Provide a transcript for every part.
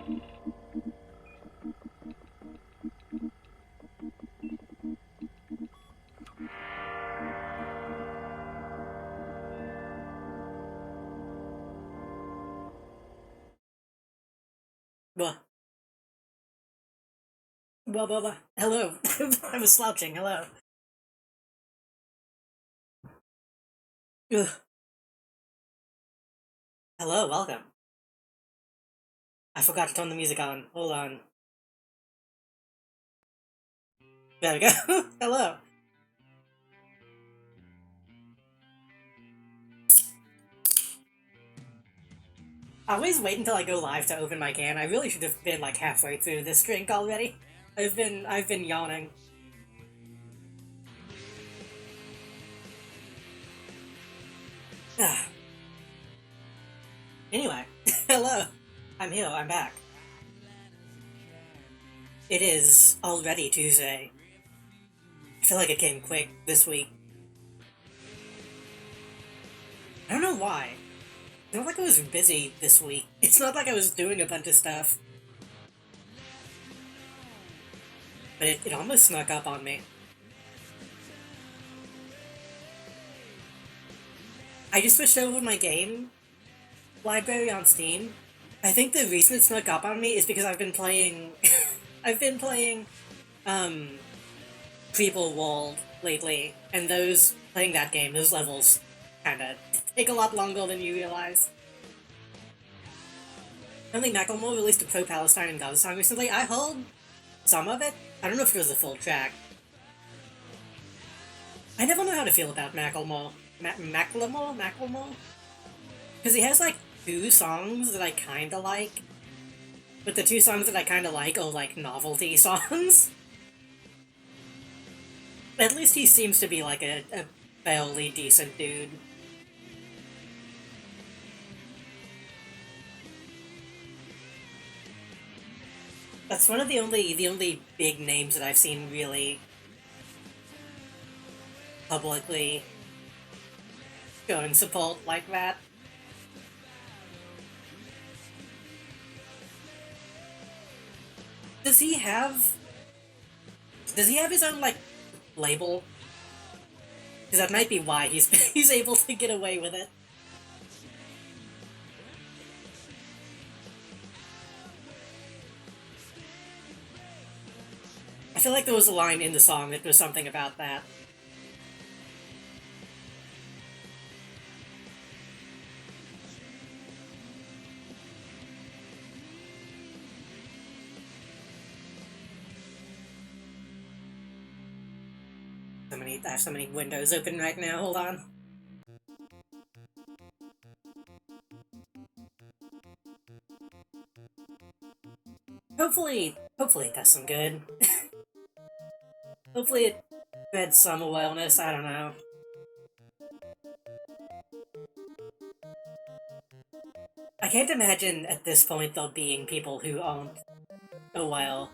Well, hello. I was slouching. Hello. Ugh. Hello, welcome. I forgot to turn the music on. Hold on. There we go. Hello. I always wait until I go live to open my can. I really should have been like halfway through this drink already. I've been yawning. Ah. Anyway, hello. I'm here. I'm back. It is already Tuesday. I feel like it came quick this week. I don't know why. It's not like I was busy this week. It's not like I was doing a bunch of stuff. But it almost snuck up on me. I just switched over my game library on Steam. I think the reason it snuck up on me is because I've been playing... I've been playing, Creeple World lately, and playing that game, those levels kinda take a lot longer than you realize. I think Macklemore released a pro-Palestine and Gaza song recently. I heard some of it. I don't know if it was a full track. I never know how to feel about Macklemore. Macklemore? Because he has, like, two songs that I kinda like. But the two songs that I kinda like are, like, novelty songs. At least he seems to be, like, a fairly decent dude. That's one of the only big names that I've seen really publicly go and support like that. Does he have... Does he have his own, like, label? Because that might be why he's able to get away with it. I feel like there was a line in the song that was something about that. I have so many windows open right now, hold on. Hopefully it does some good. Hopefully it spreads some awareness, I don't know. I can't imagine at this point there being people who aren't aware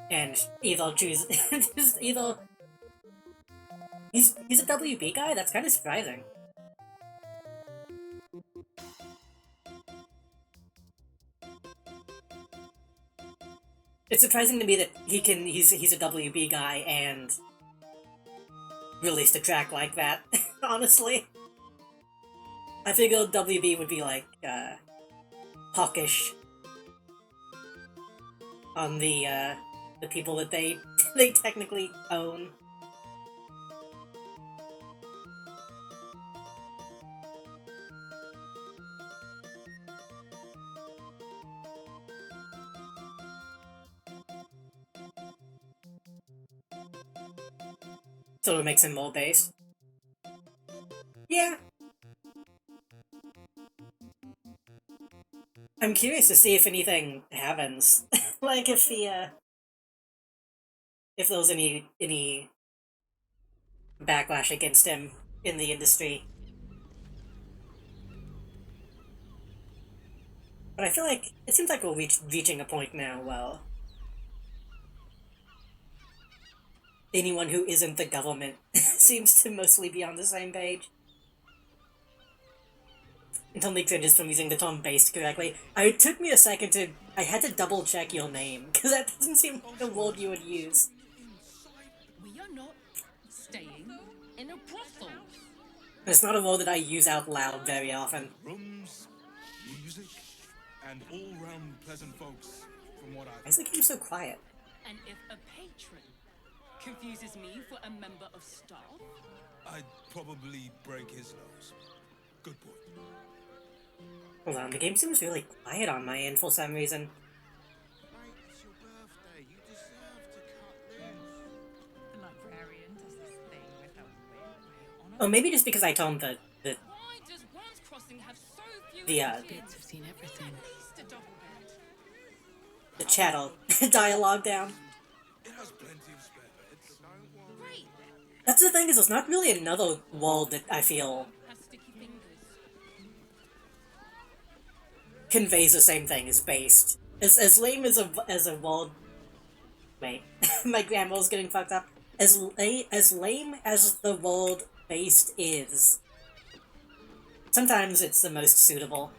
and either choose just either he's a WB guy? That's kind of surprising. It's surprising to me that he's a WB guy and released a track like that, honestly. I figured WB would be like, hawkish on the people that they they technically own. So it makes him more based. Yeah. I'm curious to see if anything happens. Like if there was any backlash against him in the industry. But I feel like it seems like we're reaching a point now where anyone who isn't the government seems to mostly be on the same page. totally cringes from using the term based correctly. It took me a second to... I had to double check your name, because that doesn't seem like a word you would use. We are not staying in a brothel. It's not a word that I use out loud very often. Rooms, music, and all-round pleasant folks, from what Why I've... is the game so quiet? And if a patron confuses me for a member of staff, I'd probably break his nose. Good point. Hold on, the game seems really quiet on my end for some reason. Mate, it's your birthday. You deserve to cut loose. the librarian does this thing with her whip. Oh, maybe just because I toned Why does Worms Crossing have so few The, kids? I've seen everything. At least a double bed. the chattel dialogue down. It has plenty of spare beds. Great. That's the thing, is there's not really another world that I feel Has sticky fingers. conveys the same thing as based. As lame as a world... Wait, my grammar's getting fucked up. As lame as the world based is, sometimes it's the most suitable.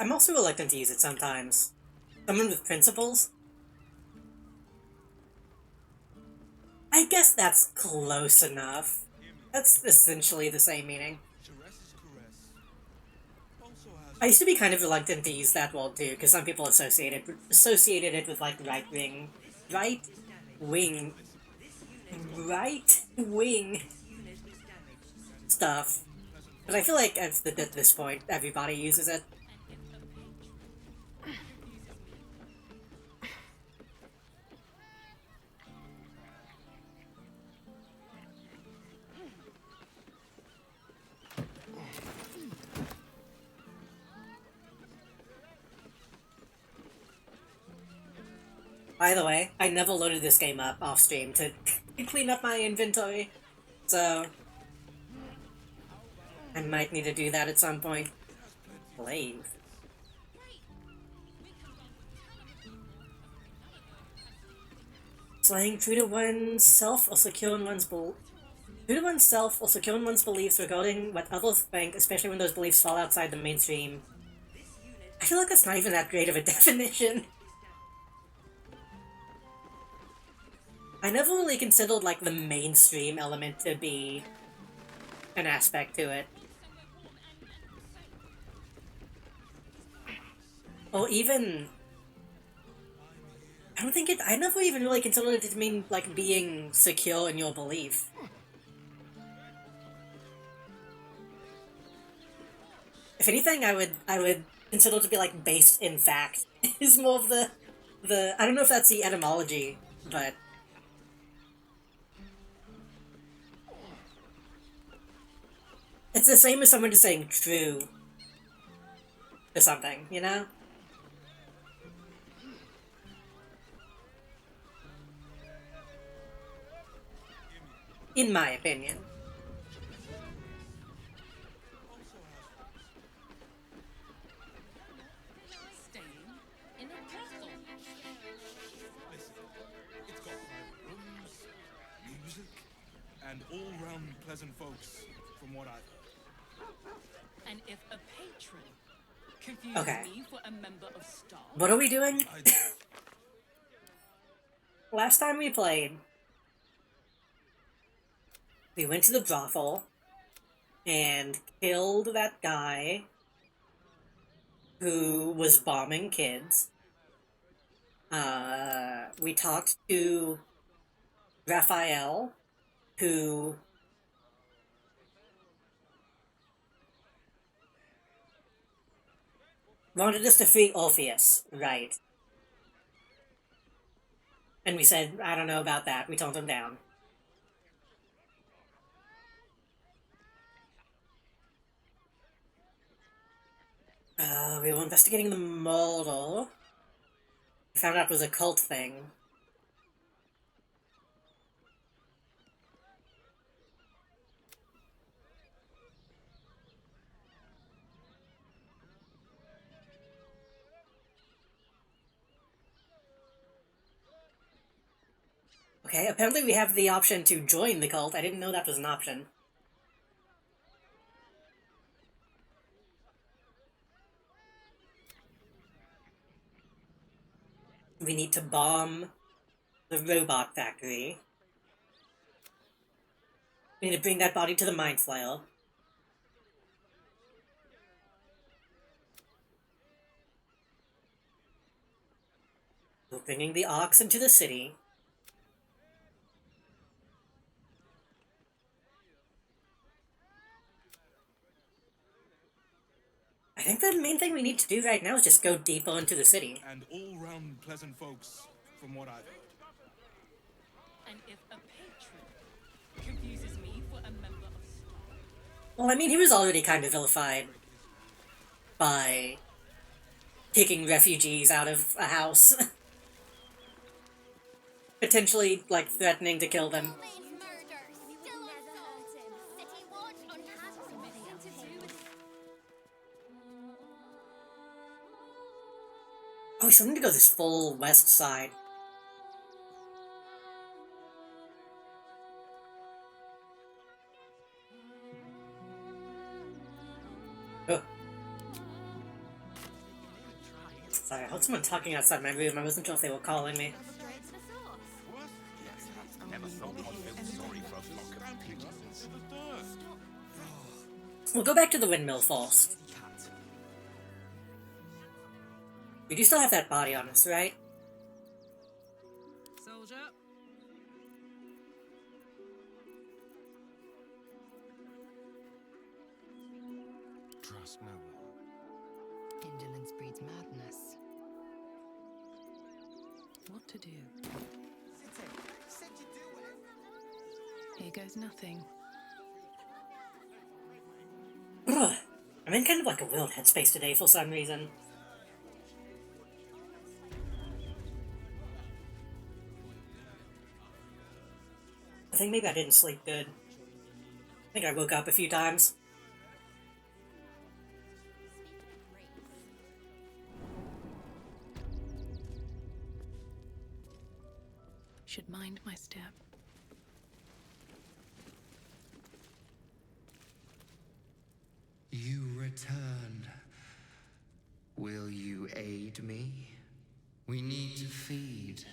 I'm also reluctant to use it sometimes. Someone with principles? I guess that's close enough. That's essentially the same meaning. Caresses caress. Also has... I used to be kind of reluctant to use that word too, because some people associated it with like right wing stuff. But I feel like at this point, everybody uses it. By the way, I never loaded this game up off stream to clean up my inventory, so I might need to do that at some point. Slave. Slaying true to oneself or secure in one's true to oneself or secure in one's beliefs regarding what others think, especially when those beliefs fall outside the mainstream. I feel like that's not even that great of a definition. I never really considered, like, the mainstream element to be an aspect to it. Or even... I never even really considered it to mean, like, being secure in your belief. If anything, I would consider it to be, like, based in fact. Is more of the... I don't know if that's the etymology, but... It's the same as someone just saying true to something, you know? In my opinion. Staying in a brothel. Listen, it's got private rooms, music, and all-round pleasant folks, from what I've heard. And if a patron confuses Okay. me for a member of staff, What are we doing? I'd... Last time we played, we went to the brothel and killed that guy who was bombing kids. We talked to Raphael, who wanted us to free Orpheus, right? And we said, I don't know about that. We toned him down. We were investigating the model. We found out it was a cult thing. Okay, apparently we have the option to join the cult. I didn't know that was an option. We need to bomb the robot factory. We need to bring that body to the Mind Flayer. We're bringing the Ox into the city. I think the main thing we need to do right now is just go deeper into the city. And all-round pleasant folks, from what I've heard. And if a patron confuses me for a member of staff, Well, I mean, he was already kind of vilified by kicking refugees out of a house. Potentially, like, threatening to kill them. Oh, so I need to go this full west side. Oh. Sorry, I heard someone talking outside my room. I wasn't sure if they were calling me. We'll go back to the windmill first. We do still have that body on us, right? soldier. Trust no one. Indolence breeds madness. What to do? Here goes nothing. Ugh. I'm in kind of like a weird headspace today for some reason. I think maybe I didn't sleep good. I think I woke up a few times. Should mind my step. You return. Will you aid me? We need to feed.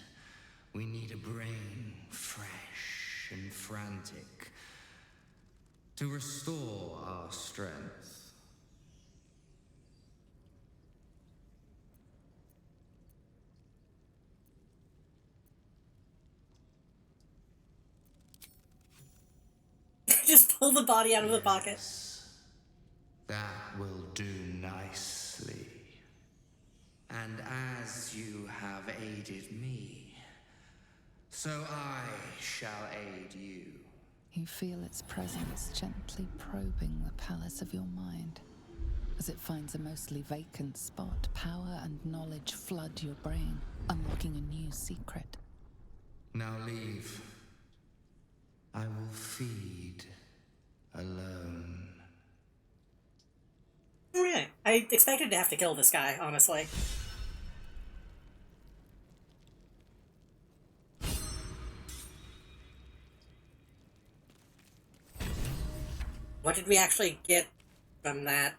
We need a brain fresh and frantic to restore our strength. Just pull the body out of the pocket. That will do nicely. And as you have aided me, so I shall aid you. You feel its presence gently probing the palace of your mind. As it finds a mostly vacant spot, power and knowledge flood your brain, unlocking a new secret. Now leave. I will feed alone. Yeah, I expected to have to kill this guy, honestly. What did we actually get from that?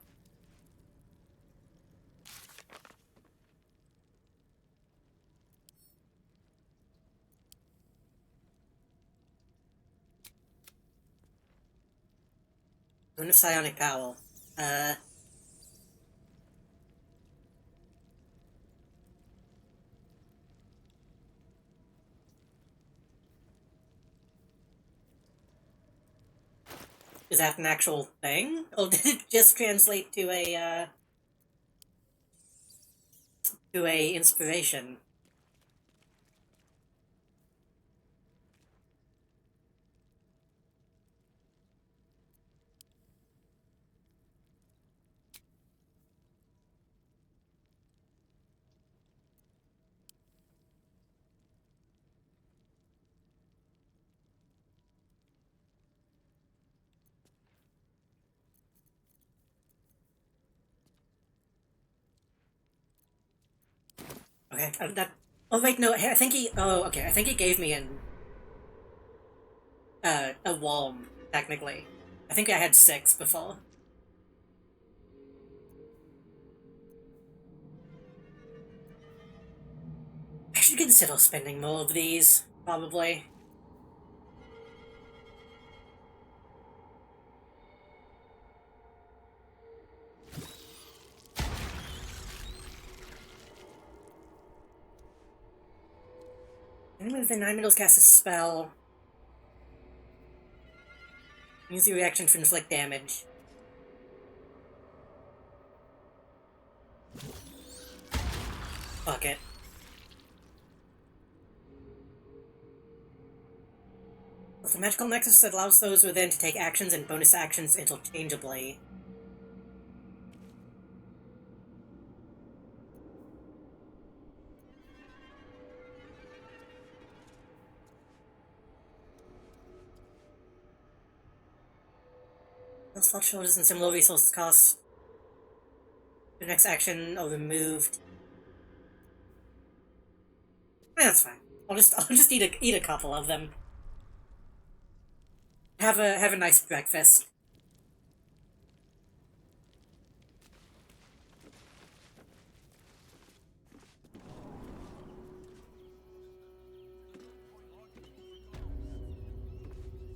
Rune of Psionic Power. Is that an actual thing? Or did it just translate to a inspiration? Okay, that... Oh wait, no, I think he... Oh, okay, I think he gave me a walm, technically. I think I had 6 before. I should consider spending more of these, probably. Enemy within 9 meters cast a spell. Use the reaction to inflict damage. Fuck it. It's a magical nexus that allows those within to take actions and bonus actions interchangeably. The slot shoulders and similar resources cost. The next action are removed. That's fine. I'll just eat a couple of them. Have a nice breakfast.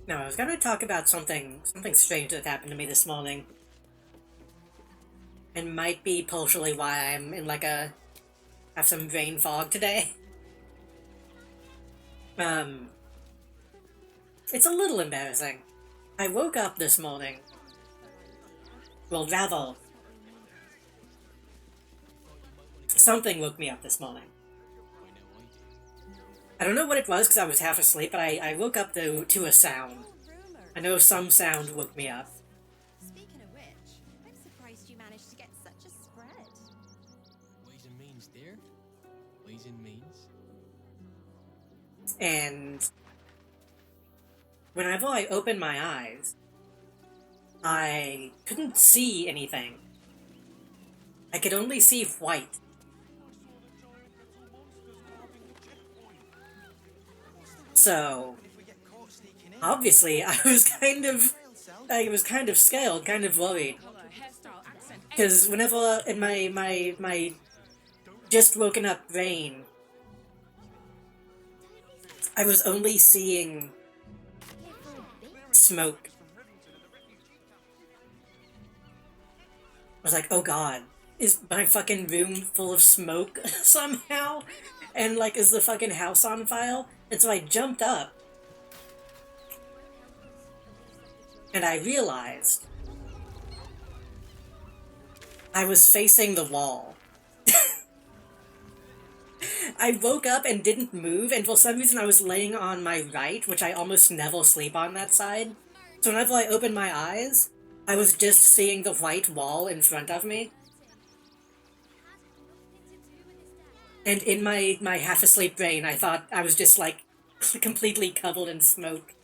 No, I was gonna talk about something strange that happened to me this morning. And might be partially why I'm in like have some brain fog today. It's a little embarrassing. I woke up this morning. Well, rather, something woke me up this morning. I don't know what it was because I was half asleep, but I woke up to a sound. I know some sound woke me up. Speaking of which, I'm surprised you managed to get such a spread. Ways and means, dear. Ways and means. And whenever I opened my eyes, I couldn't see anything. I could only see white. So, obviously, I was kind of scared, kind of worried. Because whenever in my just woken up brain, I was only seeing smoke. I was like, oh god, is my fucking room full of smoke somehow? And like, is the fucking house on fire? And so I jumped up. And I realized I was facing the wall. I woke up and didn't move, and for some reason I was laying on my right, which I almost never sleep on that side. So whenever I opened my eyes, I was just seeing the white wall in front of me. And in my half-asleep brain, I thought I was just, like, completely covered in smoke.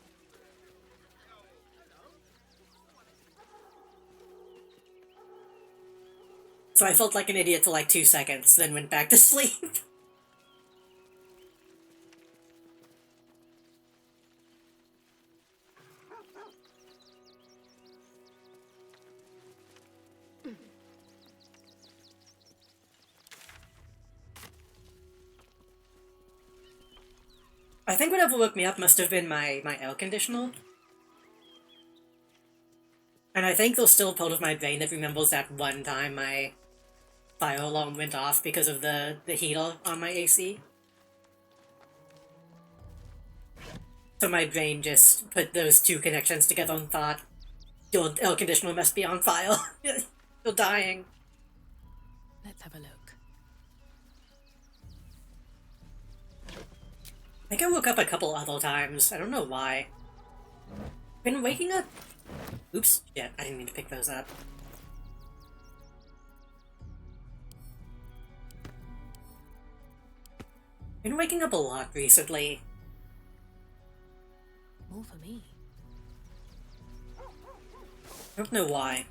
So I felt like an idiot for like 2 seconds, then went back to sleep. I think whatever woke me up must have been my air conditioner. And I think there's still part of my brain that remembers that one time my fire alarm went off because of the heater on my AC. So my brain just put those two connections together and thought, your air conditioner must be on fire. You're dying. Let's have a look. I think I woke up a couple other times. I don't know why. Been waking up... Oops. Yeah, I didn't mean to pick those up. Been waking up a lot recently. More for me. I don't know why.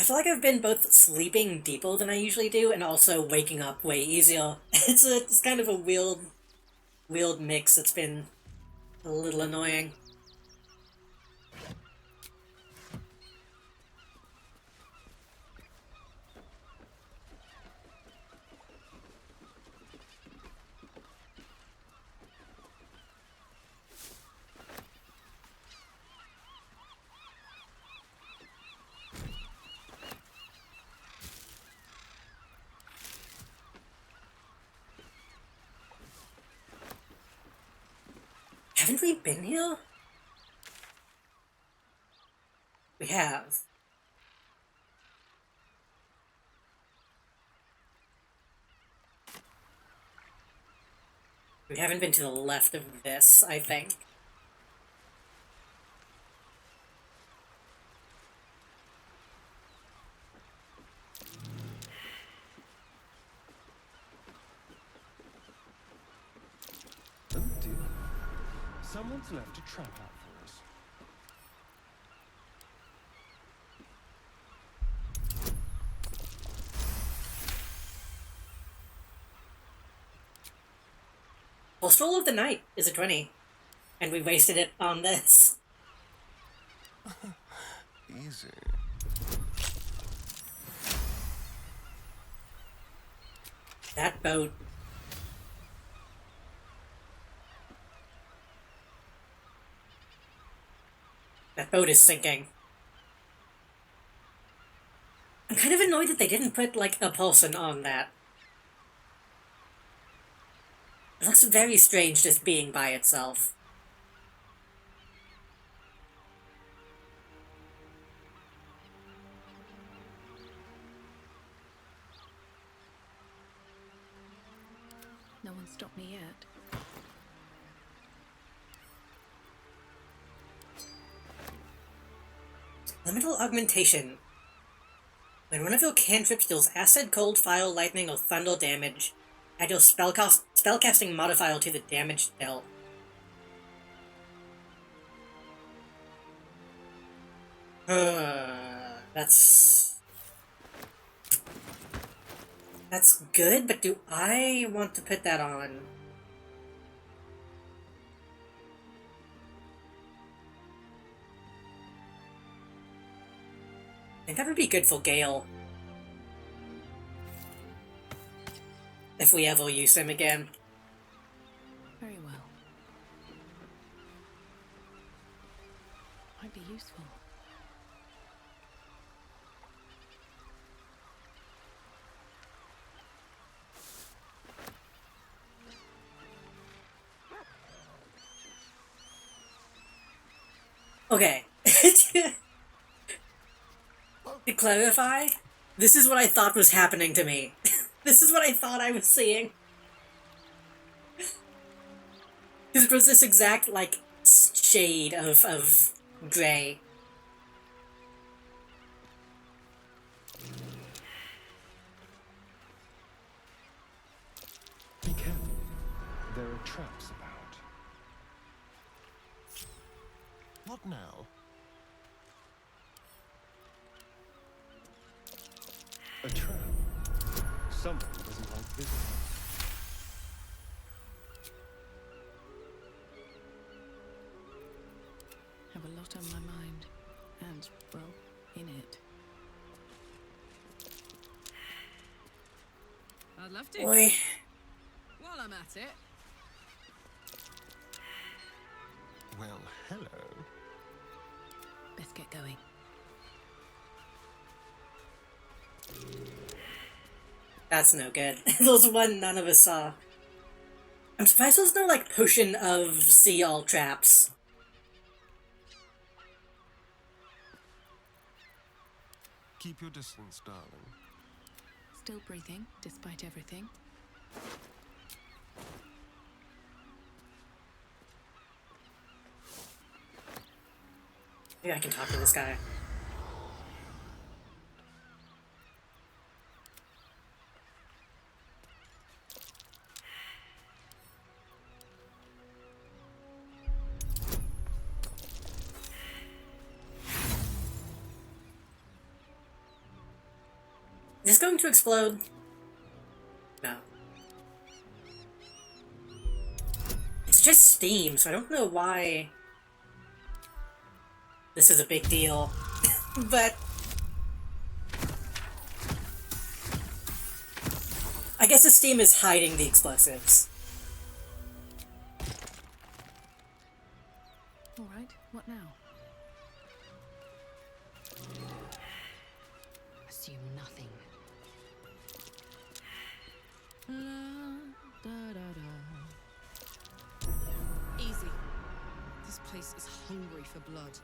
I feel like I've been both sleeping deeper than I usually do, and also waking up way easier. It's kind of a weird mix that's been a little annoying. Haven't we been here? We have. We haven't been to the left of this, I think. Oh dear. Someone's left a trap out for us. Well, Stroll of the Night is a 20, and we wasted it on this. Easy. That boat. That boat is sinking. I'm kind of annoyed that they didn't put, like, a person on that. It looks very strange just being by itself. No one stopped me yet. Elemental Augmentation. When one of your cantrips deals acid, cold, fire, lightning, or thunder damage, add your spellcasting modifier to the damage dealt. That's good, but do I want to put that on? I think that would be good for Gale. If we ever use him again. Very well. Might be useful. Okay. To clarify, this is what I thought was happening to me. This is what I thought I was seeing. Because it was this exact, like, shade of gray. Be careful. There are traps about. What now? A trap. Someone doesn't like visitors. Have a lot on my mind. And, well, in it. I'd love to. Boy. While I'm at it. Well, hello. Best get going. That's no good. There's one none of us saw. I'm surprised there's no, like, potion of see all traps. Keep your distance, darling. Still breathing, despite everything. Maybe I can talk to this guy. going to explode? No. It's just steam, so I don't know why this is a big deal. But I guess the steam is hiding the explosives. All right, what now? Assume nothing. Easy. This place is hungry for blood.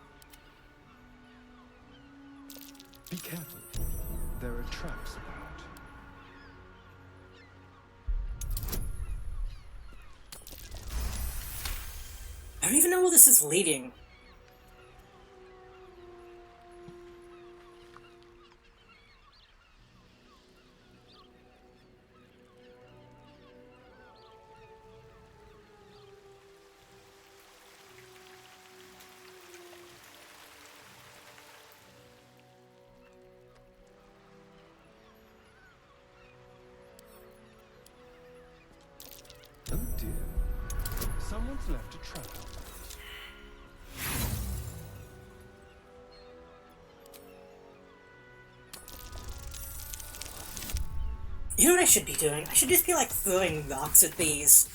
Be careful. There are traps about. I don't even know where this is leading. Oh dear. Someone's left a trap out. You know what I should be doing? I should just be like throwing rocks at these.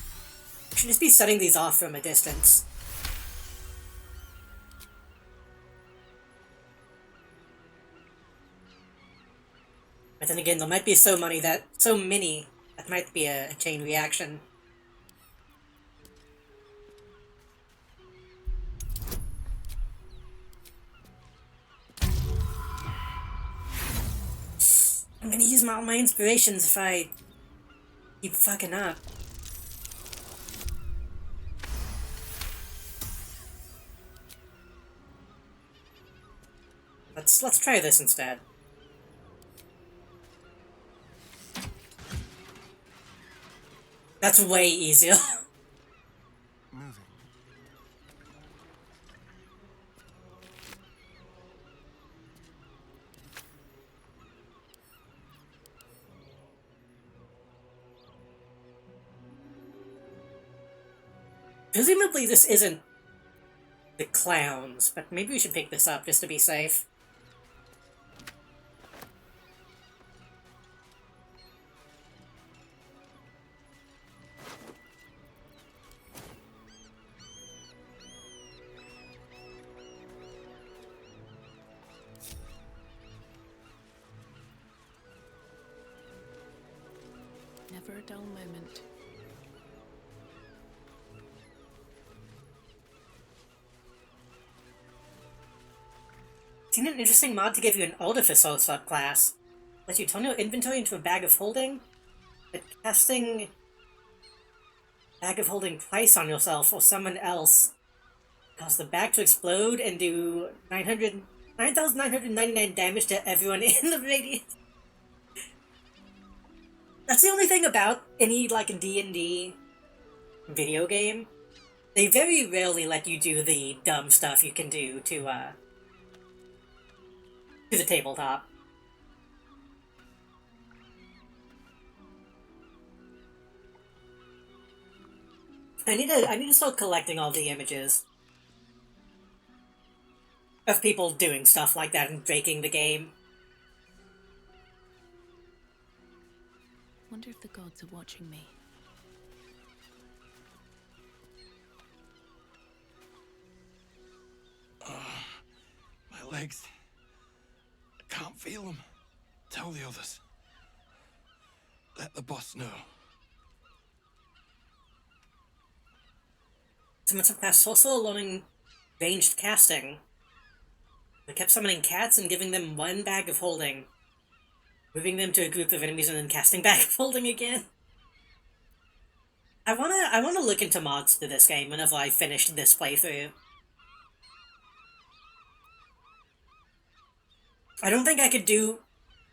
I should just be setting these off from a distance. But then again, there might be so many that might be a chain reaction. I'm gonna use all my inspirations if I keep fucking up. Let's try this instead. That's way easier. Moving. Presumably this isn't the clowns, but maybe we should pick this up just to be safe. Never a dull moment. Seen an interesting mod to give you an artificial subclass. Lets you turn your inventory into a bag of holding, but casting bag of holding twice on yourself or someone else cause the bag to explode and do 9,999 damage to everyone in the radius. That's the only thing about any, like, D&D video game. They very rarely let you do the dumb stuff you can do to the tabletop. I need to start collecting all the images of people doing stuff like that and breaking the game. Wonder if the gods are watching me. My legs. I can't feel them. Tell the others. Let the boss know. Someone subclass also learning ranged casting. They kept summoning cats and giving them one bag of holding, moving them to a group of enemies and then casting bag of holding again. I wanna look into mods to this game whenever I finish this playthrough. I don't think I could do...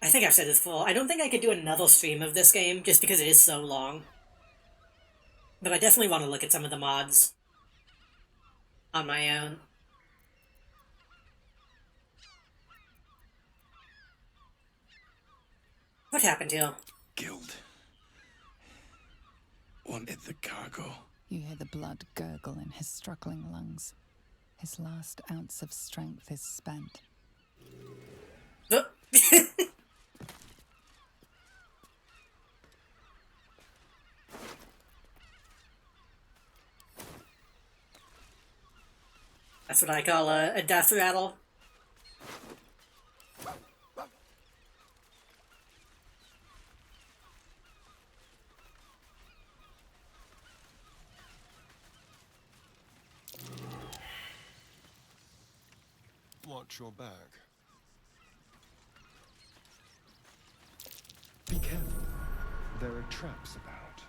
I think I've said this before. I don't think I could do another stream of this game just because it is so long. But I definitely want to look at some of the mods on my own. What happened here? Guild wanted the cargo. You hear the blood gurgle in his struggling lungs. His last ounce of strength is spent. That's what I call a death rattle. Watch your back. Be careful. There are traps about.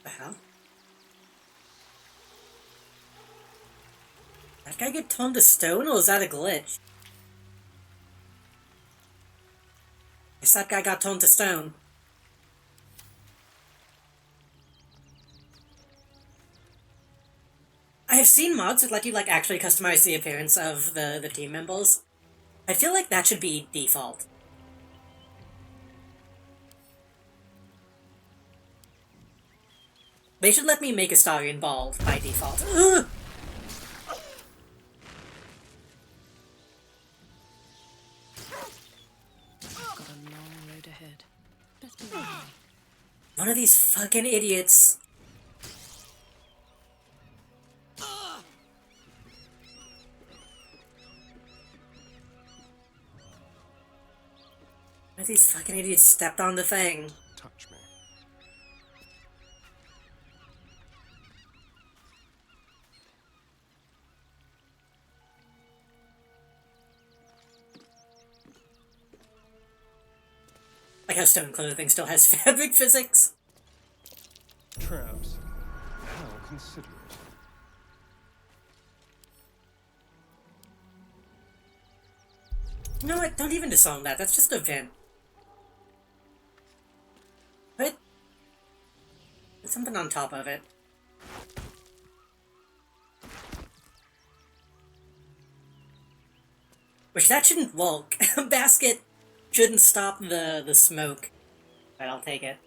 The hell? That guy get turned to stone, or is that a glitch? Guess that guy got turned to stone. I have seen mods that let you, like, actually customize the appearance of the team members. I feel like that should be default. They should let me make Astarion bald by default. Ugh! Got a long road ahead. Best be ready. One of these fucking idiots. One of these fucking idiots stepped on the thing. Touch me. Like how stone clothing still has fabric physics. Traps. How considerate. You know what? Don't even disarm that. That's just a vent. What? There's something on top of it. Which that shouldn't work. A basket shouldn't stop the smoke. But I'll take it.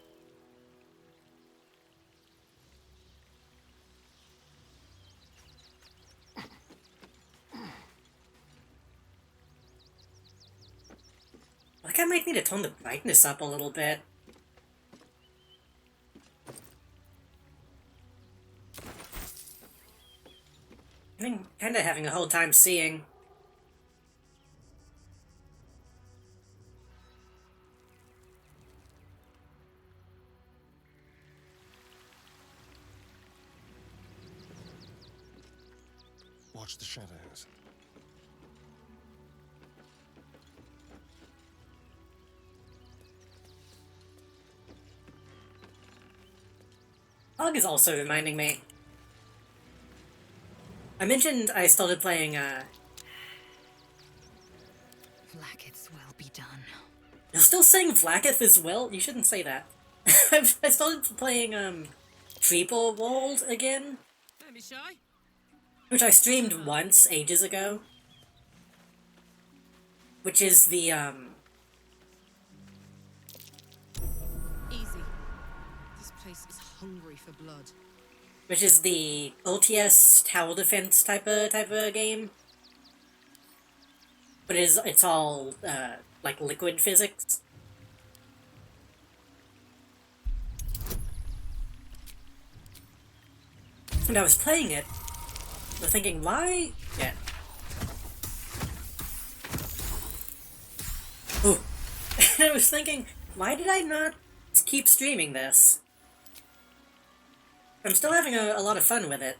Like I might need to tone the brightness up a little bit. I'm kinda having a whole time seeing. Watch the shadows. Hog is also reminding me. I mentioned I started playing, Vlaakith's will be done. You're still saying Vlaakith as well? You shouldn't say that. I started playing, Triple World again, Don't be shy. which I streamed once, ages ago. Which is the, Easy. This place is hungry for blood. which is the OTS tower defense type of game. But it's all, like liquid physics. And I was playing it, but thinking, why? Yeah. Ooh. And I was thinking, why did I not keep streaming this? I'm still having a lot of fun with it.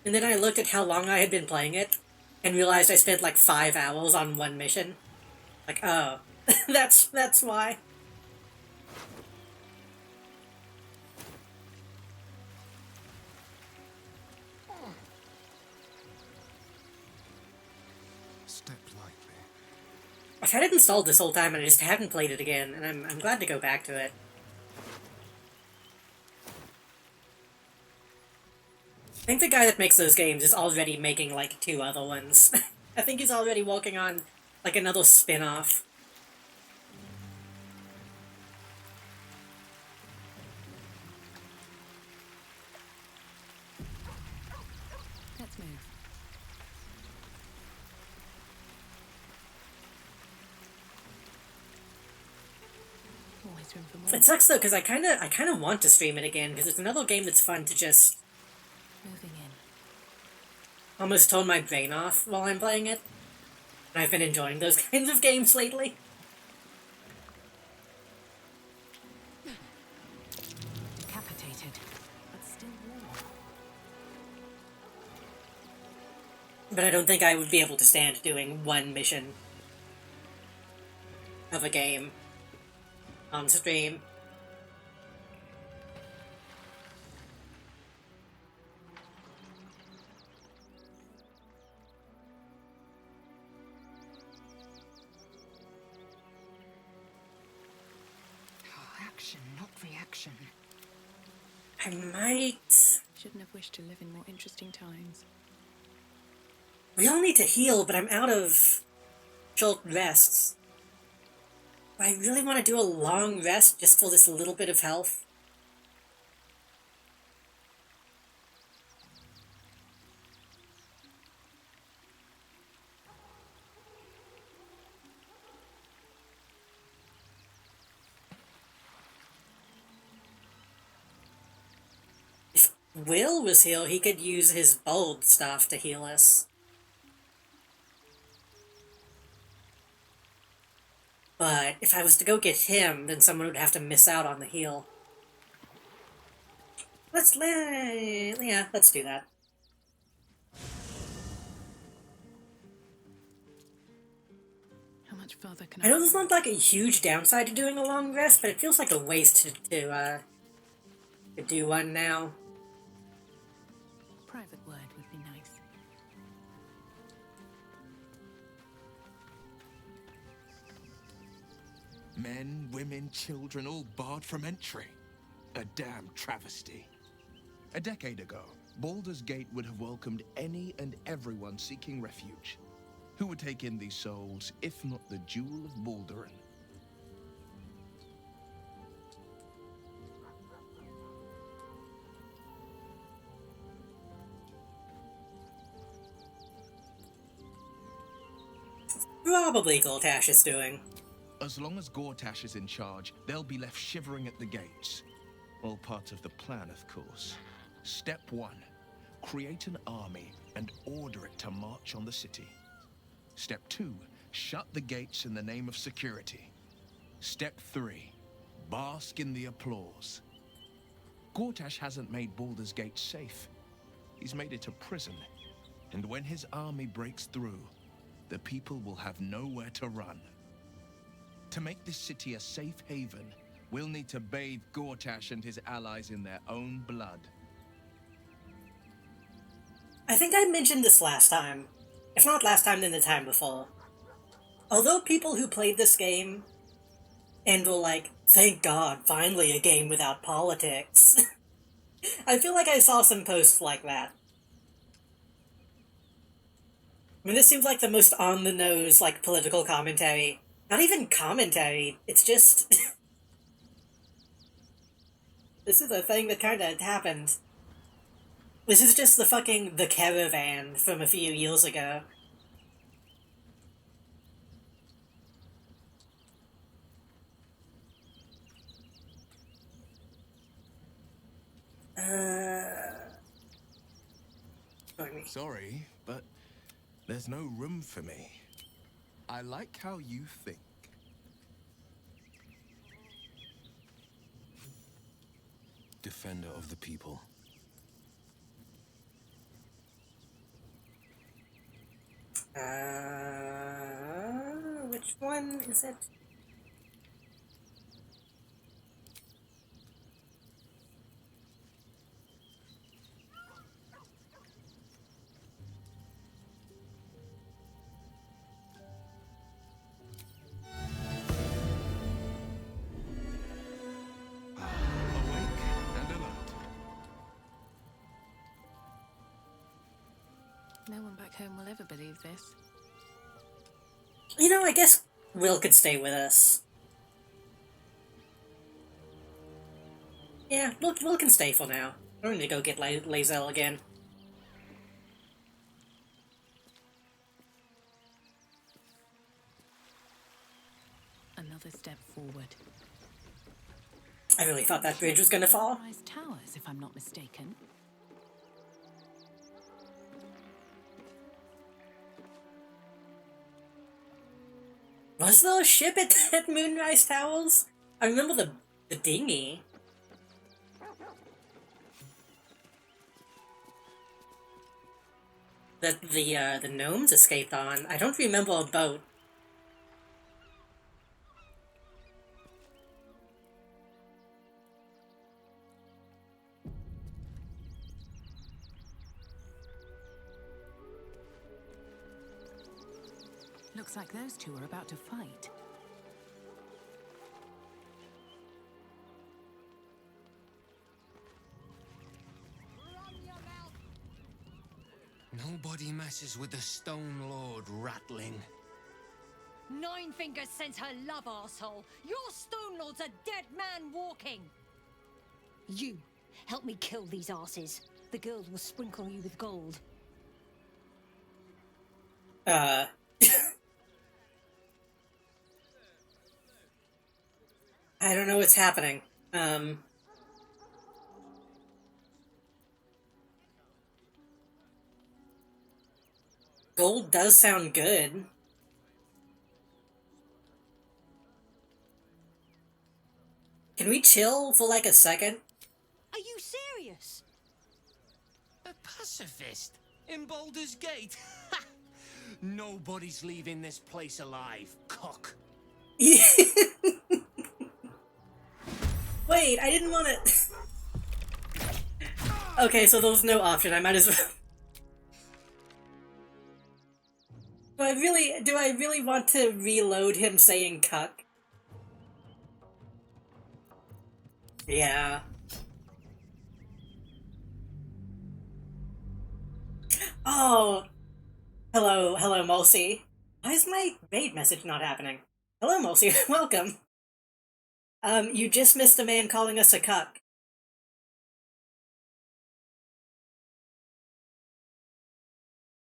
And then I looked at how long I had been playing it, and realized I spent like 5 hours on one mission. Like, oh, that's why. Step lightly. I've had it installed this whole time and I just haven't played it again, and I'm glad to go back to it. think the guy that makes those games is already making like 2 other ones. I think he's already working on like another spin-off. Let's move. Always room for more. It sucks though, because I kind of want to stream it again, because it's another game that's fun to just Moving in. almost turn my brain off while I'm playing it. And I've been enjoying those kinds of games lately. Decapitated, but still warm. But I don't think I would be able to stand doing one mission of a game on stream. Action, not reaction. I might... Shouldn't have wished to live in more interesting times. We all need to heal, but I'm out of short rests. I really want to do a long rest just for this little bit of health. If Will was here, he could use his bold stuff to heal us. But if I was to go get him, then someone would have to miss out on the heal. Let's do that. How much farther can I know there's not like a huge downside to doing a long rest, but it feels like a waste to do one now. Private word would be nice. Men, women, children, all barred from entry. A damn travesty. A decade ago, Baldur's Gate would have welcomed any and everyone seeking refuge. Who would take in these souls, if not the Jewel of Baldur? Probably Goltash is doing. As long as Gortash is in charge, they'll be left shivering at the gates. All part of the plan, of course. Step 1. Create an army and order it to march on the city. Step 2. Shut the gates in the name of security. Step 3. Bask in the applause. Gortash hasn't made Baldur's Gate safe. He's made it a prison. And when his army breaks through, the people will have nowhere to run. To make this city a safe haven, we'll need to bathe Gortash and his allies in their own blood. I think I mentioned this last time. If not last time, then the time before. Although people who played this game and were like, thank God, finally a game without politics, I feel like I saw some posts like that. I mean, this seems like the most on-the-nose, like, political commentary. Not even commentary, it's just... This is a thing that kinda happened. This is just the Caravan from a few years ago. Sorry, but there's no room for me. I like how you think. Defender of the people. Which one is it? home will ever believe this. You know, I guess Will could stay with us. Yeah, Will can stay for now. I don't need to go get Lae'zel again. Another step forward. I really thought that bridge was gonna fall. Sunrise Towers, if I'm not mistaken. Was there a ship at Moonrise Towers? I remember the dinghy. That the gnomes escaped on. I don't remember a boat. Looks like those two are about to fight. Nobody messes with the Stone Lord, Ratling. Nine Fingers sent her love, arsehole. Your Stone Lord's a dead man walking. You, help me kill these asses. The girls will sprinkle you with gold. I don't know what's happening. Gold does sound good. Can we chill for like a second? Are you serious? A pacifist? In Baldur's Gate? Ha! Nobody's leaving this place alive, cock. Wait, I didn't want to... Okay, so there was no option, I might as well... Do I really want to reload him saying cuck? Yeah. Oh! Hello, Mulsey. Why is my raid message not happening? Hello, Mulsey, welcome. You just missed a man calling us a cuck.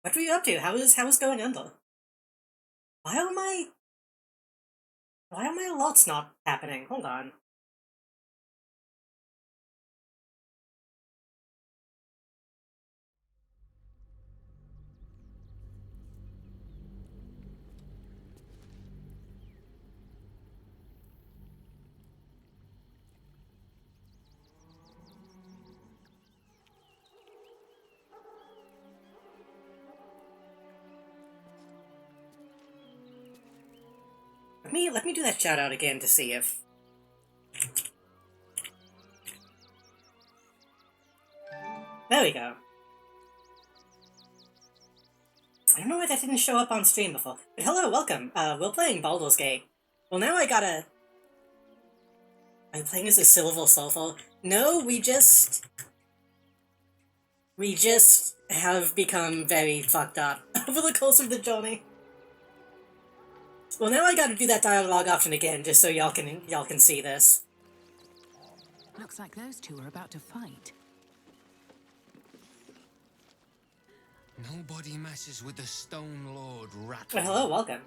What were you up to? How is going under? Why are my alerts not happening? Hold on. Let me do that shout out again to see if... There we go. I don't know why that didn't show up on stream before. But hello, welcome. We're playing Baldur's Gate. Well, now I gotta... Are you playing as a Silver Sulfur? No, we just have become very fucked up over the course of the journey. Well, now I gotta do that dialogue option again, just so y'all can see this. Looks like those two are about to fight. Nobody messes with the Stone Lord, Ratling. Well, hello, welcome.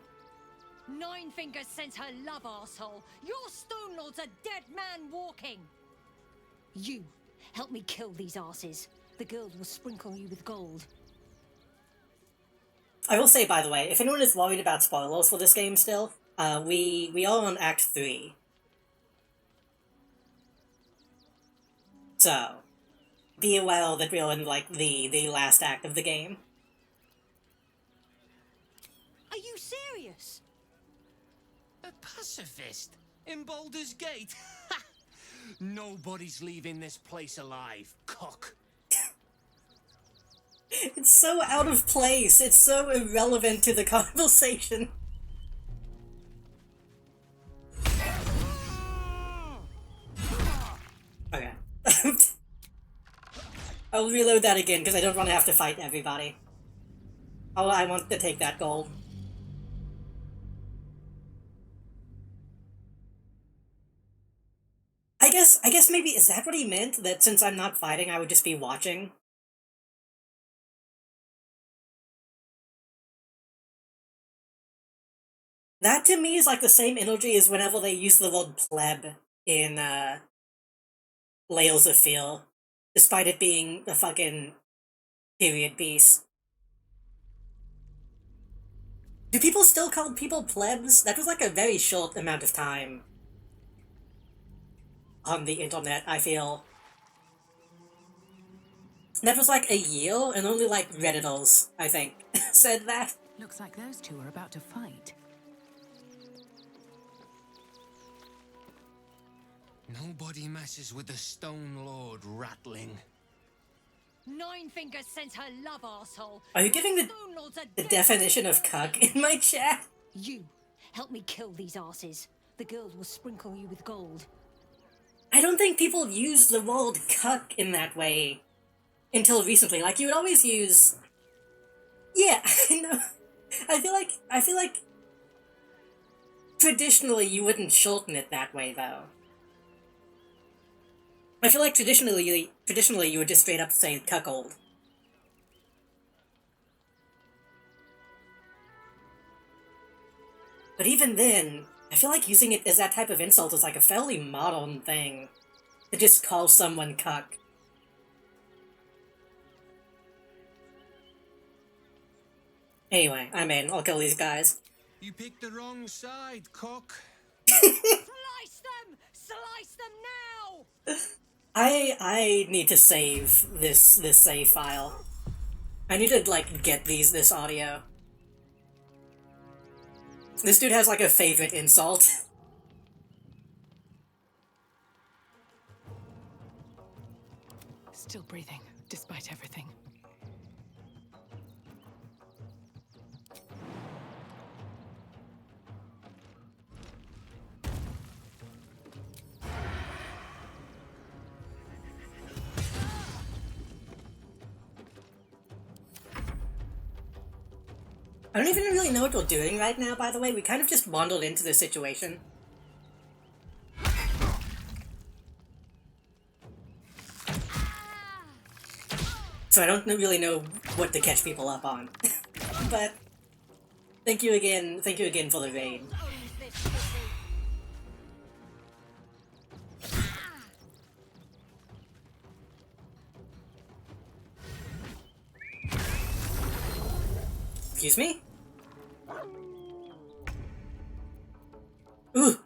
Nine Fingers sent her love, arsehole. Your Stone Lord's a dead man walking. You, help me kill these asses. The girls will sprinkle you with gold. I will say, by the way, if anyone is worried about spoilers for this game still, we are on Act 3. So, be aware that we're in, like, the last act of the game. Are you serious? A pacifist? In Baldur's Gate? Ha! Nobody's leaving this place alive, cock. It's so out of place. It's so irrelevant to the conversation. Okay. I'll reload that again, because I don't want to have to fight everybody. Oh, I want to take that gold. I guess maybe, is that what he meant? That since I'm not fighting, I would just be watching? That to me is like the same energy as whenever they use the word pleb in, Layers of Fear, despite it being a fucking period piece. Do people still call people plebs? That was like a very short amount of time on the internet, I feel. That was like a year, and only like Redditors, I think, said that. Looks like those two are about to fight. Nobody messes with the Stone Lord, Ratling. Nine Fingers sends her love, arsehole. Are you giving Stone Lord's a the dead definition man of cuck in my chat? You help me kill these asses. The girls will sprinkle you with gold. I don't think people use the word cuck in that way until recently. Like, you would always use... Yeah, I know. I feel like traditionally you wouldn't shorten it that way, though. I feel like traditionally you would just straight up say cuckold. But even then, I feel like using it as that type of insult is like a fairly modern thing. To just call someone cuck. Anyway, I'm in. I'll kill these guys. You picked the wrong side, cock. Slice them! Slice them now! I need to save this save file. I need to, like, get this audio. This dude has, like, a favorite insult. Still breathing, despite everything. I don't even really know what we're doing right now, by the way. We kind of just wandered into this situation. So I don't really know what to catch people up on. But thank you again for the raid. Excuse me? Ooh!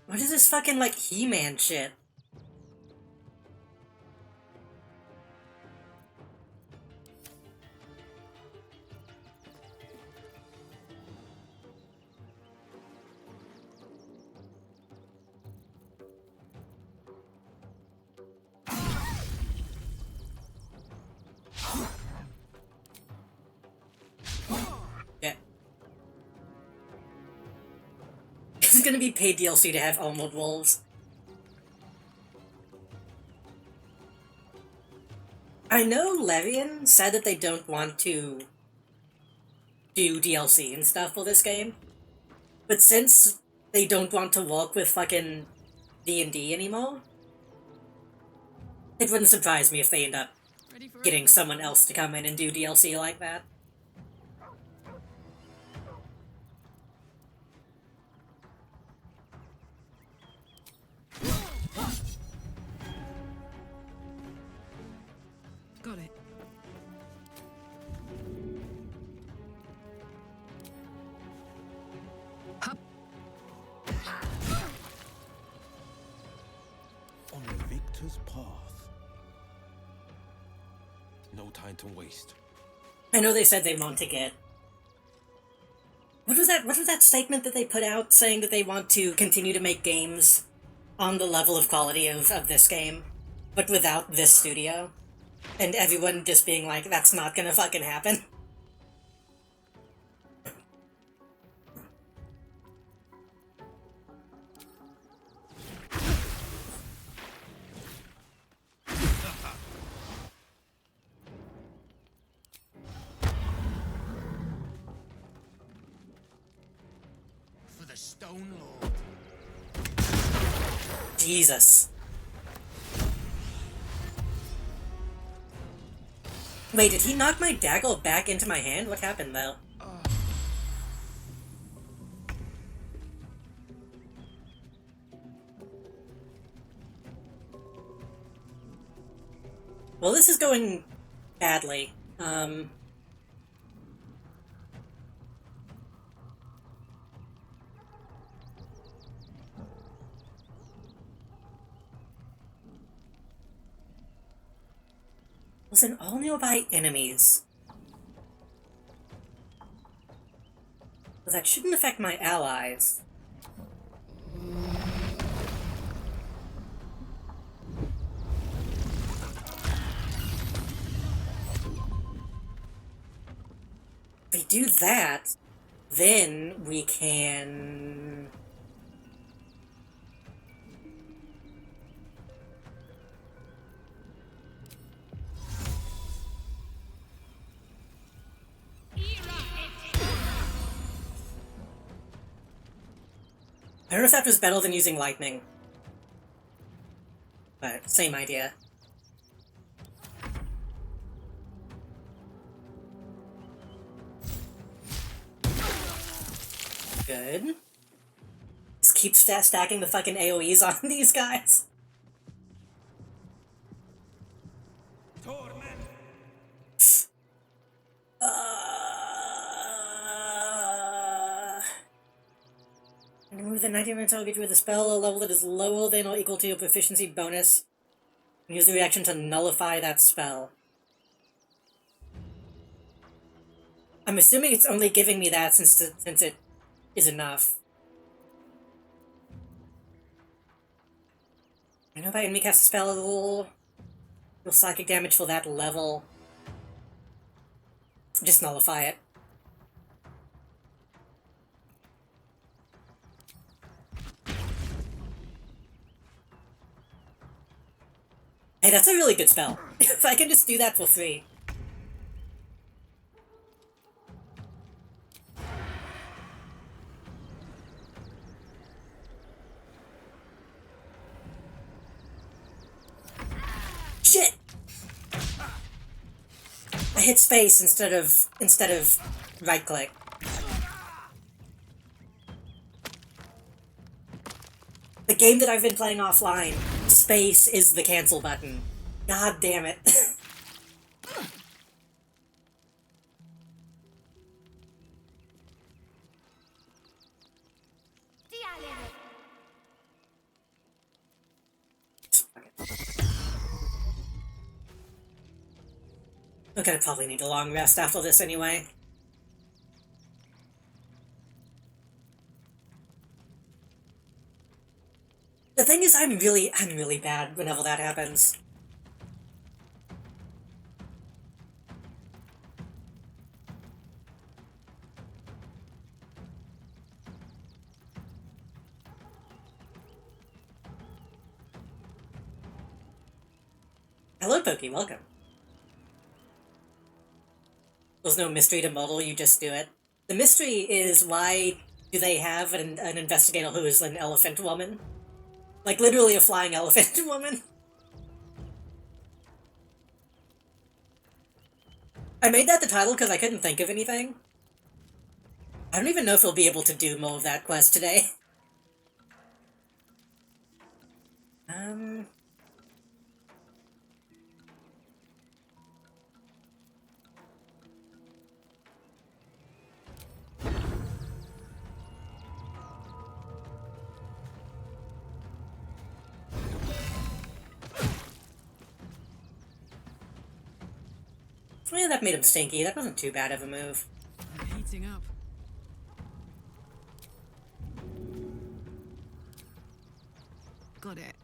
What is this fucking, like, He-Man shit? Yeah. This is gonna be paid DLC to have Armored Wolves. I know Levien said that they don't want to do DLC and stuff for this game, but since they don't want to work with fucking D&D anymore, it wouldn't surprise me if they end up getting someone else to come in and do DLC like that. Got it. Hup. On the victor's path. No time to waste. I know they said they want to get... What was that statement that they put out saying that they want to continue to make games on the level of quality of this game, but without this studio? And everyone just being like, that's not gonna fucking happen. Jesus. Wait, did he knock my dagger back into my hand? What happened, though? Well, this is going badly. Listen, all nearby enemies. Well, that shouldn't affect my allies. If we do that, then we can... I don't know if that was better than using lightning. But, same idea. Good. Just keep stacking the fucking AoEs on these guys. Remove the 90% target with a spell, a level that is lower than or equal to your proficiency bonus, and use the reaction to nullify that spell. I'm assuming it's only giving me that since it is enough. I know if I enemy cast a spell, it'll deal psychic damage for that level. Just nullify it. Hey, that's a really good spell. If I can just do that for free. Shit! I hit space instead of right click. The game that I've been playing offline, space is the cancel button. God damn it. I'm gonna probably need a long rest after this anyway. The thing is, I'm really bad whenever that happens. Hello, Pokey, welcome. There's no mystery to model, you just do it. The mystery is, why do they have an investigator who is an elephant woman? Like, literally a flying elephant woman. I made that the title because I couldn't think of anything. I don't even know if we'll be able to do more of that quest today. Yeah, that made him stinky. That wasn't too bad of a move. I'm heating up. Got it.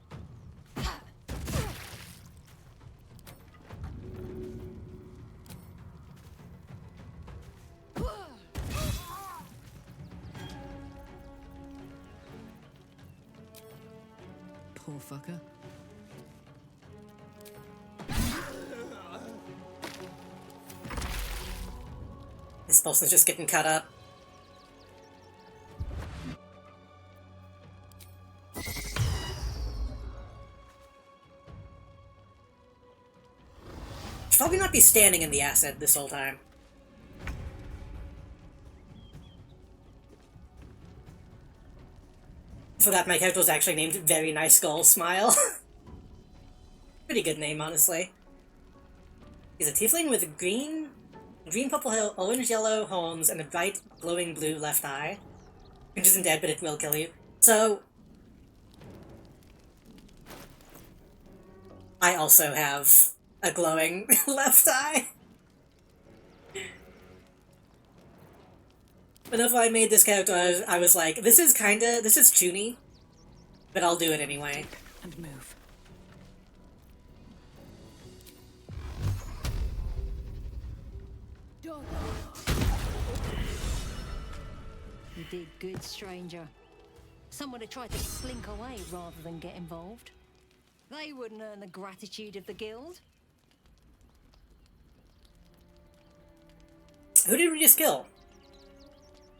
Poor fucker. This person's just getting cut up. Should probably not be standing in the acid this whole time. Forgot my character was actually named Very Nice Skull Smile. Pretty good name, honestly. He's a tiefling with green, purple, orange, yellow horns and a bright, glowing blue left eye. Which isn't dead, but it will kill you. So, I also have a glowing left eye. Whenever I made this character, I was like, this is chuny, but I'll do it anyway. And move. You did good, stranger. Someone had tried to slink away rather than get involved. They wouldn't earn the gratitude of the guild. Who did we just kill?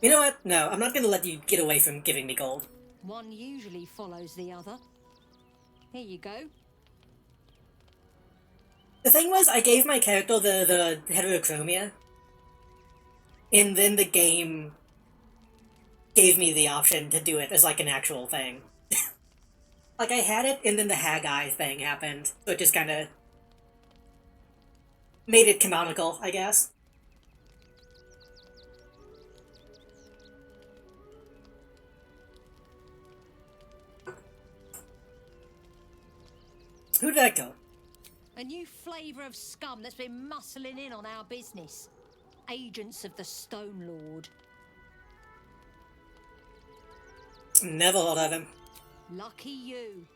You know what? No, I'm not gonna let you get away from giving me gold. One usually follows the other. Here you go. The thing was, I gave my character the heterochromia, and then the game gave me the option to do it as like an actual thing. Like, I had it, and then the Haggai thing happened, so it just kinda made it canonical, I guess. Who did that go? A new flavour of scum that's been muscling in on our business. Agents of the Stone Lord. Never heard of him. Lucky you.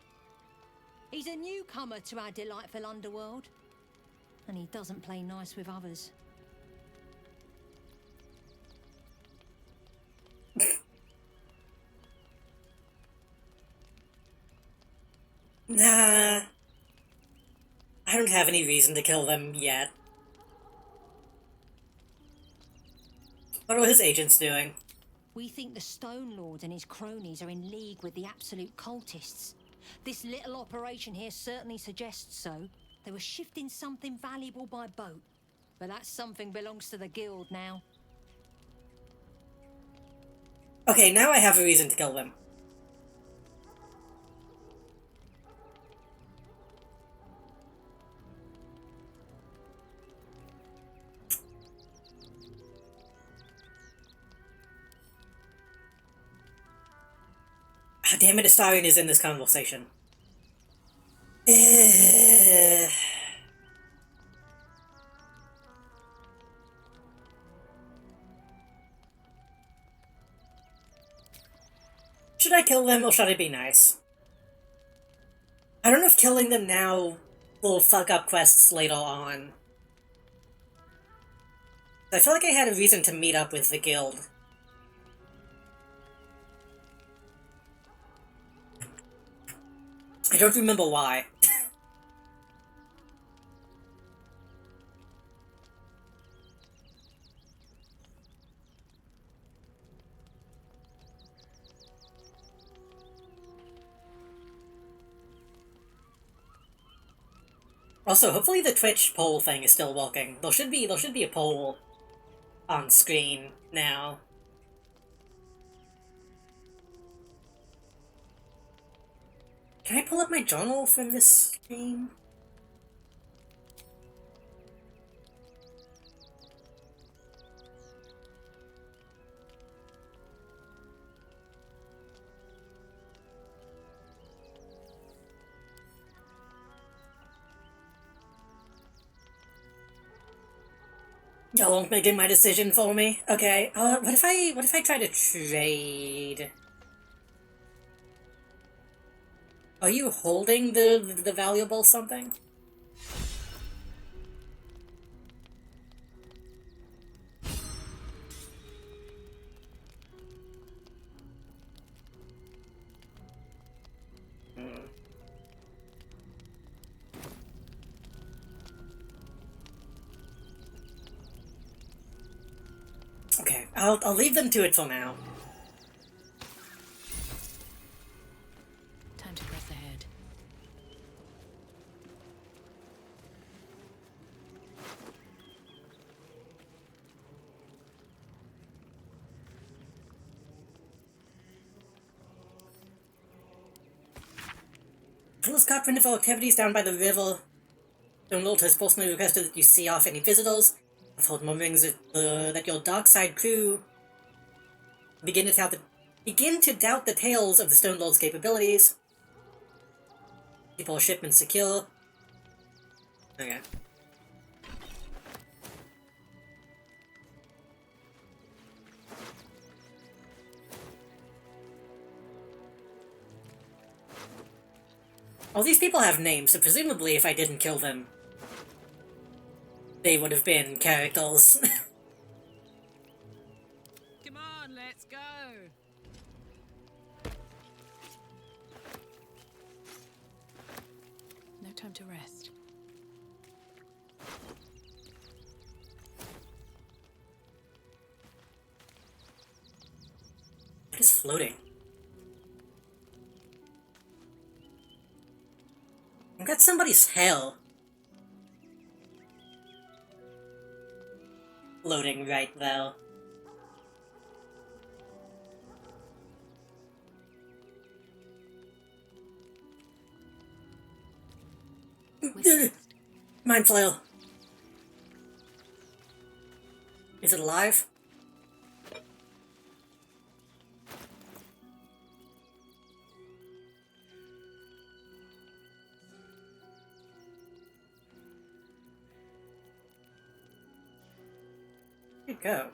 He's a newcomer to our delightful underworld. And he doesn't play nice with others. Nah. I don't have any reason to kill them yet. What are his agents doing? We think the Stone Lord and his cronies are in league with the absolute cultists. This little operation here certainly suggests so. They were shifting something valuable by boat. But that something belongs to the guild now. Okay, now I have a reason to kill them. Ah, damn it, Astarion is in this conversation. Should I kill them or should I be nice? I don't know if killing them now will fuck up quests later on. I feel like I had a reason to meet up with the guild. I don't remember why. Also, hopefully the Twitch poll thing is still working. There should be a poll on screen now. Can I pull up my journal from this stream? Y'all won't making my decision for me? Okay, what if I try to trade? Are you holding the valuable something? Okay, I'll leave them to it for now. Time to press ahead. Full Scott for info activities down by the river. Donald has personally requested that you see off any visitors. I've heard murmurings that your dark side crew begin to doubt the tales of the Stone Lord's capabilities. Keep all shipments secure. Okay. All these people have names, so presumably if I didn't kill them, they would have been characters. Come on, let's go. No time to rest. What is floating? I got somebody's hell. Floating right though. Mind flail. Is it alive? Where'd it go?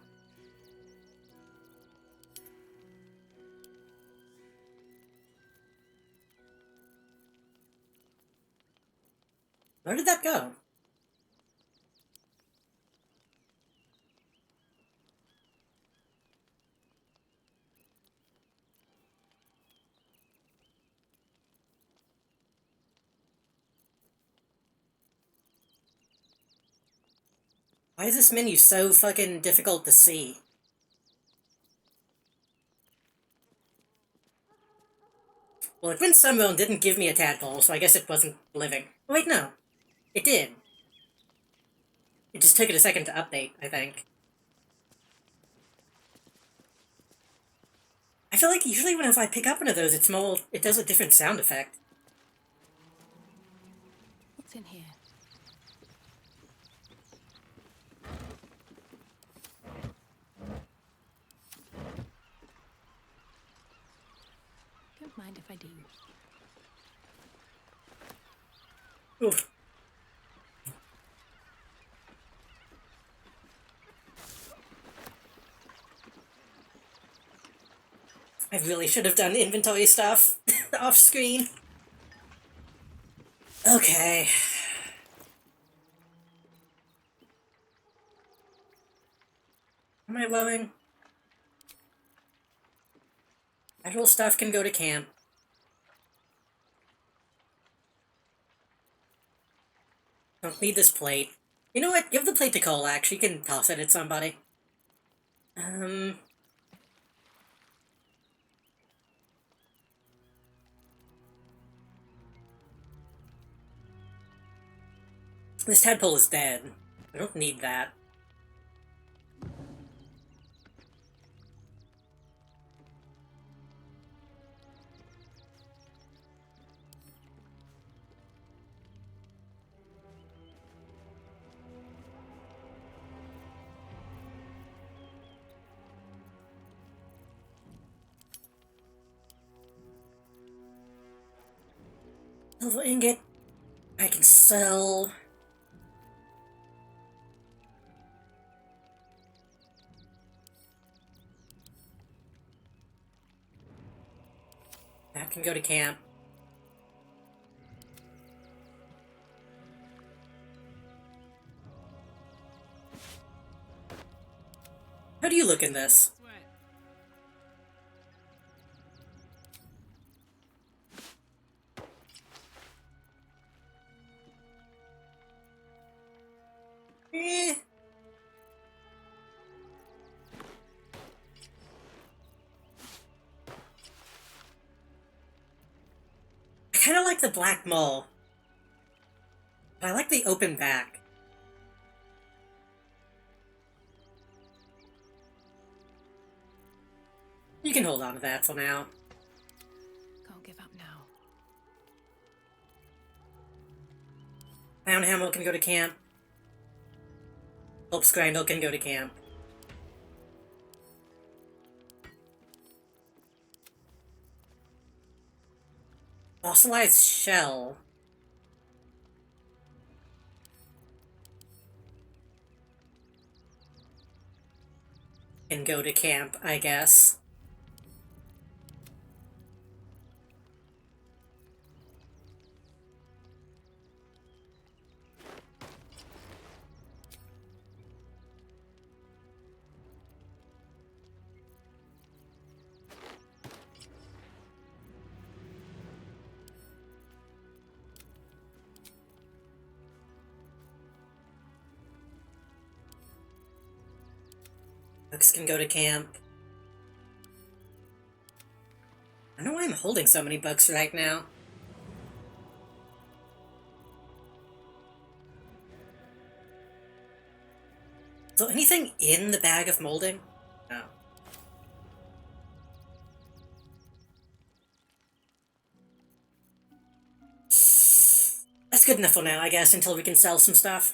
Where did that go? Why is this menu so fucking difficult to see? Well, it went somewhere and didn't give me a tadpole, so I guess it wasn't living. Oh, wait, no. It did. It just took it a second to update, I think. I feel like usually whenever I pick up one of those, it does a different sound effect. What's in here? Don't mind if I do. Oof. I really should have done inventory stuff off screen. Okay. Am I blowing? Actual stuff can go to camp. Don't need this plate. You know what? Give the plate to Colac. She can toss it at somebody. This tadpole is dead. I don't need that. Silver ingot. I can sell. That can go to camp. How do you look in this? Eh. I kind of like the black mole, but I like the open back. You can hold on to that for now. Can't give up now. Clown Hamel can go to camp. Hope Scrandle can go to camp. Fossilized shell. Can go to camp, I guess. Books can go to camp. I don't know why I'm holding so many books right now. So anything in the bag of molding? No. That's good enough for now, I guess, until we can sell some stuff.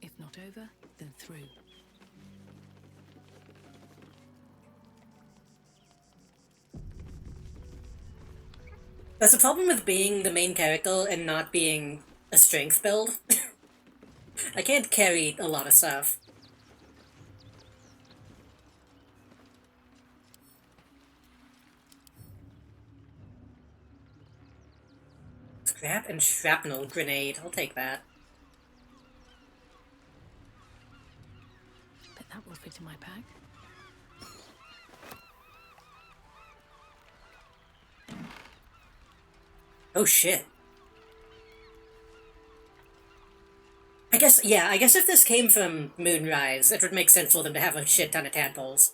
If not over, then through. That's a problem with being the main character and not being a strength build. I can't carry a lot of stuff. Scrap and shrapnel grenade. I'll take that. Bet that will fit in my pack. Oh shit. I guess if this came from Moonrise, it would make sense for them to have a shit ton of tadpoles.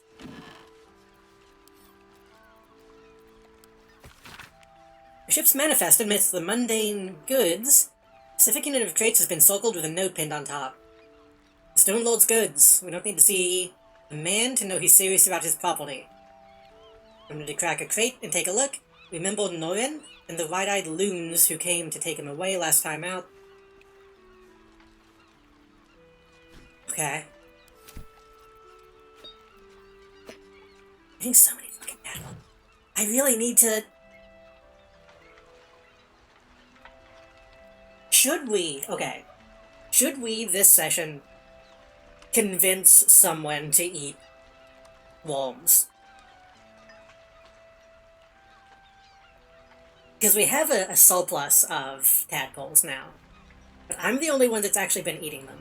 The ship's manifest amidst the mundane goods. A specific unit of traits has been circled with a note pinned on top. The Stone Lord's goods. We don't need to see a man to know he's serious about his property. I'm going to crack a crate and take a look. Remember Norin and the wide-eyed loons who came to take him away last time out? Okay. Getting so many fucking tadpoles. I really need to... Should we this session convince someone to eat worms? Because we have a surplus of tadpoles now. But I'm the only one that's actually been eating them.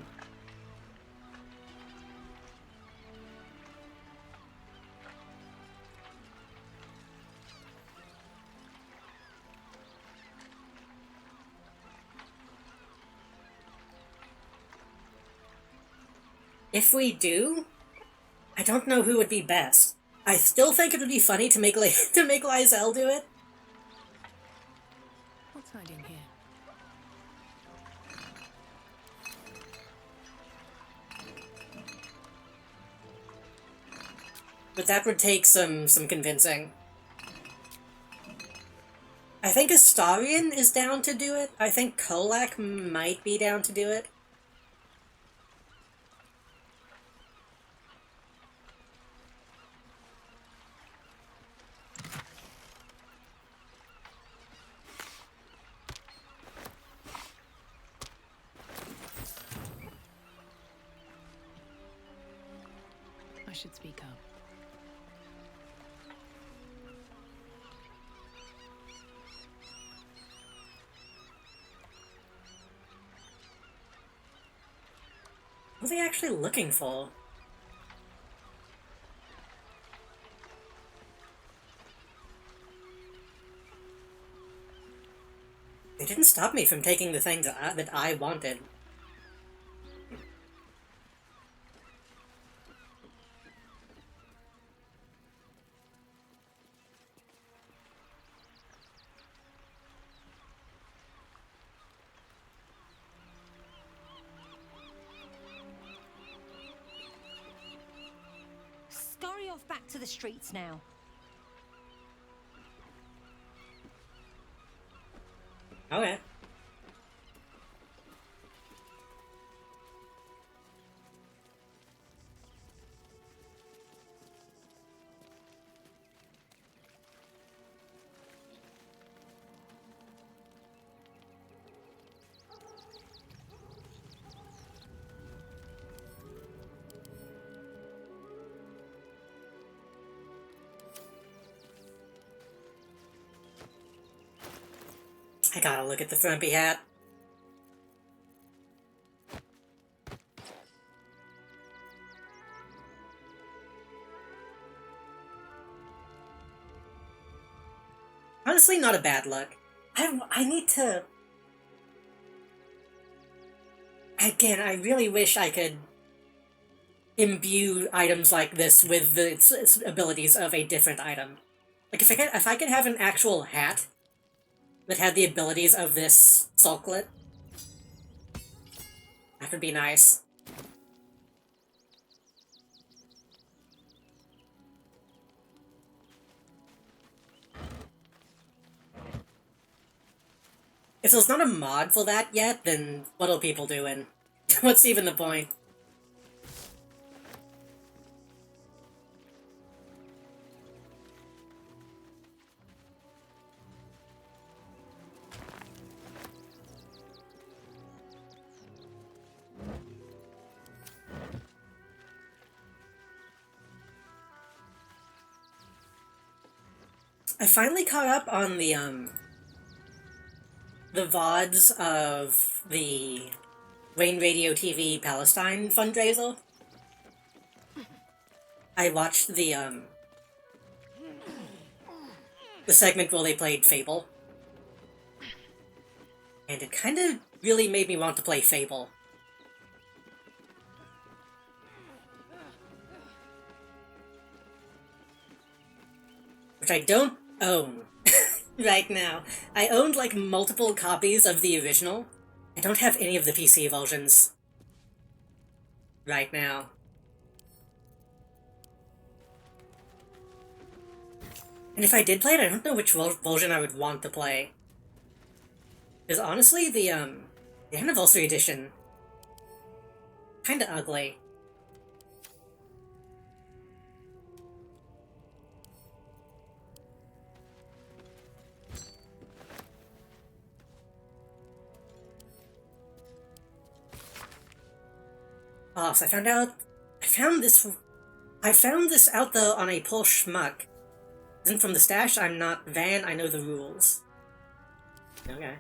If we do, I don't know who would be best. I still think it would be funny to make Lysel do it. What's hiding here? But that would take some convincing. I think Astarion is down to do it. I think Kolak might be down to do it. I should speak up. What are they actually looking for? They didn't stop me from taking the thing that I wanted. Scurry off back to the streets now. Okay. I gotta look at the frumpy hat. Honestly, not a bad look. I need to... Again, I really wish I could imbue items like this with the its abilities of a different item. Like, if I could have an actual hat that had the abilities of this Sulklet, that would be nice. If there's not a mod for that yet, then what are people doing? What's even the point? I finally caught up on the VODs of the Rain Radio TV Palestine fundraiser. I watched the segment where they played Fable. And it kind of really made me want to play Fable. Which I don't own right now. I owned like multiple copies of the original. I don't have any of the PC versions right now. And if I did play it, I don't know which version I would want to play. Because honestly, the Anniversary Edition, kinda ugly. Oh, so I found this out though on a poor schmuck. Isn't from the stash, I'm not Van, I know the rules. Okay.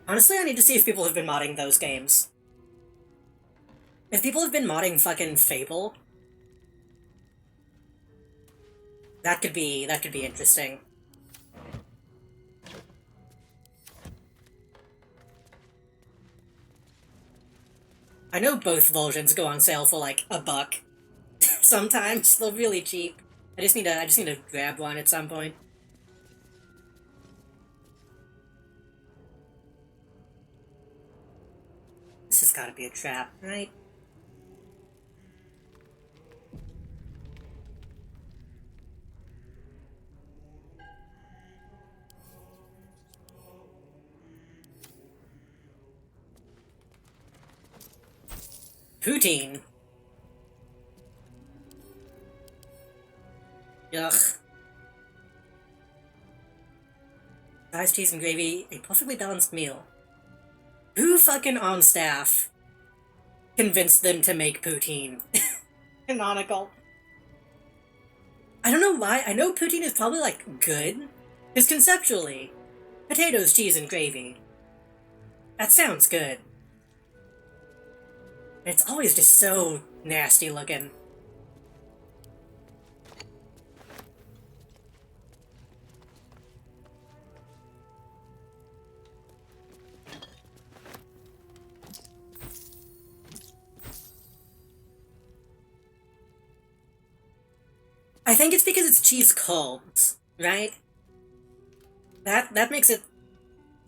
Honestly, I need to see if people have been modding those games. If people have been modding fucking Fable, that could be interesting. I know both versions go on sale for like $1. Sometimes they're really cheap. I just need to grab one at some point. This has gotta be a trap, right? Poutine. Ugh. Fries, cheese, and gravy, a perfectly balanced meal. Who fucking on staff convinced them to make poutine? Canonical. I don't know why. I know poutine is probably, like, good. Because conceptually, potatoes, cheese, and gravy. That sounds good. It's always just so nasty looking. I think it's because it's cheese curds, right? That makes it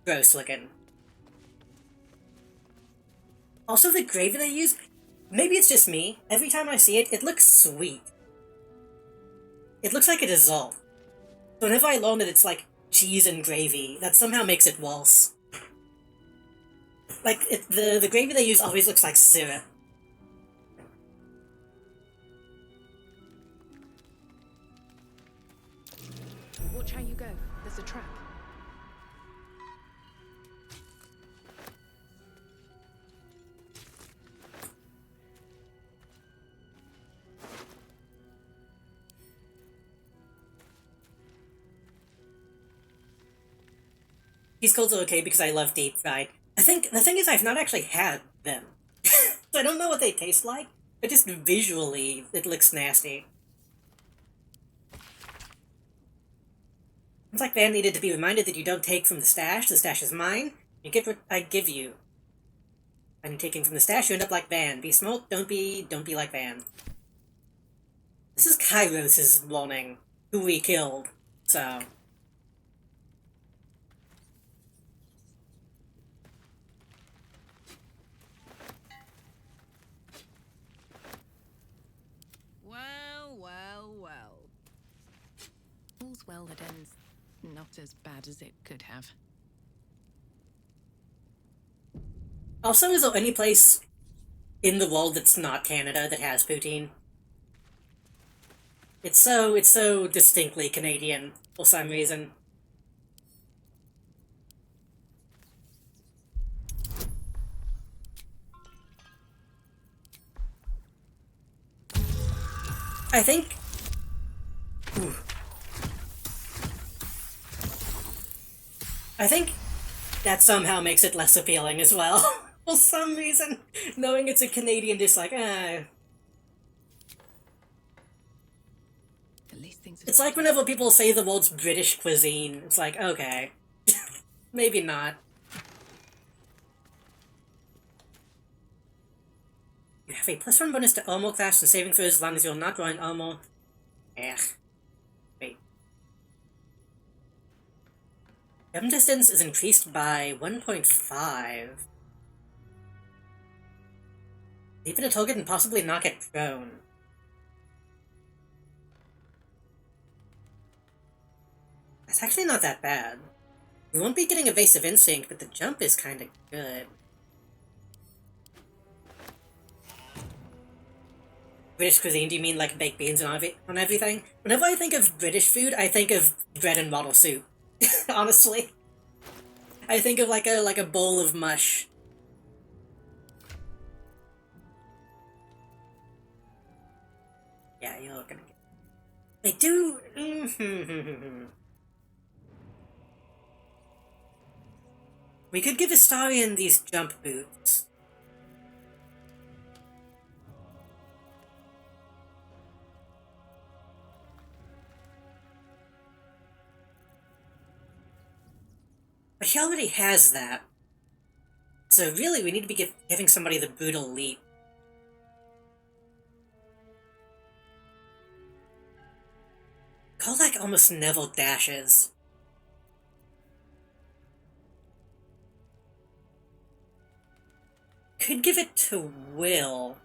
gross looking. Also, the gravy they use, maybe it's just me, every time I see it, it looks sweet. It looks like it is all. So whenever I learn that it's like cheese and gravy, that somehow makes it worse. Like, the gravy they use always looks like syrup. Watch how you go. There's a trap. Cheese codes are okay because I love deep fried. I think the thing is I've not actually had them. So I don't know what they taste like, but just visually, it looks nasty. It's like Van needed to be reminded that you don't take from the stash is mine, you get what I give you. When you're taking from the stash, you end up like Van. Be smart, don't be like Van. This is Kairos' warning, who we killed, so... Well, well, well. All's well that ends not as bad as it could have. Also, is there any place in the world that's not Canada that has poutine? It's so distinctly Canadian for some reason. I think... Ooh. I think that somehow makes it less appealing as well. For some reason, knowing it's a Canadian dish, like, At least things it's like whenever people say the world's British cuisine, it's like, okay. Maybe not. You have a +1 bonus to armor class and saving throws as long as you're not drawing armor. Ugh. Wait. Jump distance is increased by 1.5. Leave it a target and possibly knock it prone. That's actually not that bad. We won't be getting Evasive Instinct, but the jump is kinda good. British cuisine, do you mean like baked beans on everything? Whenever I think of British food, I think of bread and water soup. Honestly. I think of like a bowl of mush. Yeah, you're gonna get... They do... We could give Astarion these jump boots. But he already has that. So really, we need to be giving somebody the brutal leap. Kolak almost never dashes. Could give it to Will.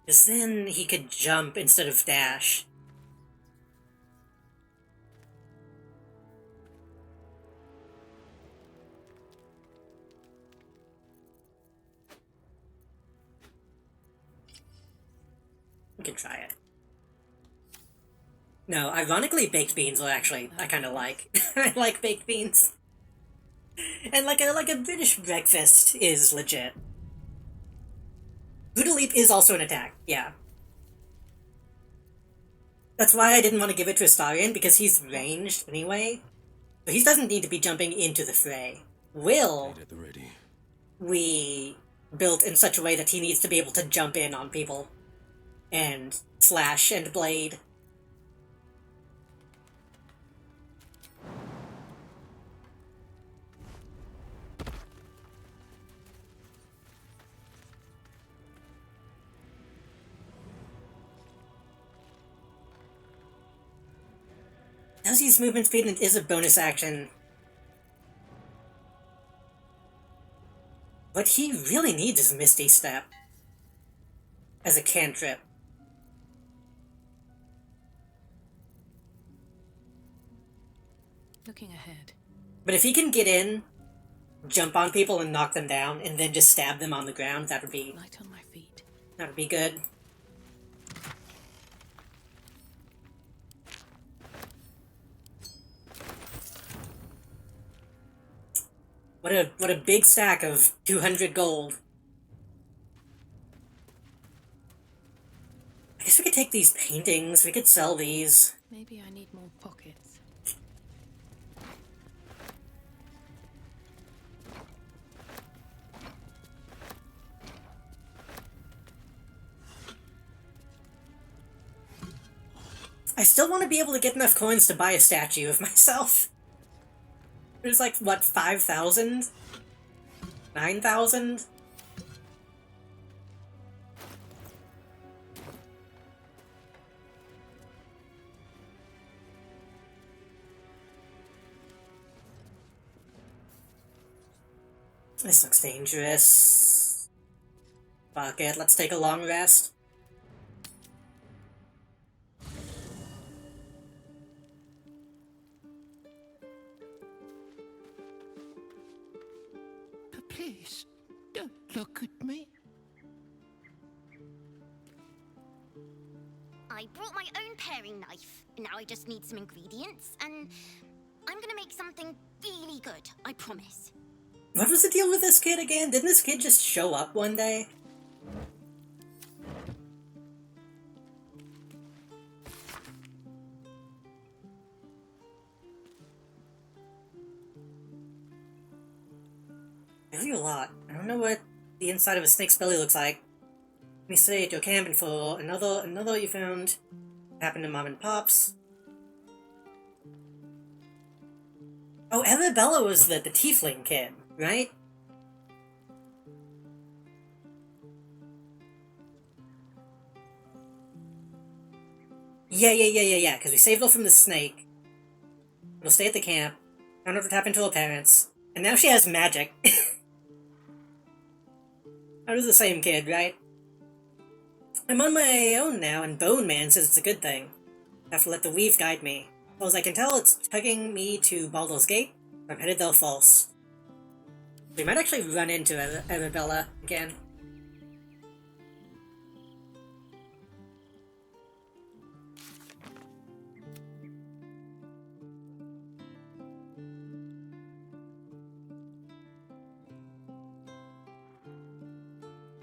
Because then he could jump instead of dash. We can try it. No, ironically, baked beans are actually I kind of like. I like baked beans, and like a British breakfast is legit. Brutal Leap is also an attack, yeah. That's why I didn't want to give it to Astarion, because he's ranged anyway. But he doesn't need to be jumping into the fray. Will, we built in such a way that he needs to be able to jump in on people. And slash and blade. Does use movement speed and is a bonus action. What he really needs is Misty Step. As a cantrip. Looking ahead. But if he can get in, jump on people and knock them down, and then just stab them on the ground, that would be... Light on my feet. That would be good. What a big stack of 200 gold. take these paintings. We could sell these. Maybe I need more pockets. I still want to be able to get enough coins to buy a statue of myself. There's like, what, 5,000? 9,000? This looks dangerous. Fuck it, let's take a long rest. Please, don't look at me. I brought my own paring knife. Now I just need some ingredients, and I'm gonna make something really good, I promise. What was the deal with this kid again? Didn't this kid just show up one day? Really a lot. I don't know what the inside of a snake's belly looks like. Let me say to a camp and for another you found. Happened to Mom and Pops. Oh, Arabella was the tiefling kid, right? Yeah, because we saved her from the snake. We'll stay at the camp. Found out what happened to her parents. And now she has magic. That was the same kid, right? I'm on my own now, and Bone Man says it's a good thing. I have to let the weave guide me. As far as I can tell, it's tugging me to Baldur's Gate. I'm headed there false. We might actually run into Arabella again.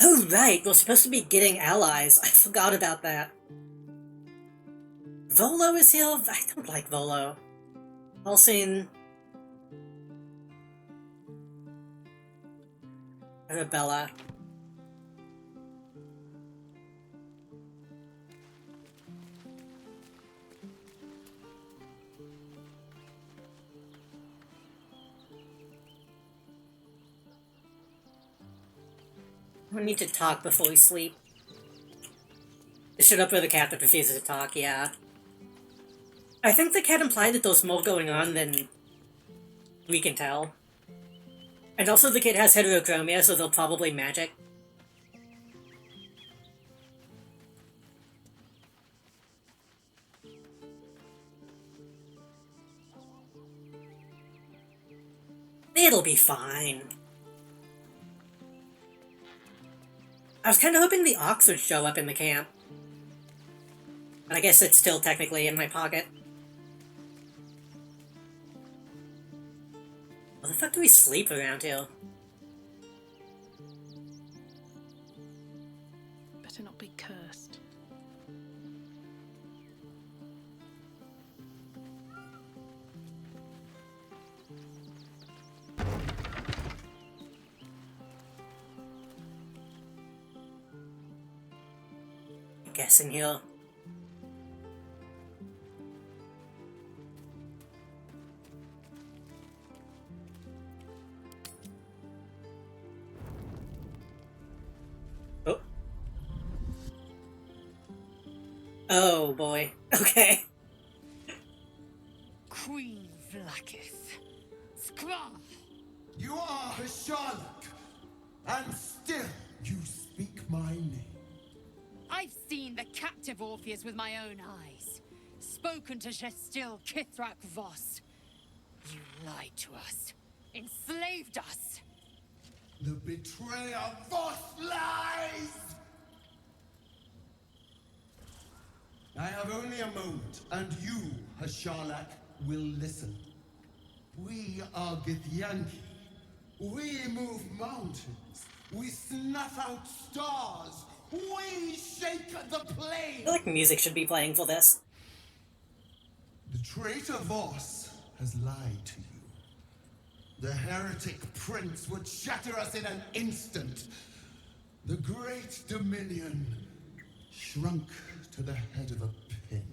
Oh right, we're supposed to be getting allies. I forgot about that. Volo is here? I don't like Volo. Halcyon. Arabella. We need to talk before we sleep. Shut up with the cat that refuses to talk, yeah. I think the cat implied that there's more going on than we can tell. And also the kid has heterochromia, so they'll probably magic. It'll be fine. I was kind of hoping the ox would show up in the camp. But I guess it's still technically in my pocket. Where the fuck do we sleep around here? Better not be cursed. Guessing here. Oh. Oh boy. Okay. Queen Vlaakith. Skra! You are a Charlotte, and still you speak my name. I've seen the captive Orpheus with my own eyes. Spoken to Gestil Kithrak Voss. You lied to us. Enslaved us. The betrayer Voss lies! I have only a moment, and you, Hasharlak, will listen. We are Githyanki. We move mountains. We snuff out stars. We shake the I plane! feel like music should be playing for this. The traitor Voss has lied to you. The heretic prince would shatter us in an instant. The great Dominion shrunk to the head of a pin.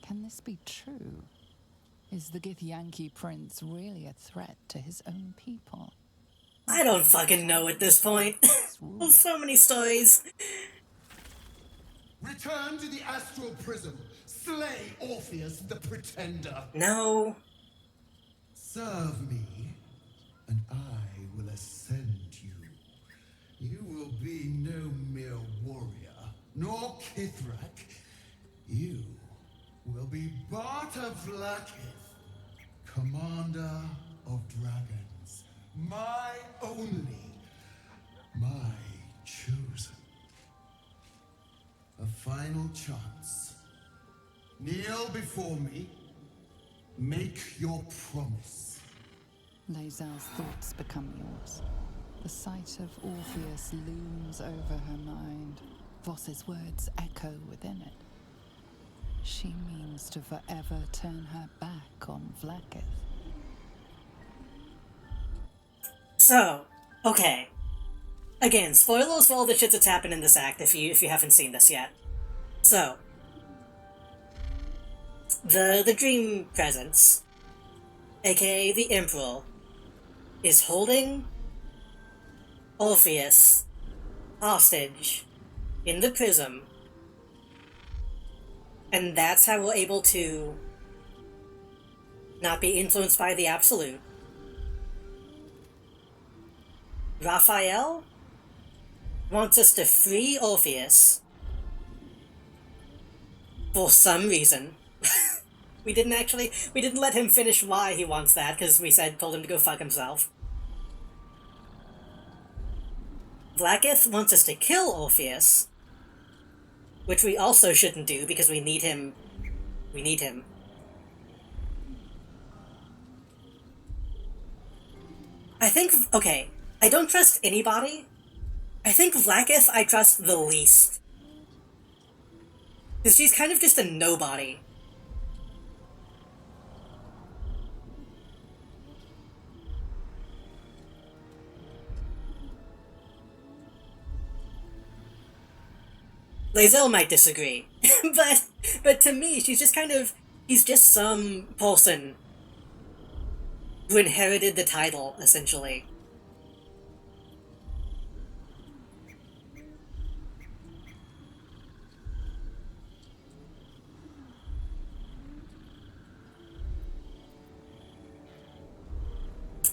Can this be true? Is the Githyanki prince really a threat to his own people? I don't fucking know at this point. There's so many stories. Return to the astral prism. Slay Orpheus the Pretender. No. Serve me, and I will ascend you. You will be no mere warrior, nor Kithrak. You will be Barta Vlaakith, commander of dragons. My only, my chosen. A final chance. Kneel before me. Make your promise. Lae'zel's thoughts become yours. The sight of Orpheus looms over her mind. Voss's words echo within it. She means to forever turn her back on Vlaakith. So, okay. Again, spoilers for all the shit that's happened in this act if you haven't seen this yet. So, the Dream Presence, aka the Emperor, is holding Orpheus hostage in the prism, and that's how we're able to not be influenced by the Absolute. Raphael wants us to free Orpheus for some reason. We didn't let him finish why he wants that, because we told him to go fuck himself. Vlaakith wants us to kill Orpheus, which we also shouldn't do because we need him. We need him. I think, okay, I don't trust anybody. I think Vlaakith I trust the least. Because she's kind of just a nobody. Lae'zel might disagree, but to me, she's just he's just some person who inherited the title, essentially.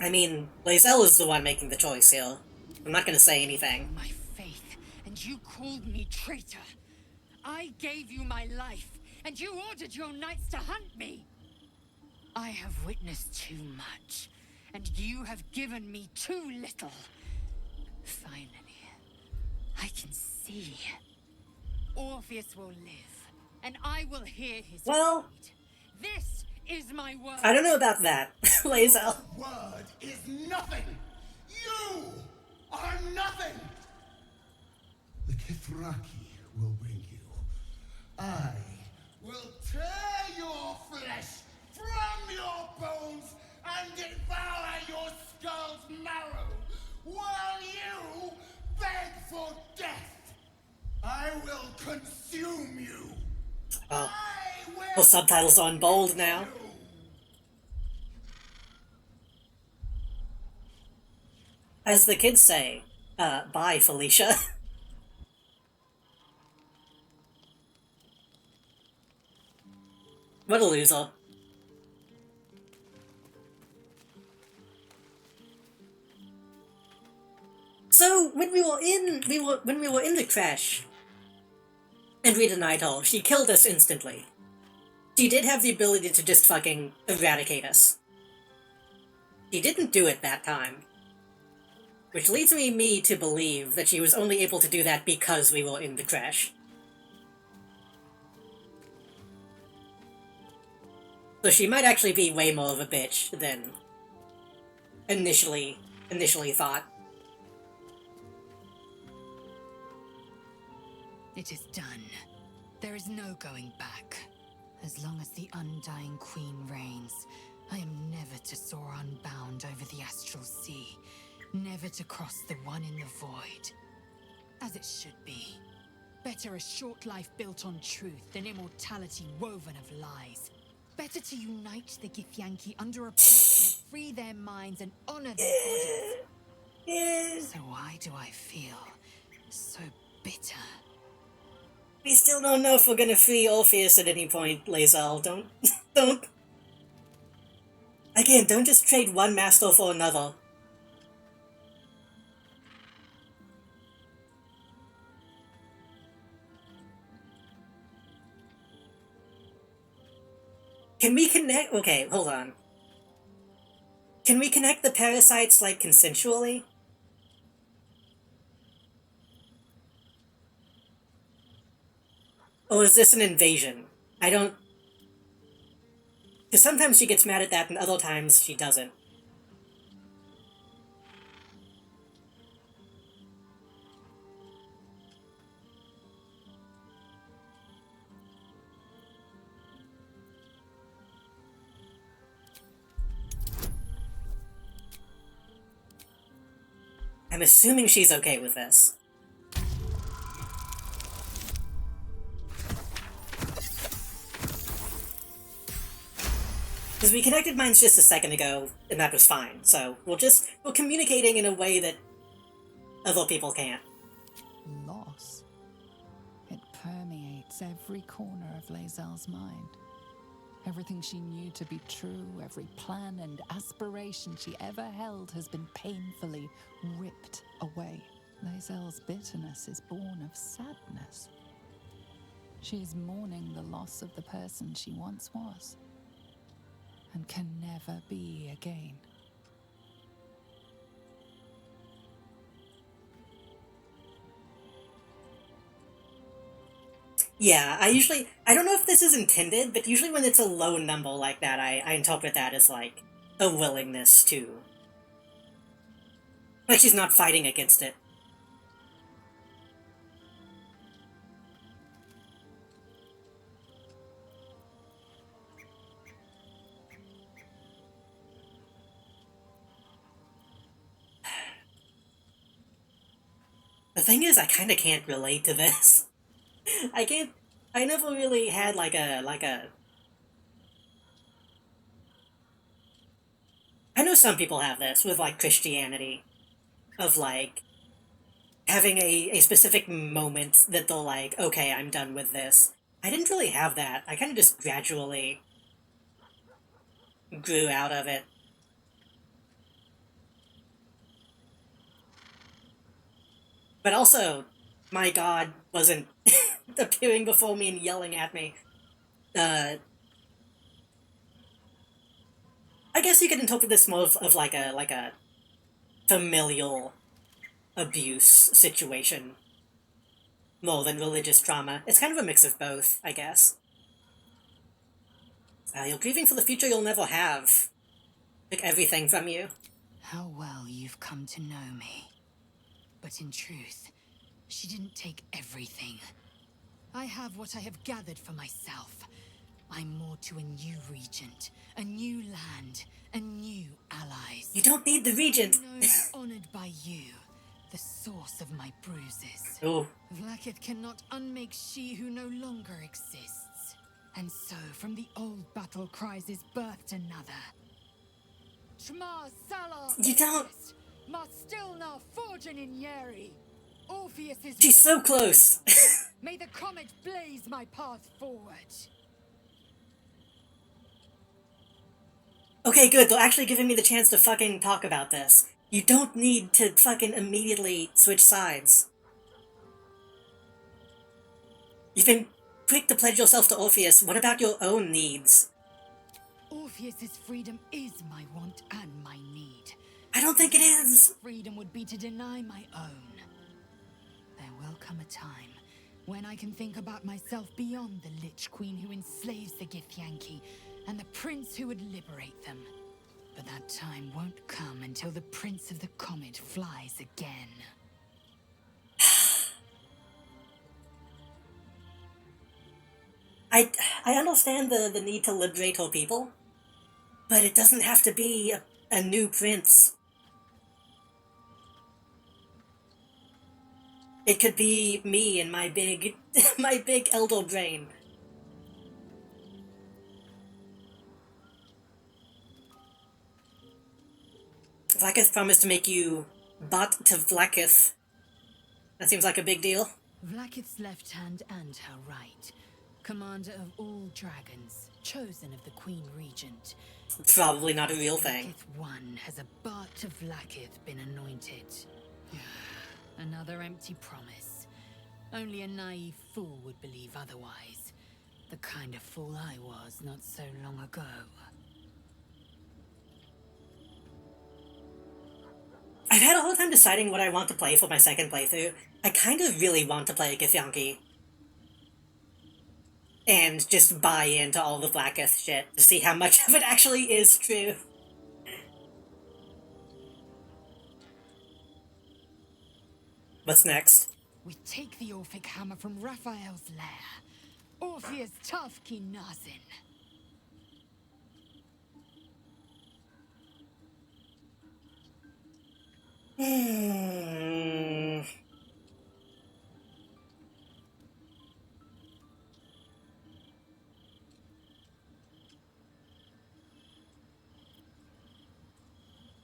I mean, Lae'zel is the one making the choice here. I'm not gonna say anything. My faith, and you called me traitor. I gave you my life, and you ordered your knights to hunt me. I have witnessed too much, and you have given me too little. Finally, I can see. Orpheus will live, and I will hear his Well, plead. This is my word. I don't know about that, Lae'zel. Word is nothing. You are nothing. The Kithraki will bring you. I will tear your flesh from your bones and devour your skull's marrow while you beg for death. I will consume you. Oh. Well, subtitles on bold now. As the kids say, bye, Felicia. What a loser. So when we were in the crash and we denied her, she killed us instantly. She did have the ability to just fucking eradicate us. She didn't do it that time. Which leads me to believe that she was only able to do that because we were in the crash. So she might actually be way more of a bitch than initially thought. It is done. There is no going back. As long as the Undying Queen reigns, I am never to soar unbound over the astral sea, never to cross the one in the void. As it should be. Better a short life built on truth than immortality woven of lies. Better to unite the Githyanki under a prince and free their minds and honor their bodies. So why do I feel so bitter? We still don't know if we're gonna free Orpheus at any point, Lae'zel. Don't. Again, don't just trade one master for another. Can we connect? Okay, hold on. Can we connect the parasites, like, consensually? Or is this an invasion? I don't... Because sometimes she gets mad at that and other times she doesn't. I'm assuming she's okay with this. Because we connected minds just a second ago, and that was fine, so we're communicating in a way that other people can't. Loss. It permeates every corner of Lae'zel's mind. Everything she knew to be true, every plan and aspiration she ever held has been painfully ripped away. Lae'zel's bitterness is born of sadness. She is mourning the loss of the person she once was, and can never be again. Yeah, I don't know if this is intended, but usually when it's a low number like that, I interpret that as, like, a willingness to... Like she's not fighting against it. The thing is, I kinda can't relate to this. I never really had, like a... I know some people have this with, like, Christianity. Of, like, having a specific moment that they're like, okay, I'm done with this. I didn't really have that. I kinda just gradually grew out of it. But also, my god wasn't appearing before me and yelling at me. I guess you could interpret this more of like a familial abuse situation more than religious trauma. It's kind of a mix of both, I guess. You're grieving for the future you'll never have. Took everything from you. How well you've come to know me. But in truth, she didn't take everything. I have what I have gathered for myself. I'm more to a new regent, a new land, and new allies. You don't need the regent. Honored by you, the source of my bruises. Oh. Vlaakith cannot unmake she who no longer exists. And so, from the old battle cries is birthed another. Shma Salah. You don't. Mastilna Forgin in Yeri. Orpheus is. She's so close. May the comet blaze my path forward. Okay, good. They're actually giving me the chance to fucking talk about this. You don't need to fucking immediately switch sides. You've been quick to pledge yourself to Orpheus. What about your own needs? Orpheus's freedom is my want and my need. I don't think it is. Freedom would be to deny my own. There will come a time when I can think about myself beyond the Lich Queen who enslaves the Githyanki and the prince who would liberate them. But that time won't come until the Prince of the Comet flies again. I understand the need to liberate her people, but it doesn't have to be a new prince. It could be me and my big, my big elder brain. Vlakith promised to make you bot to Vlakith. That seems like a big deal. Vlakith's left hand and her right. Commander of all dragons, chosen of the Queen Regent. Probably not a real thing. Vlakith one has a bot to Vlakith been anointed. Another empty promise. Only a naive fool would believe otherwise. The kind of fool I was not so long ago. I've had a hard time deciding what I want to play for my second playthrough. I kind of really want to play Githyanki. And just buy into all the Vlakith shit to see how much of it actually is true. What's next? We take the Orphic hammer from Raphael's lair. Orpheus tough Kinazin.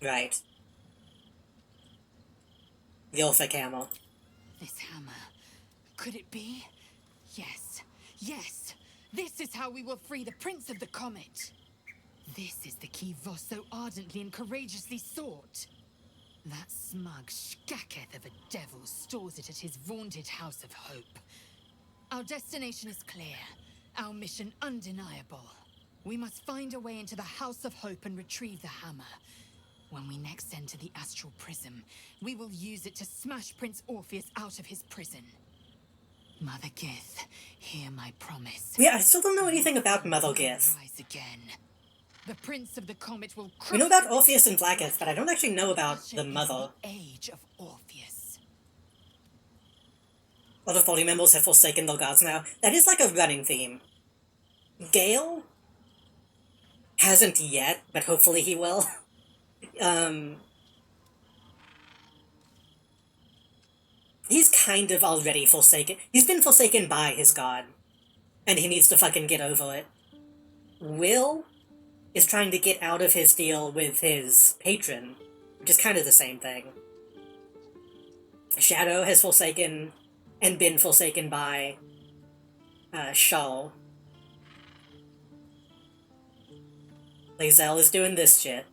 Right. The Orphic hammer. This hammer. Could it be? Yes. Yes! This is how we will free the Prince of the Comet! This is the key Voss so ardently and courageously sought. That smug shkaketh of a devil stores it at his vaunted House of Hope. Our destination is clear. Our mission undeniable. We must find a way into the House of Hope and retrieve the hammer. When we next enter the Astral Prism, we will use it to smash Prince Orpheus out of his prison. Mother Gith, hear my promise. Yeah, I still don't know anything about Mother Gith. Rise again. The Prince of the Comet will crush. We know about Orpheus and Vlakith, but I don't actually know about the Mother. The age of Orpheus. Other party members have forsaken their gods now. That is like a running theme. Gale hasn't yet, but hopefully he will. He's kind of already forsaken. He's been forsaken by his god, and he needs to fucking get over it. Will is trying to get out of his deal with his patron, which is kind of the same thing. Shadow has forsaken and been forsaken by Shaw. Lae'zel is doing this shit.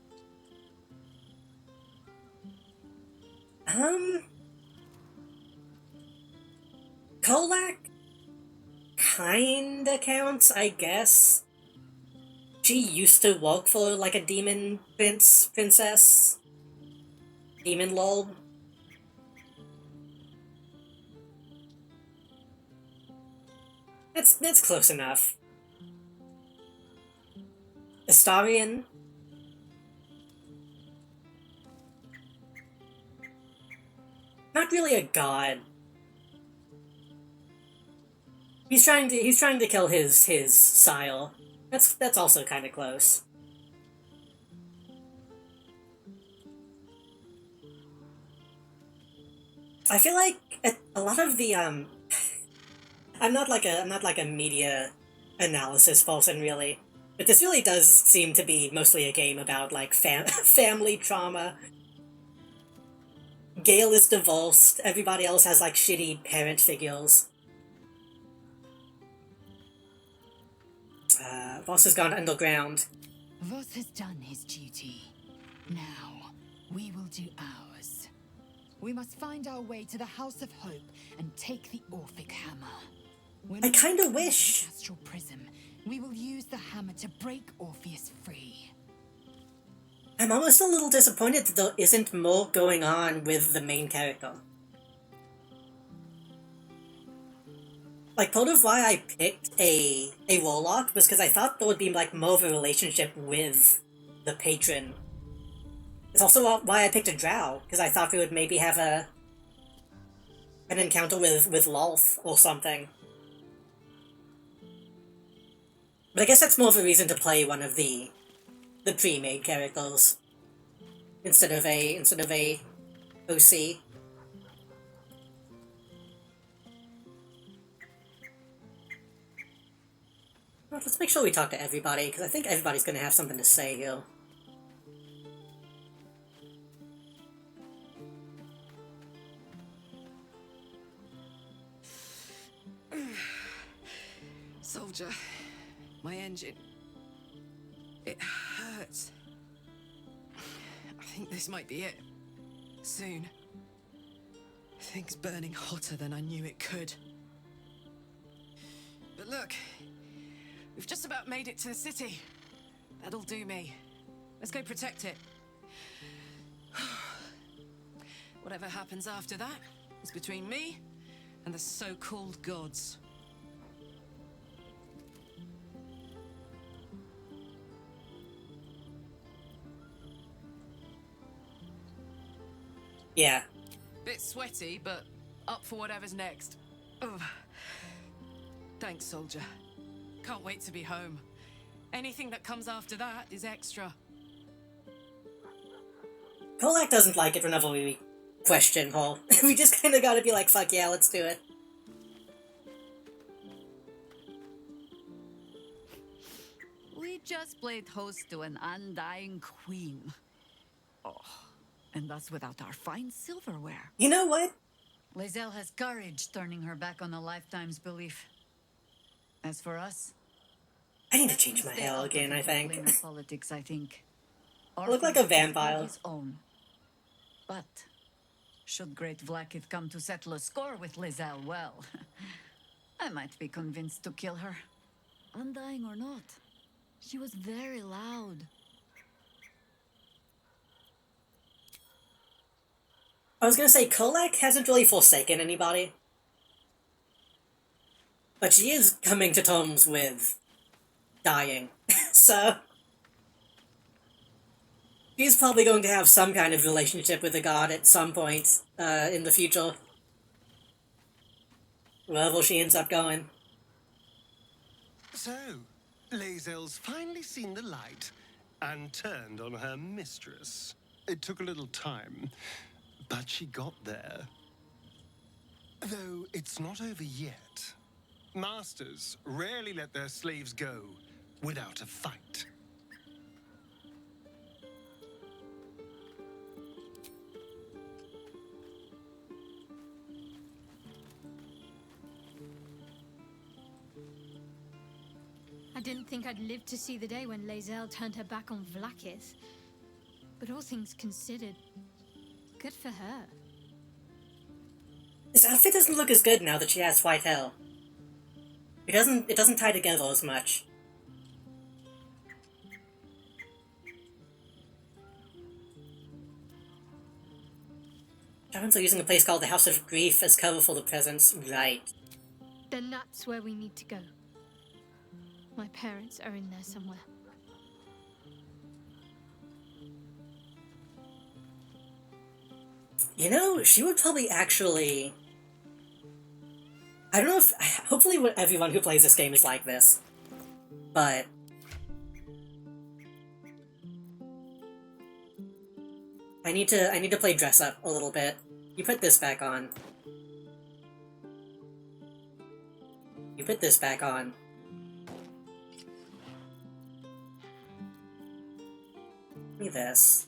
Kolak kinda counts, I guess. She used to work for, like, a demon princess. Demon lord. That's close enough. Astarion. Not really a god. He's trying to kill his sire. That's also kind of close. I feel like a lot of the I'm not like a media analysis person really, but this really does seem to be mostly a game about like family trauma. Gale is divorced. Everybody else has like shitty parent figures. Voss has gone underground. Voss has done his duty. Now, we will do ours. We must find our way to the House of Hope and take the Orphic hammer. When I kind of wish. The Astral Prism, we will use the hammer to break Orpheus free. I'm almost a little disappointed that there isn't more going on with the main character. Like, part of why I picked a warlock was because I thought there would be, like, more of a relationship with the patron. It's also why I picked a drow, because I thought we would maybe have an encounter with Lolth or something. But I guess that's more of a reason to play one of the pre-made characters instead of a OC. Well, let's make sure we talk to everybody, because I think everybody's going to have something to say here. Soldier, my engine. It hurts. I think this might be it. Soon. Things burning hotter than I knew it could. But look, we've just about made it to the city. That'll do me. Let's go protect it. Whatever happens after that is between me and the so-called gods. Yeah. Bit sweaty, but up for whatever's next. Ugh. Thanks, soldier. Can't wait to be home. Anything that comes after that is extra. Kolak doesn't like it whenever we question her. We just kind of gotta be like, fuck yeah, let's do it. We just played host to an undying queen. Oh, and that's without our fine silverware. You know what? Lae'zel has courage, turning her back on a lifetime's belief. As for us, I need to change my hair again, I think. Politics, I think. I look like a vampire. His own. But should Great Vlaakith come to settle a score with Lae'zel, well, I might be convinced to kill her. Undying or not, she was very loud. I was gonna say, Kolak hasn't really forsaken anybody. But she is coming to terms with dying. So she's probably going to have some kind of relationship with a god at some point in the future. Wherever she ends up going. So, Lae'zel's finally seen the light and turned on her mistress. It took a little time, but she got there. Though it's not over yet. Masters rarely let their slaves go without a fight. I didn't think I'd live to see the day when Lae'zel turned her back on Vlaakith. But all things considered, good for her. This outfit doesn't look as good now that she has white hair. It doesn't tie together as much. Shamans are using a place called the House of Grief as cover for the presents. Right. Then that's where we need to go. My parents are in there somewhere. You know, she would probably actually... I don't know if... Hopefully everyone who plays this game is like this. But... I need to play dress up a little bit. You put this back on. You put this back on. Give me this.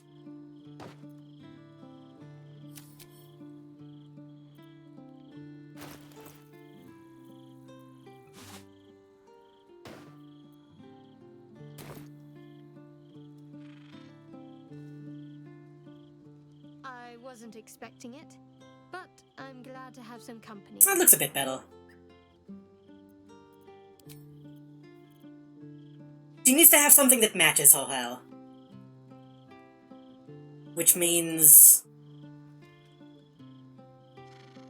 I wasn't expecting it, but I'm glad to have some company. That looks a bit better. She needs to have something that matches her hair. Which means...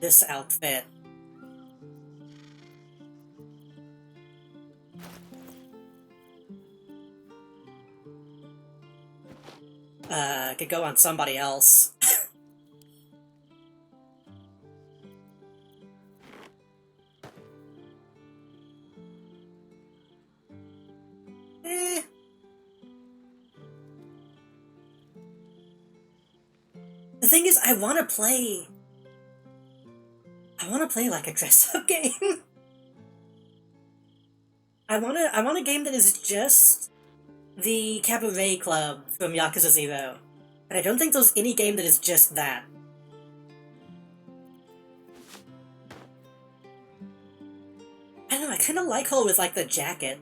this outfit. Could go on somebody else. thing is, I want to play like a dress-up game. I want a game that is just the Cabaret Club from Yakuza 0. And I don't think there's any game that is just that. I don't know, I kinda like her with, like, the jacket.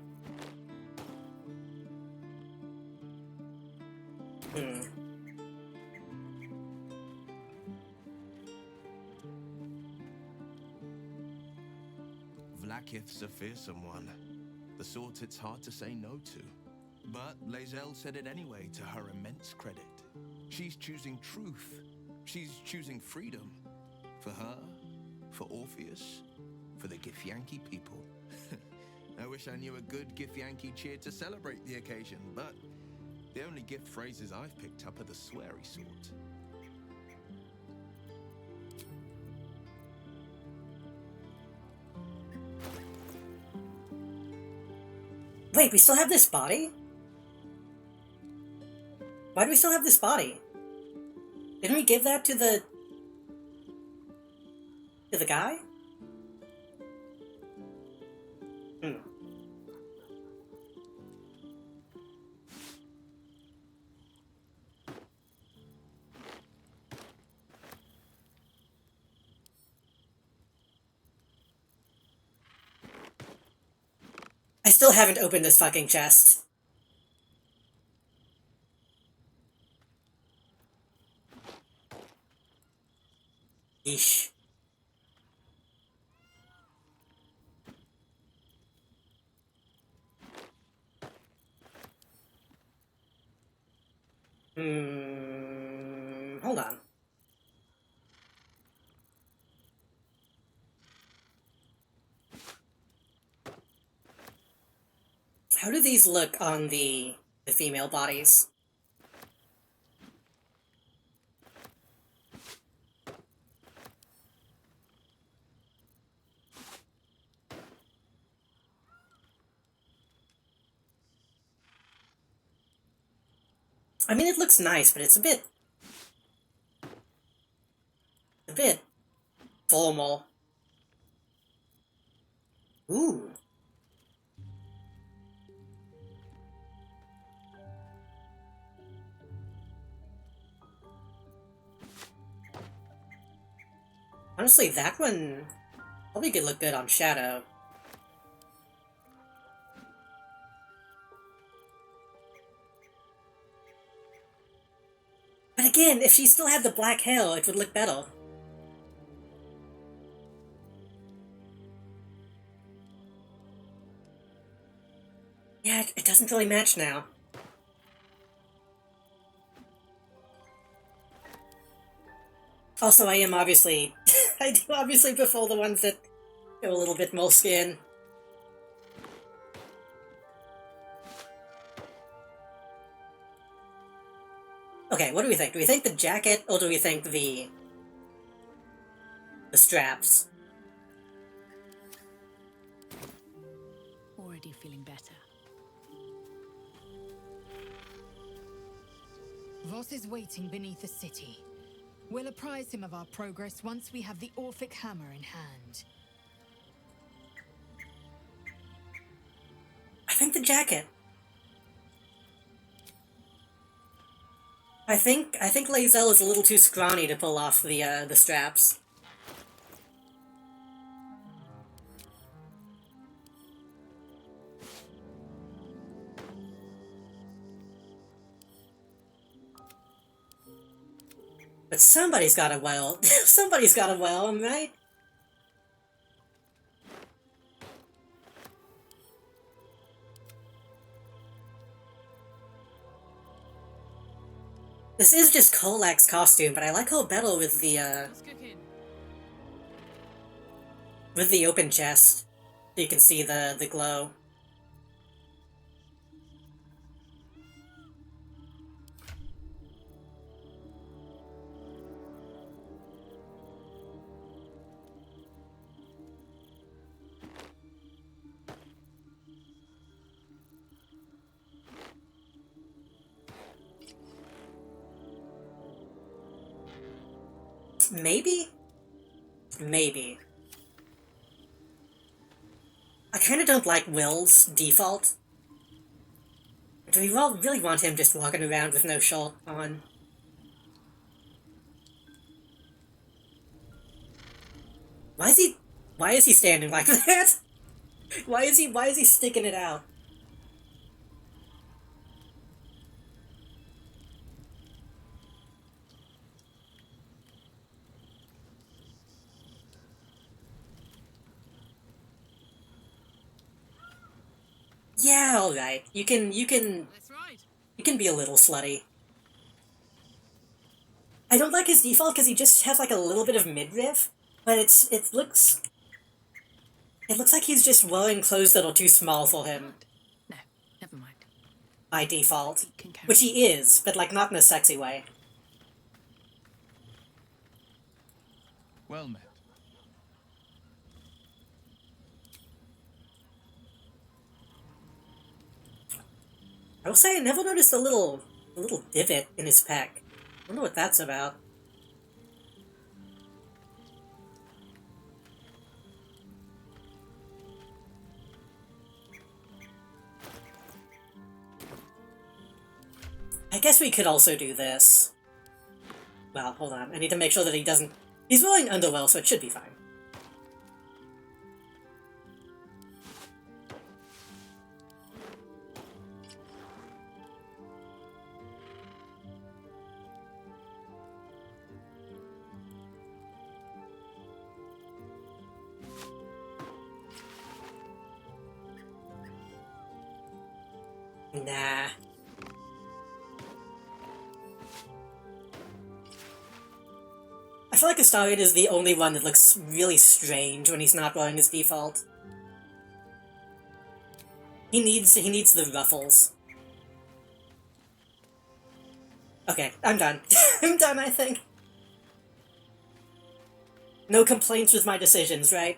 Vlaakith's a fearsome one. The sort it's hard to say no to. But Lae'zel said it anyway, to her immense credit. She's choosing truth. She's choosing freedom. For her, for Orpheus, for the Githyanki people. I wish I knew a good Githyanki cheer to celebrate the occasion, but the only gift phrases I've picked up are the sweary sort. Wait, we still have this body? Why do we still have this body? Didn't we give that to the guy? I still haven't opened this fucking chest. Yeesh. Hold on. How do these look on the female bodies? I mean, it looks nice, but it's a bit formal. Ooh. Honestly, that one probably could look good on Shadow. But again, if she still had the black hair, it would look better. Yeah, it doesn't really match now. Also, I do obviously prefer the ones that have a little bit more skin. Okay, what do we think? Do we think the jacket, or do we think the straps? Already feeling better. Voss is waiting beneath the city. We'll apprise him of our progress once we have the Orphic hammer in hand. I think the jacket. I think Lae'zel is a little too scrawny to pull off the straps. But somebody's got a well. Somebody's got a well, right? This is just Kolak's costume, but I like her better with the open chest. So you can see the glow. maybe? Maybe. I kinda don't like Will's default. Do we all really want him just walking around with no shirt on? Why is he standing like that? Why is he sticking it out? Yeah, alright. You can That's right. you can be a little slutty. I don't like his default because he just has like a little bit of midriff, but it looks like he's just wearing clothes that are too small for him No, never mind. by default. He can carry Which he is, but like not in a sexy way. Well met. I will say I never noticed a little divot in his pec. I wonder what that's about. I guess we could also do this. Well, hold on. I need to make sure that he doesn't... He's wearing underwear, so it should be fine. Nah. I feel like Astarion is the only one that looks really strange when he's not wearing his default. He needs the ruffles. Okay, I'm done. I'm done, I think. No complaints with my decisions, right?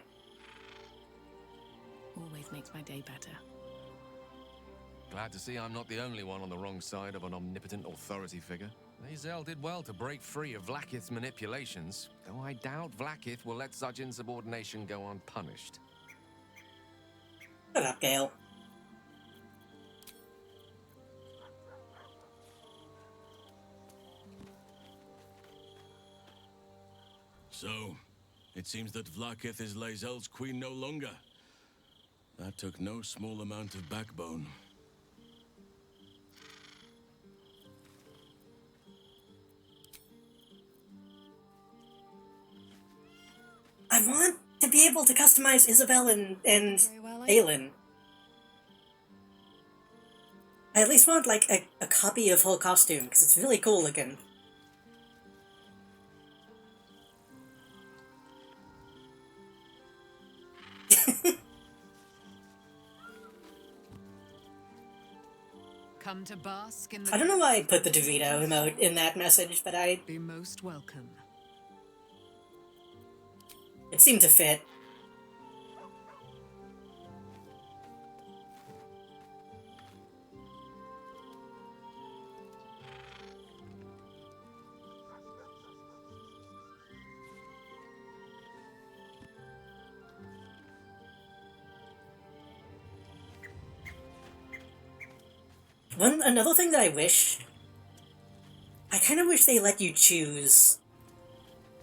Always makes my day better. Glad to see I'm not the only one on the wrong side of an omnipotent authority figure. Lae'zel did well to break free of Vlaakith's manipulations, though I doubt Vlaakith will let such insubordination go unpunished. Shut up, Gale. So, it seems that Vlaakith is Lae'zel's queen no longer. That took no small amount of backbone. I want to be able to customize Isabel and well, Aelin. I at least want, like, a copy of her costume, because it's really cool looking. Come to bask in the... I don't know why I put the DeVito emote in that message, but Be most welcome. it seemed to fit. Another thing that I kind of wish they let you choose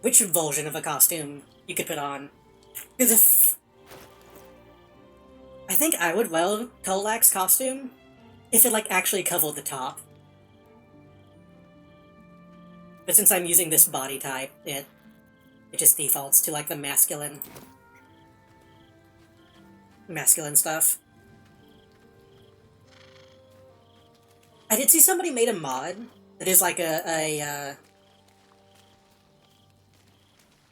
which version of a costume you could put on. Because if... I think I would wear Kolak's costume if it, like, actually covered the top. But since I'm using this body type, it just defaults to, like, the masculine stuff. I did see somebody made a mod that is like a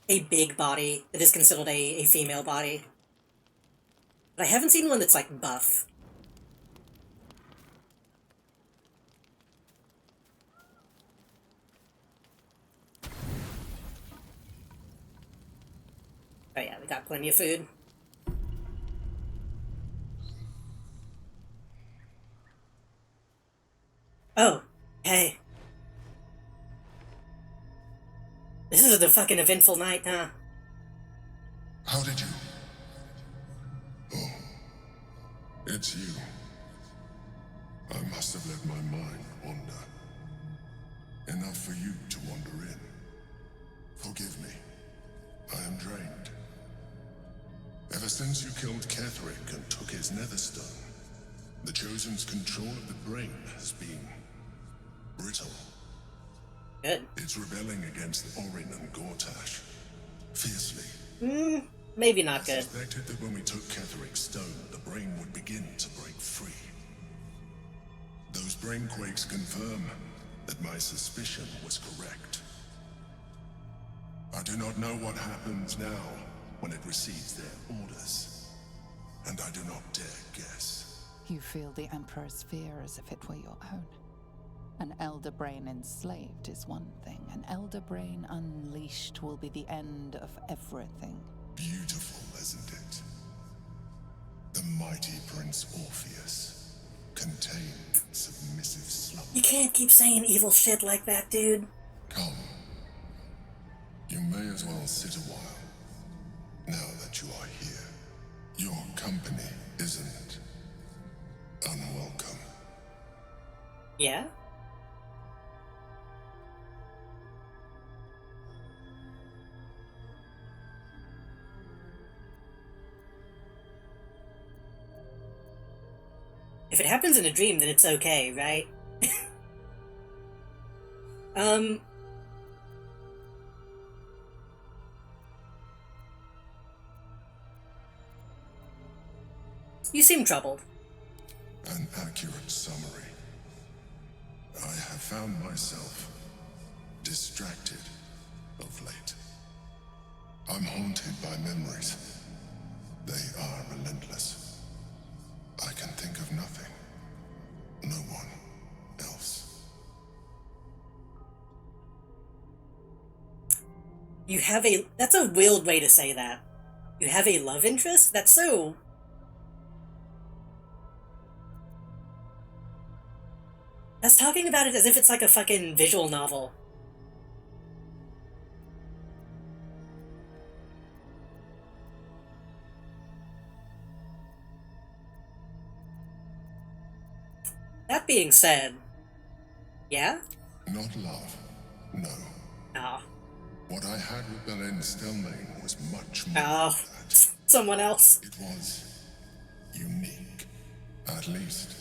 big body that is considered a female body. But I haven't seen one that's like buff. Oh yeah, we got plenty of food. Oh, hey. This This is a fucking eventful night, huh? How did you? Oh, it's you. I must have let my mind wander. Enough for you to wander in. Forgive me. I am drained. Ever since you killed Ketherick and took his netherstone, the Chosen's control of the brain has been brittle. Good. It's rebelling against Orin and Gortash. Fiercely. Maybe not good. I suspected that when we took Ketherick's stone, the brain would begin to break free. Those brain quakes confirm that my suspicion was correct. I do not know what happens now when it receives their orders, and I do not dare guess. You feel the Emperor's fear as if it were your own. An Elder Brain enslaved is one thing. An Elder Brain unleashed will be the end of everything. Beautiful, isn't it? The mighty Prince Orpheus, contained in submissive slumber. You can't keep saying evil shit like that, dude. Come. You may as well sit a while, now that you are here. Your company isn't unwelcome. Yeah? If it happens in a dream, then it's okay, right? You seem troubled. An accurate summary. I have found myself distracted of late. I'm haunted by memories. They are relentless. I can think of nothing. No one else. You have a... That's a weird way to say that. You have a love interest? That's so... That's talking about it as if it's like a fucking visual novel. That being said... Yeah? Not love. No. Oh. What I had with Belen Stelmane was much more Oh. than that. Someone else. It was unique. At least,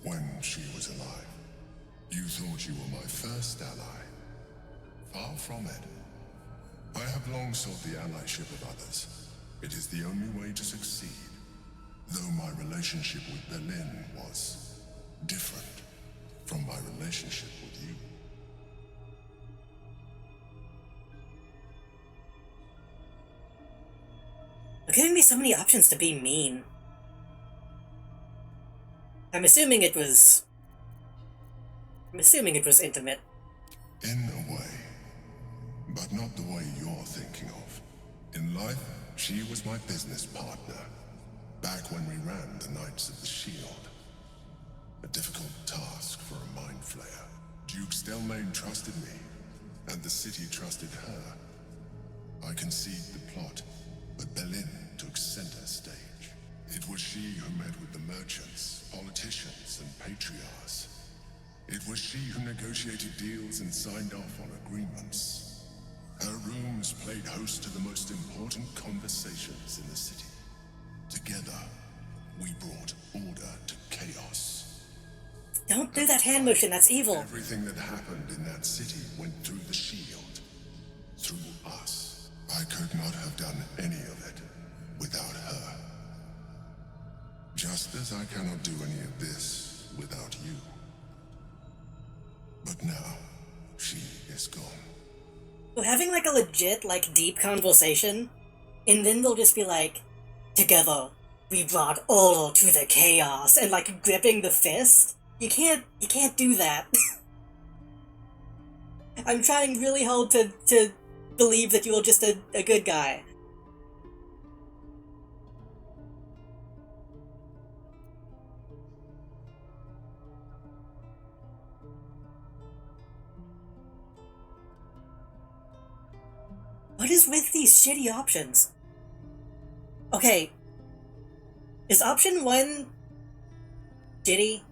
when she was alive. You thought you were my first ally. Far from it. I have long sought the allyship of others. It is the only way to succeed. Though my relationship with Belen was different from my relationship with you. You're giving me so many options to be mean. I'm assuming it was intimate. In a way. But not the way you're thinking of. In life, she was my business partner. Back when we ran the Knights of the Shield. A difficult task for a mind flayer. Duke Stelmane trusted me, and the city trusted her. I conceived the plot, but Belen took center stage. It was she who met with the merchants, politicians, and patriarchs. It was she who negotiated deals and signed off on agreements. Her rooms played host to the most important conversations in the city. Together, we brought order to chaos. Don't do that hand motion, that's evil. Everything that happened in that city went through the shield. Through us. I could not have done any of it without her. Just as I cannot do any of this without you. But now, she is gone. We're having like a legit, like, deep conversation, and then they'll just be like, together, we brought order to the chaos, and like gripping the fist. You can't do that. I'm trying really hard to believe that you're just a good guy. What is with these shitty options? Okay. Is option 1 shitty?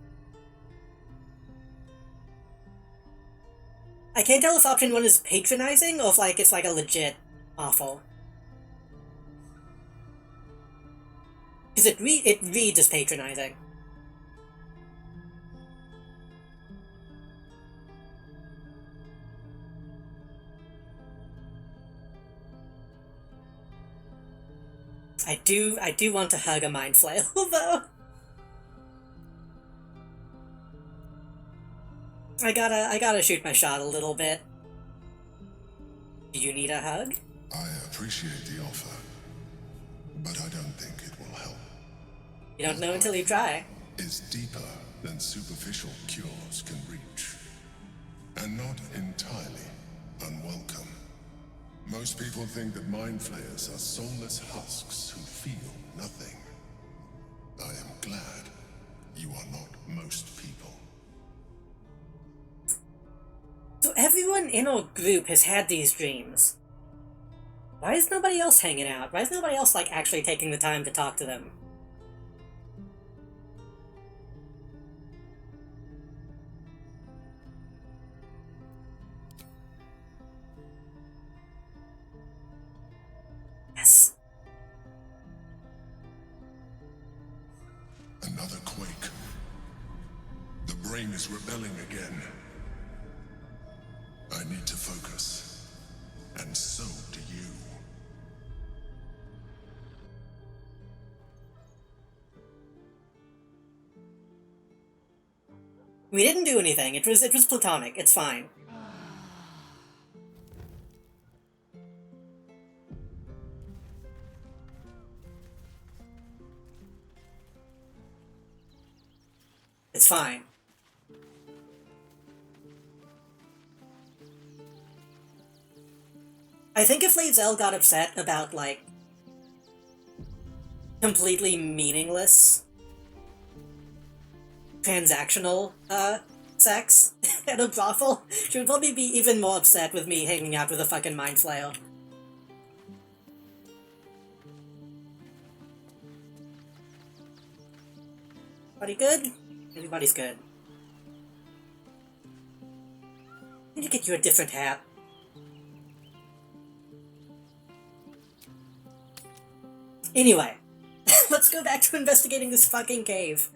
I can't tell if option 1 is patronizing or if like it's like a legit awful. Because it reads as patronizing. I do want to hug a mind flail, though. I gotta shoot my shot a little bit. Do you need a hug? I appreciate the offer, but I don't think it will help. You don't know until you try. It's deeper than superficial cures can reach, and not entirely unwelcome. Most people think that mind flayers are soulless husks who feel nothing. I am glad you are not most people. So everyone in our group has had these dreams. Why is nobody else hanging out? Why is nobody else, like, actually taking the time to talk to them? Yes. Another quake. The brain is rebelling again. I need to focus, and so do you. We didn't do anything. It was platonic. It's fine. It's fine. I think if Lae'zel got upset about, like, completely meaningless transactional, sex at a brothel, she would probably be even more upset with me hanging out with a fucking mind flail. Everybody good? Everybody's good. I need to get you a different hat. Anyway, let's go back to investigating this fucking cave.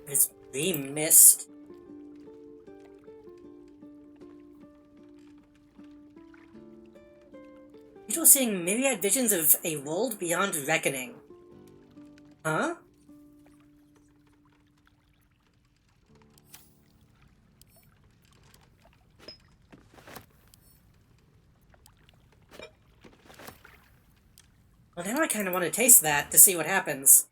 It's re-missed. People seeing myriad visions of a world beyond reckoning. Huh? Well, now I kind of want to taste that to see what happens.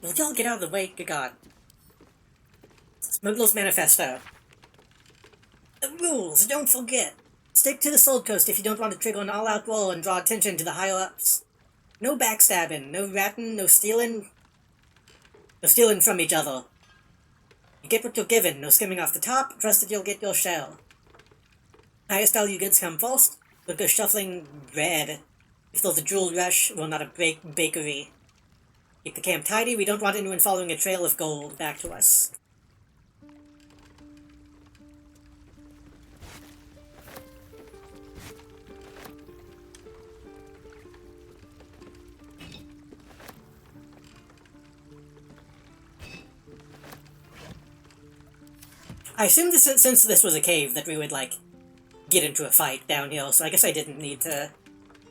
Will y'all get out of the way? Good God. Smuggler's Manifesto. The rules, don't forget. Stick to the Soul Coast if you don't want to trigger an all-out war and draw attention to the higher-ups. No backstabbing, no ratting, no stealing. No stealing from each other. You get what you're given, no skimming off the top, trust that you'll get your share. Highest value goods come first, we'll go shuffling bread. If there's a jewel rush, we're not a bakery. Keep the camp tidy, we don't want anyone following a trail of gold back to us. I assumed since this was a cave that we would, like, get into a fight down here, so I guess I didn't need to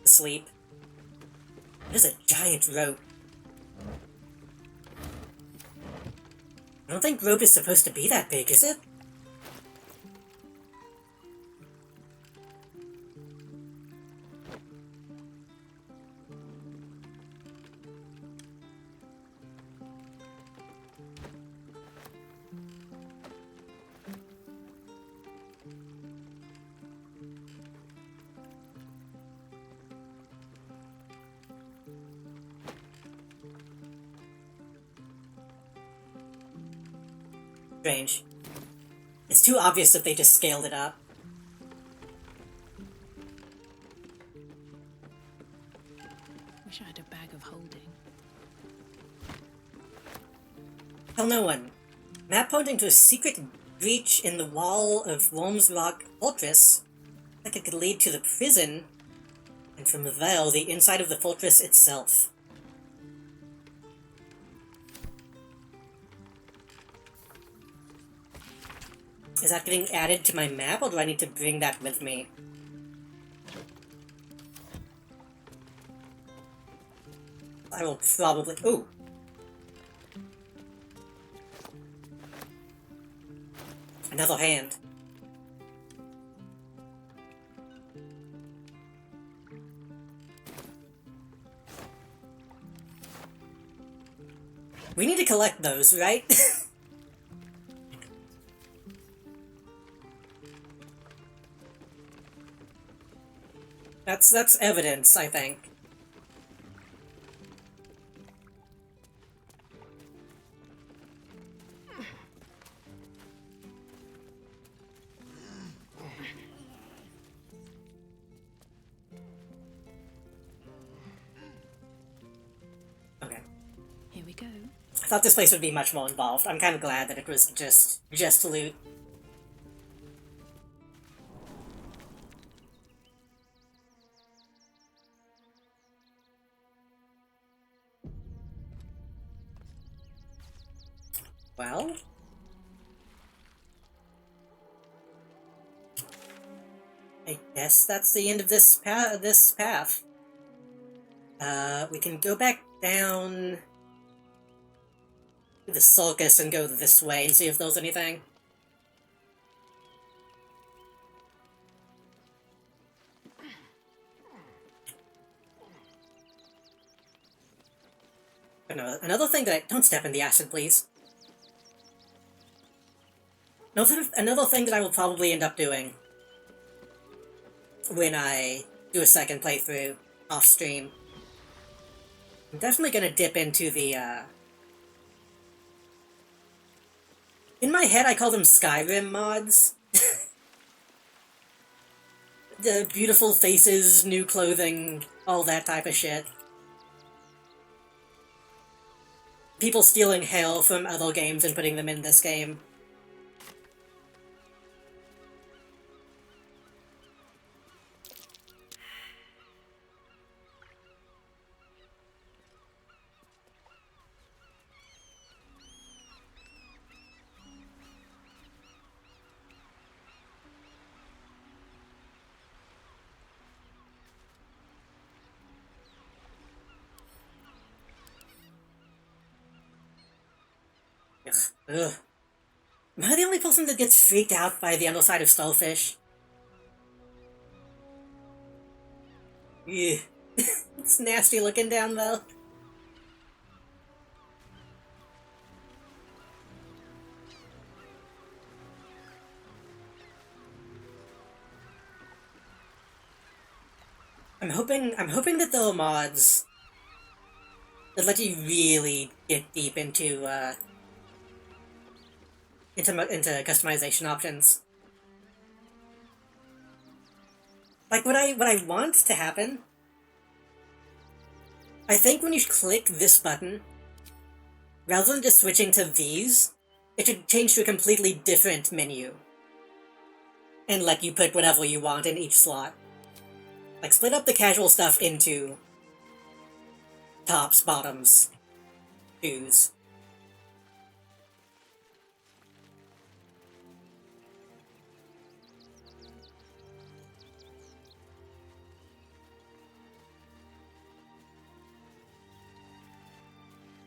Asleep. There's a giant rope. I don't think rope is supposed to be that big, is it? Strange. It's too obvious that they just scaled it up. Wish I had a bag of holding. Tell no one. Map pointing to a secret breach in the wall of Worm's Rock Fortress. Like it could lead to the prison, and from there, the inside of the fortress itself. Is that getting added to my map, or do I need to bring that with me? I will probably... Ooh! Another hand. We need to collect those, right? That's evidence, I think. Okay. Here we go. I thought this place would be much more involved. I'm kind of glad that it was just loot. Well, I guess that's the end of this path. We can go back down to the Sulcus and go this way and see if there's anything. Another thing that don't step in the acid, please. Another thing that I will probably end up doing when I do a second playthrough off stream. I'm definitely gonna dip into the, in my head I call them Skyrim mods. The beautiful faces, new clothing, all that type of shit. People stealing hail from other games and putting them in this game. Ugh. Am I the only person that gets freaked out by the underside of Skullfish? Yeah. It's nasty looking down though. I'm hoping that there are mods that let you really get deep into customization options. Like what I want to happen, I think when you click this button, rather than just switching to these, it should change to a completely different menu. And let you put whatever you want in each slot. Like split up the casual stuff into tops, bottoms, shoes.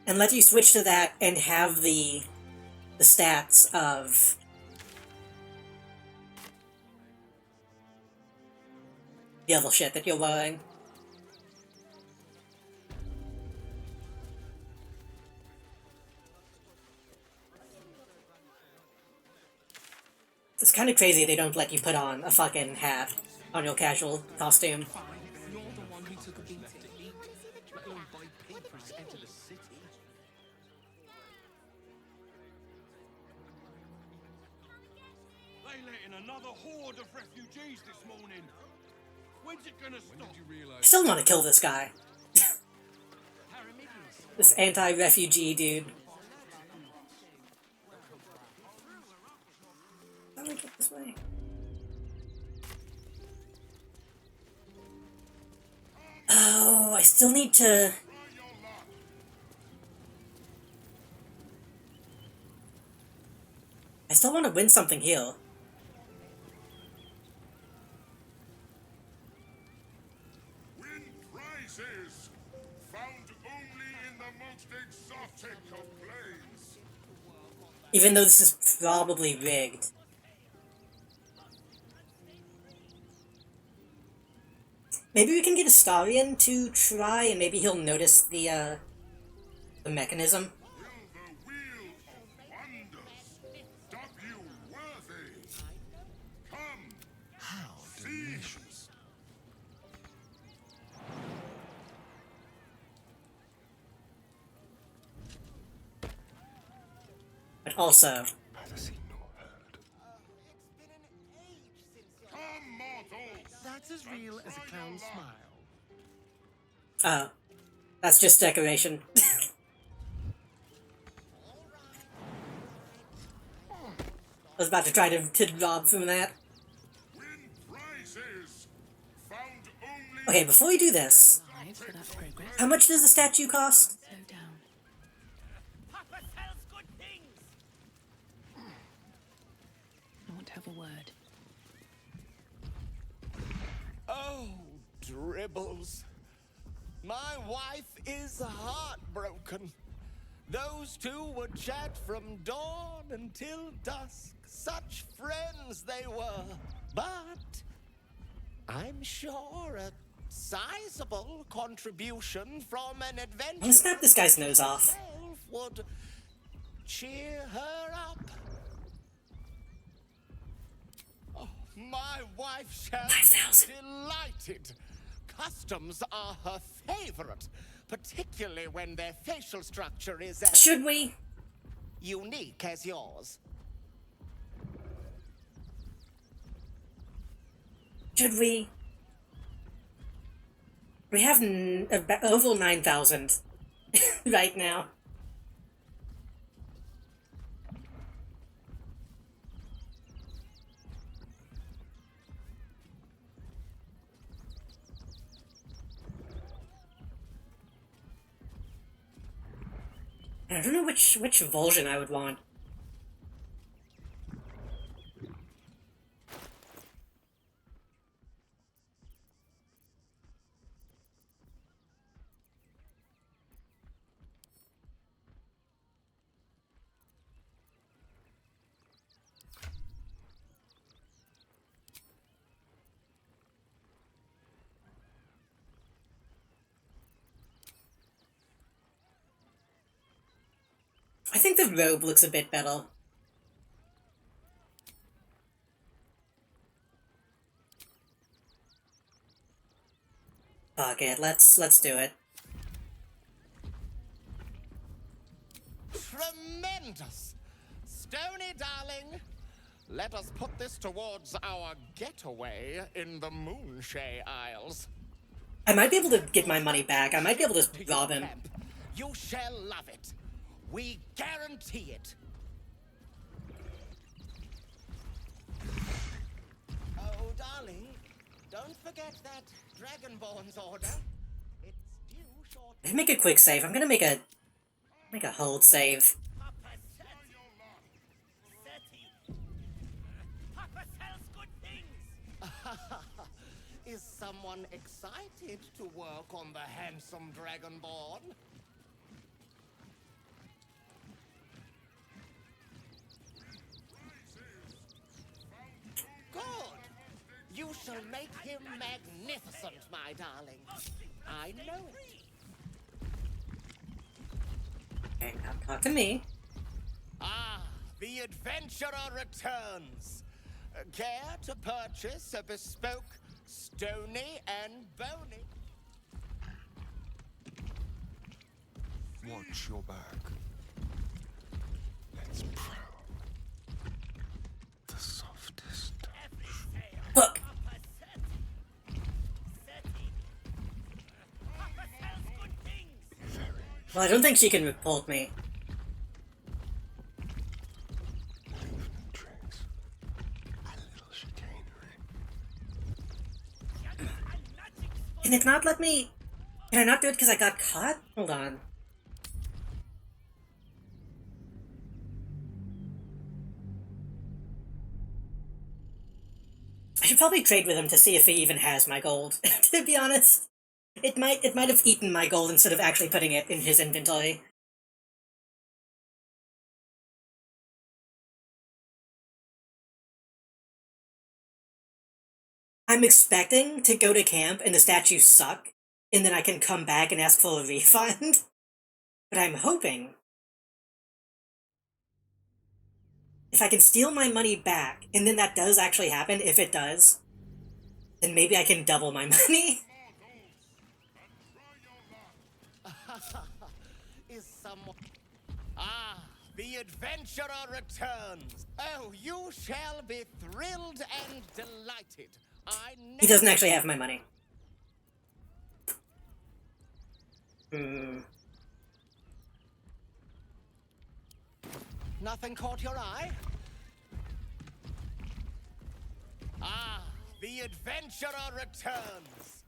and let you switch to that and have the stats of the other shit that you're wearing. It's kind of crazy they don't let you put on a fucking hat on your casual costume. You're the one who took a beating. Let alone buy papers to enter the city. They let in another horde of refugees this morning. When's it gonna stop? When did you I realize? still want to kill this guy. This anti-refugee dude. How do I get this way? Oh, I still need to... I still want to win something here. Win prizes found only in the most exotic of planes. Even though this is probably rigged. Maybe we can get Astarion to try, and maybe he'll notice the mechanism. How delicious. But also... That's as real as a clown's smile. Oh. That's just decoration. I was about to try to rob from that. Okay, before we do this, how much does the statue cost? I want to have a word. Oh, dribbles. My wife is heartbroken. Those two would chat from dawn until dusk. Such friends they were. But I'm sure a sizable contribution from an adventure I'm gonna snap this guy's nose off. would cheer her up. Oh, my wife shall be delighted. Customs are her favorite, particularly when their facial structure is as Should we? unique as yours. Should we? We have over 9,000 right now. I don't know which version I would want. I think the robe looks a bit better. Fuck it, let's do it. Tremendous! Stony, darling, let us put this towards our getaway in the Moonshay Isles. I might be able to get my money back. I might be able to rob him. You shall love it. We guarantee it. Oh, darling, don't forget that Dragonborn's order. It's due shortly. Let's make a quick save. I'm gonna make a hold save. Is someone excited to work on the handsome Dragonborn? shall make him magnificent, my darling. I know it. Okay, now talk to me. Ah, the adventurer returns. Care to purchase a bespoke stony and bony? Watch your back. Let's prowl. The softest touch. Look. Well, I don't think she can report me. Can it not let me... Can I not do it because I got caught? Hold on. I should probably trade with him to see if he even has my gold, to be honest. It might have eaten my gold instead of actually putting it in his inventory. I'm expecting to go to camp and the statues suck, and then I can come back and ask for a refund. But I'm hoping if I can steal my money back, and then that does actually happen, if it does, then maybe I can double my money. Is someone... Ah, the adventurer returns. Oh, you shall be thrilled and delighted. He doesn't actually have my money. Nothing caught your eye? Ah, the adventurer returns.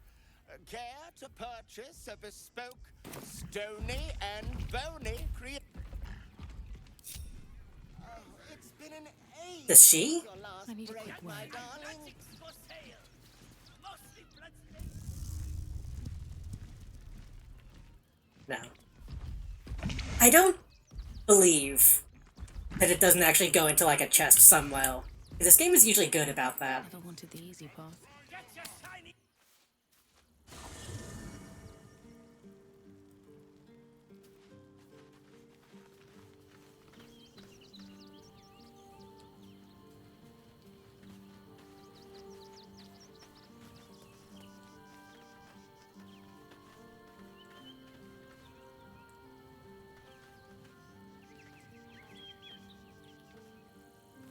Care to purchase a bespoke stony and bony Oh, it's been an age. Does she? I need a quick word. My darling. No. I don't believe that it doesn't actually go into like a chest somewhere. This game is usually good about that. Never wanted the easy path.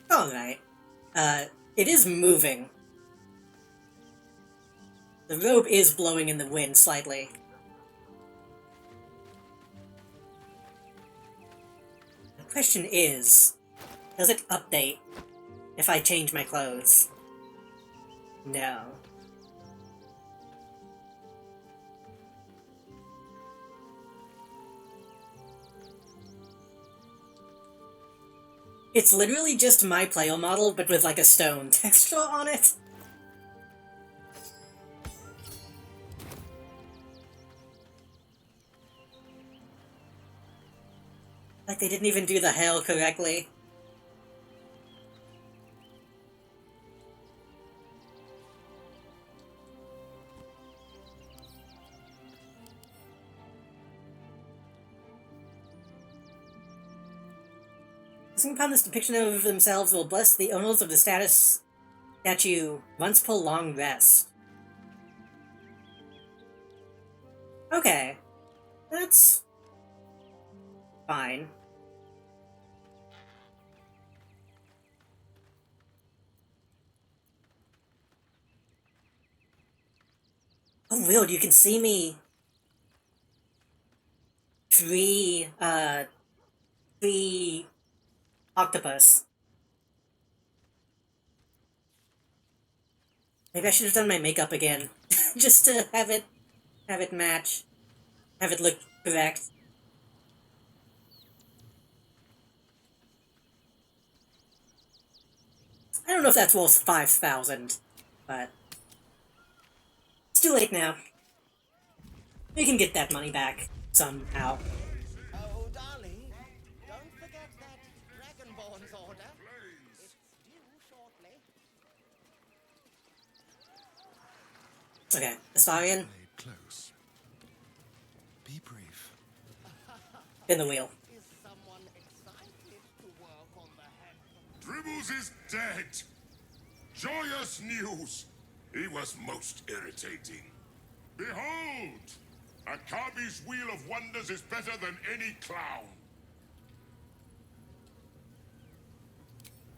Alright. It is moving. The robe is blowing in the wind slightly. The question is, does it update if I change my clothes? No. It's literally just my player model, but with like a stone texture on it. Like they didn't even do the hail correctly. Looking upon this depiction of themselves will bless the owners of the statue once per long rest. Okay. That's fine. Oh, weird, you can see me free octopus. Maybe I should have done my makeup again, just to have it match, have it look correct. I don't know if that's worth 5,000, but it's too late now. We can get that money back somehow. Oh, darling, don't forget that Dragonborn's order. It's due shortly. Okay, Astarion. Close. Be brief. In the wheel. Is someone excited to work on the head? Dribbles is dead! Joyous news! He was most irritating. Behold! Akabi's Wheel of Wonders is better than any clown.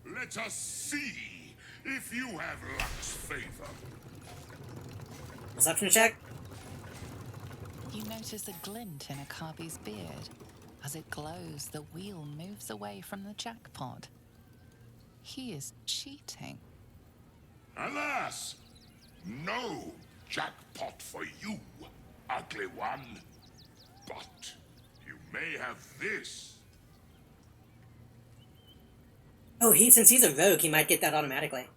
Let us see if you have luck's favor. Perception check. You notice a glint in Akabi's beard. As it glows, the wheel moves away from the jackpot. He is cheating. Alas! No jackpot for you, ugly one. But you may have this. Oh, since he's a rogue, he might get that automatically.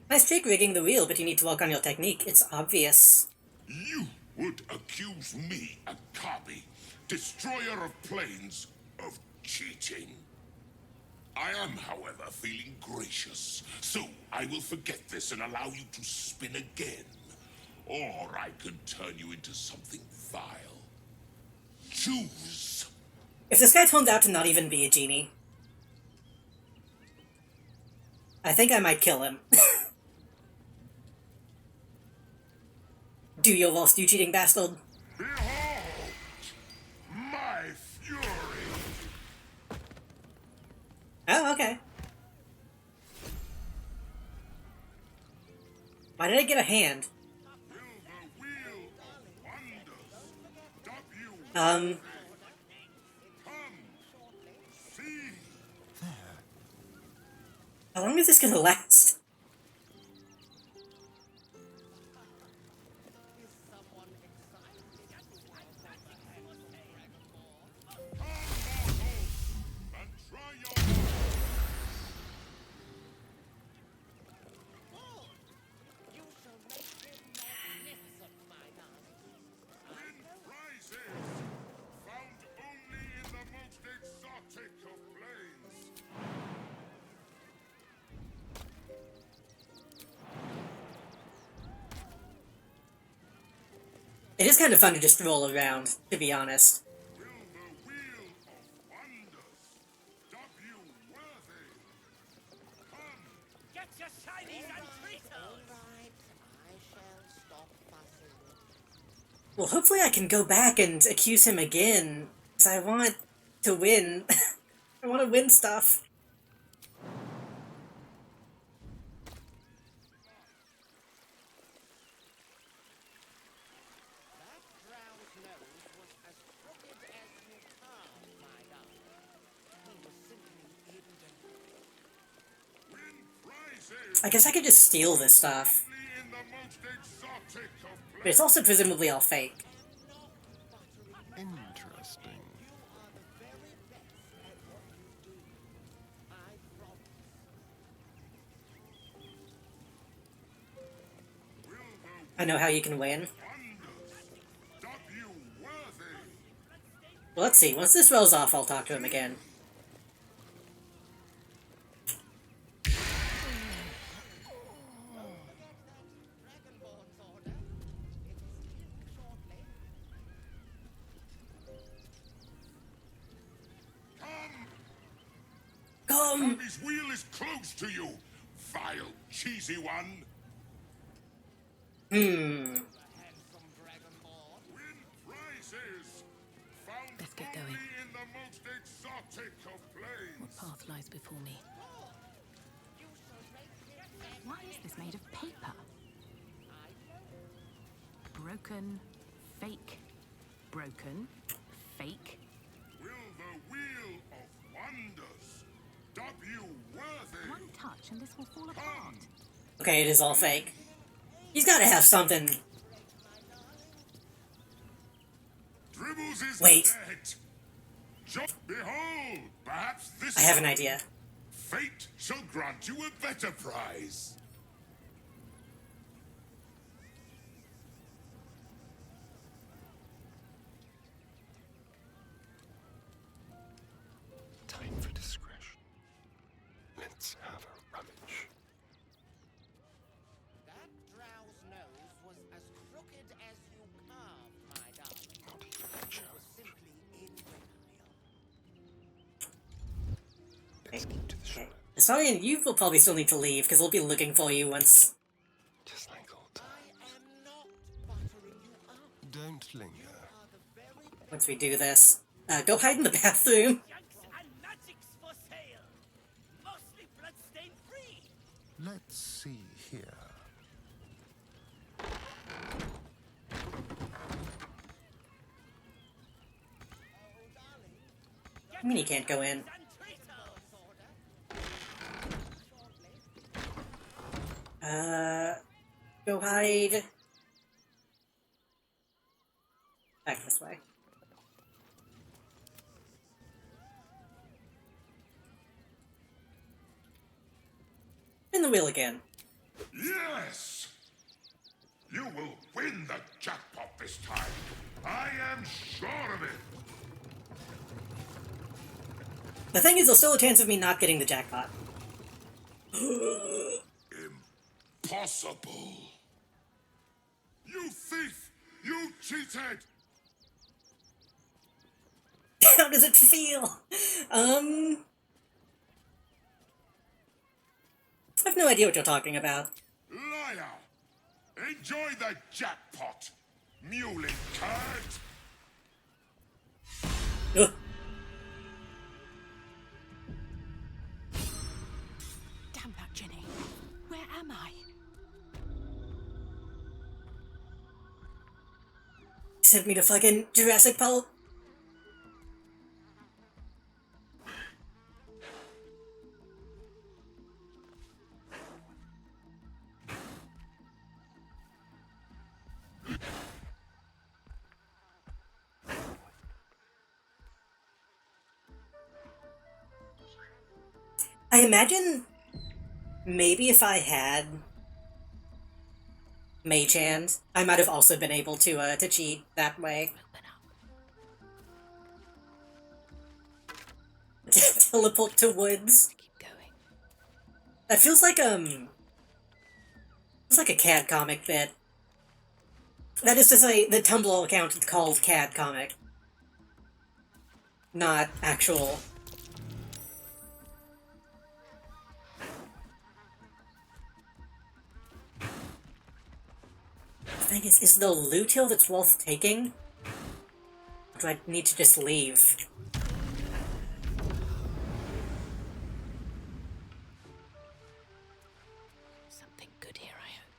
Nice trick rigging the wheel, but you need to work on your technique. It's obvious. You would accuse me, Akabi, destroyer of planes, of cheating. I am, however, feeling gracious, so I will forget this and allow you to spin again. Or I can turn you into something vile. Choose. If this guy turns out to not even be a genie, I think I might kill him. Do your lost, you cheating bastard. Behold my fury. Oh, okay. Why did I get a hand? How long is this gonna last? It is kind of fun to just roll around, to be honest. Get your shinies and treaters! Right, I shall stop fussing. Well, hopefully I can go back and accuse him again, because I want to win. I want to win stuff. I guess I could just steal this stuff. But it's also presumably all fake. Interesting. I know how you can win. Well, let's see. Once this rolls off, I'll talk to him again. Akabi's wheel is close to you, vile, cheesy one. Let's get going. In the most exotic of planes. What path lies before me? Why is this made of paper? Broken, fake, broken, fake. Will the wheel of wonders dub you worthy? One touch and this will fall apart. Okay, it is all fake. He's gotta have something. Dribbles is Wait. dead. Behold, perhaps this I have an idea. fate shall grant you a better prize. Time for discretion. Let's have a rummage. That drow's nose was as crooked Sorry, you will probably still need to leave, because they'll be looking for you once. Just like old times. Don't linger. Once we do this. Go hide in the bathroom. Let's see here. I mean, he can't go in. Go hide. Back this way. In the wheel again. Yes! You will win the jackpot this time. I am sure of it. The thing is, there's still a chance of me not getting the jackpot. Impossible. You thief! You cheated! How does it feel? I have no idea what you're talking about. Liar! Enjoy the jackpot, muley turd! Ugh. Damn that, Jenny. Where am I? Sent me to fucking Jurassic Park. I imagine maybe if I had Mage Hand, I might have also been able to cheat that way. Teleport to woods. That feels like it's like a CAD comic bit. That is to say, the Tumblr account is called CAD comic, not actual. The thing is the loot hill that's worth taking? Or do I need to just leave? Something good here, I hope.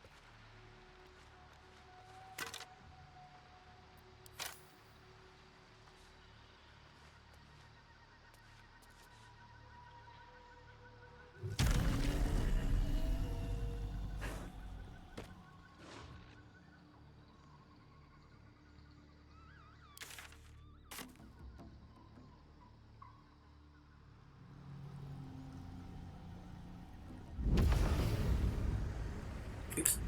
Oops.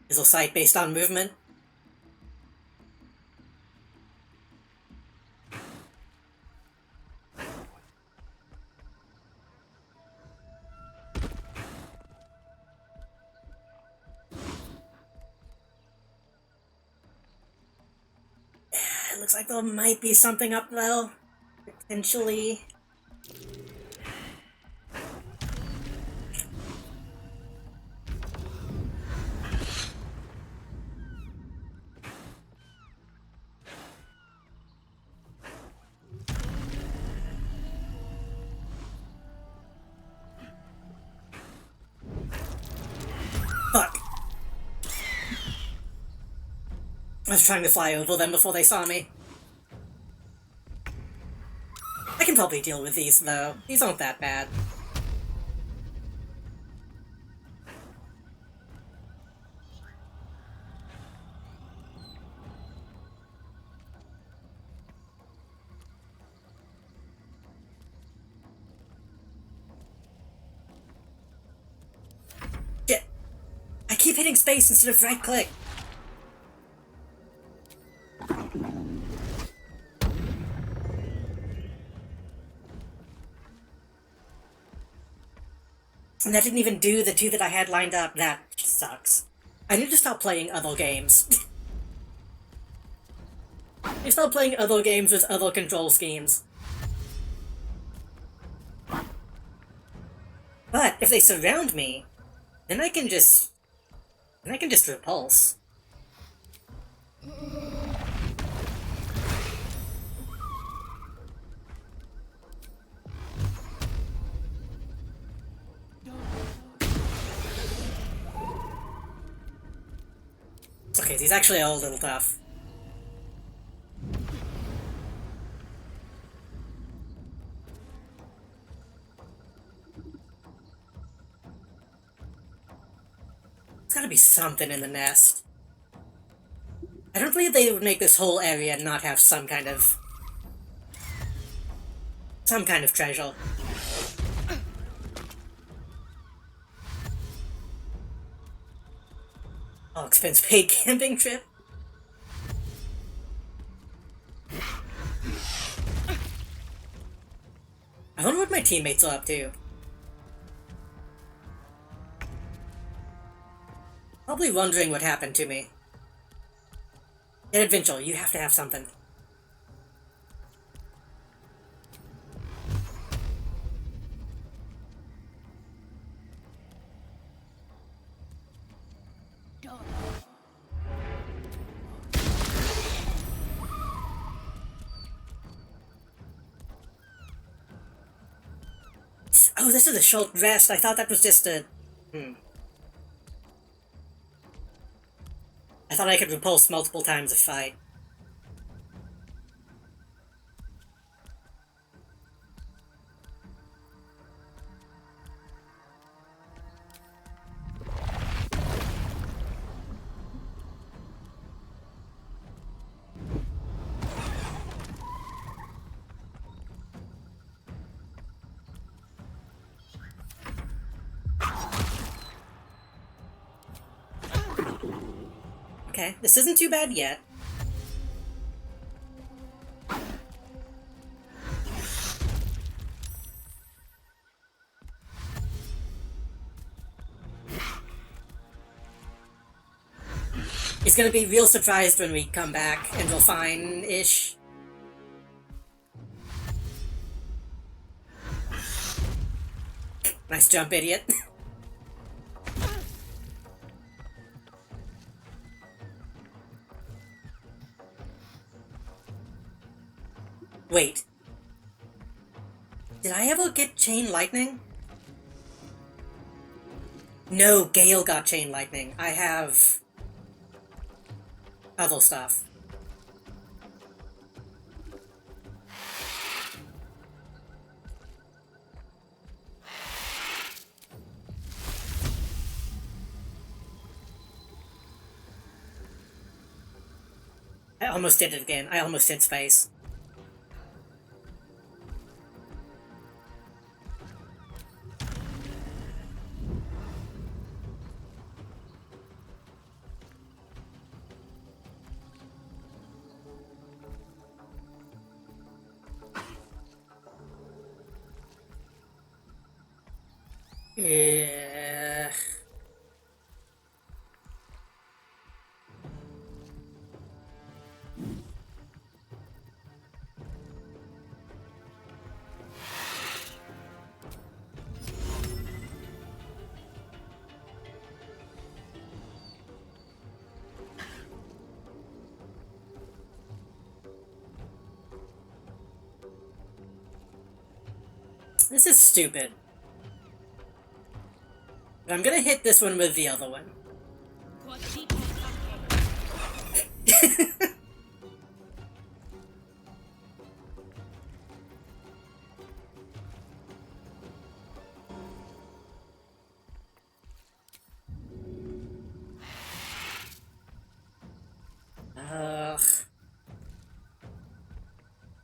Is a sight based on movement? It looks like there might be something up though. Potentially. Fuck. I was trying to fly over them before they saw me. I can probably deal with these, though. These aren't that bad. Shit. I keep hitting space instead of right-click. And that didn't even do the two that I had lined up. That sucks. I need to stop playing other games. I stop playing other games with other control schemes. But if they surround me, then I can just repulse. Okay, these actually are a little tough. There's gotta be something in the nest. I don't believe they would make this whole area not have some kind of treasure. All expense paid camping trip. I wonder what my teammates are up to. Probably wondering what happened to me. An adventure, you have to have something. Oh, this is a short rest. I thought that was just a... I thought I could repulse multiple times a fight. Okay, this isn't too bad yet. He's gonna be real surprised when we come back and we'll find-ish. Nice jump, idiot. Wait. Did I ever get chain lightning? No, Gale got chain lightning. I have other stuff. I almost did it again. I almost did space. Yeah. This is stupid. But I'm gonna hit this one with the other one.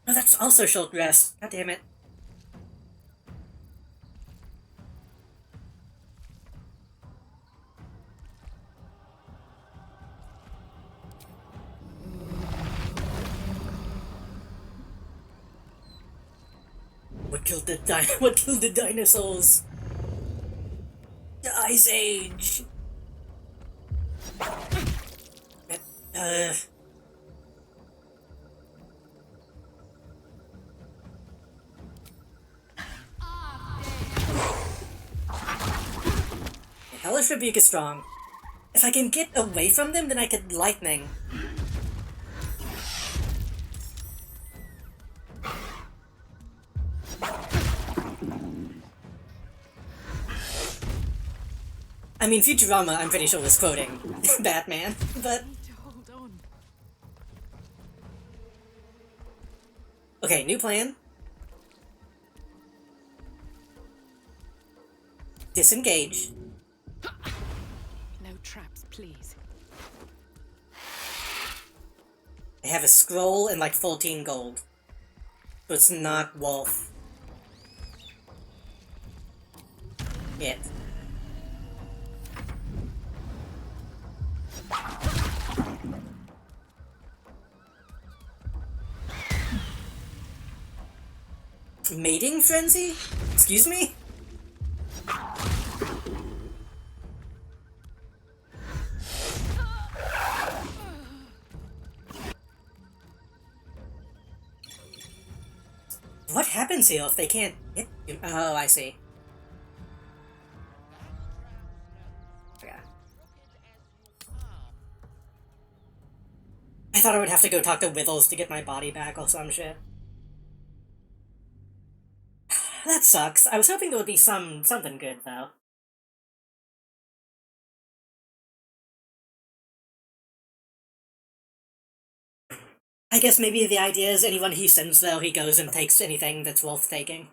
No, that's also short rest. God damn it. What killed the dinosaurs? The Ice Age. Uh... Hellish Rebuke is strong. If I can get away from them, then I could lightning. I mean, Futurama, I'm pretty sure was quoting Batman, but... Hold on. Okay, new plan. Disengage. No traps, please. I have a scroll and like 14 gold. So it's not Wolf. Yet. Mating frenzy? Excuse me? What happens here if they can't hit you? Oh, I see. Yeah. I thought I would have to go talk to Withles to get my body back or some shit. That sucks. I was hoping there would be something good, though. I guess maybe the idea is anyone he sends, though, he goes and takes anything that's worth taking.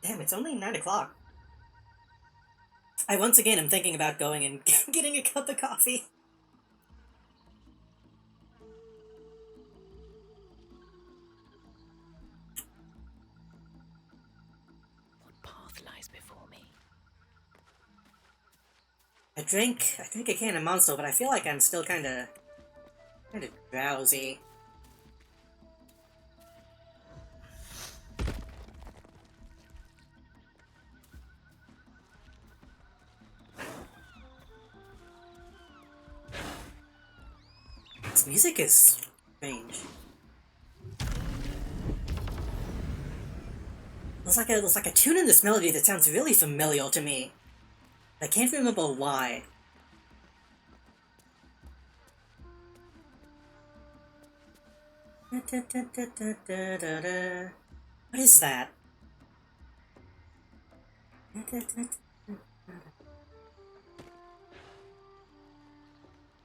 Damn, it's only 9 o'clock. I once again am thinking about going and getting a cup of coffee. What path lies before me? I drank a can of Monster, but I feel like I'm still kinda drowsy. This music is strange. There's like a tune in this melody that sounds really familiar to me. I can't remember why. What is that?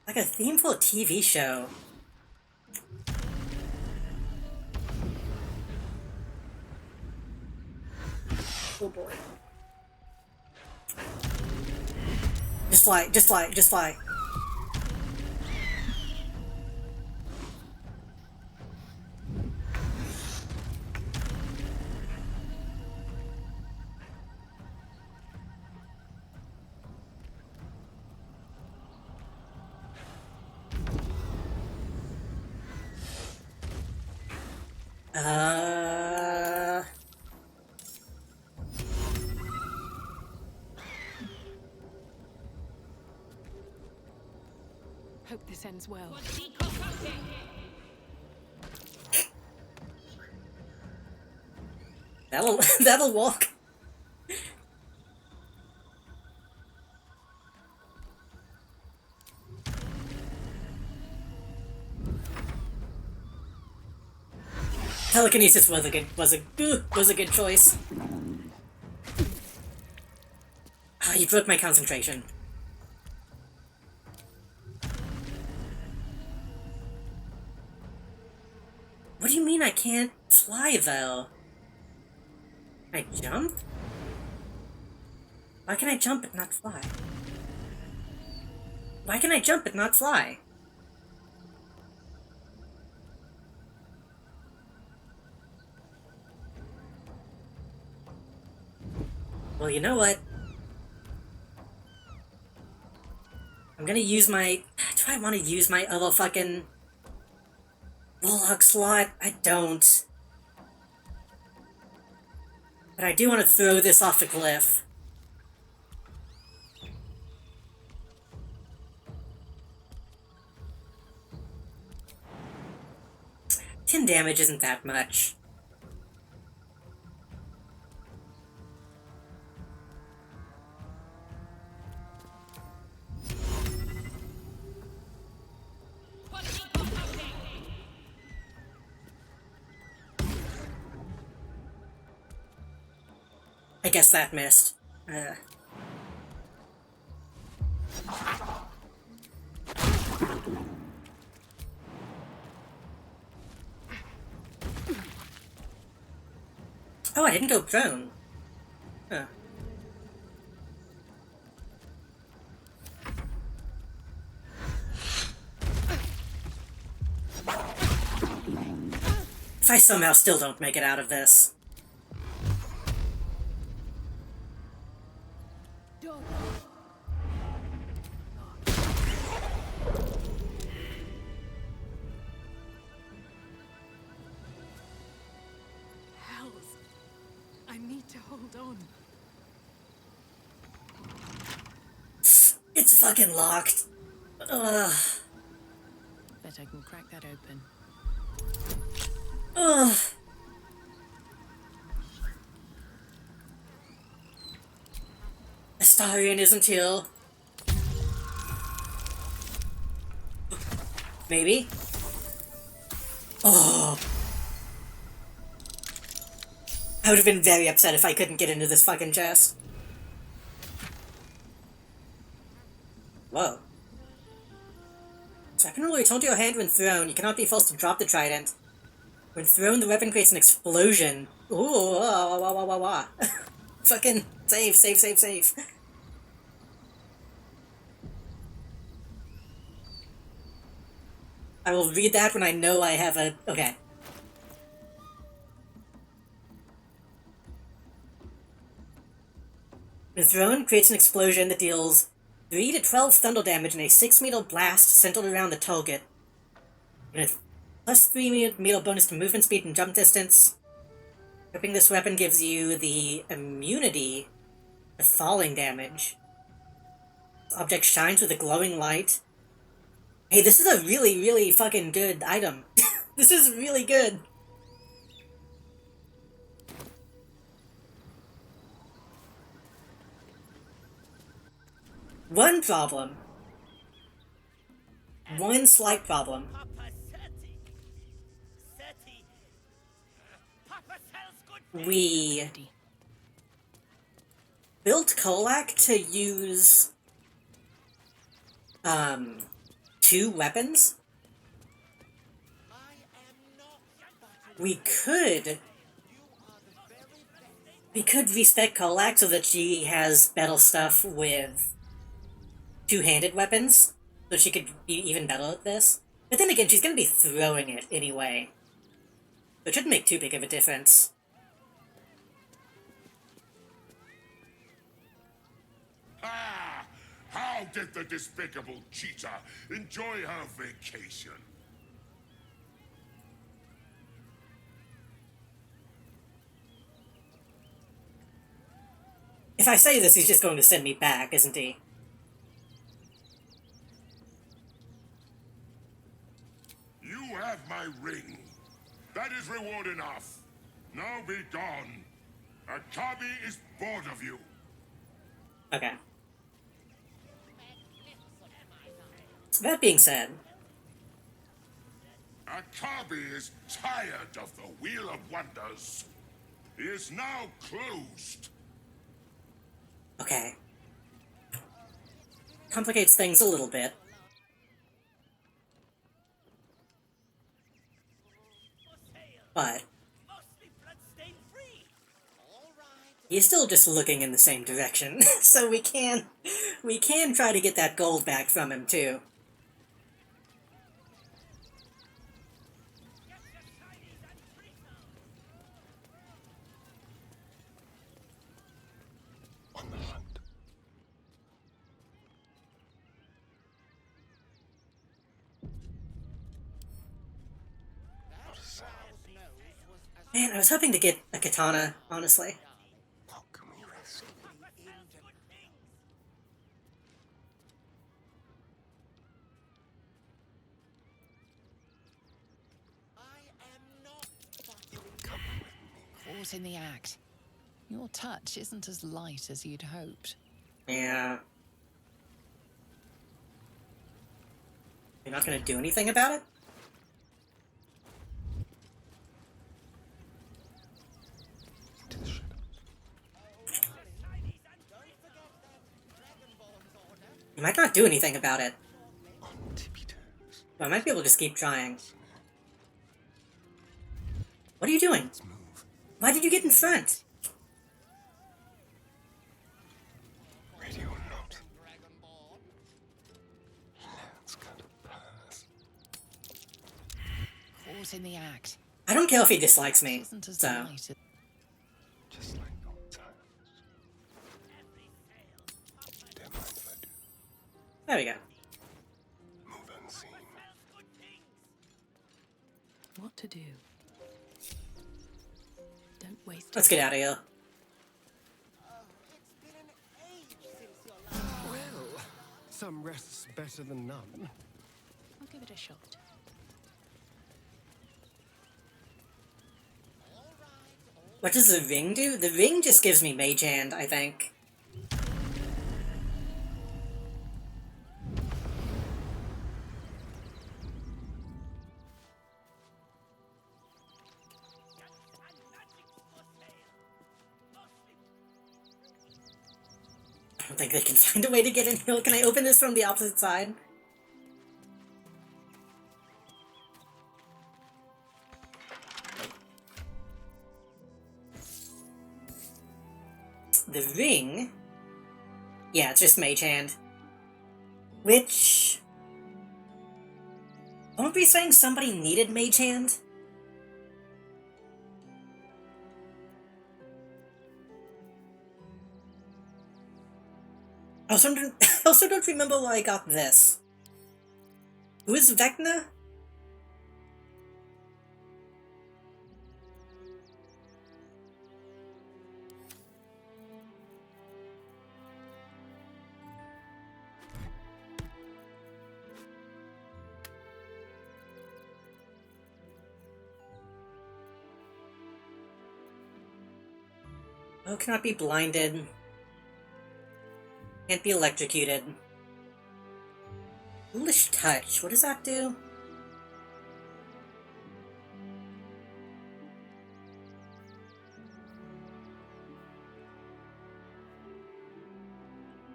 Like a theme for a TV show. Oh boy. Just fly, just fly, just fly. Hope this ends well. That'll walk. Telekinesis was a good choice. Ah, you broke my concentration. What do you mean I can't fly, though? Can I jump? Why can I jump but not fly? Why can I jump but not fly? Well, you know what? I'm I'm gonna use my... Do I want to use my other fucking... Warlock slot? I don't. But I do want to throw this off the cliff. Ten damage isn't that much. I guess that missed. Oh, I didn't go prone. Huh. If I somehow still don't make it out of this. Hells. I need to hold on. It's fucking locked. Ugh. Bet I can crack that open. Ugh. Astarion isn't here. Maybe? Oh. I would have been very upset if I couldn't get into this fucking chest. Whoa. So I can really return to your hand when thrown. You cannot be forced to drop the trident. When thrown, the weapon creates an explosion. Ooh, wah, wah, wah, wah, wah. Fucking save, save, save, save. I will read that when I know I have a... Okay. When thrown, creates an explosion that deals 3 to 12 thunder damage in a 6-meter blast centered around the target. And a plus 3-meter bonus to movement speed and jump distance. Equipping this weapon gives you the immunity to falling damage. The object shines with a glowing light. Hey, this is a really, really fucking good item. This is really good. One problem. One slight problem. We built Kolak to use 2 weapons. We could respec Kolak so that she has better stuff with 2-handed weapons, so she could be even better at this. But then again, she's gonna be throwing it anyway, so it shouldn't make too big of a difference. Ah! How did the despicable cheetah enjoy her vacation? If I say this, he's just going to send me back, isn't he? You have my ring. That is reward enough. Now be gone. Akabi is bored of you. Okay. That being said... Akabi is tired of the Wheel of Wonders. He is now closed. Okay. Complicates things a little bit. But... he's still just looking in the same direction, so we can try to get that gold back from him, too. On the hunt. Man, I was hoping to get a katana, honestly. Caught in the act. Your touch isn't as light as you'd hoped. Yeah. You're not gonna do anything about it? You might not do anything about it. But I might be able to just keep trying. What are you doing? Why did you get in front? Radio not. Let's go to Paris. Caught in the act. I don't care if he dislikes me, Isn't as so... light as... Just like old times. Don't mind if I do. There we go. Move unseen. What to do? Don't waste Let's get out of here. Well, some rest's better than none. I'll give it a shot. What does the ring do? The ring just gives me Mage Hand, I think. I don't think they can find a way to get in here. Can I open this from the opposite side? The ring? Yeah, it's just Mage Hand. Which... Won't we saying somebody needed Mage Hand? I also don't remember where I got this. Who is Vecna? Oh, cannot be blinded. Can't be electrocuted. Foolish touch. What does that do?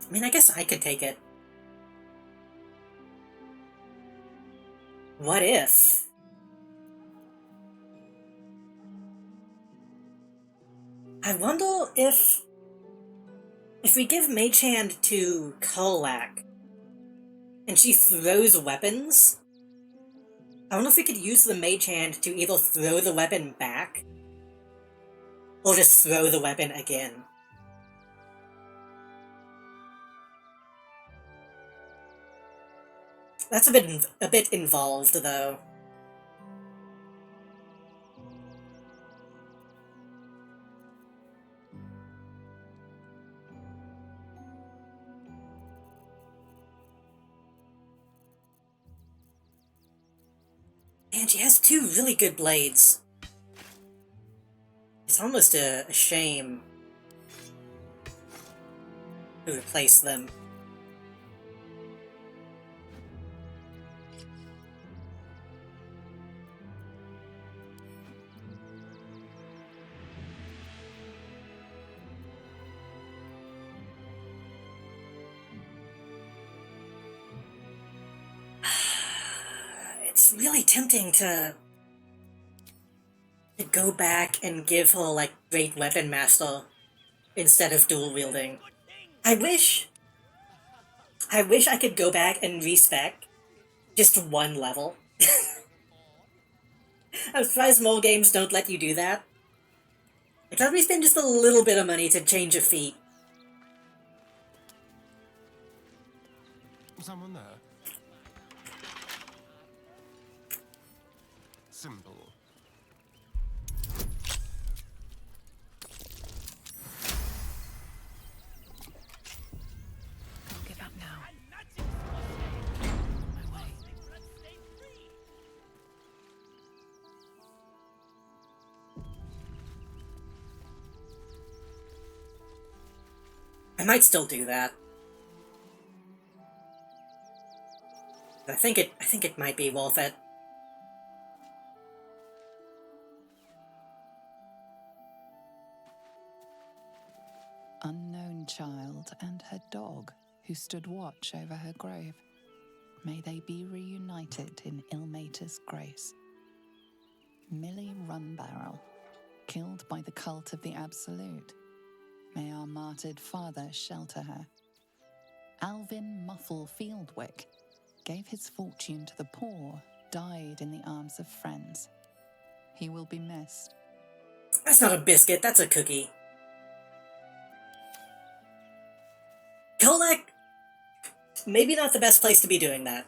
I mean, I guess I could take it. What if? I wonder if we give Mage Hand to Kolak, and she throws weapons, I wonder if we could use the Mage Hand to either throw the weapon back, or just throw the weapon again. That's a bit involved, though. Man, she has two really good blades. It's almost a shame to replace them. It's really tempting to go back and give her, like, Great Weapon Master instead of dual wielding. I wish I could go back and respec just one level. I'm surprised more games don't let you do that. Like, let me spend just a little bit of money to change a feat. Someone there? Simple. I might still do that. I think it might be worth it. Unknown child and her dog, who stood watch over her grave. May they be reunited in Ilmater's grace. Millie Runbarrel, killed by the cult of the Absolute. May our martyred father shelter her. Alvin Muffle Fieldwick gave his fortune to the poor, died in the arms of friends. He will be missed. That's not a biscuit, that's a cookie. Kolek, maybe not the best place to be doing that.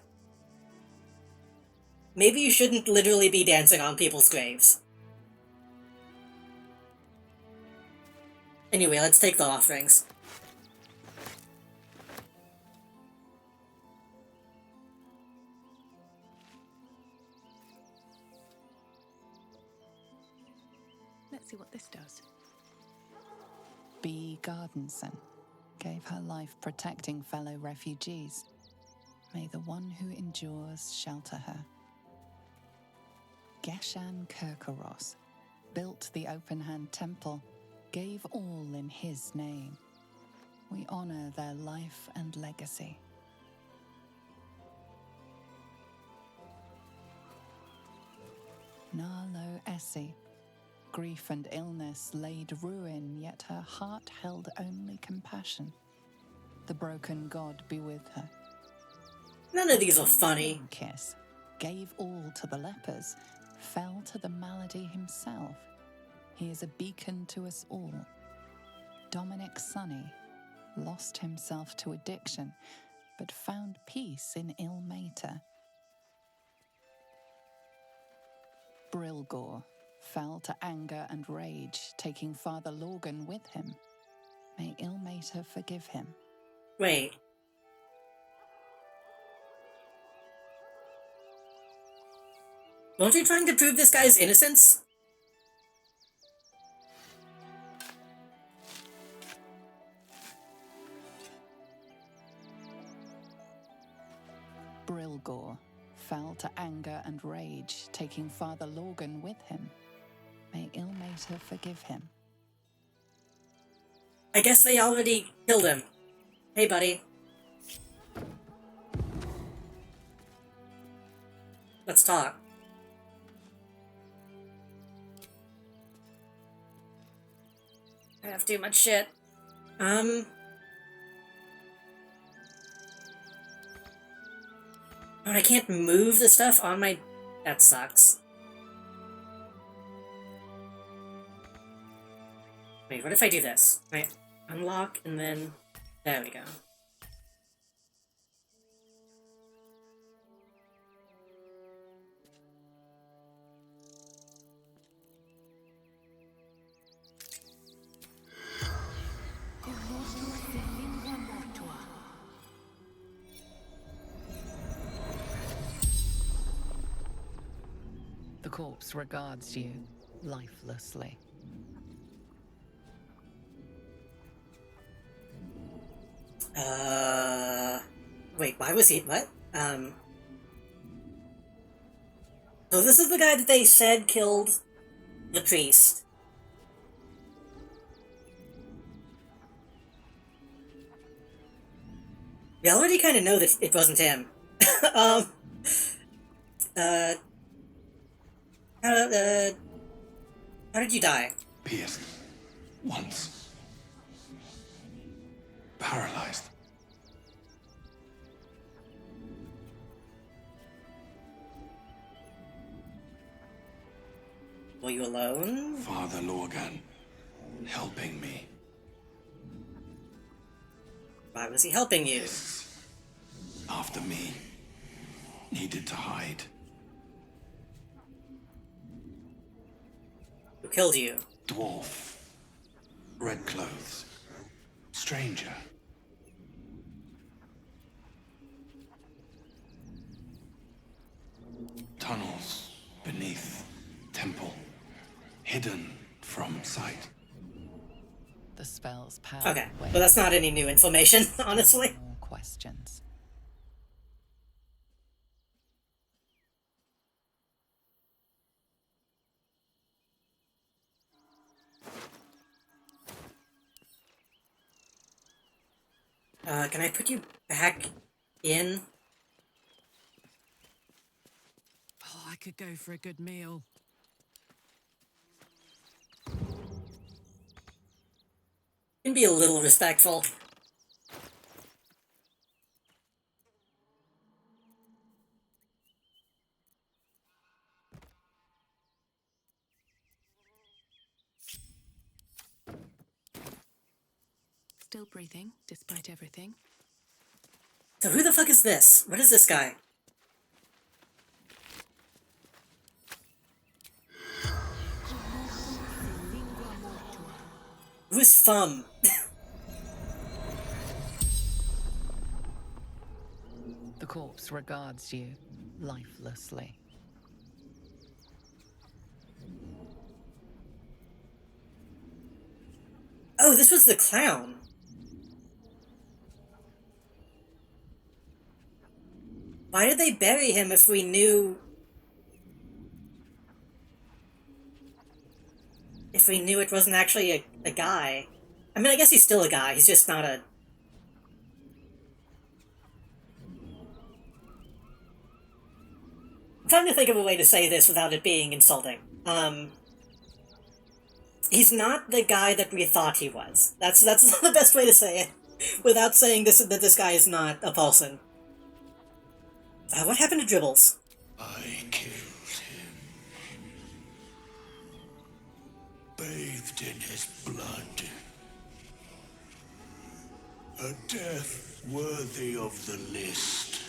Maybe you shouldn't literally be dancing on people's graves. Anyway, let's take the offerings. Let's see what this does. B. Gardenson gave her life protecting fellow refugees. May the one who endures shelter her. Geshan Kirkoros built the Open Hand Temple, gave all in his name. We honor their life and legacy. Narlo Essie. Grief and illness laid ruin, yet her heart held only compassion. The broken god be with her. None of these are funny. Kiss gave all to the lepers, fell to the malady himself. He is a beacon to us all. Dominic Sonny lost himself to addiction, but found peace in Ilmater. Brilgor fell to anger and rage, taking Father Lorgan with him. May Ilmater forgive him. Wait. Weren't we trying to prove this guy's innocence? Brilgor fell to anger and rage, taking Father Lorgan with him. May Ilmater forgive him. I guess they already killed him. Hey, buddy. Let's talk. I have too much shit. Oh, I can't move the stuff on my... That sucks. Wait, what if I do this? Right, unlock, and then... There we go. The corpse regards you lifelessly. Wait, why was he... What? So this is the guy that they said killed the priest. We already kind of know that it wasn't him. How did you die? Pierced. Once. Paralyzed. Were you alone? Father Lorgan, helping me. Why was he helping you? After me. Needed to hide. Who killed you? Dwarf. Red clothes. Stranger. Tunnels beneath temple. Hidden from sight. The spell's power. Okay, well that's not any new information, honestly. More questions. Can I put you back in? Oh, I could go for a good meal. You can be a little respectful. Still breathing, despite everything. So who the fuck is this? What is this guy? Who's Thumb? The corpse regards you lifelessly. Oh, this was the clown. Why did they bury him if we knew... If we knew it wasn't actually a guy? I mean, I guess he's still a guy, he's just not a... I'm trying to think of a way to say this without it being insulting. He's not the guy that we thought he was. That's the best way to say it, without saying that this guy is not a Paulson. What happened to Dribbles? I killed him. Bathed in his blood. A death worthy of the list.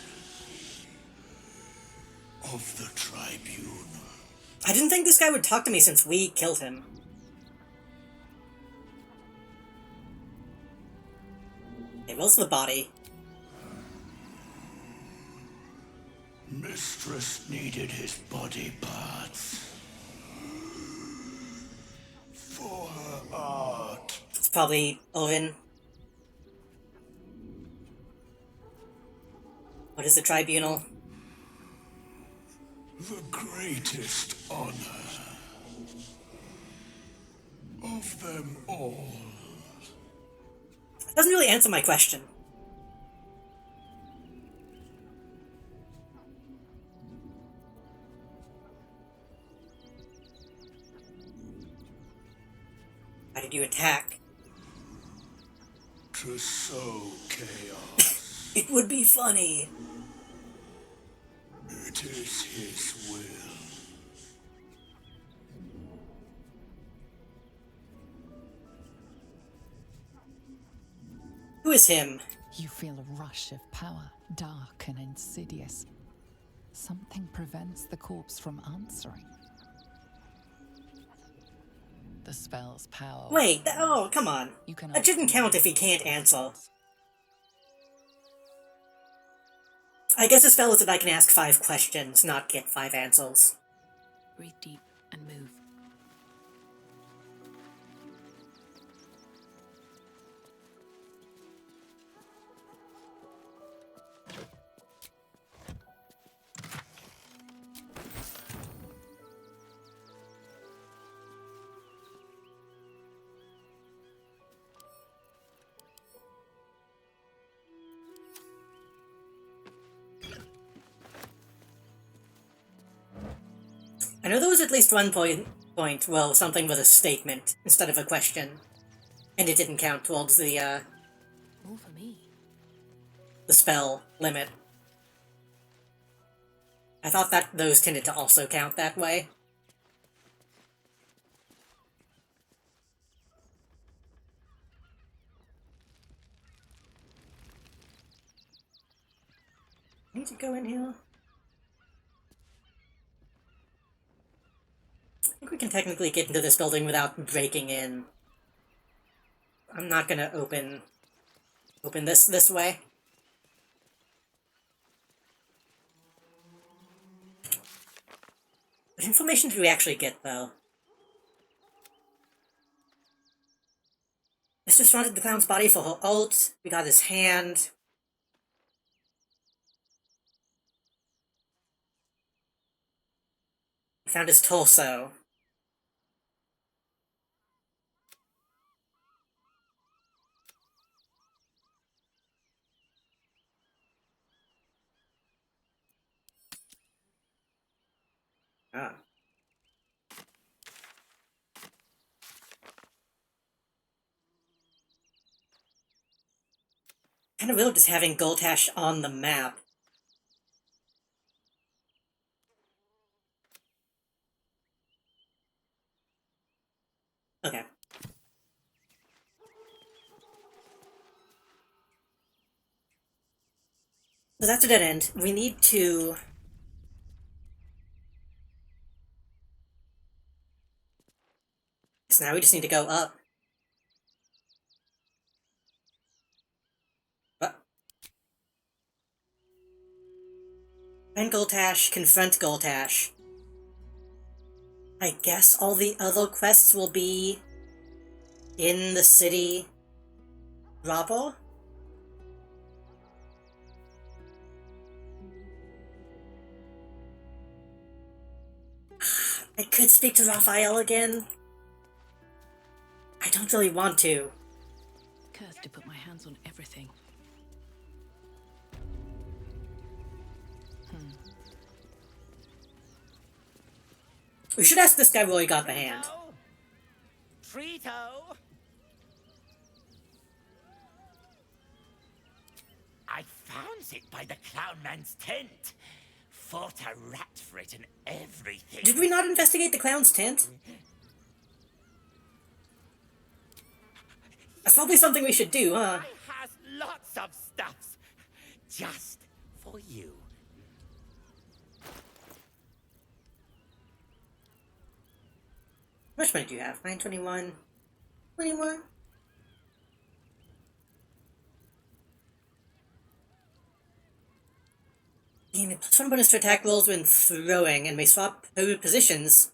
Of the tribunal. I didn't think this guy would talk to me since we killed him. Hey, where's the body? Mistress needed his body parts. For her art. It's probably Owen. What is the tribunal? The greatest honor. Of them all. It doesn't really answer my question. Why did you attack? To sow chaos. It would be funny. It is his will. Who is him? You feel a rush of power, dark and insidious. Something prevents the corpse from answering. The spell's power. Wait, oh, come on. You can That shouldn't count if he can't answer. I guess the spell is that I can ask 5 questions, not get 5 answers. Breathe deep and move. I know there was at least one point, well, something with a statement instead of a question. And it didn't count towards the, More for me. the spell limit. I thought that those tended to also count that way. I need to go in here. I think we can technically get into this building without breaking in. I'm not gonna open this way. What information did we actually get, though? Mr. wanted the clown's body for her ult. We got his hand. We found his torso. Ah. Kind of weird just having Goltash on the map. Okay. So that's a dead end. We need to... So now we just need to go up. Find Goltash, confront Goltash. I guess all the other quests will be in the city proper? I could speak to Raphael again. I don't really want to. Cursed to put my hands on everything. We should ask this guy where he got the hand. Trito! I found it by the clown man's tent. Fought a rat for it and everything. Did we not investigate the clown's tent? That's probably something we should do, huh? I has lots of stuffs. Just for you. How much money do you have? 921? 21? Gain a +1 bonus to attack rolls when throwing, and may swap positions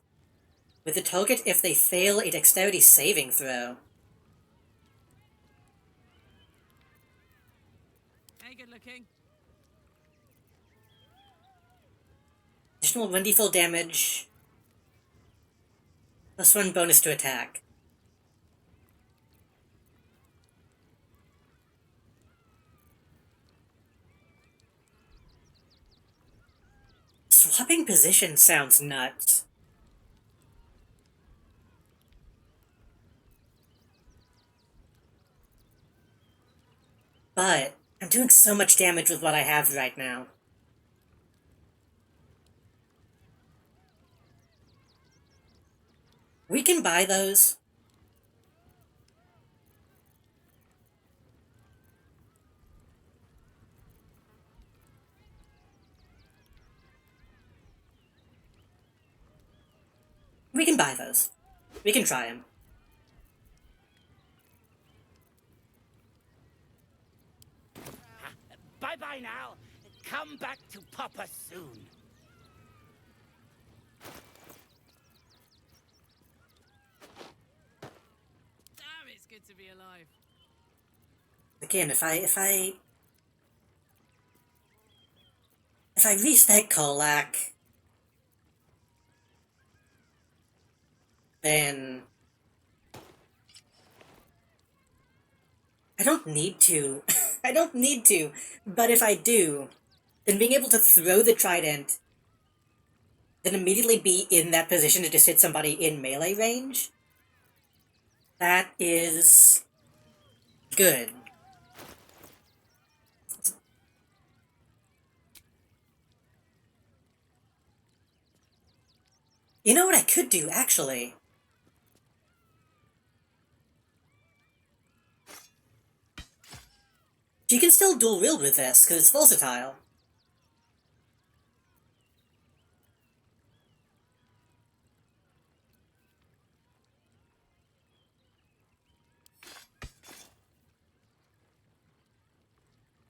with the target if they fail a dexterity saving throw. Hey, good looking. Additional 1d4 damage. +1 bonus to attack. Swapping position sounds nuts. But I'm doing so much damage with what I have right now. We can buy those. We can buy those. We can try them. Bye-bye now. Come back to Papa soon. Damn, it's good to be alive. Again, if I reset Kolak, then I don't need to. I don't need to. But if I do, then being able to throw the trident, then immediately be in that position to just hit somebody in melee range, that is good. You know what I could do, actually? You can still dual wield with this, because it's versatile.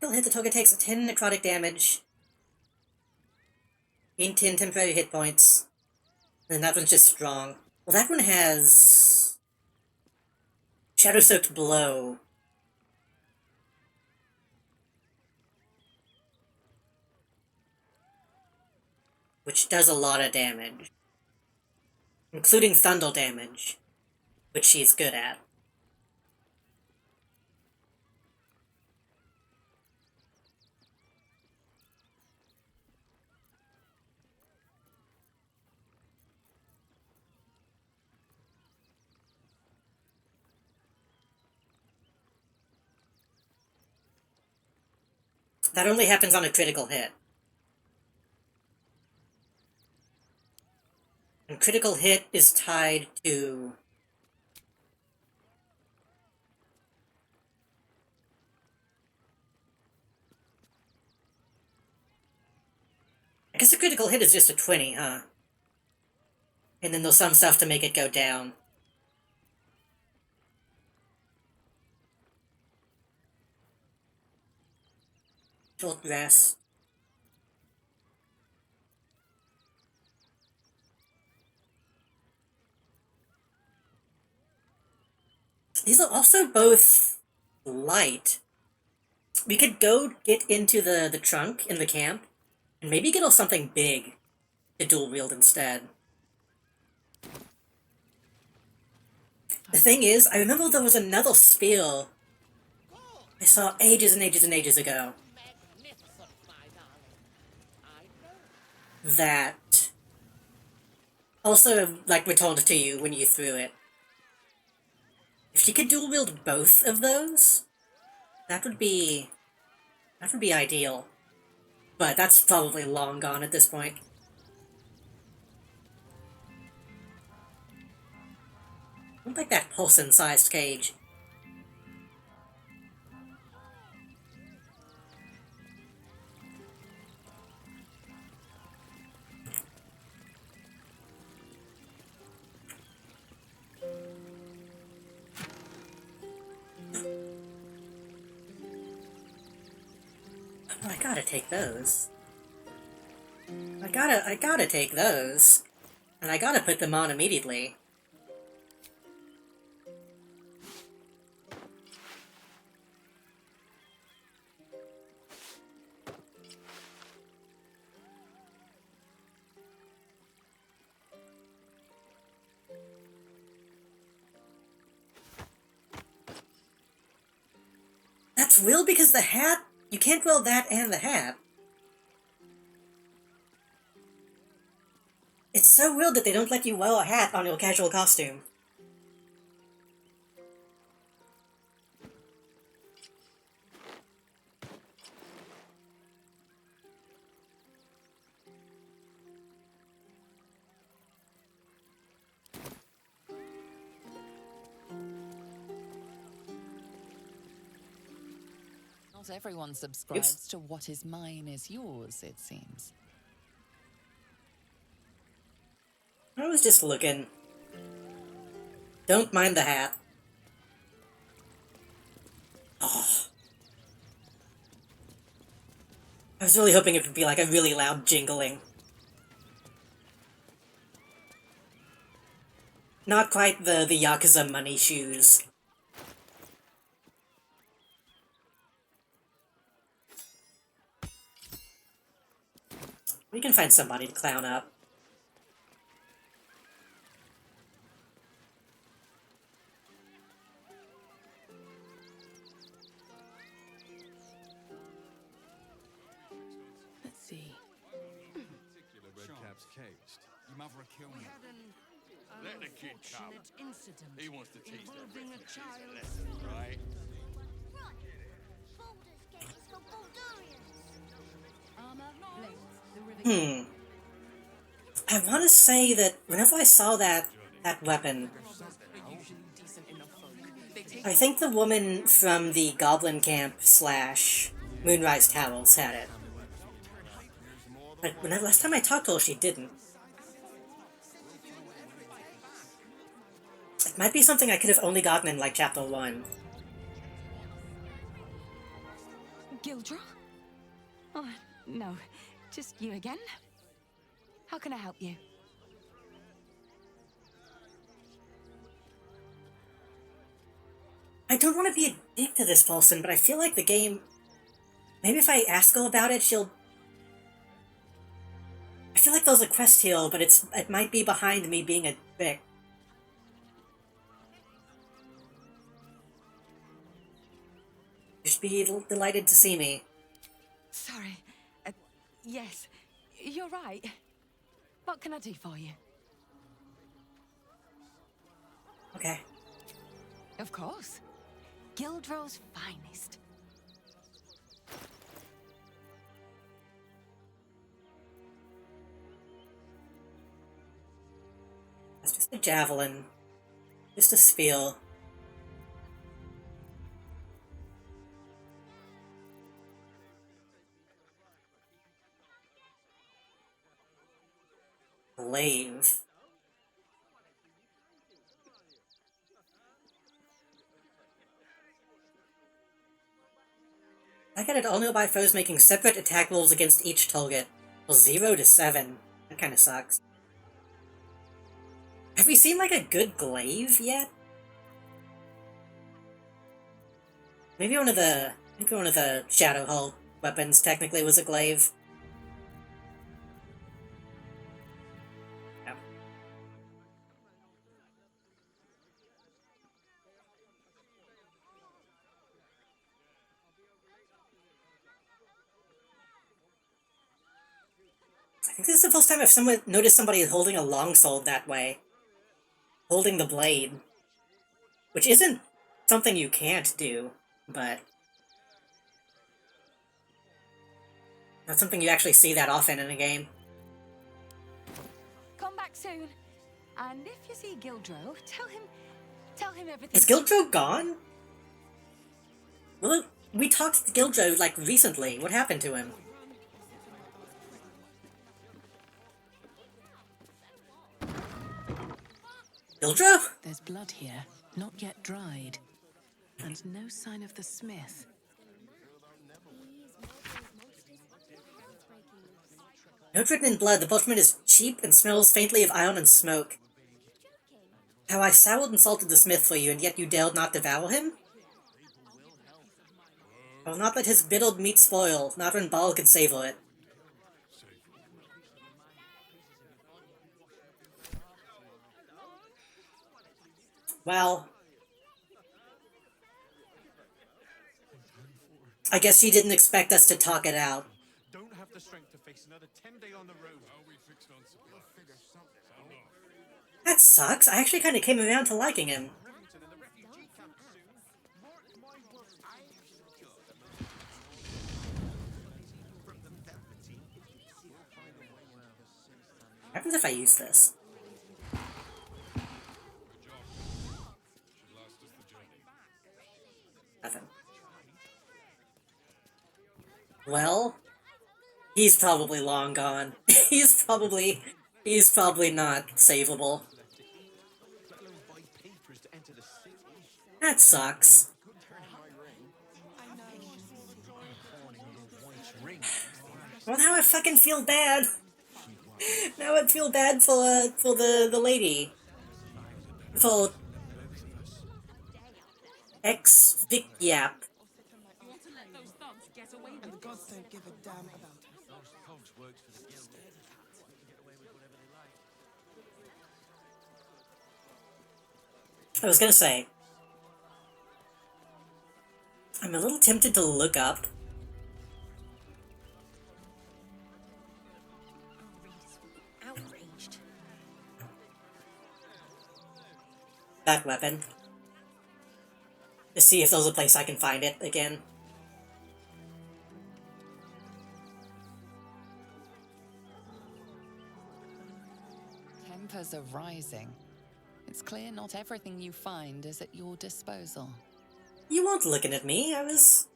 He'll hit the target takes 10 necrotic damage. Gain 10 temporary hit points. And that one's just strong. Well, that one has Shadow-soaked blow. Which does a lot of damage. Including thunder damage, which she's good at. That only happens on a critical hit. And critical hit is tied to... I guess a critical hit is just a 20, huh? And then there's some stuff to make it go down. Short rest. These are also both light. We could go get into the trunk in the camp, and maybe get us something big to dual wield instead. The thing is, I remember there was another spear I saw ages and ages and ages ago that also, like, returned to you when you threw it. If she could dual wield both of those, that would be ideal. But that's probably long gone at this point. I don't like that Paulson-sized cage. I gotta take those. I gotta take those. And I gotta put them on immediately. That's real because the hat, you can't wear that and the hat. It's so weird that they don't let you wear a hat on your casual costume. Not everyone subscribes to what is mine is yours, it seems. I was just looking. Don't mind the hat. Oh. I was really hoping it would be like a really loud jingling. Not quite the Yakuza money shoes. We can find somebody to clown up. Let's see. Particular Redcap's caged. Your mother will kill me. Let the kid come. Incident He wants to teach that involving a refugees child. a lesson, right? Baldur's Gate is for Baldurians. Armor, blades, the river. I want to say that whenever I saw that weapon, I think the woman from the Goblin Camp / Moonrise Towers had it. But last time I talked to her, she didn't. It might be something I could have only gotten in, like, Chapter 1. Gildra? Oh, no. Just you again? How can I help you? I don't want to be a dick to this person, but I feel like the game... Maybe if I ask her about it, she'll... I feel like there's a quest here, but it might be behind me being a dick. You should be delighted to see me. Sorry. Yes, you're right. What can I do for you? Okay. Of course. Gildrow's finest. It's just a javelin. Just a spear. Glaive. I get it all nearby foes making separate attack rolls against each target. Well, 0 to 7. That kinda sucks. Have we seen like a good glaive yet? Maybe one of the Shadow Hull weapons technically was a glaive. No. I think this is the first time I've noticed somebody holding a longsword that way. Holding the blade. Which isn't something you can't do, but... not something you actually see that often in a game. Come back soon. And if you see Gildrow, tell him everything. Is Gildrow gone? Well, we talked to Gildrow, like, recently. What happened to him? Gildrow? There's blood here, not yet dried. And no sign of the smith. Note written in blood, the parchment is cheap and smells faintly of iron and smoke. How I soured and salted the smith for you, and yet you dared not devour him? I will not let his bittered meat spoil, not when Baal can savor it. Well... I guess you didn't expect us to talk it out. Don't have the strength to face another 10-day on the road. That sucks. I actually kind of came around to liking him. What happens if I use this? Nothing. Well, he's probably long gone. he's probably not savable. That sucks. Well, now I fucking feel bad. Now I feel bad for the lady. For ex-Vic Yap. I was gonna say, I'm a little tempted to look up Outraged. that weapon to see if there's a place I can find it again. Tempers are rising. It's clear not everything you find is at your disposal. You weren't looking at me, I was...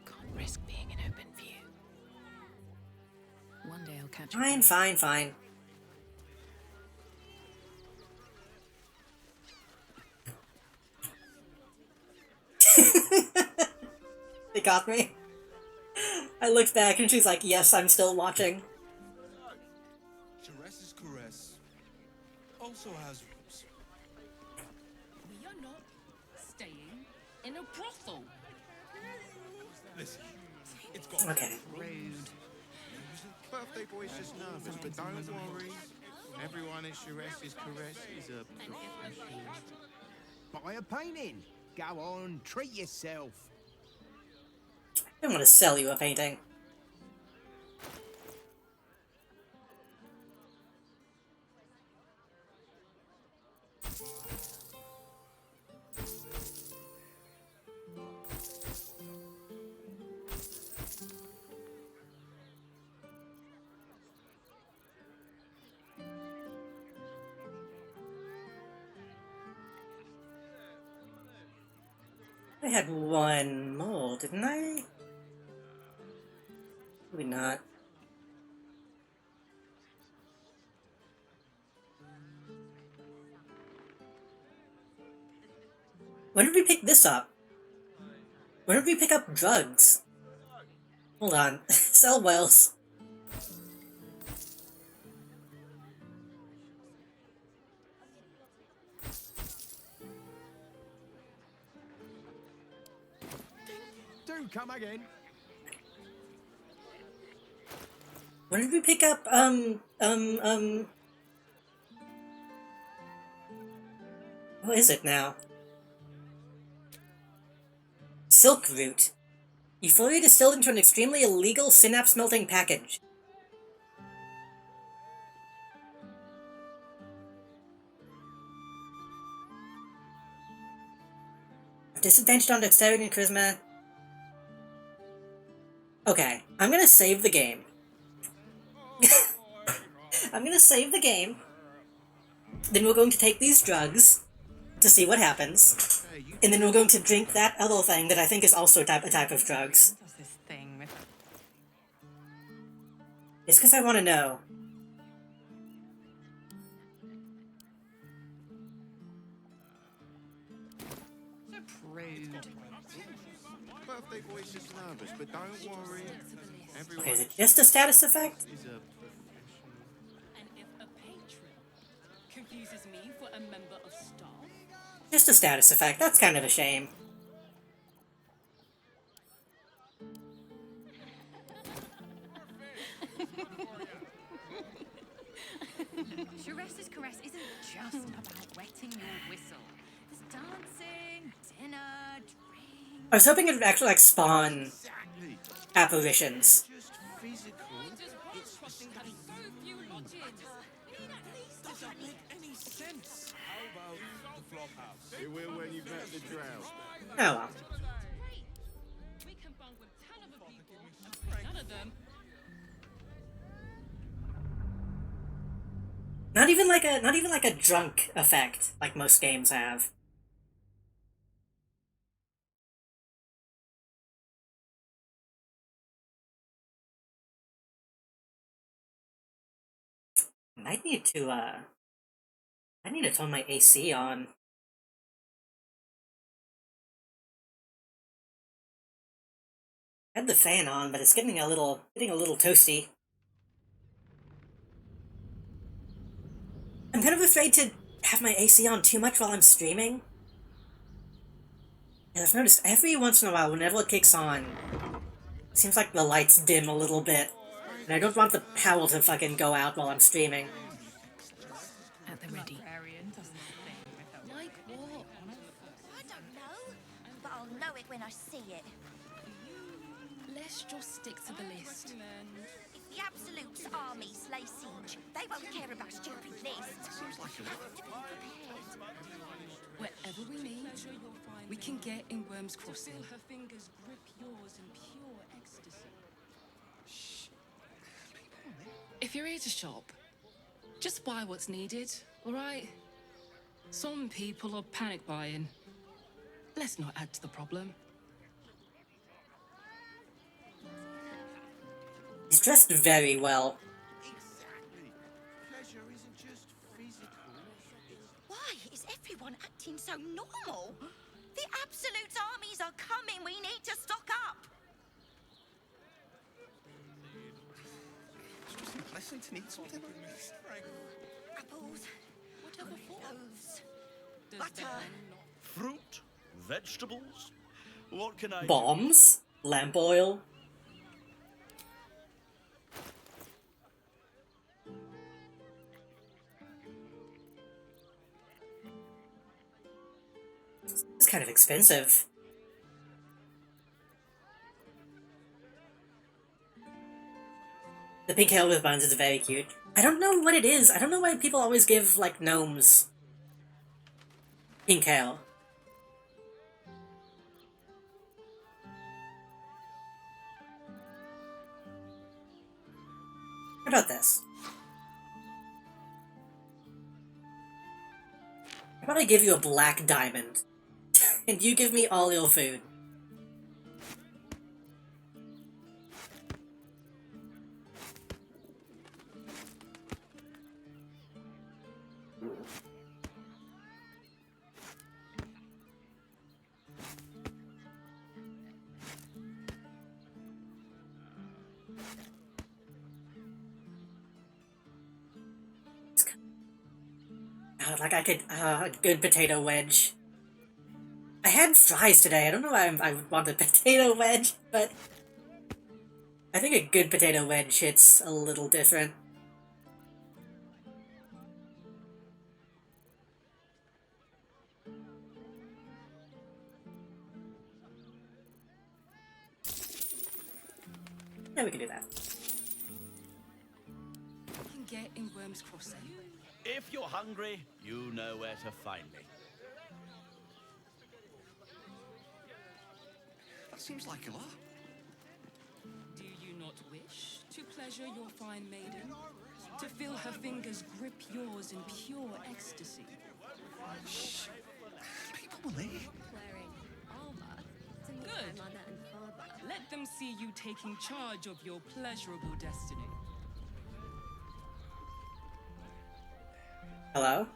Can't risk being in open view. One day I'll catch Fine, fine, fine. They got me. I looked back and she's like, yes, I'm still watching. Caress also has rules. We are not in a brothel. Listen, it's got Okay. Rude. Birthday boy's just nervous, but don't worry. Everyone at Sharess's caress is a professional. Buy a painting. Go on, treat yourself. I don't want to sell you a painting. I had one more, didn't I? Maybe not. When did we pick this up? When did we pick up drugs? Hold on. Sell Wells. Do come again. When did we pick up, what is it now? Silk root. Euphoria distilled into an extremely illegal synapse-melting package. Disadvantaged on dexterity and charisma. Okay, I'm gonna save the game. I'm gonna save the game. Then we're going to take these drugs to see what happens. And then we're going to drink that other thing that I think is also a type of drugs. It's because I want to know. Rude. Birthday boy's just nervous, but don't worry. Everyone Okay, is it just a status effect? is a And if a patron confuses me for a member of staff, Just a status effect, that's kind of a shame. Sharess's caress isn't just about wetting your whistle. There's dancing, dinner, drinks. I was hoping it would actually, like, spawn apparitions. Doesn't make any sense. How about the flophouse? It will when you've met the drought. Oh well. we can bond with 10 other people, and none of them. Not even like a drunk effect, like most games have. I need to turn my AC on. I had the fan on, but it's getting a little toasty. I'm kind of afraid to have my AC on too much while I'm streaming. And I've noticed every once in a while, whenever it kicks on, it seems like the lights dim a little bit. And I don't want the power to fucking go out while I'm streaming. At the ready. Like what? I don't know, but I'll know it when I see it. Let's just stick to the list. If the Absolute's armies lay siege, they won't care about stupid lists. Wherever we meet, we can get in Worm's Crossing. Feel her fingers grip yours in pure ecstasy. Shh. If you're here to shop, just buy what's needed, all right? Some people are panic buying. Let's not add to the problem. He's dressed very well. Exactly. Pleasure isn't just physical. Why is everyone acting so normal? The Absolute's armies are coming. We need to stock up. It wasn't pleasant to need something like this. Apples, loaves, butter. Fruit, vegetables, What can I do? Bombs? Lamp oil? It's kind of expensive. The pink hair with buns is very cute. I don't know what it is. I don't know why people always give, like, gnomes pink hair. How about this? How about I give you a black diamond, and you give me all your food? Like I could, a good potato wedge. I had fries today. I don't know why I would want a potato wedge, but I think a good potato wedge hits a little different. Yeah, we can do that. You can get in Worm's Crossing. If you're hungry, you know where to find me. That seems like a lot. Do you not wish to pleasure your fine maiden? To feel her fingers grip yours in pure ecstasy? Shh. People will hear. Wearing armor to meet my mother and father. Let them see you taking charge of your pleasurable destiny. Hello?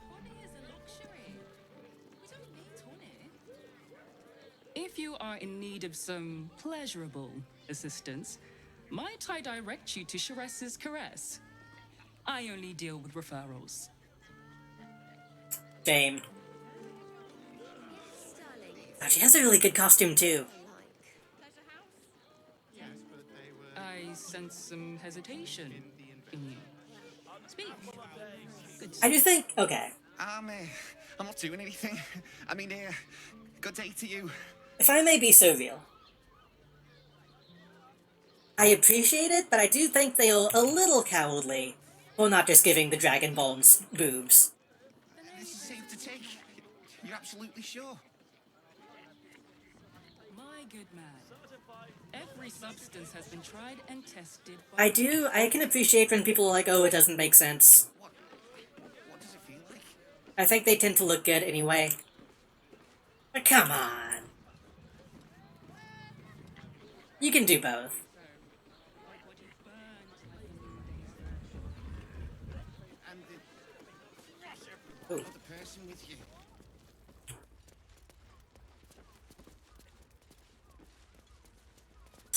If you are in need of some pleasurable assistance, might I direct you to Sharess's Caress? I only deal with referrals. Shame. Oh, she has a really good costume too. I sense some hesitation in you. Speak. I do think, okay. I'm not doing anything. I mean, good day to you. If I may be so real, I appreciate it, but I do think they are a little cowardly for not just giving the Dragonborn's boobs. This is safe to take. You're absolutely sure? My good man. Every substance has been tried and tested. I can appreciate when people are like, oh, it doesn't make sense. What does it feel like? I think they tend to look good anyway. But come on. You can do both. And the person with you.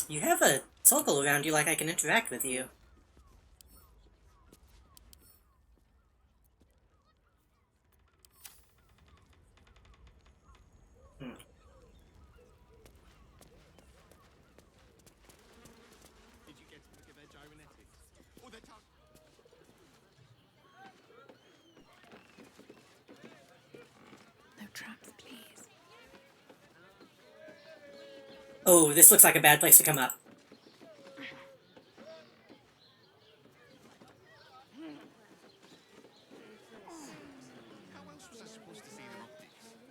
You have a circle around you like I can interact with you. No traps, please. Oh, this looks like a bad place to come up.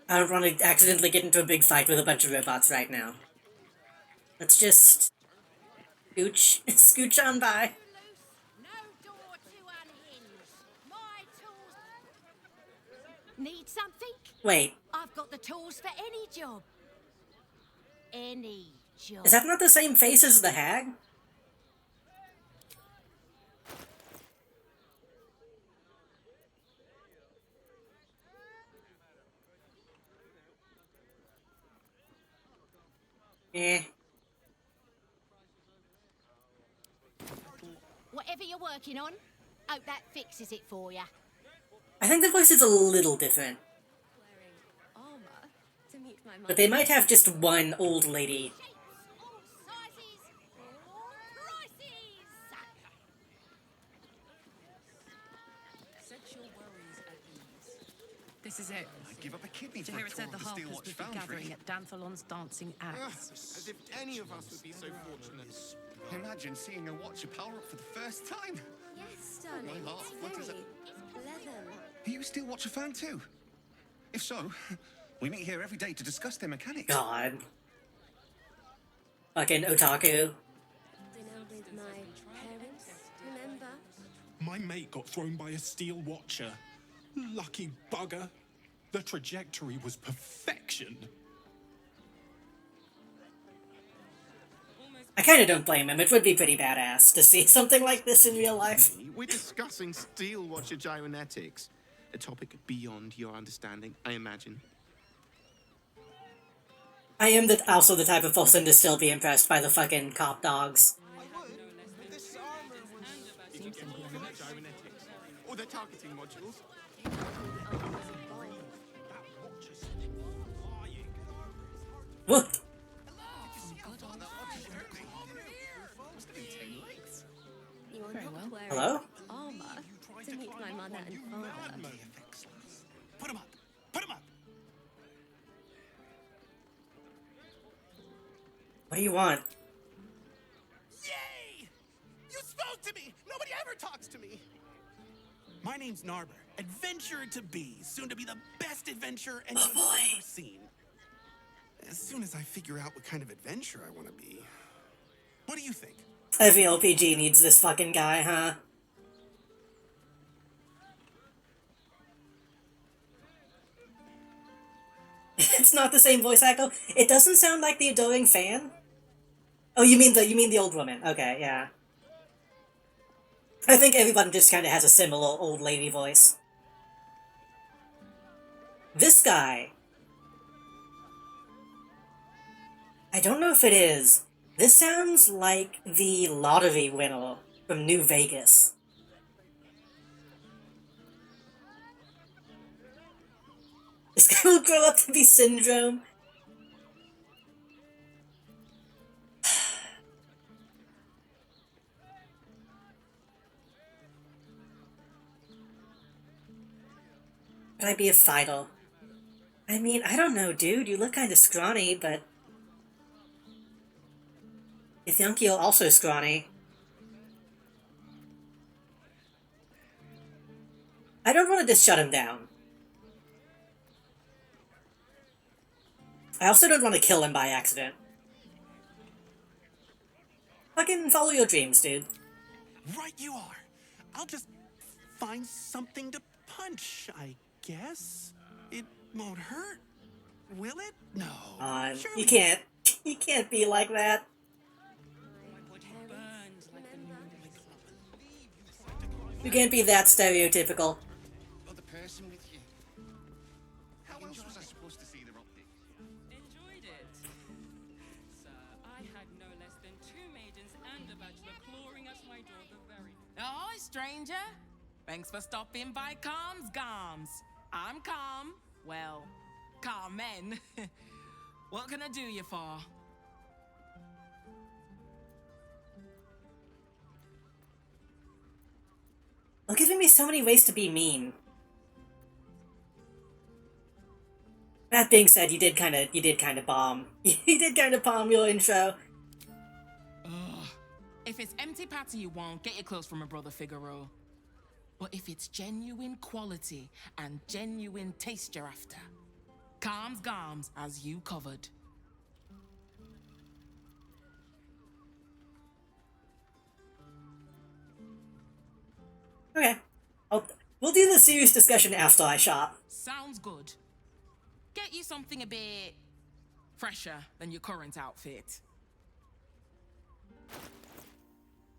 I don't want to accidentally get into a big fight with a bunch of robots right now. Let's just scooch on by. Need something? Wait, I've got the tools for any job. Any job. is that not the same face as the hag? Eh. Whatever you're working on, hope that fixes it for you. I think the voice is a little different. Armor to meet my But they might have just one old lady. This is it. I'd give up a kidney To for hear a it tour said the of the Harpers Steelwatch would be Foundry. gathering at Danthalon's dancing acts. As if any of us would be so fortunate. Imagine seeing a Watcher power up for the first time. Yes, darling. My heart It's flutters very at- clever. Are you a Steelwatcher fan too? If so, we meet here every day to discuss their mechanics. God. Fucking otaku. Dinner with my parents, remember? My mate got thrown by a steel watcher. Lucky bugger. The trajectory was perfection. I kinda don't blame him. It would be pretty badass to see something like this in real life. We're discussing steel watcher gyromatics, a topic beyond your understanding, I imagine. I am also the type of person to still be impressed by the fucking cop dogs. Or the targeting modules. What? You are Very not well. wearing Hello? armor to meet my mother and father. Put him up! Put him up! What do you want? Yay! You spoke to me! Nobody ever talks to me! My name's Narber, adventurer to be, soon to be the best adventurer anyone's ever seen. As soon as I figure out what kind of adventurer I want to be. What do you think? Every LPG needs this fucking guy, huh? It's not the same voice echo. It doesn't sound like the adoring fan. Oh, you mean the old woman? Okay, yeah. I think everyone just kind of has a similar old lady voice. This guy. I don't know if it is. This sounds like the lottery winner from New Vegas. This guy will grow up to be Syndrome. Could I be a fighter? I mean, I don't know, dude. You look kind of scrawny, but... You think you're also scrawny. I don't want to just shut him down. I also don't want to kill him by accident. Fucking follow your dreams, dude. Right you are. I'll just find something to punch, I guess. It won't hurt, will it? No. You can't. You can't be like that. You can't be that stereotypical. Other person with you. How else was I supposed to see the optic? Enjoyed it. Sir, I had no less than 2 maidens and a bachelor clawing at my door the very... Ahoy, stranger. Thanks for stopping by Calm's Gams. I'm Calm. Well, Carmen. What can I do you for? You're giving me so many ways to be mean. That being said, you did kind of bomb. You did kind of bomb your intro. Ugh. If it's empty patty you want, get your clothes from my brother Figaro. But if it's genuine quality and genuine taste you're after, Calm's Gams as you covered. Okay. We'll do the serious discussion after I shop. Sounds good. Get you something a bit fresher than your current outfit.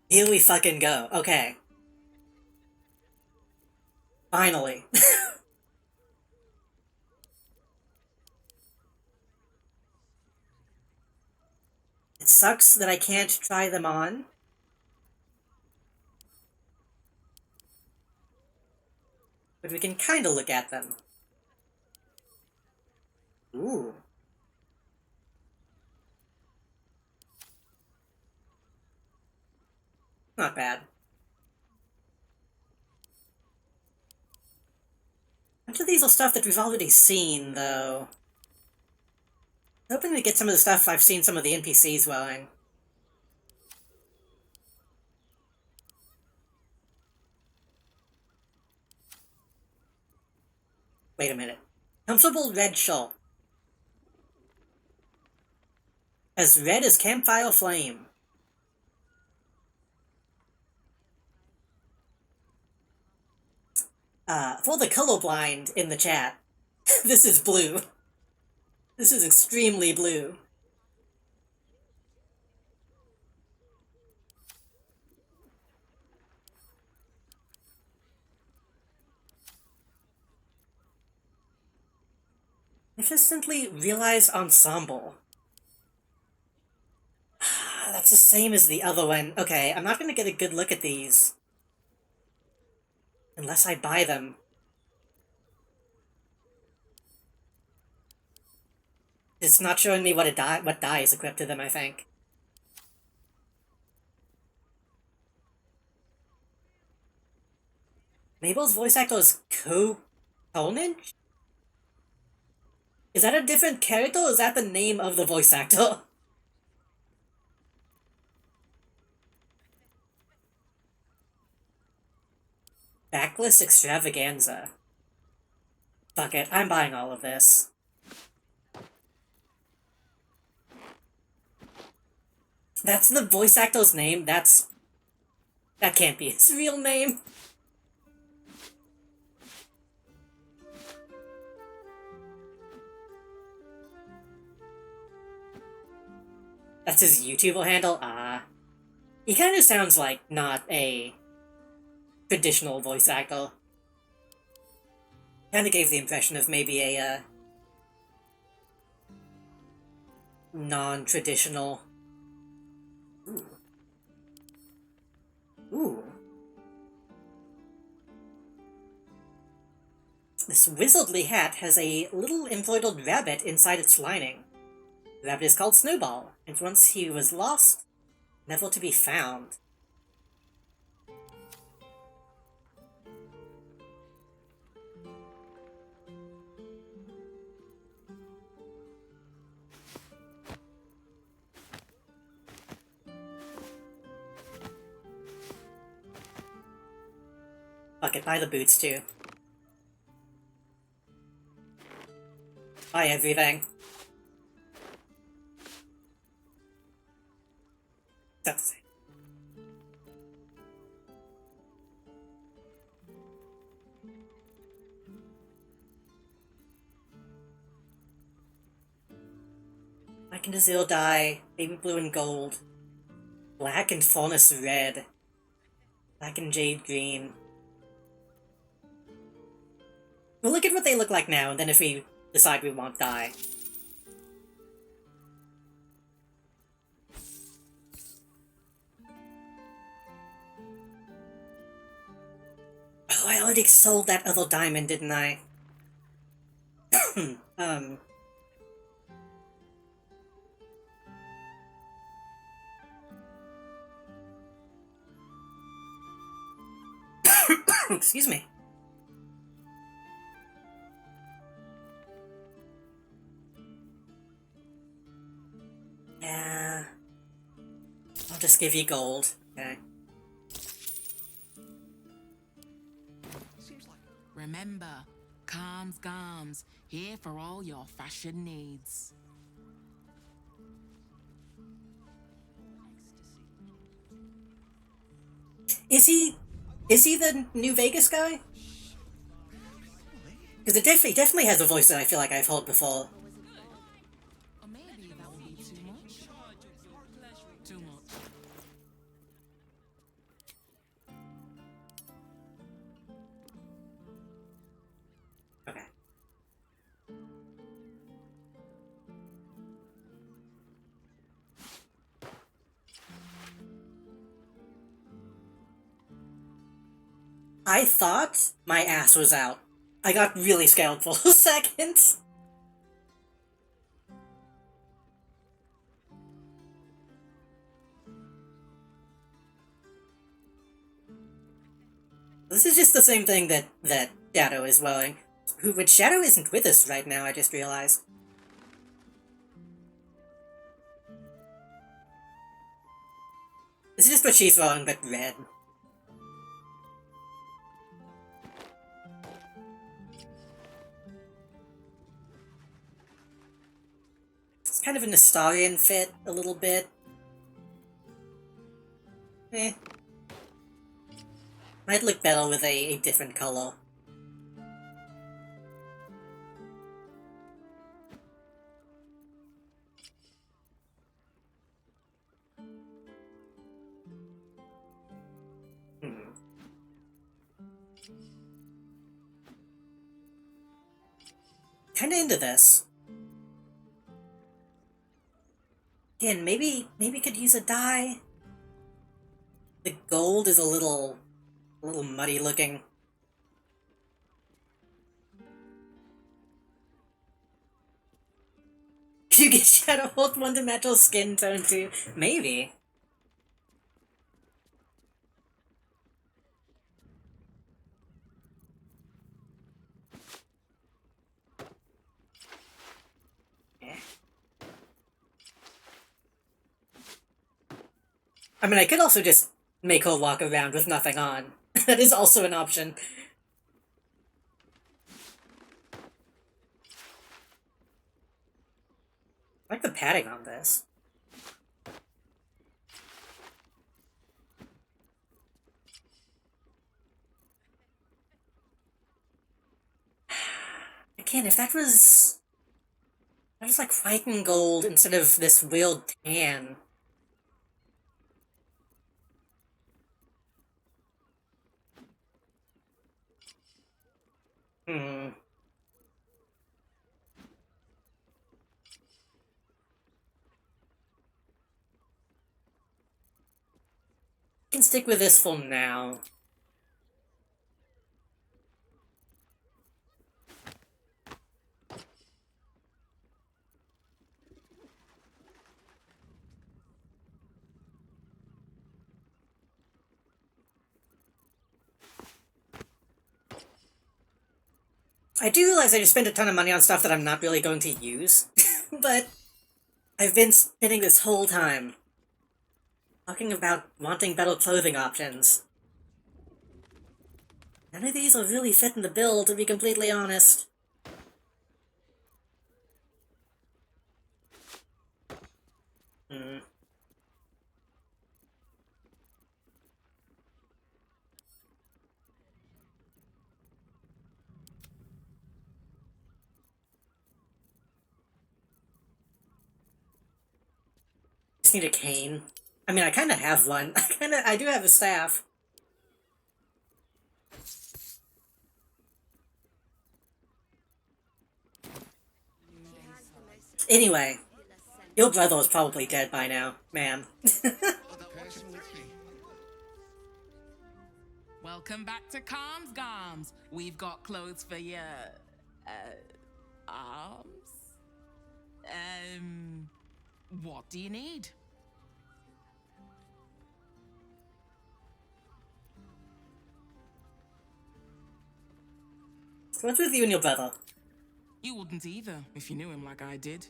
Here we fucking go. Okay. Finally. It sucks that I can't try them on. But we can kind of look at them. Ooh. Not bad. Much of these are stuff that we've already seen, though. Hoping to get some of the stuff I've seen some of the NPCs wearing. Wait a minute. Comfortable red shawl. As red as campfire flame. For the colorblind in the chat, this is blue. This is extremely blue. Magnificently realized ensemble. That's the same as the other one. Okay, I'm not gonna get a good look at these. Unless I buy them. It's not showing me what die is equipped to them, I think. Mabel's voice actor is Conage? Is that a different character, or is that the name of the voice actor? Backless extravaganza. Fuck it, I'm buying all of this. That's the voice actor's name? That can't be his real name. That's his YouTuber handle? He kind of sounds like not a traditional voice actor. Kind of gave the impression of maybe a, non-traditional... Ooh. Ooh. This wizardly hat has a little embroidered rabbit inside its lining. The rabbit is called Snowball, and once he was lost, never to be found. Fuck it, buy the boots too. Buy everything. That's it. Black and Azure dye, baby blue and gold, black and furnace red, black and jade green. We'll look at what they look like now, and then if we decide we want dye. Oh, I already sold that other diamond, didn't I? Excuse me. Yeah. I'll just give you gold. Okay. Remember, calms Garms, here for all your fashion needs. Is he the New Vegas guy? Because it definitely has a voice that I feel like I've heard before. Or maybe that would be too much. Too much. Okay. I thought my ass was out. I got really scared for a second. This is just the same thing that Shadow is wearing. But Shadow isn't with us right now, I just realized. This is just what she's wearing, but red. It's kind of a Nestarian fit, a little bit. Eh. Might look better with a different color. Kinda into this. Again, maybe could use a dye. The gold is a little muddy looking. You get Shadow Hulk fundamental skin tone too? Maybe. I mean, I could also just make her walk around with nothing on. That is also an option. I like the padding on this. Again, if that was like white and gold instead of this weird tan. Can stick with this for now. I do realize I just spent a ton of money on stuff that I'm not really going to use, but I've been spending this whole time talking about wanting better clothing options. None of these are really fitting the bill, to be completely honest. Just need a cane. I mean, I kind of have one. I do have a staff. Anyway, your brother is probably dead by now, ma'am. Welcome back to Calms Garms. We've got clothes for your arms. What do you need? What's with you and your brother? You wouldn't either if you knew him like I did.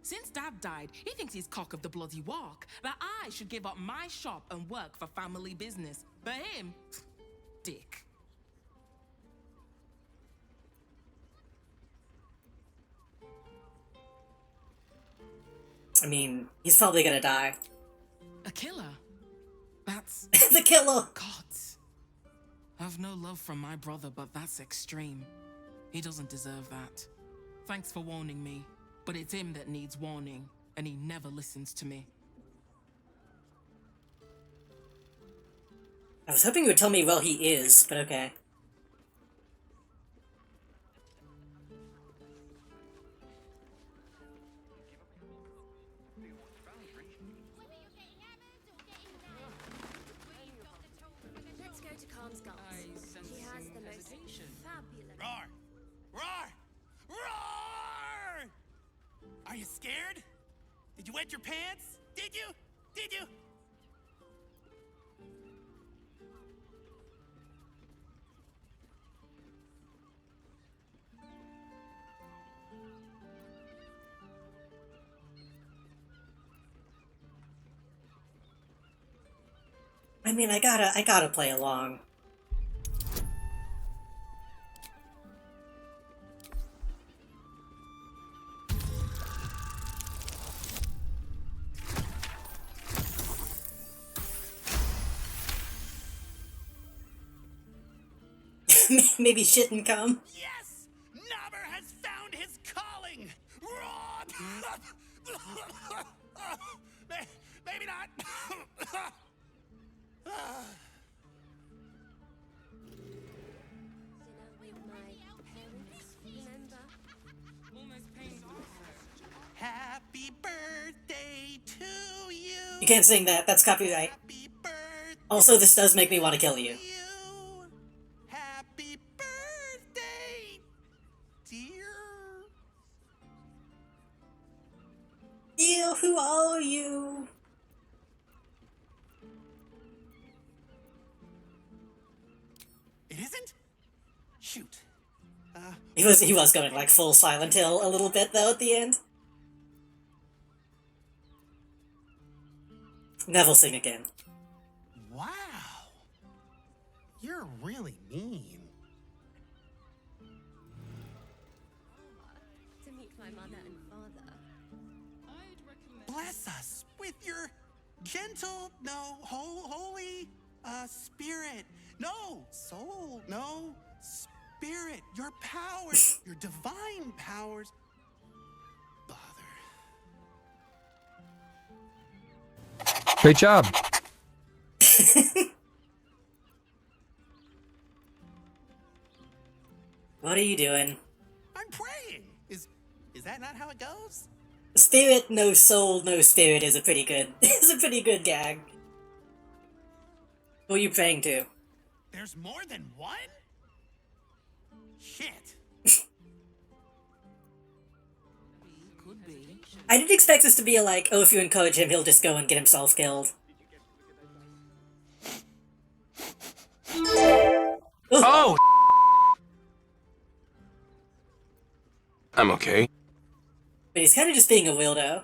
Since Dad died, he thinks he's cock of the bloody walk, that I should give up my shop and work for family business. For him, dick. I mean, he's probably gonna die. A killer? That's... the killer! God. I've no love from my brother, but that's extreme. He doesn't deserve that. Thanks for warning me, but it's him that needs warning, and he never listens to me. I was hoping you would tell me where he is, but okay. Let's go to Calm's Gulls. He has the most fabulous... Roar! Roar! Roar! Are you scared? Did you wet your pants? Did you? Did you? I mean, I gotta play along. Maybe shouldn't come. Yes! Nobber has found his calling! Maybe not. Almost painful. Happy birthday to you. You can't sing that. That's copyright. Also, this does make me want to kill you. Happy birthday, dear. Ew, who are you? It isn't? Shoot. He was going like full Silent Hill a little bit though at the end. Never sing again. Wow. You're really mean. To meet my mother and father. I'd recommend. Bless us with your gentle, no, holy, spirit. No, soul, no, spirit. Your powers, your divine powers. Bother. Great job. What are you doing? I'm praying. Is that not how it goes? Spirit, no soul, no spirit is a pretty good is a pretty good gag. Who are you praying to? There's more than one? Shit. Could be. I didn't expect this to be like, oh, if you encourage him, he'll just go and get himself killed. Oh! I'm okay. But he's kind of just being a weirdo.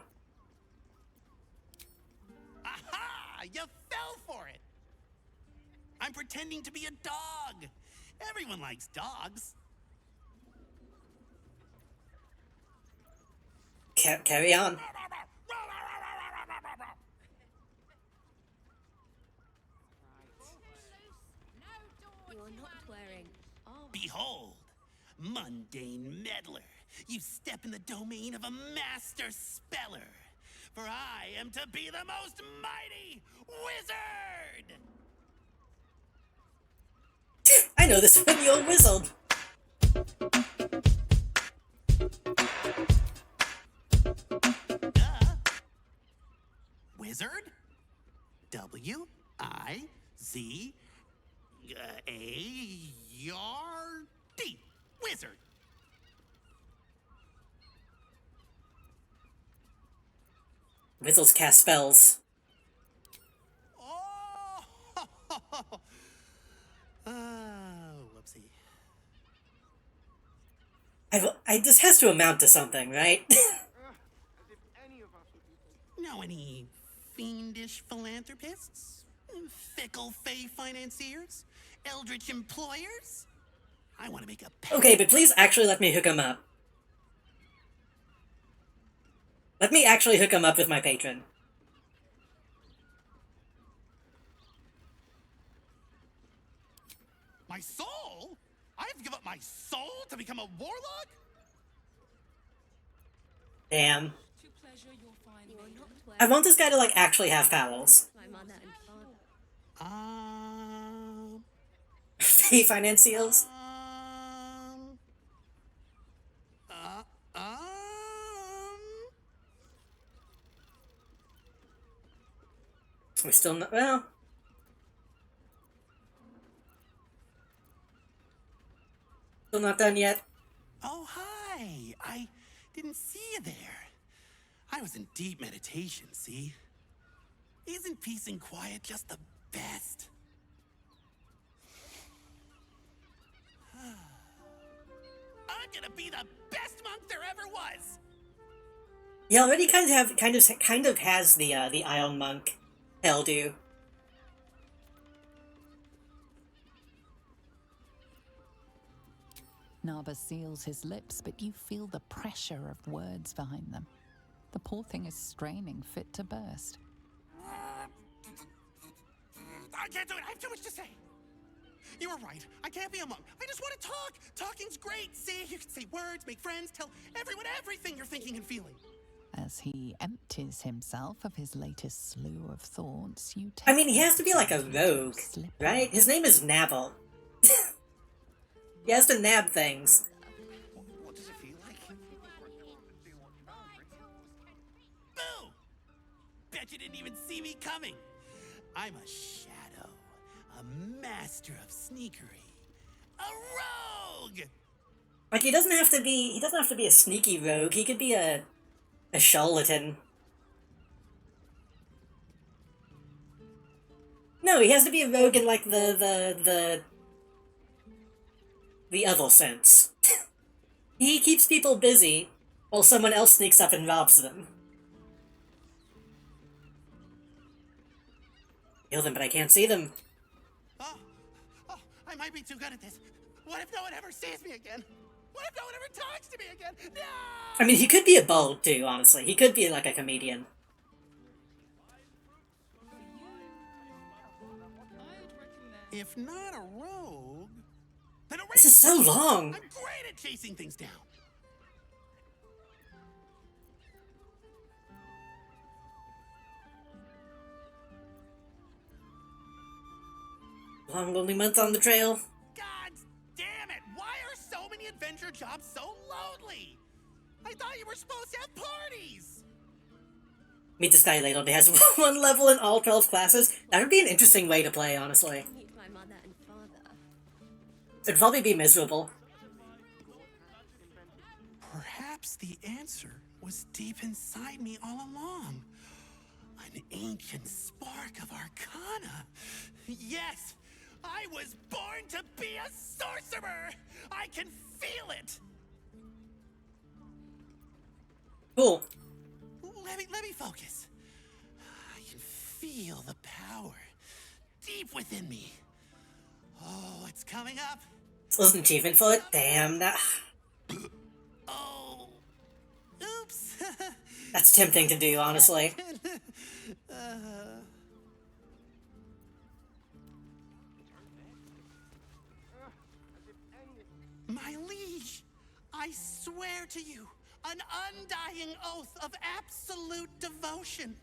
Aha! You fell for it. I'm pretending to be a dog. Everyone likes dogs. Carry on. You're not wearing. Oh. Behold, mundane meddler. You step in the domain of a master speller. For I am to be the most mighty wizard! I know this when you're a wizard. Wizard? W-I-Z-A-R-D. Wizard. Wizards cast spells. Whoopsie. This has to amount to something, right? Know any fiendish philanthropists? Fickle fey financiers? Eldritch employers? I want to make a Okay, but please actually let me hook him up. Let me actually hook him up with my patron. My soul? I have to give up my soul to become a warlock? Damn. To pleasure your fine lady. I want this guy to, like, actually have powers. My mother and father. Fey financiers? We're still not, well... Still not done yet. Oh, hi. I didn't see you there. I was in deep meditation, see? Isn't peace and quiet just the best? I'm gonna be the best monk there ever was! He already kind of has the Iron Monk hairdo. Narba seals his lips, but you feel the pressure of words behind them. The poor thing is straining, fit to burst. I can't do it. I have too much to say. You were right. I can't be a monk. I just want to talk. Talking's great. See, you can say words, make friends, tell everyone everything you're thinking and feeling. As he empties himself of his latest slew of thoughts, you take... I mean, he has to be like a rogue, right? His name is Nabble. He has to nab things. What does it feel like? Boo! Bet you didn't even see me coming. I'm a shadow, a master of sneakery, a rogue. Like, he doesn't have to be a sneaky rogue. He could be a charlatan. No, he has to be a rogue in like the other sense. He keeps people busy while someone else sneaks up and robs them. Kill them, but I can't see them. Oh, I might be too good at this. What if no one ever sees me again? What if no one ever talks to me again? No! I mean, he could be a bald too, honestly. He could be like a comedian. If not a rogue, then a This is so long. I'm great at chasing things down. Long, lonely month on the trail. God damn it! Why are so many adventure jobs so lonely? I thought you were supposed to have parties! Meet this guy later. He has one level in all 12 classes. That would be an interesting way to play, honestly. Meet my mother and father. It'd probably be miserable. Perhaps the answer was deep inside me all along. An ancient spark of arcana. Yes! I was born to be a sorcerer! I can feel it! Cool. Let me focus. I can feel the power deep within me. Oh, it's coming up. There's an achievement for it? Damn, that... Oh. Oops. That's tempting to do, honestly. My liege, I swear to you, an undying oath of absolute devotion.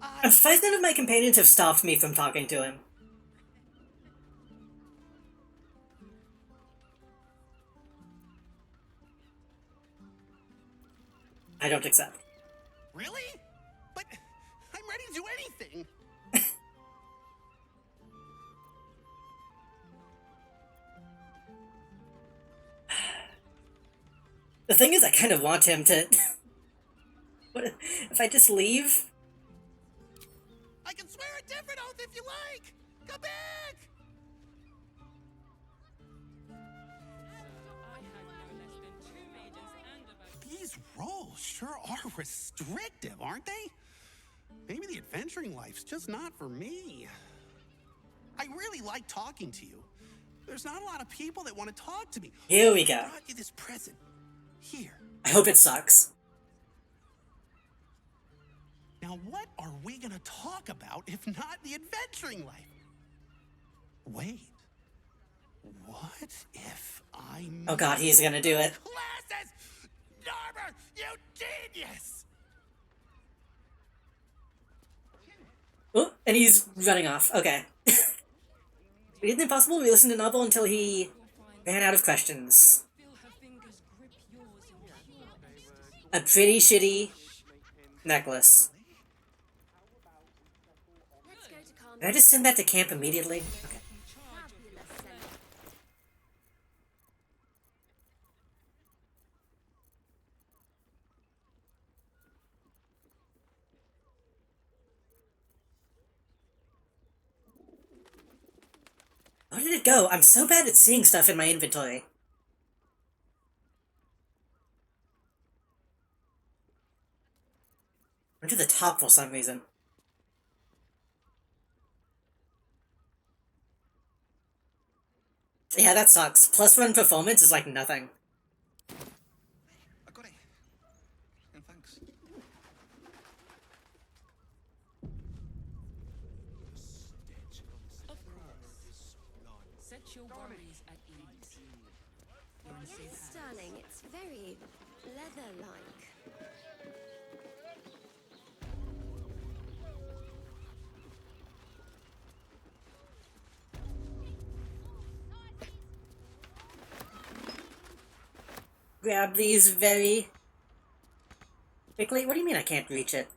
I'm surprised none of my companions have stopped me from talking to him. I don't accept. Really? But I'm ready to do anything. The thing is, I kind of want him to... What if I just leave? I can swear a different oath if you like. Come back. These roles sure are restrictive, aren't they? Maybe the adventuring life's just not for me. I really like talking to you. There's not a lot of people that want to talk to me. Here we go. I brought you this present. Here. I hope it sucks. Now, what are we gonna talk about if not the adventuring life? Wait. What if I... Oh god, he's gonna do it. Classes! Narber, you genius! Oh, and he's running off. Okay. We did the impossible. We listened to Novel until he ran out of questions. A pretty shitty necklace. Can I just send that to camp immediately? Okay. Where did it go? I'm so bad at seeing stuff in my inventory. Went to the top for some reason. Yeah, that sucks. Plus one performance is like nothing. I got it. And thanks. Of course. Set your worries at ease. You're in safe hands. Darling, it's very leather-like. Grab these very quickly. What do you mean I can't reach it?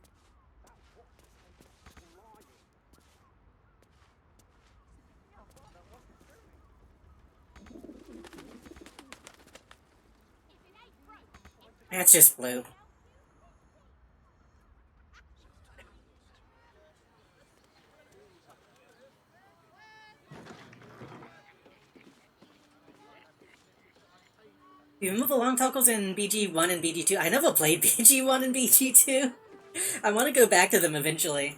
That's just blue. You remove the long tentacles in BG1 and BG2. I never played BG1 and BG2. I want to go back to them eventually.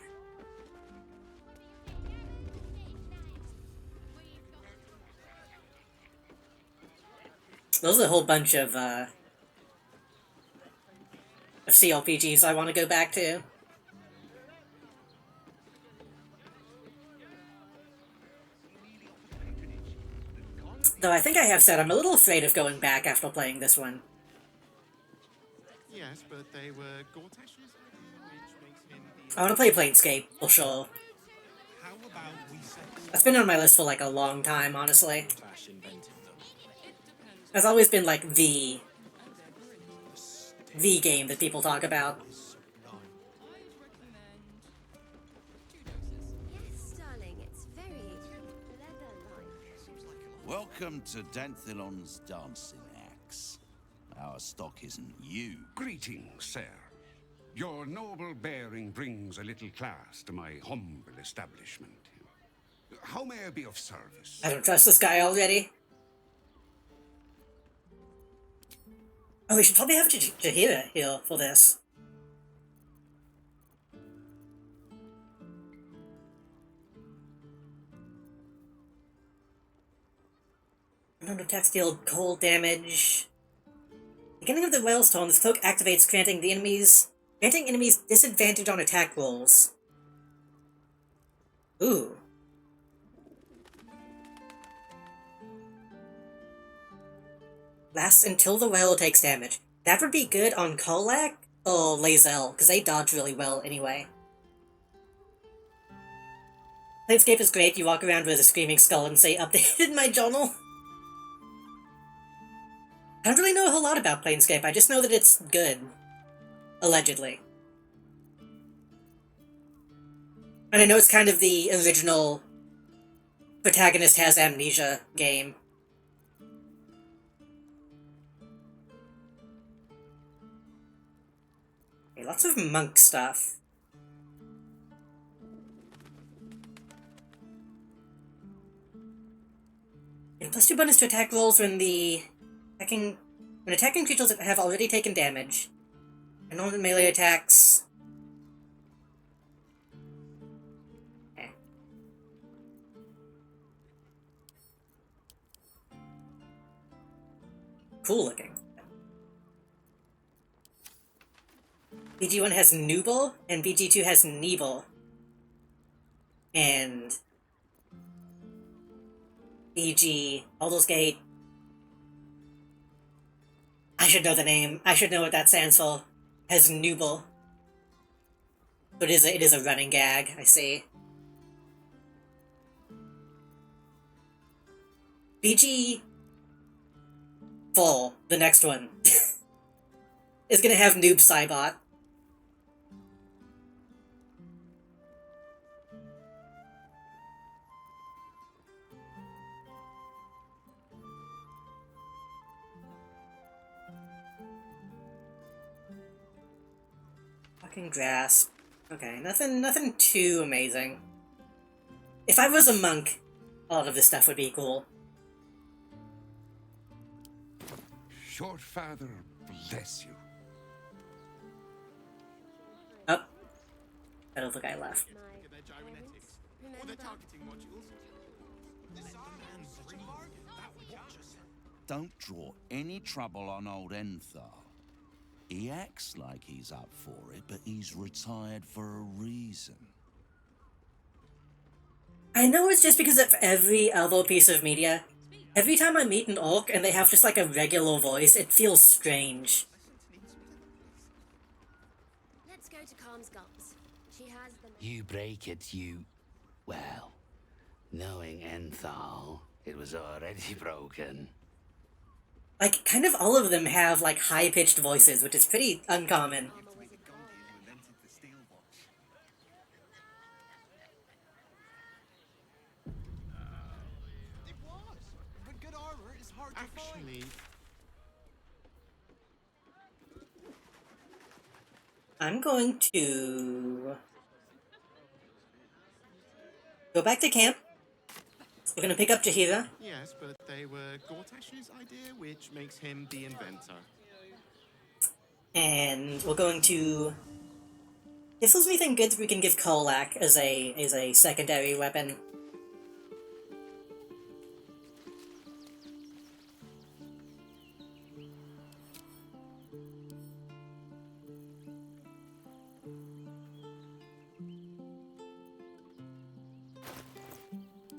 There's a whole bunch of CLPGs I want to go back to. Though I think I have said I'm a little afraid of going back after playing this one. Yes, but they were Gortash's, which makes him the... I want to play Planescape, for sure. How about we say... That's been on my list for like a long time, honestly. It's always been like the game that people talk about. Yes, darling, it's very leather-like. Welcome to Danthilon's dancing axe. Our stock isn't you. Greetings, sir. Your noble bearing brings a little class to my humble establishment. How may I be of service? I don't trust this guy already. Oh, we should probably have Jahira here for this. Under attacks deal cold damage. Beginning of the Whale's Tone, this cloak activates, granting enemies disadvantage on attack rolls. Ooh. Lasts until the whale takes damage. That would be good on Kolak or Lae'zel, because they dodge really well anyway. Planescape is great, you walk around with a screaming skull and say, updated my journal. I don't really know a whole lot about Planescape, I just know that it's good. Allegedly. And I know it's kind of the original protagonist has amnesia game. Okay, lots of monk stuff. And +2 bonus to attack rolls when attacking creatures that have already taken damage. And normal melee attacks. Okay. Cool looking. BG1 has Nooble, and BG2 has Neeble. And BG, Baldur's Gate. I should know the name. I should know what that stands for. Has Nooble. But it is a running gag, I see. BG4, the next one, is gonna have Noob Saibot. Fucking grasp. Okay, nothing too amazing. If I was a monk, a lot of this stuff would be cool. Short Father bless you. Oh. I don't think I left. Their gyrometics, or their targeting modules. Disarm and bring that which don't draw any trouble on old Enthar. He acts like he's up for it, but he's retired for a reason. I know it's just because of every other piece of media. Every time I meet an orc and they have just like a regular voice, it feels strange. Let's go to Calm's Gums. She has the... You break it, you... Well, knowing Enthal, it was already broken. Like, kind of all of them have, like, high-pitched voices, which is pretty uncommon. Actually... I'm going to... go back to camp. We're gonna pick up Jahira. Yes, but they were Gortash's idea, which makes him the inventor. And we're going to... This was me think good we can give Kolak as a secondary weapon.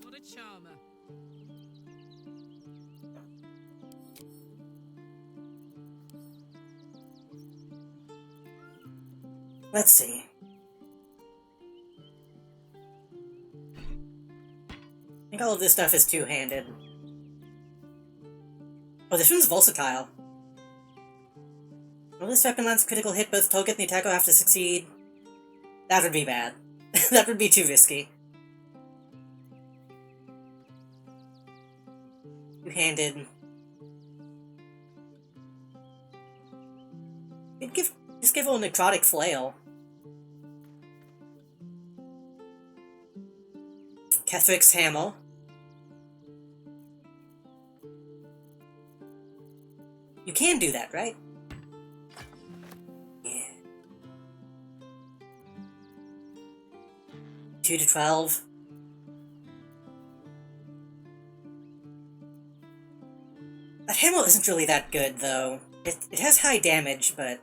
What a charmer. Let's see. I think all of this stuff is two-handed. Oh, this one's versatile. Will this weapon lands critical hit both target and the attacker have to succeed? That would be bad. That would be too risky. Two-handed. Just give her a necrotic flail. Kethric's hammer. You can do that, right? Yeah. 2 to 12. That hammer isn't really that good, though. It has high damage, but...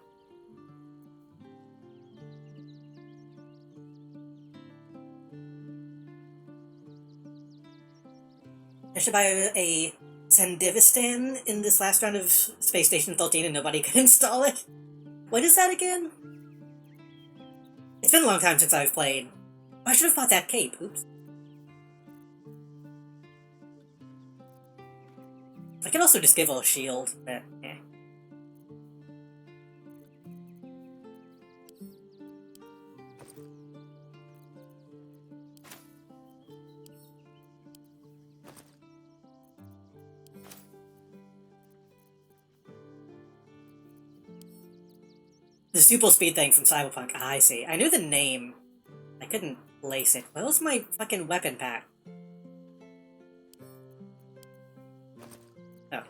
I should buy a Sandivistan in this last round of Space Station 13 and nobody could install it. What is that again? It's been a long time since I've played. I should have bought that cape. Oops. I could also just give her a shield, but eh. The super speed thing from Cyberpunk. Ah, I see. I knew the name. I couldn't place it. Where was my fucking weapon pack? Oh.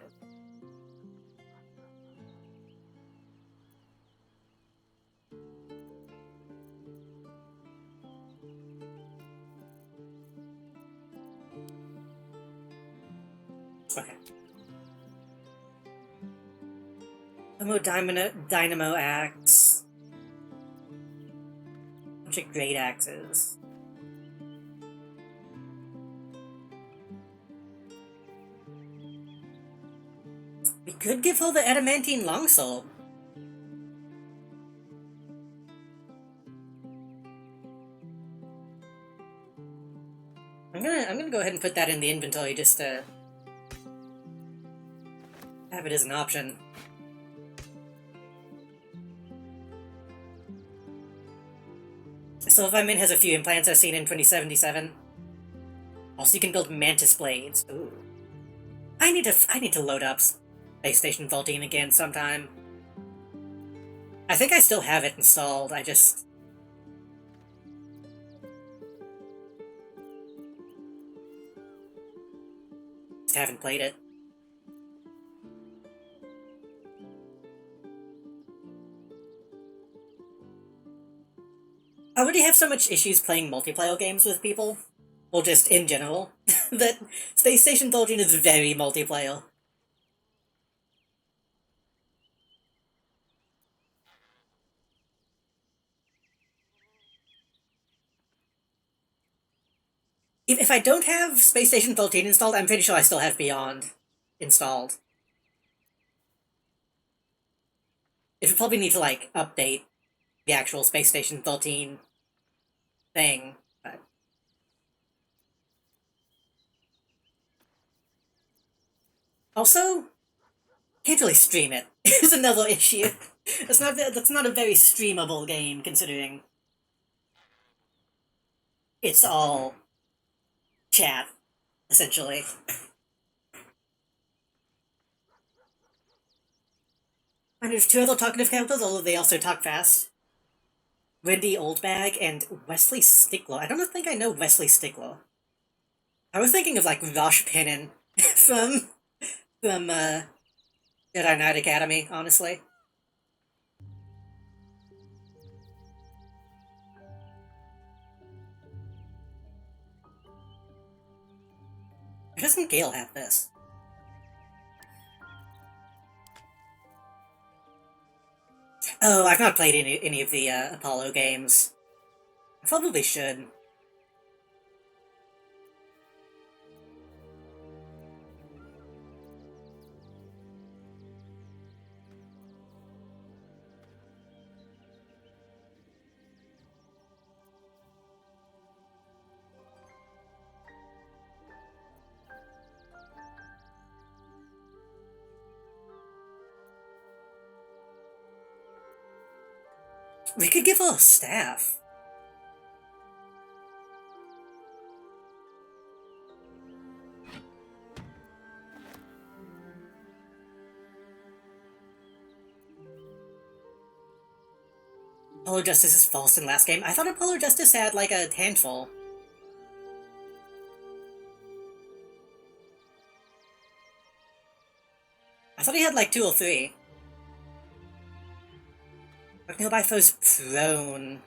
Okay. Dynamo axe. Bunch of great axes. We could give her the adamantine longsword. I'm gonna go ahead and put that in the inventory just to have it as an option. Silvermint has a few implants I've seen in 2077. Also, you can build mantis blades. Ooh. I need to load up Space Station 13 again sometime. I think I still have it installed, I just haven't played it. I already have so much issues playing multiplayer games with people, or just in general, that Space Station 13 is very multiplayer. If I don't have Space Station 13 installed, I'm pretty sure I still have Beyond installed. It would probably need to, like, update the actual Space Station 13 thing, but... Also, can't really stream it. Is another issue. That's not a very streamable game, considering it's all chat, essentially. And there's two other talkative characters, although they also talk fast. Wendy Oldbag and Wesley Stickler. I don't think I know Wesley Stickler. I was thinking of, like, Rosh Pinnon from Jedi Knight Academy, honestly. Why doesn't Gale have this? Oh, I've not played any of the Apollo games. I probably should. We could give her a staff. Apollo Justice is false in last game. I thought Apollo Justice had, like, a handful. I thought he had, like, 2 or 3. Nearby foe's prone.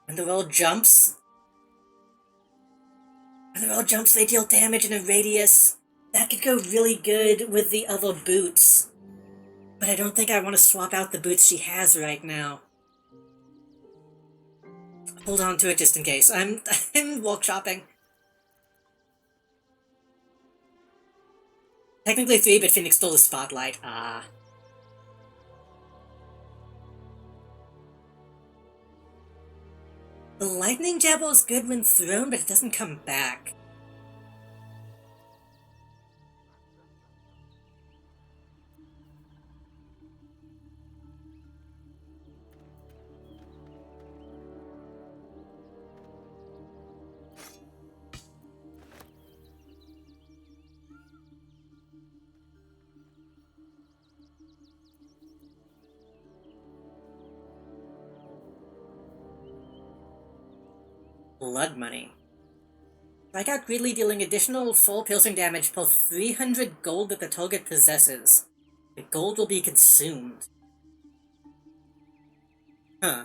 When the roll jumps... they deal damage in a radius. That could go really good with the other boots. But I don't think I want to swap out the boots she has right now. Hold on to it just in case. I'm workshopping. Technically 3, but Phoenix stole the spotlight. Ah. The lightning jabber is good when thrown, but it doesn't come back. Blood money. Strike out greedily, dealing additional full piercing damage per 300 gold that the target possesses. The gold will be consumed. Huh.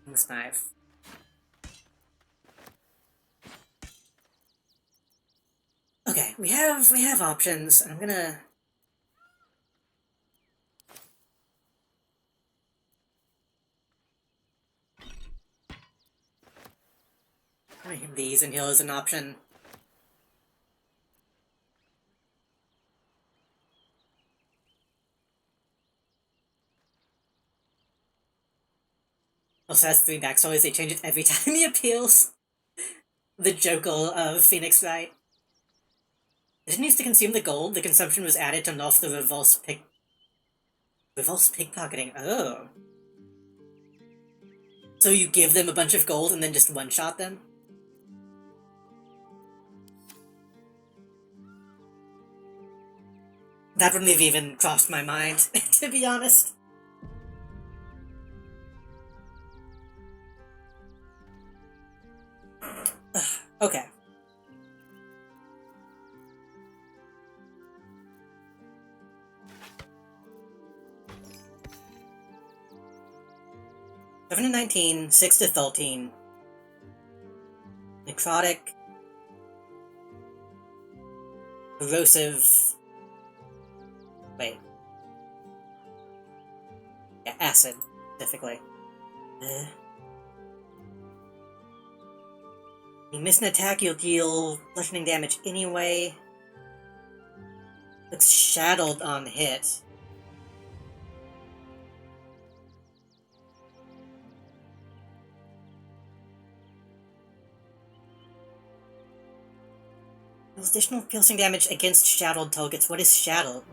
This knife. Okay, we have options. I'm gonna... Bring these in here as an option. Also has 3 backstories, they change it every time he appeals. The Joker of Phoenix Wright. It didn't use to consume the gold, the consumption was added to nerf the reverse pickpocketing. Oh. So you give them a bunch of gold and then just one-shot them? That wouldn't have even crossed my mind, to be honest. Okay. 7 to 19, 6 to 13. Necrotic. Corrosive. Wait. Yeah, acid, specifically. You miss an attack, you'll deal bludgeoning damage anyway. It's shadowed on hit. Deals additional piercing damage against shadowed targets. What is shadowed?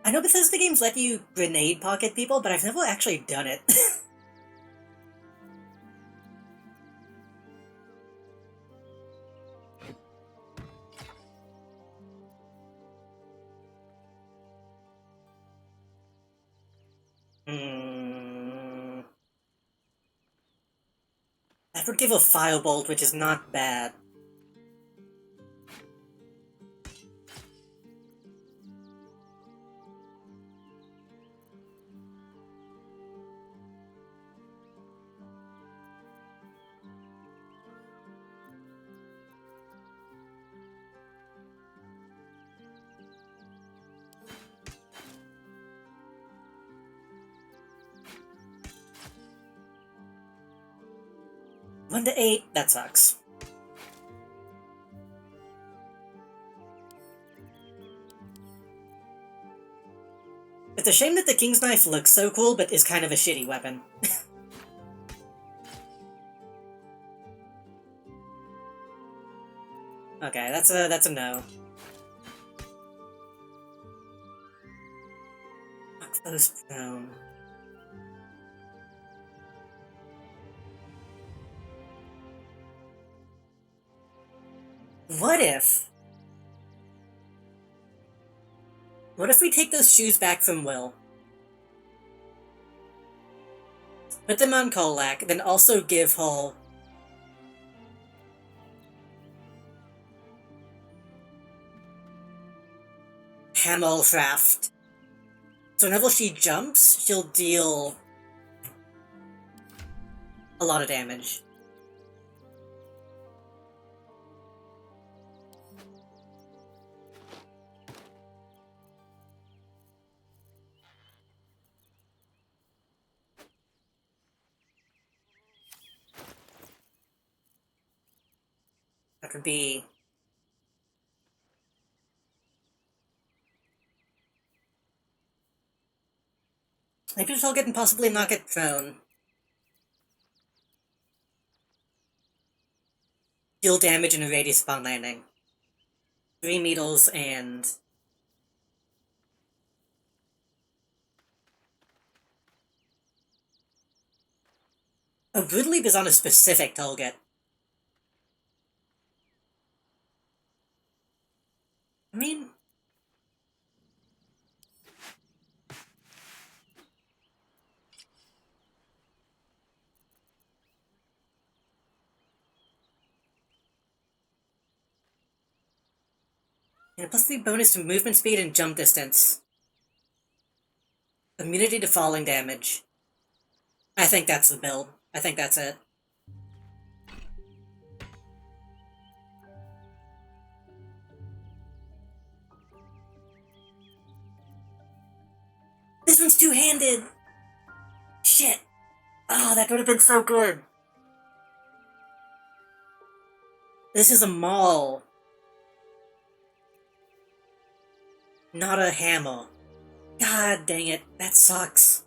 I know Bethesda games let you grenade pocket people, but I've never actually done it. I forgive a firebolt, which is not bad. One to 8, that sucks. It's a shame that the King's Knife looks so cool, but is kind of a shitty weapon. Okay, that's a no. Fuck those prone. What if we take those shoes back from Will? Put them on Kolak, then also give Hull Hammercraft. So whenever she jumps, she'll deal a lot of damage. That would be... Maybe I'll get and possibly knock it prone. Deal damage in a radius upon landing. 3 meters and... Oh, Brutal Leap is on a specific target. I mean... And plus 3 bonus to movement speed and jump distance. Immunity to falling damage. I think that's the build. I think that's it. This one's two-handed! Shit! Oh, that would have been so good! This is a maul. Not a hammer. God dang it, that sucks.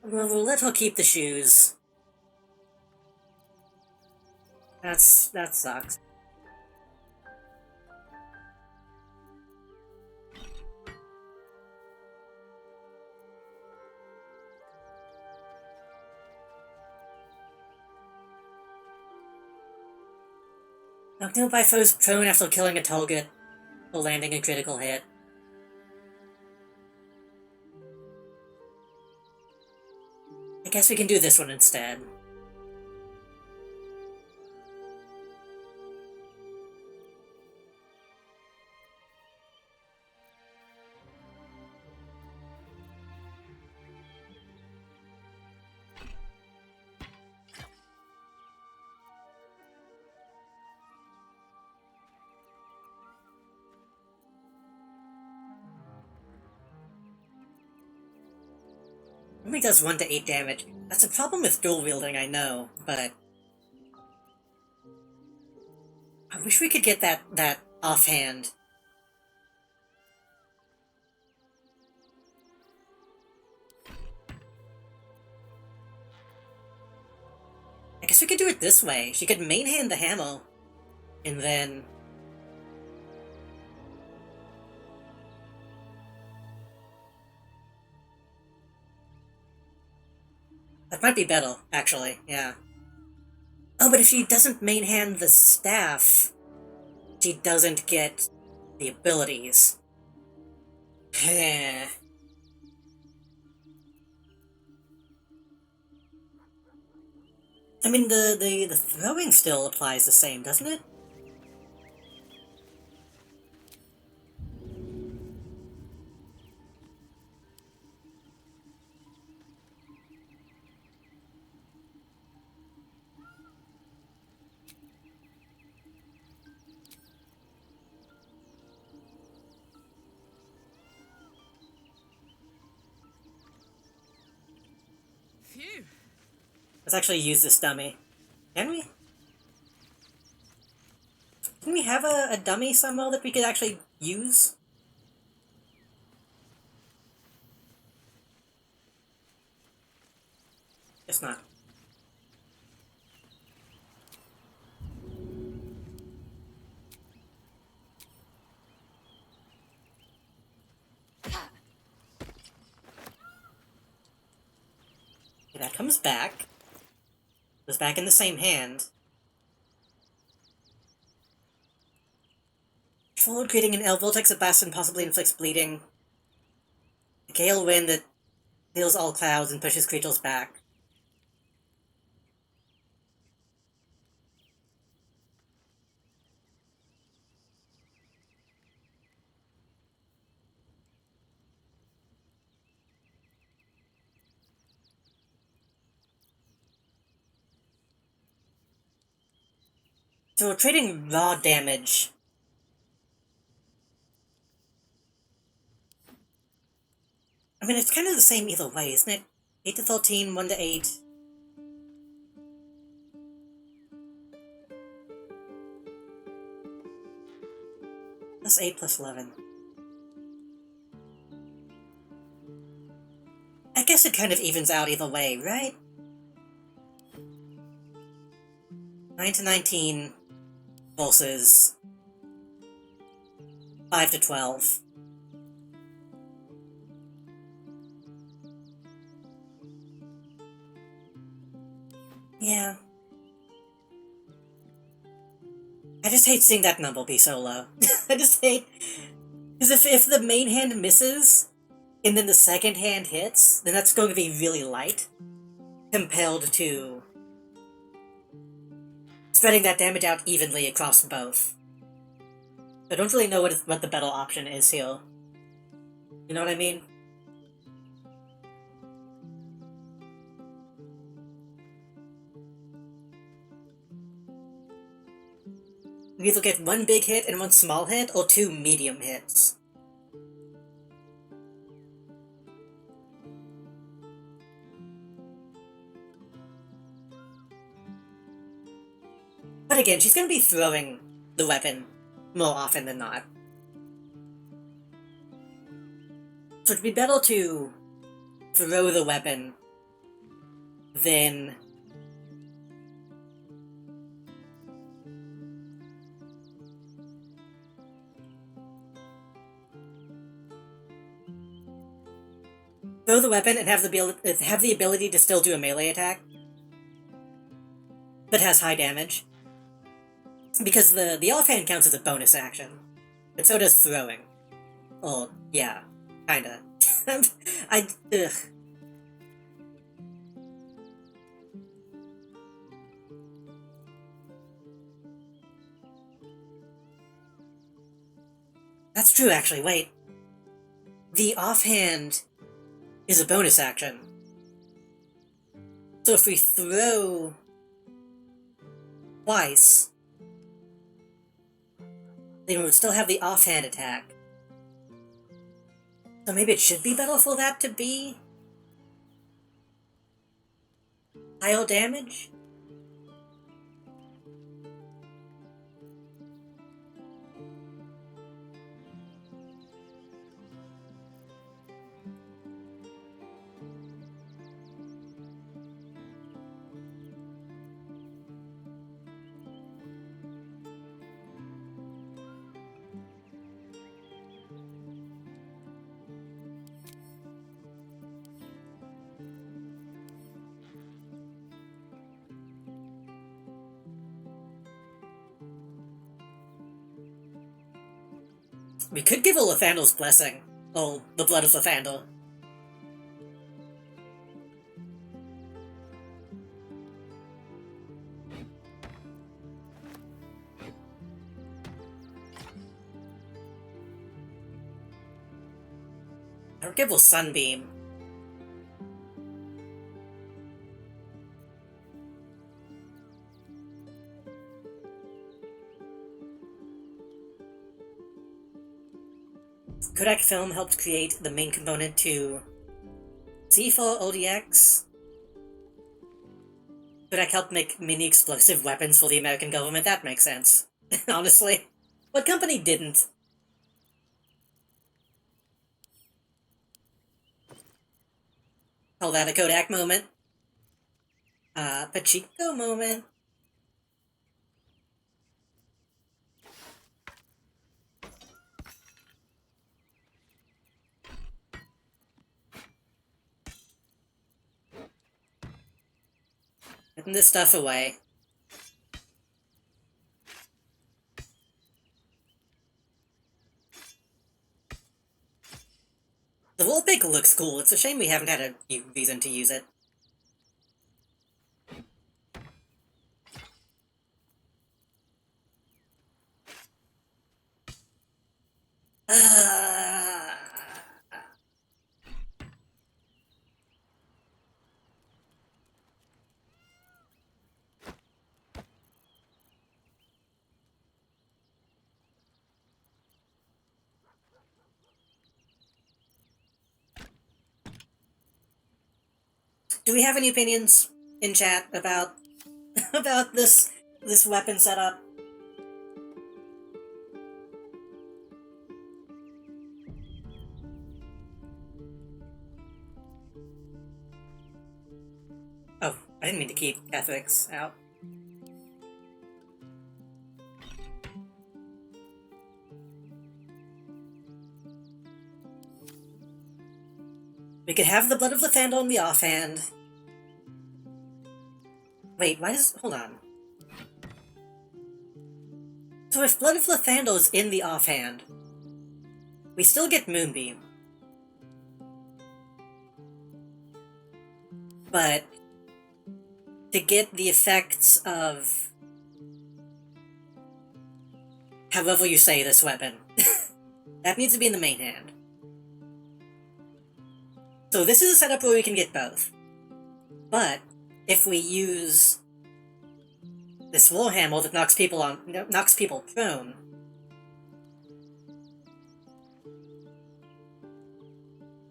We'll let her keep the shoes. That sucks. Knocked out by foes prone after killing a target or landing a critical hit. I guess we can do this one instead. Only does 1 to 8 damage. That's a problem with dual wielding, I know, but I wish we could get that offhand. I guess we could do it this way. She could main hand the hammer, and then that might be better, actually, yeah. Oh, but if she doesn't main hand the staff, she doesn't get the abilities. I mean, the throwing still applies the same, doesn't it? Phew. Let's actually use this dummy. Can we? Can we have a dummy somewhere that we could actually use? Guess not. Okay, that comes back. Goes back in the same hand. Forward creating an L vortex that blasts and possibly inflicts bleeding. A gale wind that fills all clouds and pushes creatures back. So we're trading raw damage. I mean, it's kind of the same either way, isn't it? 8 to 13, 1 to 8. Plus 8 plus 11. I guess it kind of evens out either way, right? 9 to 19 versus 5 to 12. Yeah. I just hate seeing that number be so low. I just hate... Because if the main hand misses, and then the second hand hits, then that's going to be really light, compared to spreading that damage out evenly across both. I don't really know what the better option is here. You know what I mean? You either get one big hit and one small hit, or 2 medium hits. But again, she's gonna be throwing the weapon more often than not. So it'd be better to throw the weapon than throw the weapon and have the ability to still do a melee attack, but has high damage. Because the offhand counts as a bonus action, but so does throwing. Oh, yeah, kinda. Ugh. That's true, actually, wait. The offhand is a bonus action. So if we throw twice, then we would still have the offhand attack. So maybe it should be better for that to be Tile damage? We could give a Lathandel's blessing. Oh, the blood of Lathandel. Or give a Sunbeam. Kodak Film helped create the main component to C4 ODX. Kodak helped make mini-explosive weapons for the American government. That makes sense. Honestly. What company didn't? Call that a Kodak moment. Pachinko moment. Putting this stuff away. The wallpaper looks cool. It's a shame we haven't had a reason to use it. Do we have any opinions in chat about about this weapon setup? Oh, I didn't mean to keep ethics out. We could have the blood of Lathandel in the offhand. Wait, why does... hold on. So if blood of Lathandel is in the offhand, we still get Moonbeam. But to get the effects of however you say this weapon, that needs to be in the main hand. So this is a setup where we can get both. But if we use this warhammer that knocks people prone,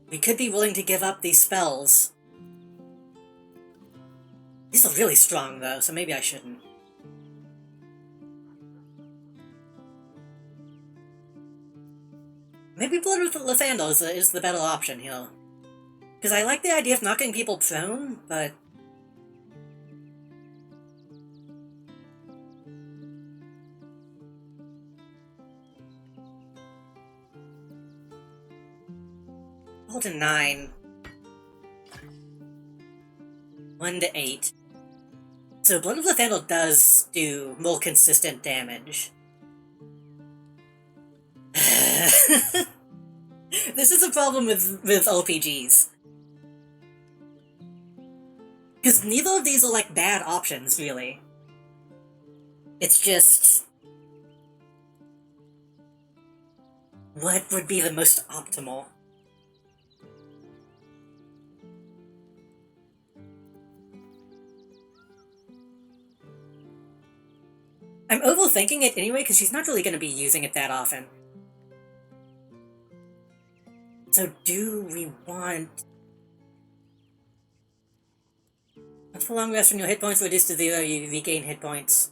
we could be willing to give up these spells. These are really strong though, so maybe I shouldn't. Maybe Blood of Lathandel is the better option here. Because I like the idea of knocking people prone, but... Roll to 9. 1 to 8. So Blood of Lathandel does do more consistent damage. This is a problem with RPGs. Because neither of these are, like, bad options, really. It's just... what would be the most optimal? I'm overthinking it anyway, because she's not really going to be using it that often. So do we want... After a long rest, when your hit points reduce to 0, you regain hit points.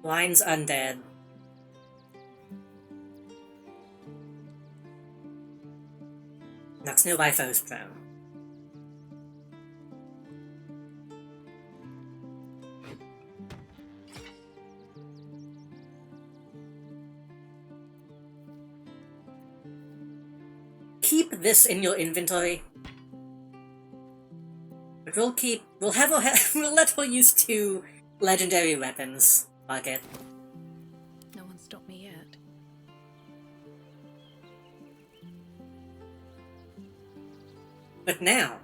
Blind's undead. Knocks nearby foes prone. Keep this in your inventory. But we'll let her use 2 legendary weapons. Fuck it. No one stopped me yet. But now,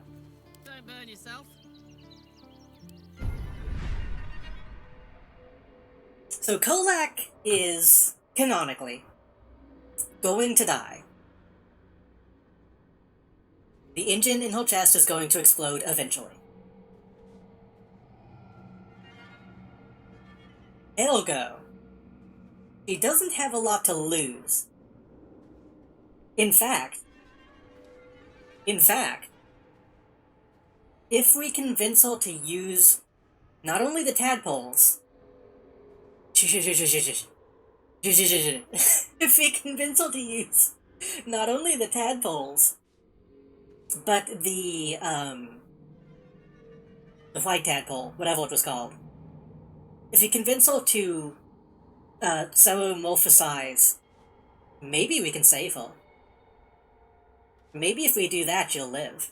Don't burn yourself. so Kolak is, canonically, going to die. The engine in her chest is going to explode eventually. Ergo, she doesn't have a lot to lose. In fact, if we convince her to use not only the tadpoles, if we convince her to use not only the tadpoles, but the white tadpole, whatever it was called, if we convince her to zoomorphosize, maybe we can save her. Maybe if we do that, she'll live.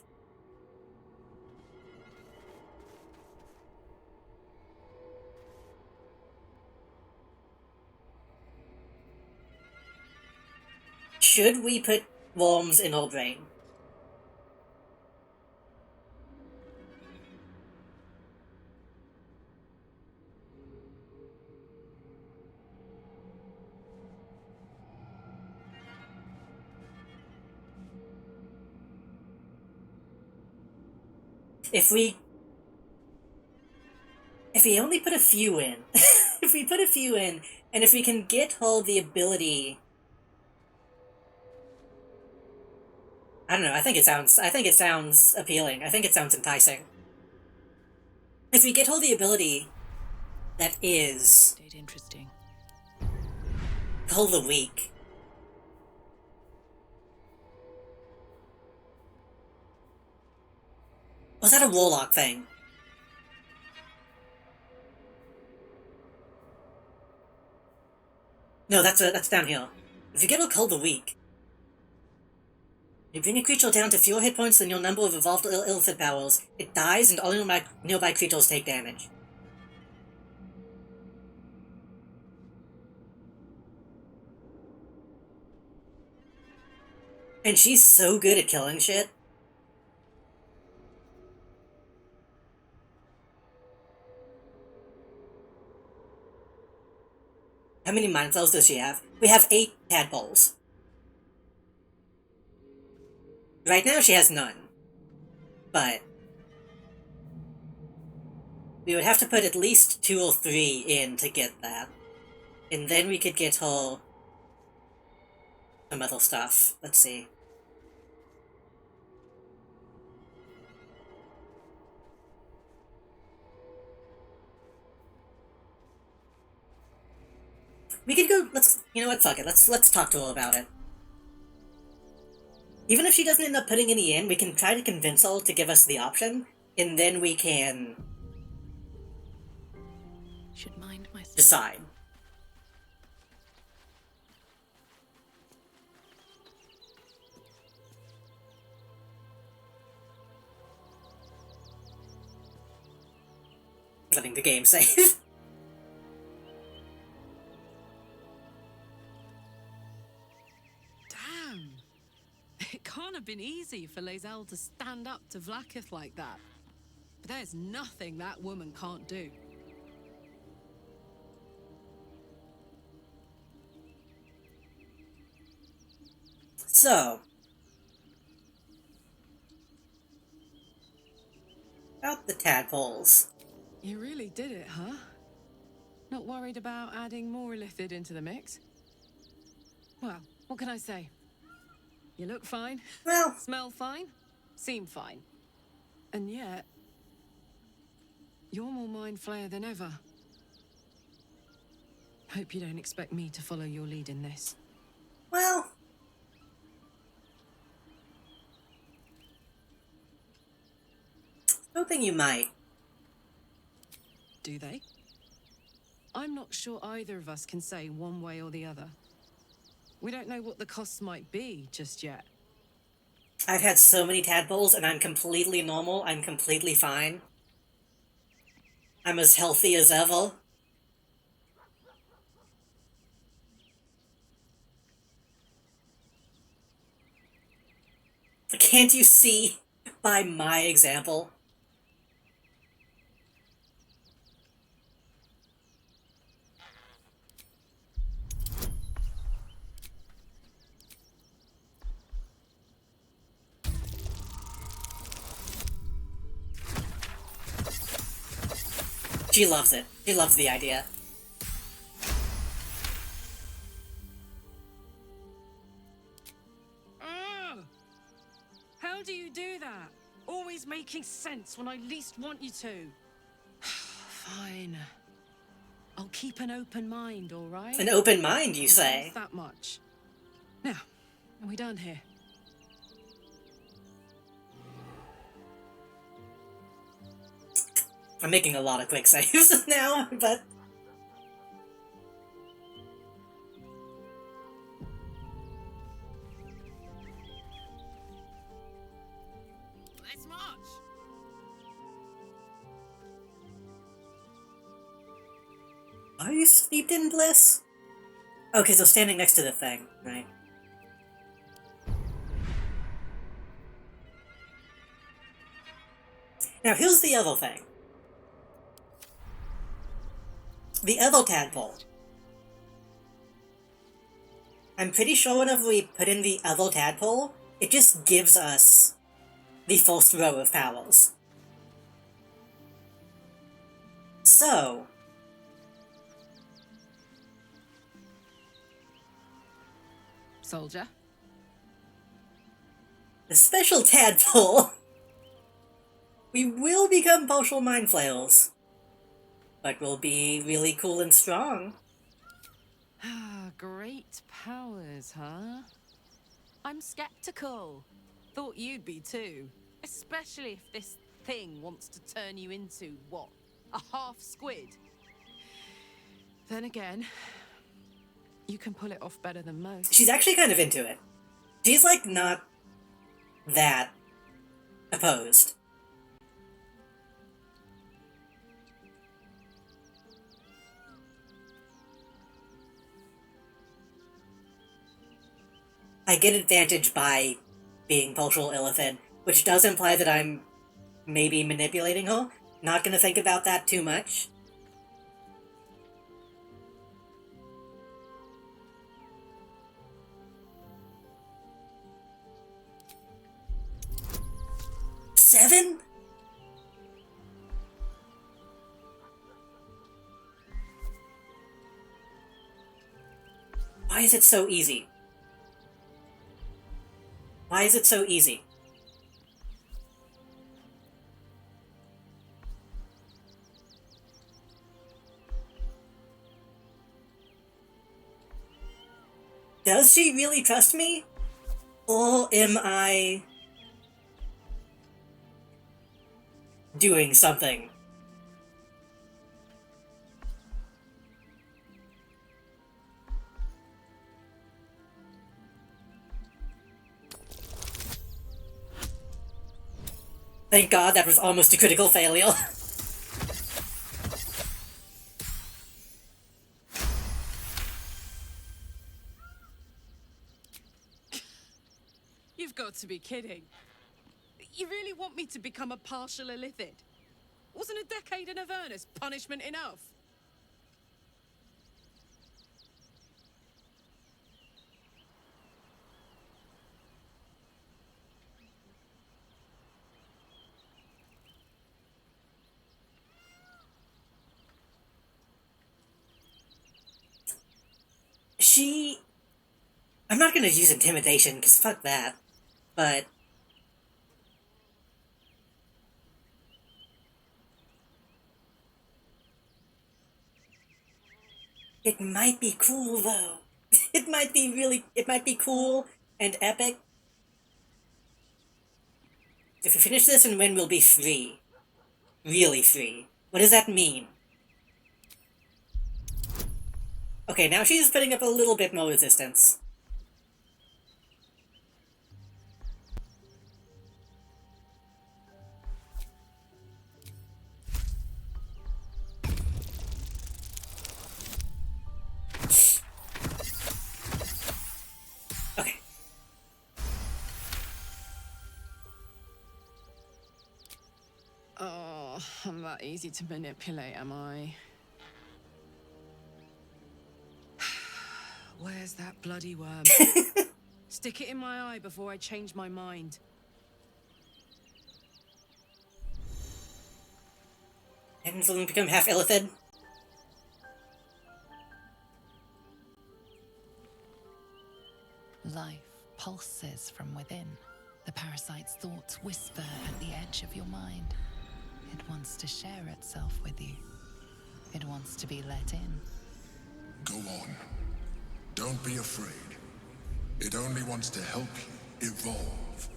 Should we put worms in her brain? If we only put a few in, if we put a few in, and if we can get her the ability, I don't know, I think it sounds appealing. I think it sounds enticing. If we get her the ability that is Stayed interesting. Cull the Weak. Was that a warlock thing? No, that's down here. If you get a Cull the Weak, you bring a creature down to fewer hit points than your number of evolved Illithid powers, it dies and all nearby creatures take damage. And she's so good at killing shit. How many mind cells does she have? We have 8 tadpoles. Right now she has none. But we would have to put at least 2 or 3 in to get that. And then we could get her some other stuff. Let's see. We could go, you know what, fuck it, let's talk to her about it. Even if she doesn't end up putting any in, we can try to convince her to give us the option, and then we can Should mind myself. decide. Letting the game save. Damn. It can't have been easy for Lae'zel to stand up to Vlaakith like that. But there's nothing that woman can't do. So, about the tadpoles. You really did it, huh? Not worried about adding more illithid into the mix? Well, what can I say? You look fine. Well, smell fine. Seem fine. And yet, you're more mind flayer than ever. Hope you don't expect me to follow your lead in this. Well, hoping you might. Do they? I'm not sure either of us can say one way or the other. We don't know what the costs might be just yet. I've had so many tadpoles and I'm completely normal. I'm completely fine. I'm as healthy as ever. Can't you see by my example? She loves it. She loves the idea. Ugh! How do you do that? Always making sense when I least want you to. Fine. I'll keep an open mind, all right? An open mind, you say? That much. Now, are we done here? I'm making a lot of quick saves now, but... Let's march. Are you steeped in bliss? Okay, so standing next to the thing, right? Now, here's the other thing. The other tadpole. I'm pretty sure whenever we put in the other tadpole, it just gives us the first row of powers. So... Soldier? The special tadpole... we will become partial mind flayers. But we'll be really cool and strong. Ah, great powers, huh? I'm skeptical. Thought you'd be too. Especially if this thing wants to turn you into, what, a half squid? Then again, you can pull it off better than most. She's actually kind of into it. She's, like, not that opposed. I get advantage by being partial Illithid, which does imply that I'm maybe manipulating her. Not gonna think about that too much. Seven? Why is it so easy? Why is it so easy? Does she really trust me? Or am I doing something? Thank God that was almost a critical failure. You've got to be kidding. You really want me to become a partial Illithid? Wasn't a decade in Avernus punishment enough? She I'm not gonna use intimidation, because fuck that. But it might be cool, though. It might be cool and epic. If we finish this and win, we'll be free. Really free. What does that mean? Okay, now she's putting up a little bit more resistance. Okay. Oh, I'm that easy to manipulate, am I? Where's that bloody worm? Stick it in my eye before I change my mind. And suddenly become half illithid. Life pulses from within. The parasite's thoughts whisper at the edge of your mind. It wants to share itself with you. It wants to be let in. Go on. Don't be afraid. It only wants to help you evolve.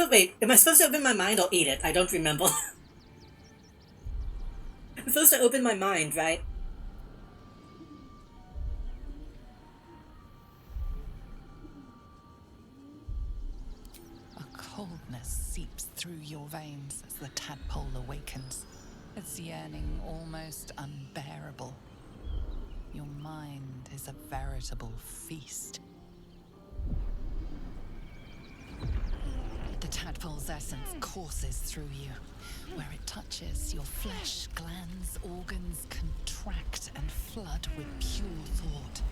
Wait, am I supposed to open my mind or eat it? I don't remember. I'm supposed to open my mind, right? A coldness seeps through your veins as the tadpole awakens, its yearning almost unbearable. Your mind is a veritable feast. The tadpole's essence courses through you. Where it touches, your flesh, glands, organs contract and flood with pure thought.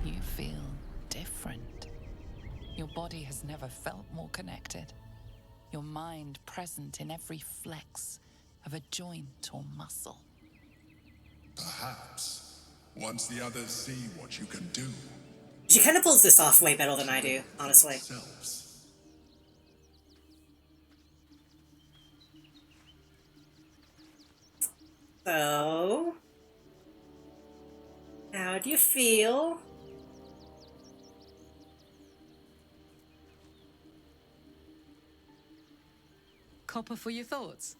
You feel different. Your body has never felt more connected. Your mind present in every flex of a joint or muscle. Perhaps, once the others see what you can do. She kind of pulls this off way better than I do, honestly. So, how do you feel? Copper for your thoughts?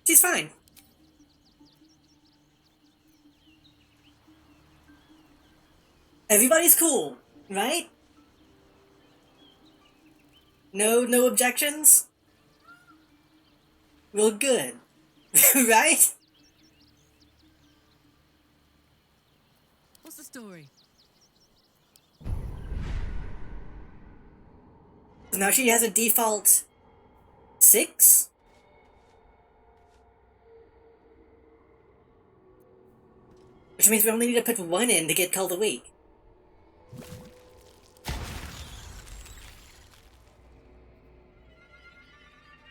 She's fine. Everybody's cool, right? No objections? Real good. Right? What's the story? So now she has a default 6? Which means we only need to put 1 in to get called a week.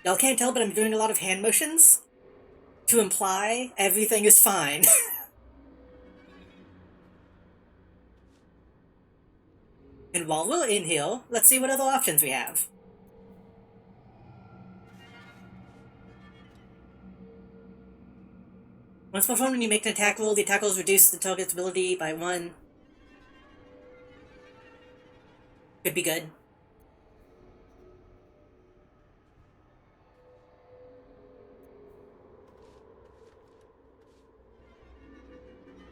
Y'all can't tell, but I'm doing a lot of hand motions to imply everything is fine. And while we're in here, let's see what other options we have. Once performed, when you make an attack roll, the attack rolls reduce the target's ability by 1. Could be good.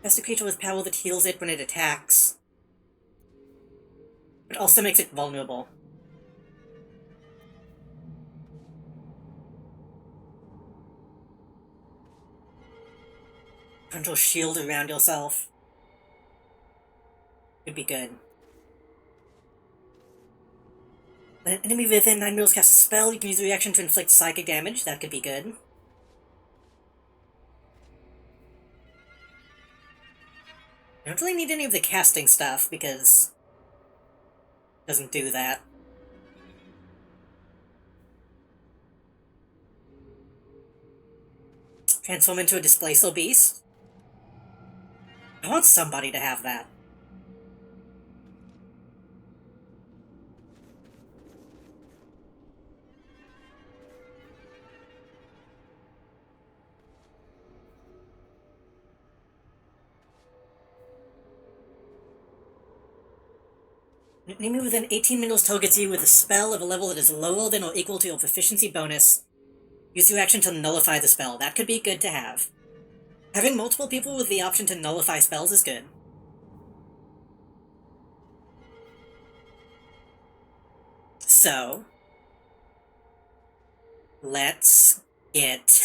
That's a creature with power that heals it when it attacks. But also makes it vulnerable. Control shield around yourself. Could be good. When an enemy within 9 meters casts a spell, you can use a reaction to inflict psychic damage. That could be good. I don't really need any of the casting stuff, because it doesn't do that. Transform into a displacer beast? I want somebody to have that. Enemy within 18 middles targets you with a spell of a level that is lower than or equal to your proficiency bonus. Use your action to nullify the spell. That could be good to have. Having multiple people with the option to nullify spells is good. So, let's get,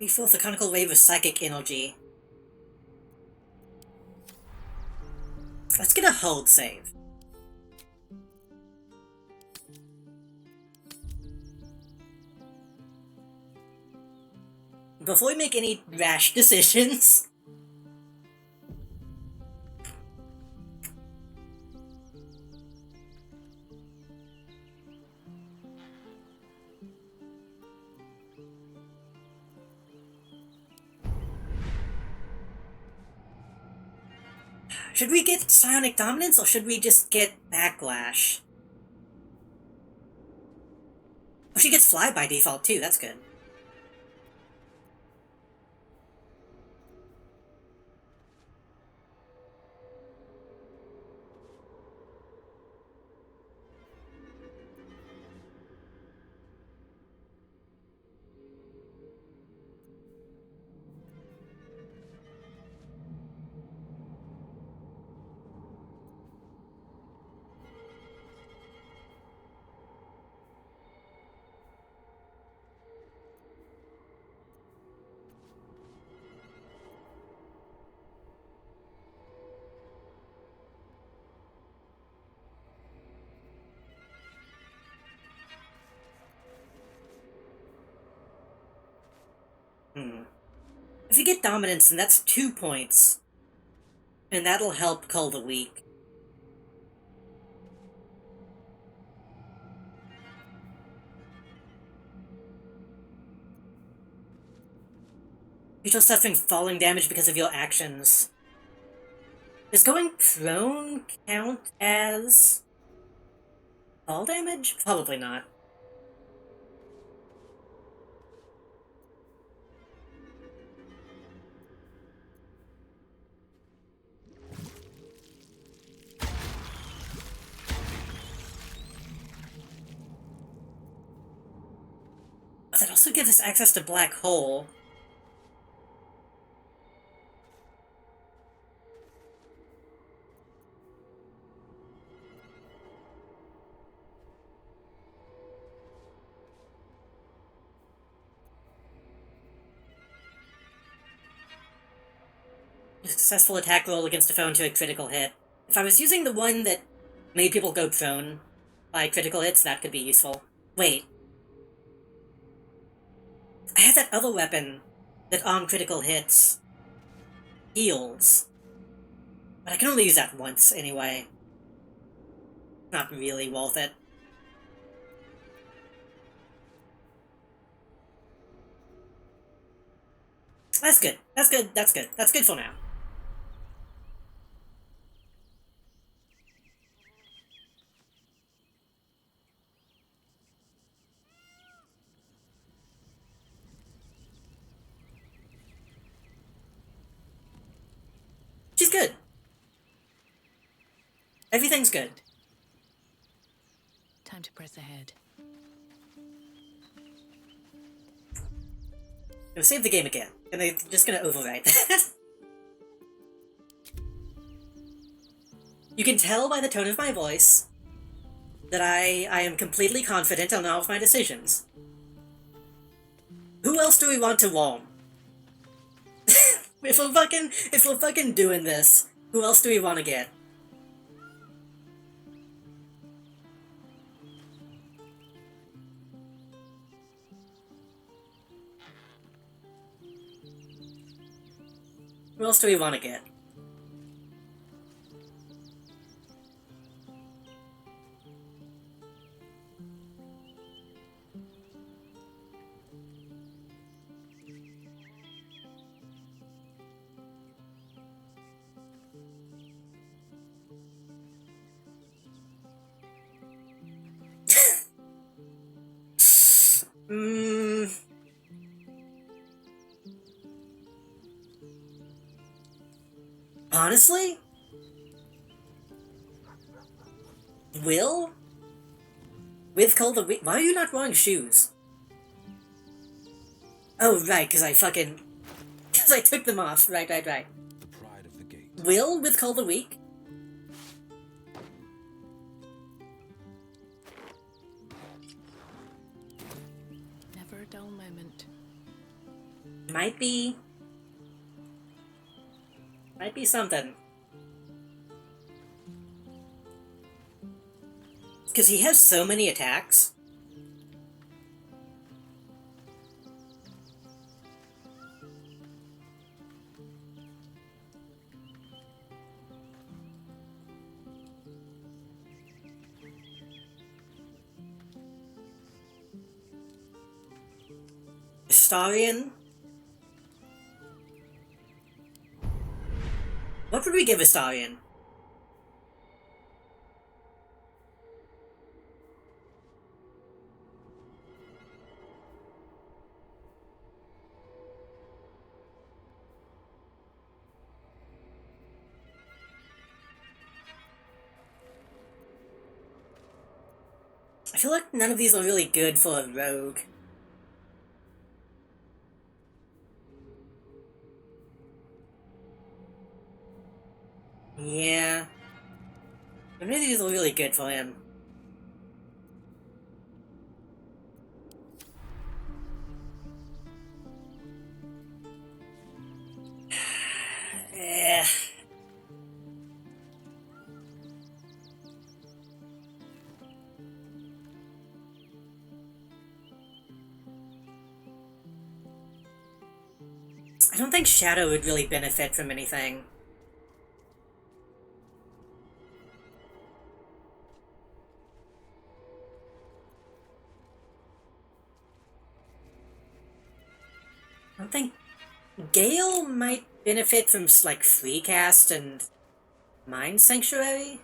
we feel the conical wave of psychic energy. Let's get a hold save. Before we make any rash decisions. Should we get Psionic Dominance, or should we just get Backlash? Oh, she gets Fly by default too, that's good. If you get Dominance, then that's 2 points. And that'll help Cull the Weak. You're suffering falling damage because of your actions. Does going prone count as fall damage? Probably not. But that also gives us access to Black Hole. A successful attack roll against a foe to a critical hit. If I was using the one that made people go prone by critical hits, that could be useful. Wait. I had that other weapon that on critical hits heals. But I can only use that once anyway. Not really worth it. That's good. That's good. That's good. That's good for now. She's good. Everything's good. Time to press ahead. We'll save the game again, and they're just gonna overwrite that. You can tell by the tone of my voice that I am completely confident on all of my decisions. Who else do we want to warm? If we're fucking doing this, who else do we want to get? What else do we want to get? Honestly? Will? With Cold the Week? Why are you not wearing shoes? Oh, right, because I fucking... Because I took them off. Right. The pride of the gate. Will with Cold the Week? Never a dull moment. Might be something. Because he has so many attacks. Astarion? What would we give Astarion? I feel like none of these are really good for a rogue. Yeah. None of these are really good for him. Yeah. I don't think Shadow would really benefit from anything. I don't think Gale might benefit from like free cast and Mind Sanctuary.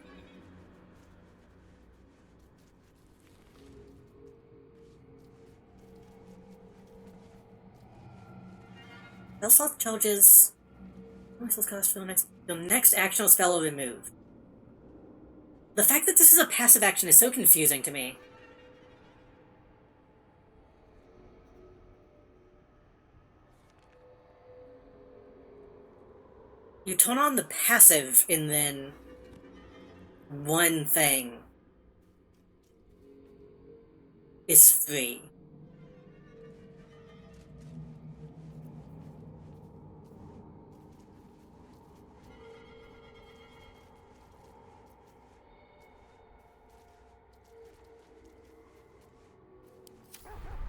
Spell charges. Cost for the next actional spell will remove. The fact that this is a passive action is so confusing to me. You turn on the passive and then one thing is free.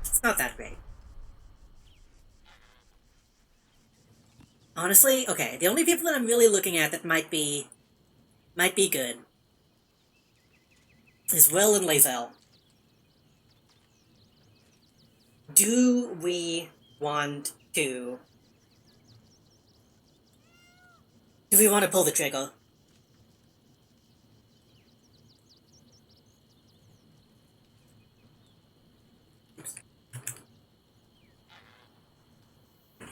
It's not that great. Honestly, okay, the only people that I'm really looking at that might be good is Will and Lae'zel. Do we want to pull the trigger?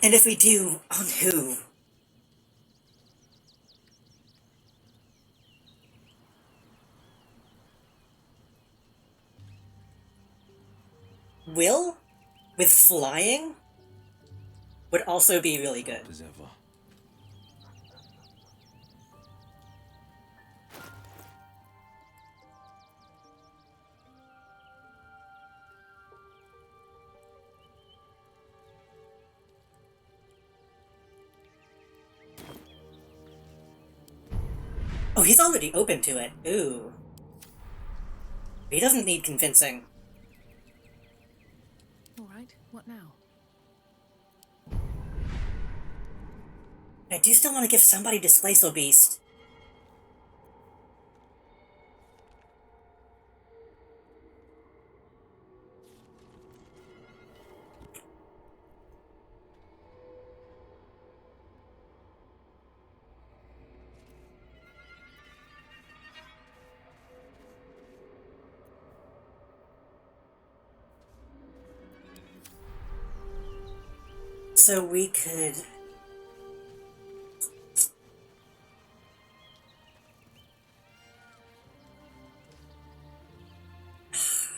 And if we do, on who? Will, with flying, would also be really good. As ever. Oh, he's already open to it. Ooh. He doesn't need convincing. All right, what now? I do still want to give somebody Displacer Beast. So we could...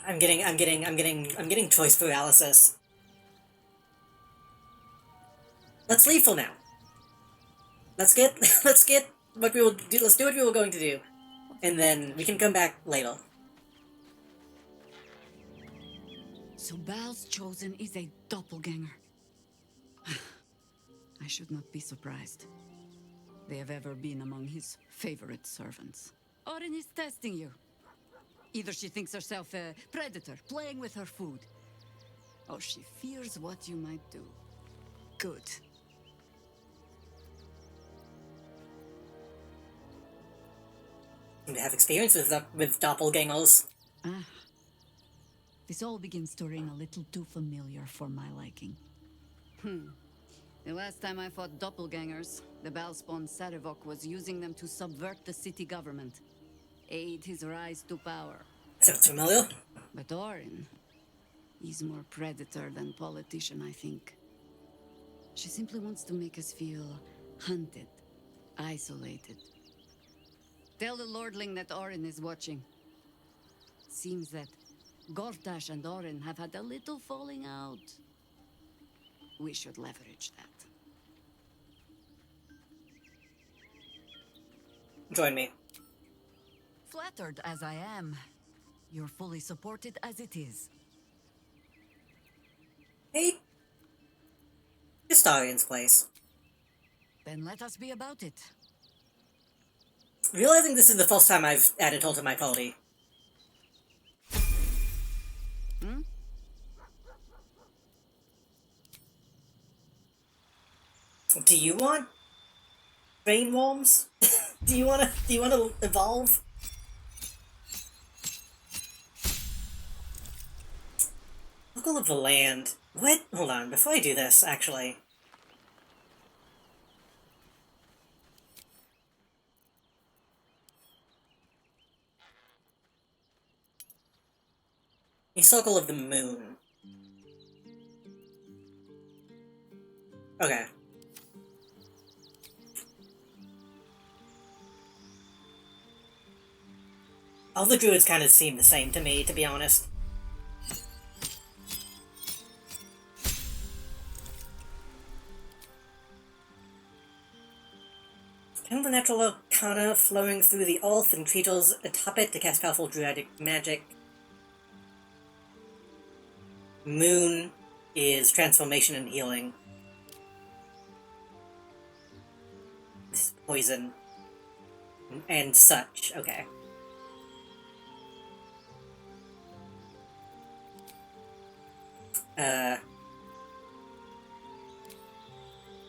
I'm getting choice paralysis. Let's leave for now. Let's get what we will do. Let's do what we were going to do, and then we can come back later. So Bal's chosen is a doppelganger. I should not be surprised. They have ever been among his favorite servants. Orin is testing you. Either she thinks herself a predator, playing with her food, or she fears what you might do. Good. You have experience with doppelgangers. Ah. This all begins to ring a little too familiar for my liking. The last time I fought doppelgangers, the Balspawn Sarevok was using them to subvert the city government, aid his rise to power. Sounds familiar. But Orin, he's more predator than politician, I think. She simply wants to make us feel hunted, isolated. Tell the Lordling that Orin is watching. Seems that Gortash and Orin have had a little falling out. We should leverage that. Join me. Flattered as I am, you're fully supported as it is. Hey, Historian's place. Then let us be about it. Realizing this is the first time I've added her to my party. Do you want brain worms? do you wanna evolve? Local of the land. What? Hold on, before I do this, actually. A circle of the moon. Okay. All the druids kind of seem the same to me, to be honest. Kind of the natural arcana flowing through the earth and creatures atop it to cast powerful druidic magic. Moon is transformation and healing. This is poison. And such. Okay.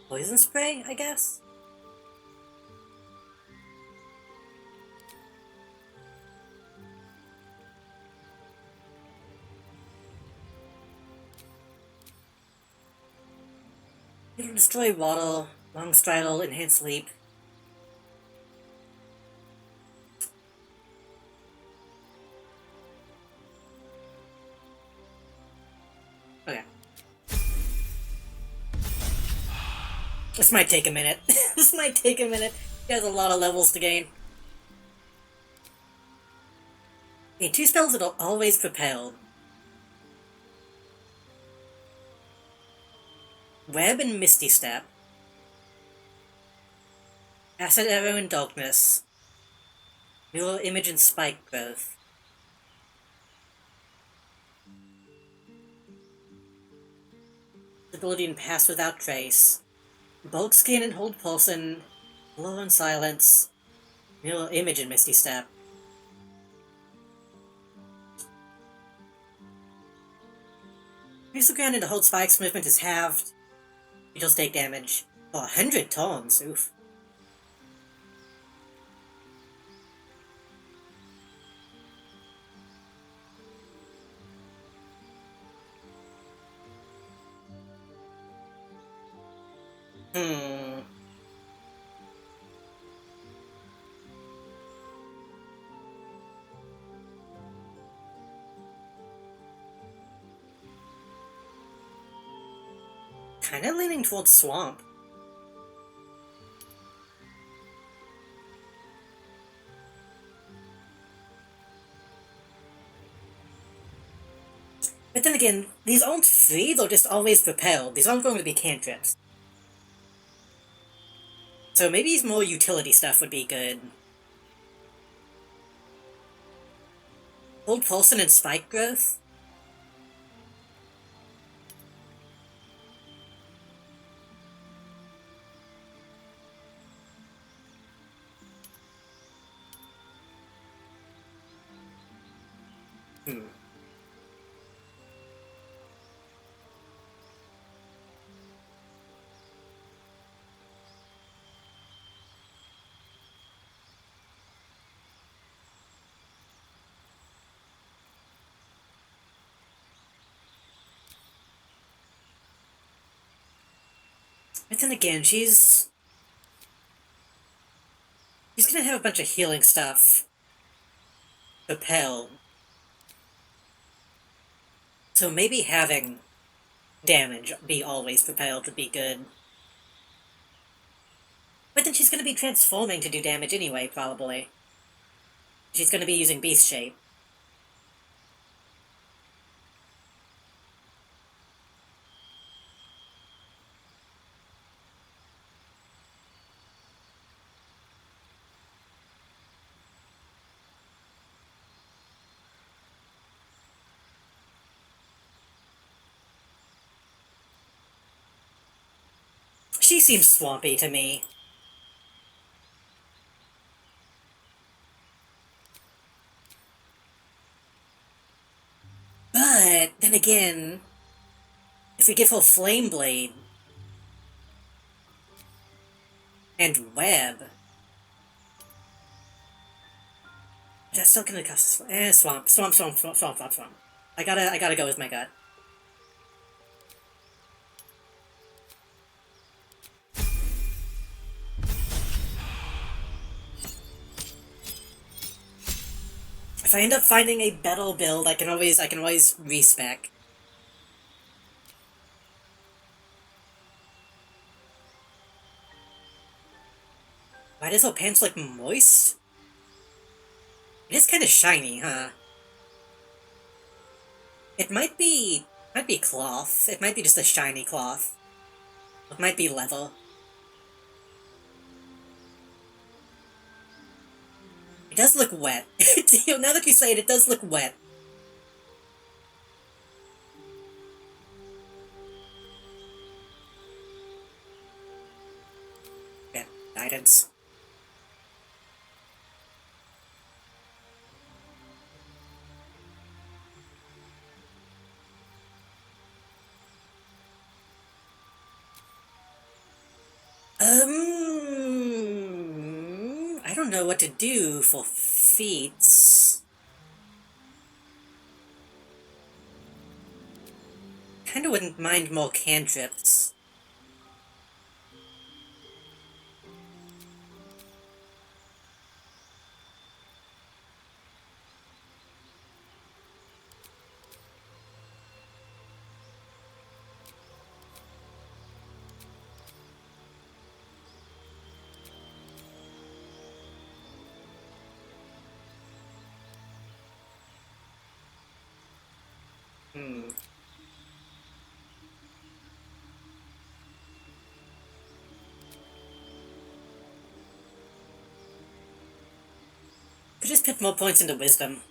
Poison spray, I guess? It'll destroy water, long straddle, enhance leap. Okay. This might take a minute. This might take a minute. He has a lot of levels to gain. Okay, 2 spells that are always propelled. Web and Misty Step. Acid Arrow and Darkness. Mirror Image and Spike Growth. Ability and Pass Without Trace. Bulk Skin and Hold Pulsion. Blow and Silence. Mirror Image and Misty Step. Increase the ground into Hold Spike's movement is halved. You just take damage. Oh, 100 tons, oof. Hmm. Kinda leaning towards swamp. But then again, these aren't free, they're just always propelled. These aren't going to be cantrips. So maybe more utility stuff would be good. Hold Pulsing and Spike Growth? Hmm. But then again, she's gonna have a bunch of healing stuff. Propel. So maybe having damage be always propelled would be good. But then she's gonna be transforming to do damage anyway, probably. She's gonna be using Beast Shape. She seems swampy to me. But, then again, if we give her Flame Blade and Web, that's still gonna cost us. Swamp. I gotta go with my gut. If I end up finding a better build, I can always respec. Why does her pants look moist? It is kind of shiny, huh? It might be cloth. It might be just a shiny cloth. It might be leather. It does look wet. Now that you say it, it does look wet. Yeah, guidance. I don't know what to do for feats. Kinda wouldn't mind more cantrips. Hmm. Could just put more points into wisdom.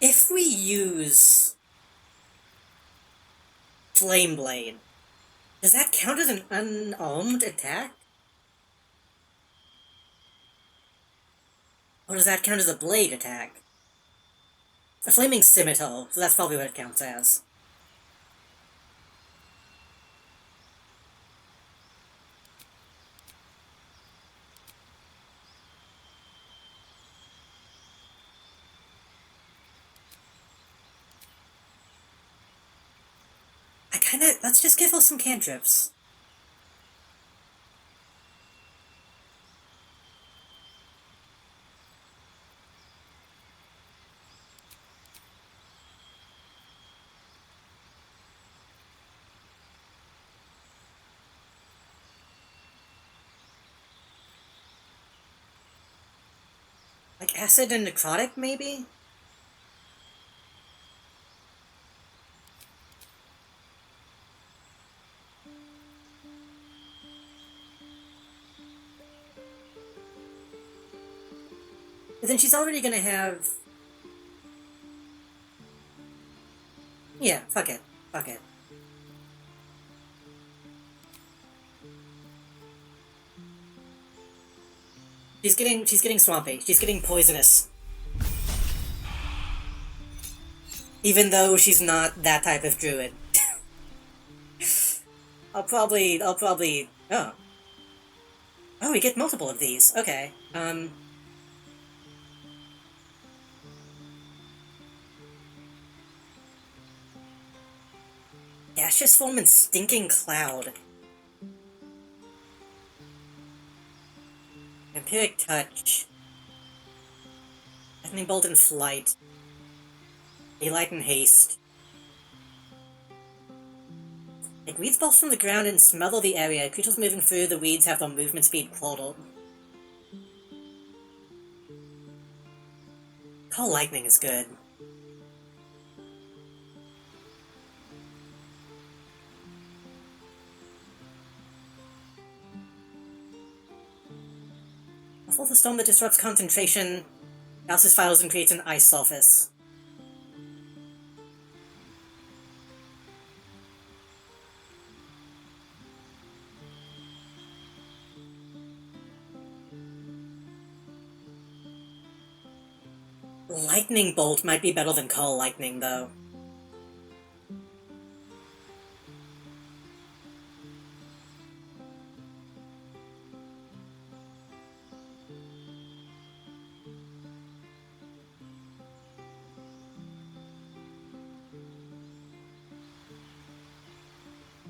If we use Flame Blade, does that count as an unarmed attack? Or does that count as a blade attack? A Flaming Scimitar, so that's probably what it counts as. Let's just give us some cantrips. Like acid and necrotic, maybe? But then she's already gonna have... Yeah, fuck it. Fuck it. She's getting swampy. She's getting poisonous. Even though she's not that type of druid. I'll probably... Oh. Oh, we get multiple of these. Okay. Gaseous Form and Stinking Cloud. Vampiric Touch. Lightning Bolt and Flight. Daylight and Haste. Take weeds balls from the ground and smother the area. Creatures moving through the weeds have their movement speed throttled. Call Lightning is good. Ruffle the storm that disrupts concentration, douses files and creates an ice surface. Lightning Bolt might be better than Call Lightning, though.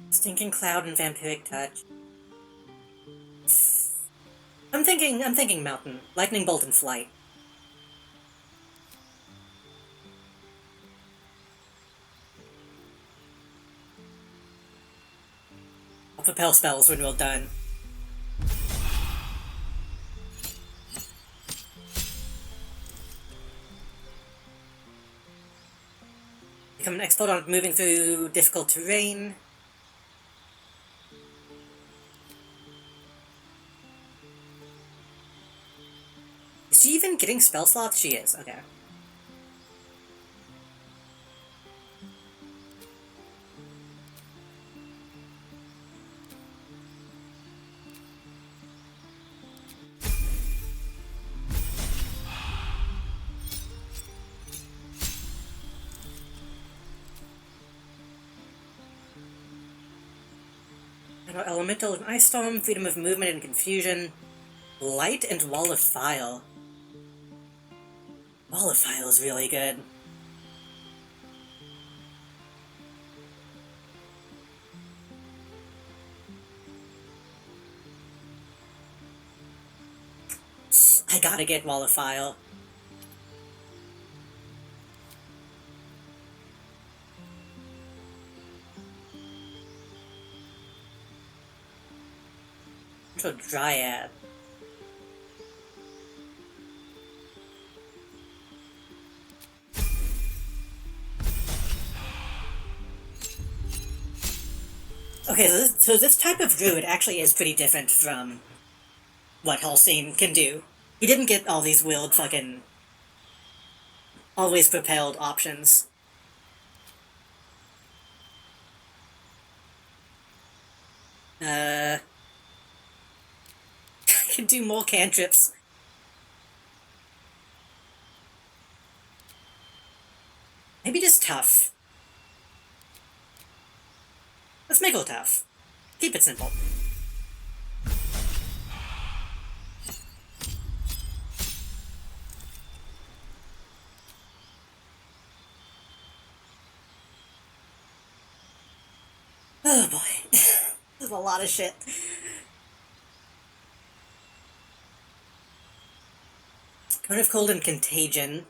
Stinking Cloud and Vampiric Touch. I'm thinking Mountain. Lightning Bolt and Flight. I'll propel spells when we're done. Become an expert on moving through difficult terrain. Is she even getting spell slots? She is, okay. Elemental and Ice Storm, Freedom of Movement and Confusion, Light and Wall of Fire. Wall of Fire is really good. I gotta get Wall of Fire. To Dryad. Okay, so this type of druid actually is pretty different from what Halcyon can do. He didn't get all these weird fucking always propelled options. I can do more cantrips. Maybe just tough. Let's make it tough. Keep it simple. Oh boy. There's a lot of shit. Cone of Cold and Contagion.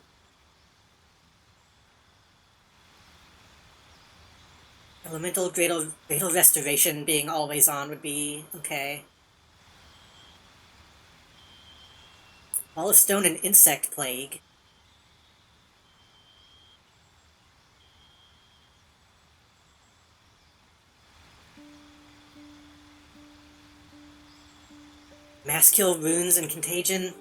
Elemental Greater Restoration being always on would be okay. Ball of Stone and Insect Plague. Mass Kill Runes and Contagion.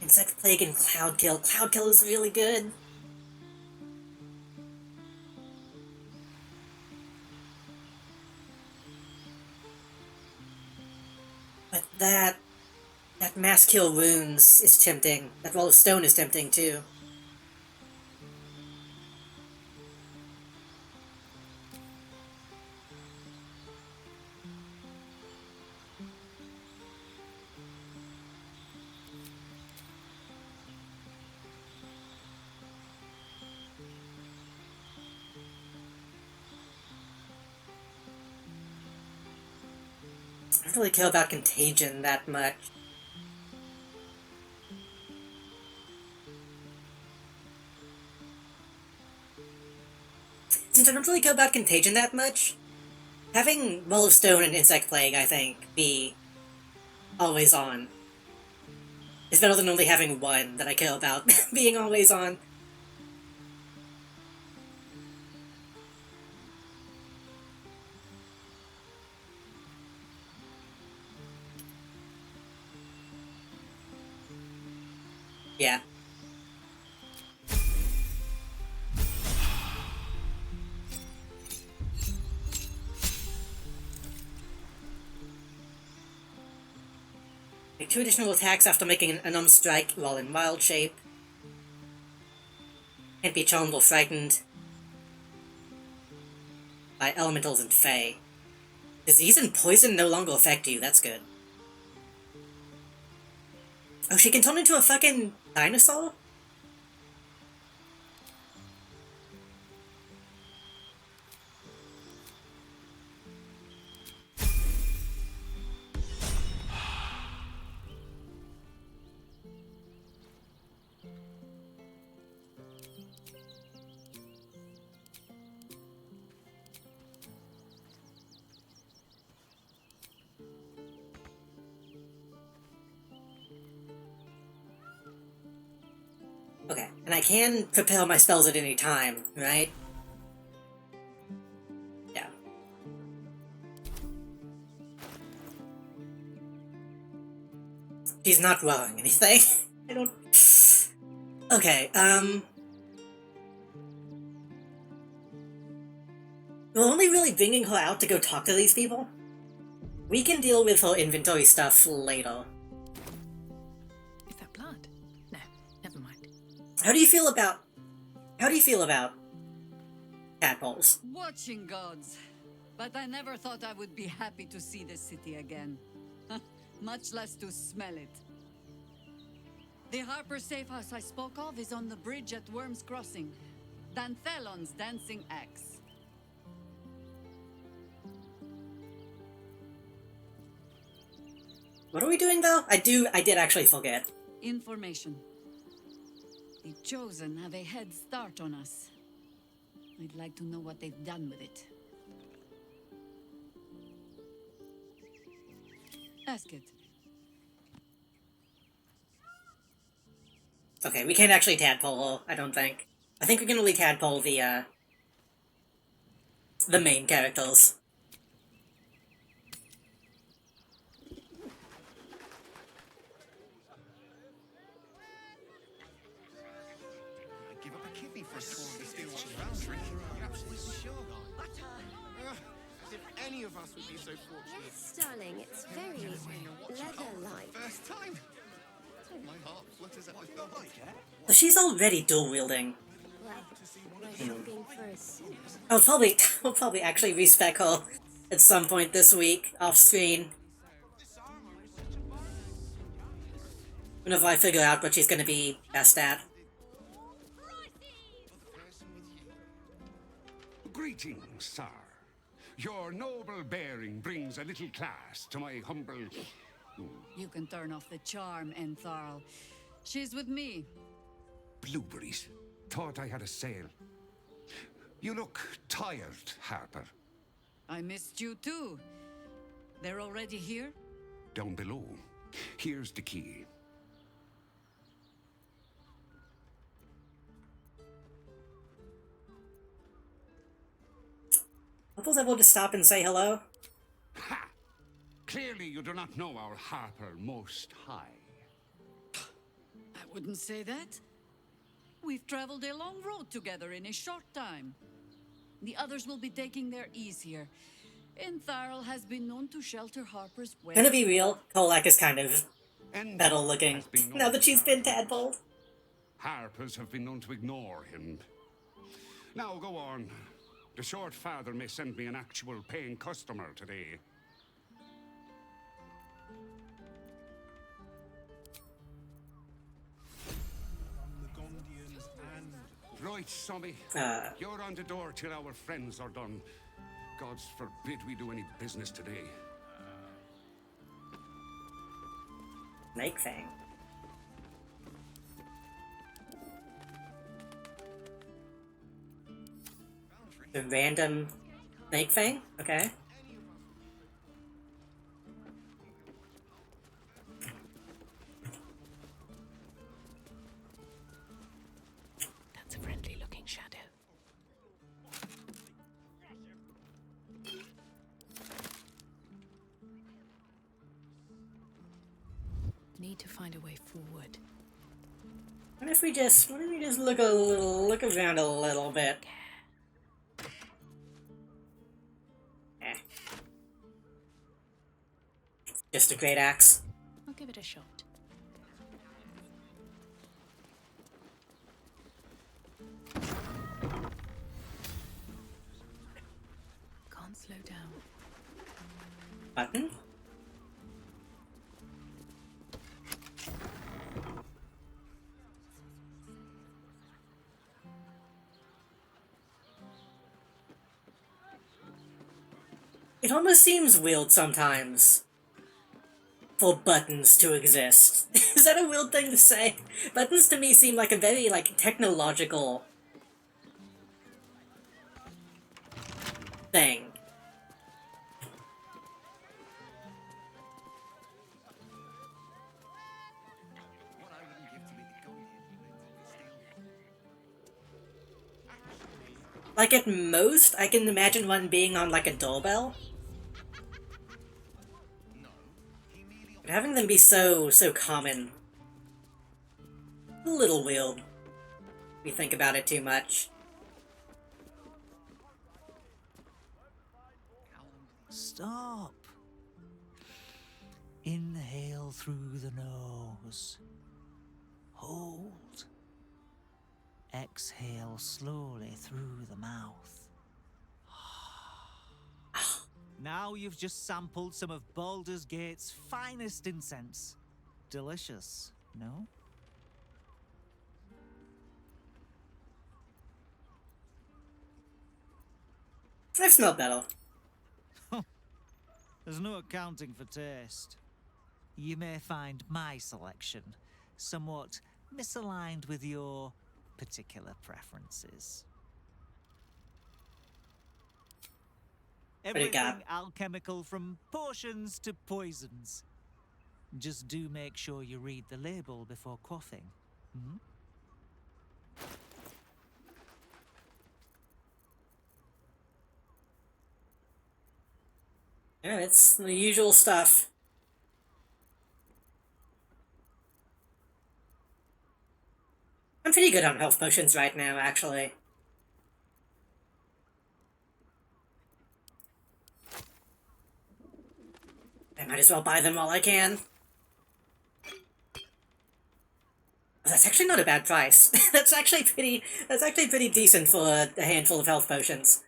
Insect Plague and Cloud Kill. Cloud Kill is really good. But that Mass Kill Runes is tempting. That Wall of Stone is tempting too. I don't really care about Contagion that much. Since I don't really care about Contagion that much, having Wall of Stone and Insect Plague, I think, be always on is better than only having one that I care about being always on. Yeah. Make 2 additional attacks after making an unarmed strike while in wild shape. Can't be charmed or frightened by elementals and fae. Disease and poison no longer affect you, that's good. Oh, she can turn into a fucking dinosaur? Okay, and I can prepare my spells at any time, right? Yeah. She's not wearing anything. I don't... Okay, we're only really bringing her out to go talk to these people. We can deal with her inventory stuff later. Is that blood? No, never mind. How do you feel about tadpoles? Watching gods. But I never thought I would be happy to see the city again. Much less to smell it. The Harper safe house I spoke of is on the bridge at Worm's Crossing. Danthelon's dancing axe. What are we doing though? I did actually forget. Information. The Chosen have a head start on us. I'd like to know what they've done with it. Ask it. Okay, we can't actually tadpole her, I don't think. I think we can only tadpole the main characters. I'd give up a kidney for a tour of the Steel Watch Foundry. You're absolutely sure. As if any of us would be so fortunate. Yes, darling, it's very leather-like. First time. Oh, my heart flutters at the thought. So she's already dual-wielding. Well, we're hoping for a suit. I'll probably actually respec her at some point this week, off-screen. Whenever I figure out what she's gonna be best at. Greetings, sir. Your noble bearing brings a little class to my humble... You can turn off the charm, Entharl. She's with me. Blueberries. Thought I had a sale. You look tired, Harper. I missed you too. They're already here? Down below. Here's the key. I was able to stop and say hello. Ha! Clearly you do not know our Harper Most High. I wouldn't say that. We've traveled a long road together in a short time. The others will be taking their ease here. Entharl has been known to shelter Harper's well. Gonna be real, Kolak is kind of metal looking now that she's been tadpoled. Harpers have been known to ignore him. Now go on. The short father may send me an actual paying customer today. Right, Sommy. You're on the door till our friends are done. Gods forbid we do any business today. Snake Fang. The random Snake Fang? Okay. That's a friendly-looking shadow. Need to find a way forward. What if we just look around a little bit? Just a great axe. I'll give it a shot. Can't slow down. Button? It almost seems weird sometimes for buttons to exist. Is that a weird thing to say? Buttons to me seem like a very, technological thing. Like, at most, I can imagine one being on, a doorbell. But having them be so common, a little weird, if you think about it too much. Stop. Inhale through the nose. Hold. Exhale slowly through the mouth. Now you've just sampled some of Baldur's Gate's finest incense. Delicious, no? I've smelled better. There's no accounting for taste. You may find my selection somewhat misaligned with your particular preferences. Everything alchemical from potions to poisons. Just do make sure you read the label before quaffing. Yeah, it's the usual stuff. I'm pretty good on health potions right now, actually. I might as well buy them while I can. That's actually not a bad price. That's actually pretty decent for a handful of health potions.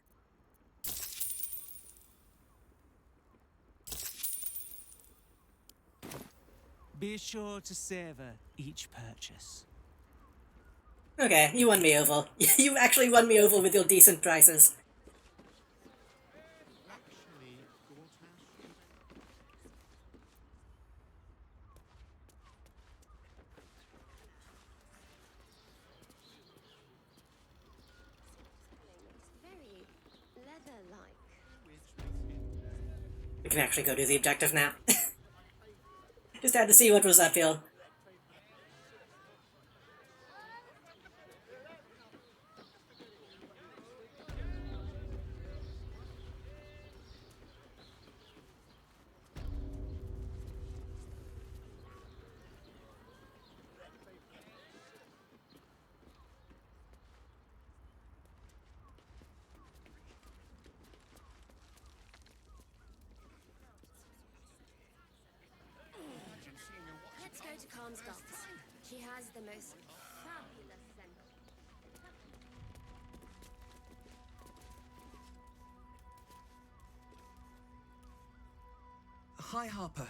Be sure to savor each purchase. Okay, you won me over. You actually won me over with your decent prices. Very leather-like. We can actually go do the objective now. Just had to see what was up here. Let's go to Khan's Gulf. She has the most fabulous scent. Hi, Harper.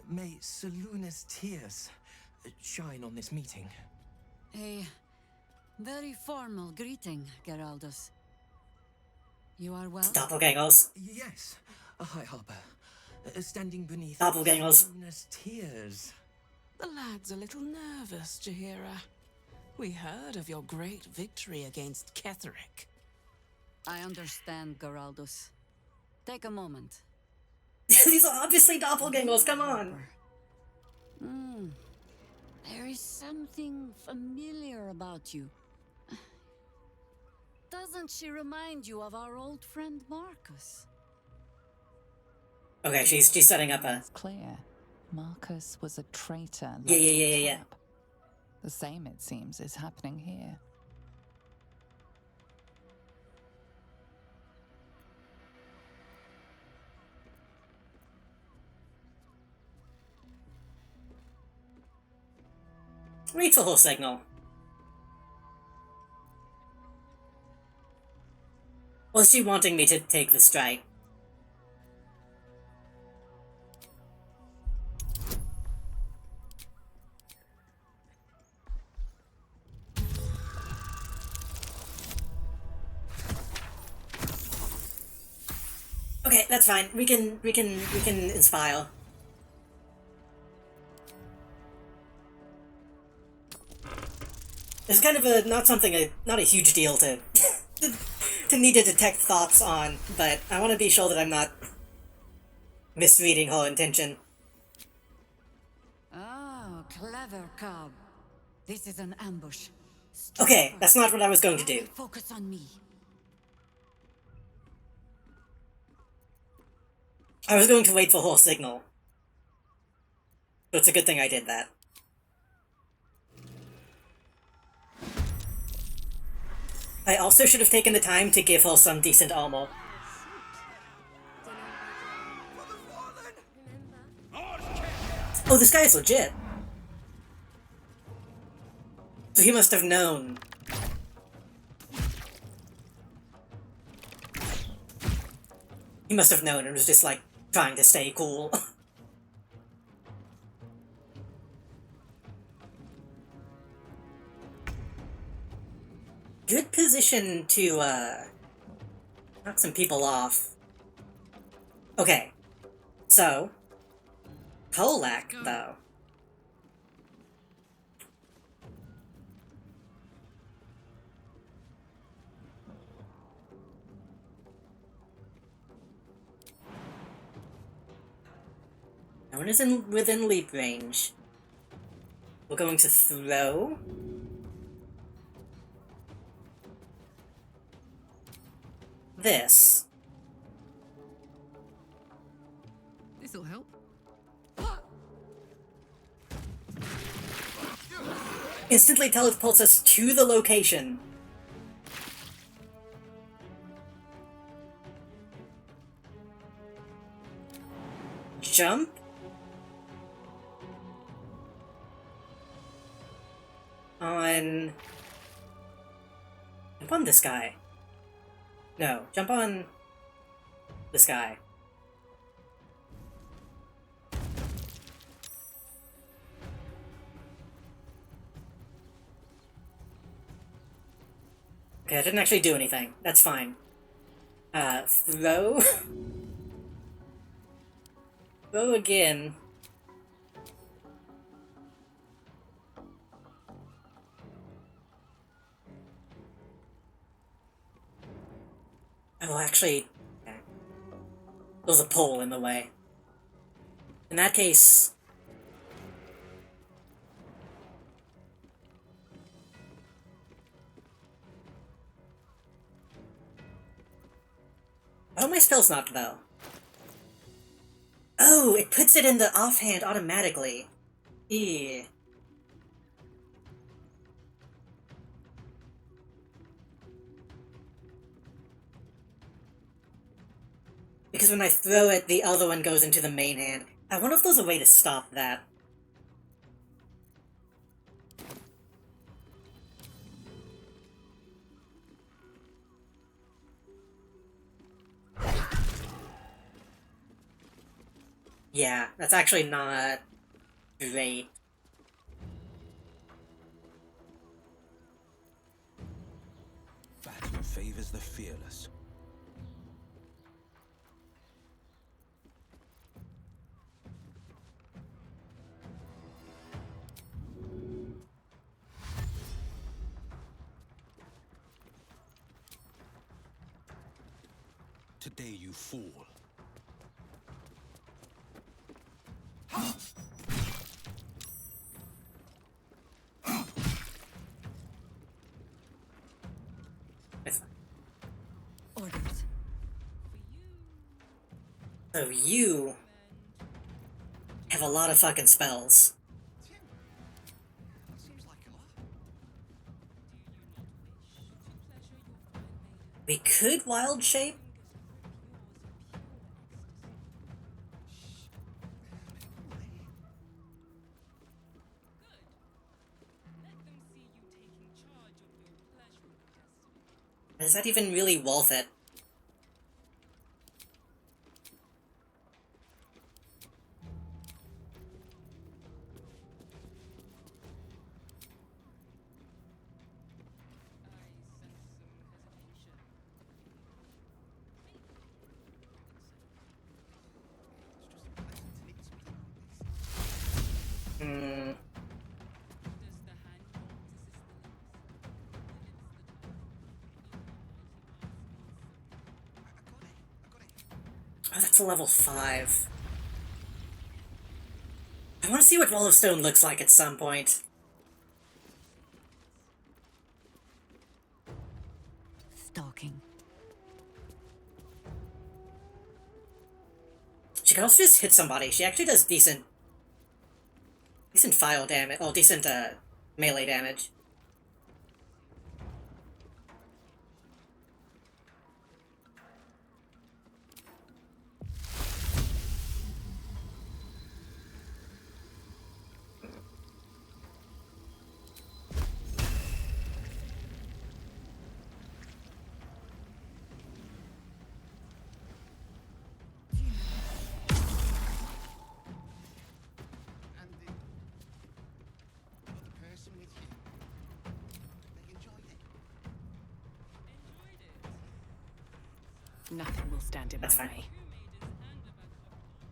May Seluna's tears shine on this meeting. A very formal greeting, Geraldus. You are well? Doppelgangers. Yes. Hi, Harper. Standing beneath Doppelgangers. Seluna's tears. The lad's a little nervous, Jahira. We heard of your great victory against Ketheric. I understand, Geraldus. Take a moment. These are obviously doppelgangers, come on! There is something familiar about you. Doesn't she remind you of our old friend Marcus? Okay, she's setting up a... It's clear. Marcus was a traitor. Yeah. The same, it seems, is happening here. Wait for whole signal. Was she wanting me to take the strike? Okay, that's fine. We can inspire. It's kind of not a huge deal to to need to detect thoughts on, but I want to be sure that I'm not misreading her intention. Oh, clever cub. This is an ambush. Okay, that's not what I was going to do. Focus on me. I was going to wait for her signal. So it's a good thing I did that. I also should have taken the time to give her some decent armor. Oh, this guy is legit. So he must have known. He must have known and was just like trying to stay cool. Good position to, knock some people off. Okay. So. Kolak, though. No one is within leap range. We're going to throw. This. This'll help. Instantly teleports us to the location. Jump? Jump on this guy. No, jump on this guy. Okay, I didn't actually do anything. That's fine. Throw? Throw again. Oh, actually... Okay. There's a pole in the way. In that case... Oh, my spell's not, though. Oh, it puts it in the offhand automatically. Yeah. Because when I throw it, the other one goes into the main hand. I wonder if there's a way to stop that. Yeah, that's actually not great. Fatima favors the fearless. Today you fool. Orders. So you have a lot of fucking spells. We could wild shape. Is that even really worth it? Oh, that's a level 5. I want to see what Wall of Stone looks like at some point. Stalking. She can also just hit somebody. She actually does decent file damage. Oh, decent melee damage. Nothing will stand in my way.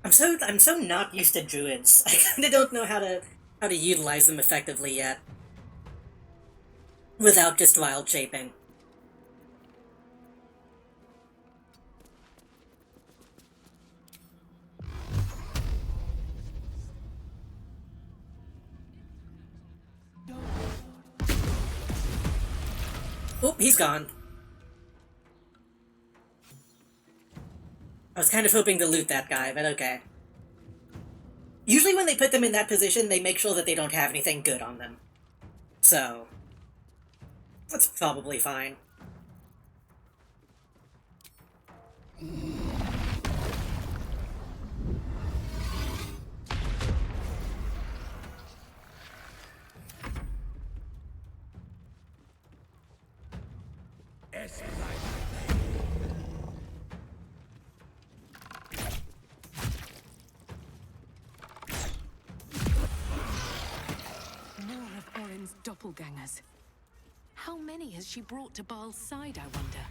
I'm so not used to druids. I kinda don't know how to utilize them effectively yet. Without just wild shaping. Oh, he's gone. I was kind of hoping to loot that guy, but okay. Usually when they put them in that position, they make sure that they don't have anything good on them. So, that's probably fine. More of Orin's doppelgangers. How many has she brought to Baal's side, I wonder?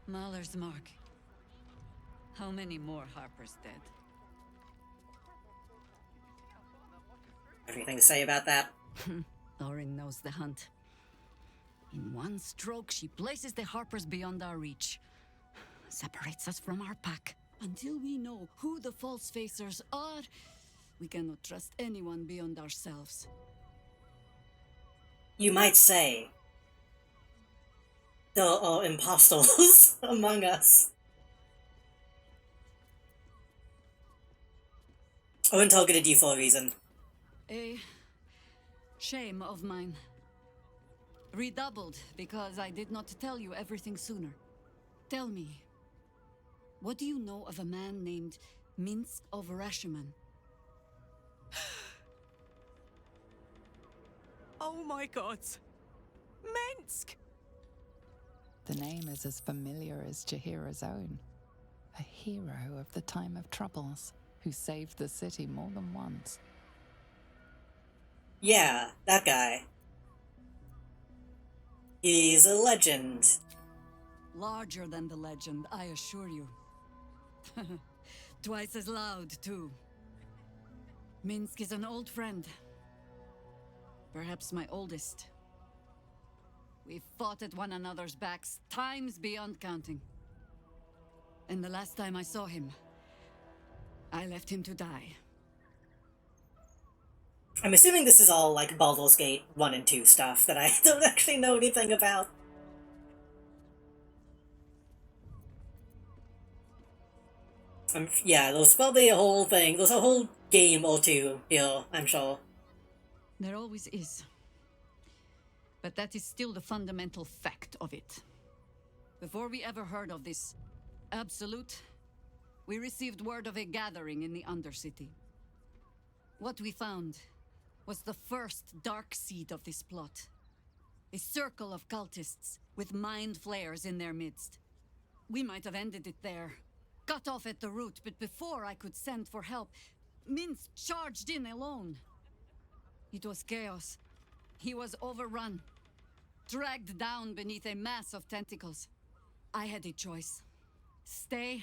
Mahler's mark. How many more Harper's dead? Anything to say about that? Orin knows the hunt. In one stroke, she places the Harpers beyond our reach. Separates us from our pack. Until we know who the false facers are, we cannot trust anyone beyond ourselves. You might say there are impostors among us. Owen targeted you for a reason. A shame of mine. Redoubled because I did not tell you everything sooner. Tell me, what do you know of a man named Minsk of Rashomon? Oh my god! Minsk! The name is as familiar as Jaheira's own. A hero of the time of troubles, who saved the city more than once. Yeah, that guy. He's a legend. Larger than the legend, I assure you. Twice as loud, too. Minsk is an old friend. Perhaps my oldest. We've fought at one another's backs times beyond counting. And the last time I saw him, I left him to die. I'm assuming this is all like Baldur's Gate 1 and 2 stuff that I don't actually know anything about. Yeah, there's probably a whole thing. There's a whole game or two here, I'm sure. There always is. But that is still the fundamental fact of it. Before we ever heard of this absolute, we received word of a gathering in the Undercity. What we found was the first dark seed of this plot. A circle of cultists with mind flayers in their midst. We might have ended it there, cut off at the root, but before I could send for help, Minsk charged in alone. It was chaos. He was overrun, dragged down beneath a mass of tentacles. I had a choice. Stay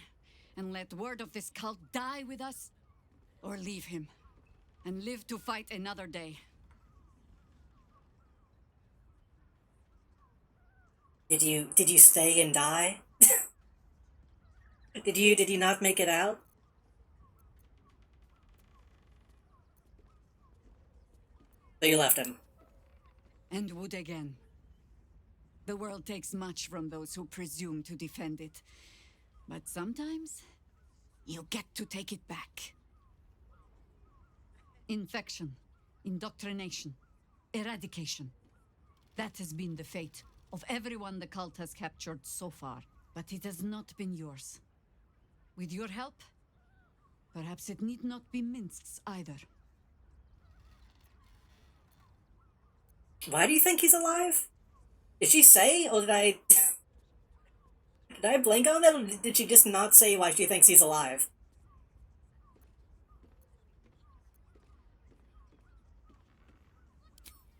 and let word of this cult die with us, or leave him and live to fight another day. Did you stay and die? Did you not make it out? So you left him. And would again. The world takes much from those who presume to defend it. But sometimes, you get to take it back. Infection, indoctrination, eradication. That has been the fate of everyone the cult has captured so far. But it has not been yours. With your help, perhaps it need not be Minsk's either. Why do you think he's alive? Did she say, or did I... did I blink on that, or did she just not say why she thinks he's alive?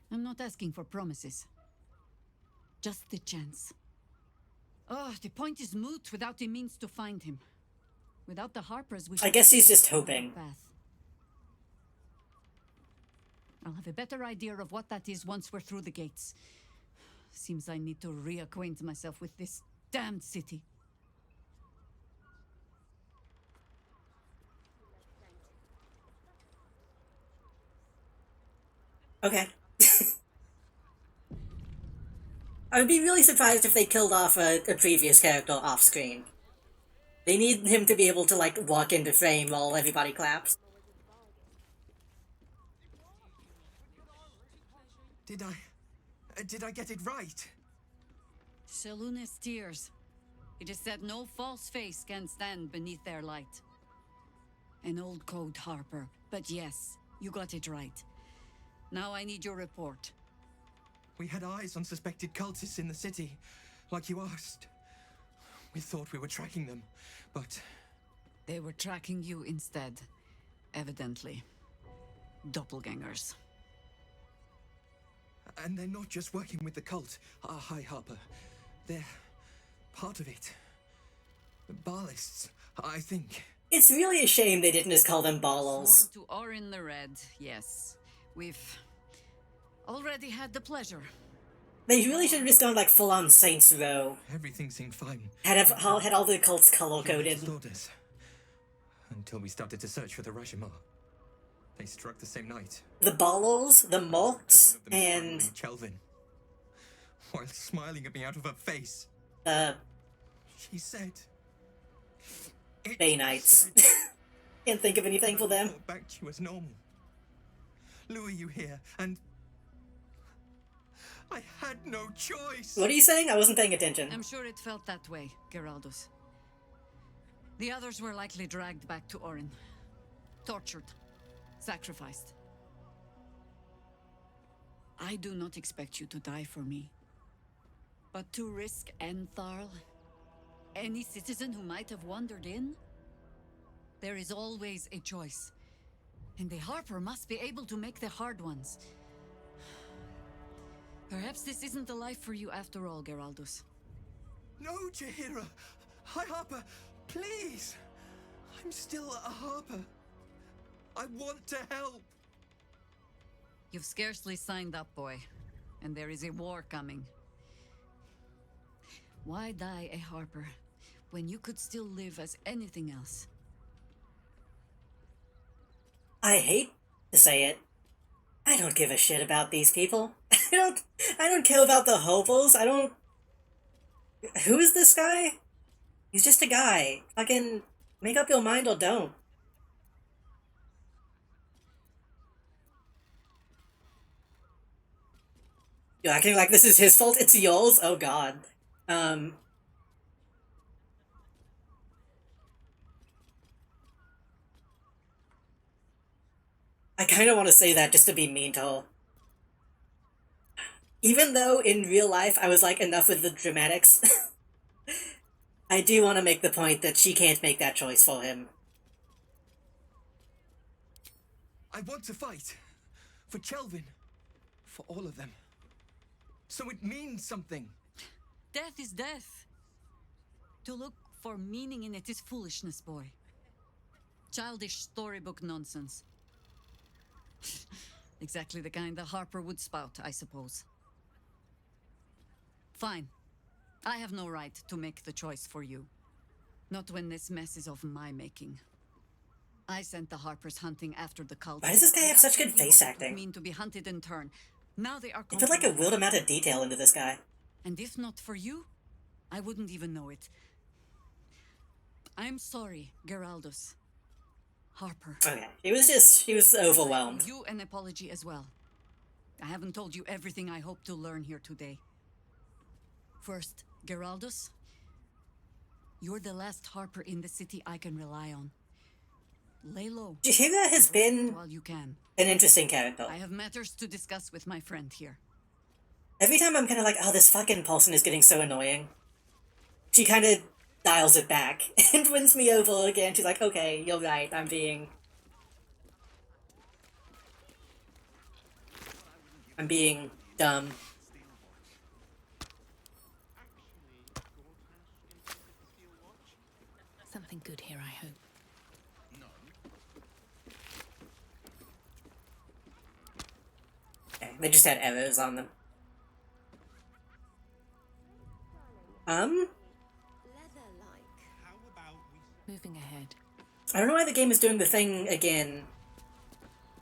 I'm not asking for promises. Just the chance. Oh, the point is moot without a means to find him. Without the Harpers, we I guess he's just hoping. I'll have a better idea of what that is once we're through the gates. Seems I need to reacquaint myself with this damned city. Okay. I would be really surprised if they killed off a previous character off-screen. They need him to be able to, like, walk into frame while everybody claps. Did I get it right? Shaluna's tears. It is said no false face can stand beneath their light. An old code, Harper, but yes, you got it right. Now I need your report. We had eyes on suspected cultists in the city, like you asked. We thought we were tracking them, but... They were tracking you instead, evidently. Doppelgangers. And they're not just working with the cult, High Harper. They're part of it. Baalists, I think. It's really a shame they didn't just call them Balls. Sworn to Orin the Red, yes. We've already had the pleasure. They really should have just gone like full-on Saints Row. Everything seemed fine. Had all the cults color-coded. Until we started to search for the Rashomar. They struck the same night. The Balls, the Malts, and... Chelvin. While smiling at me out of her face. She said... Bay Knights. Can't think of anything for them. Back to you as normal. Lure you here, and... I had no choice! What are you saying? I wasn't paying attention. I'm sure it felt that way, Geraldus. The others were likely dragged back to Orin. Tortured. Sacrificed. I do not expect you to die for me. But to risk Entharl, any citizen who might have wandered in, there is always a choice. And the Harper must be able to make the hard ones. Perhaps this isn't the life for you after all, Geraldus. No, Jaheira! Hi, Harper! Please! I'm still a Harper. I want to help! You've scarcely signed up, boy. And there is a war coming. Why die a Harper when you could still live as anything else? I hate to say it. I don't give a shit about these people. I don't care about the hobos. Who is this guy? He's just a guy. Fucking make up your mind or don't. You're acting like this is his fault? It's yours? Oh god. I kind of want to say that just to be mean to her. Even though in real life I was like, enough with the dramatics, I do want to make the point that she can't make that choice for him. I want to fight. For Chelvin. For all of them. So it means something. Death is death. To look for meaning in it is foolishness, boy. Childish storybook nonsense. Exactly the kind the Harper would spout, I suppose. Fine. I have no right to make the choice for you. Not when this mess is of my making. I sent the Harpers hunting after the cult. Why does this guy have such good face acting? Mean to be hunted in turn. Now they are. They put like a weird amount of detail into this guy. And if not for you, I wouldn't even know it. I'm sorry, Geraldus. Harper. Okay, she was overwhelmed. You an apology as well. I haven't told you everything I hope to learn here today. First, Geraldus, you're the last Harper in the city I can rely on. Lay low. Jaheira has been while you can. An interesting character. I have matters to discuss with my friend here. Every time I'm kind of like, oh, this fucking Paulson is getting so annoying. She kind of dials it back and wins me over again. She's like, okay, you're right, I'm being dumb. Something good here, I hope. Okay, they just had errors on them. Moving ahead. I don't know why the game is doing the thing again.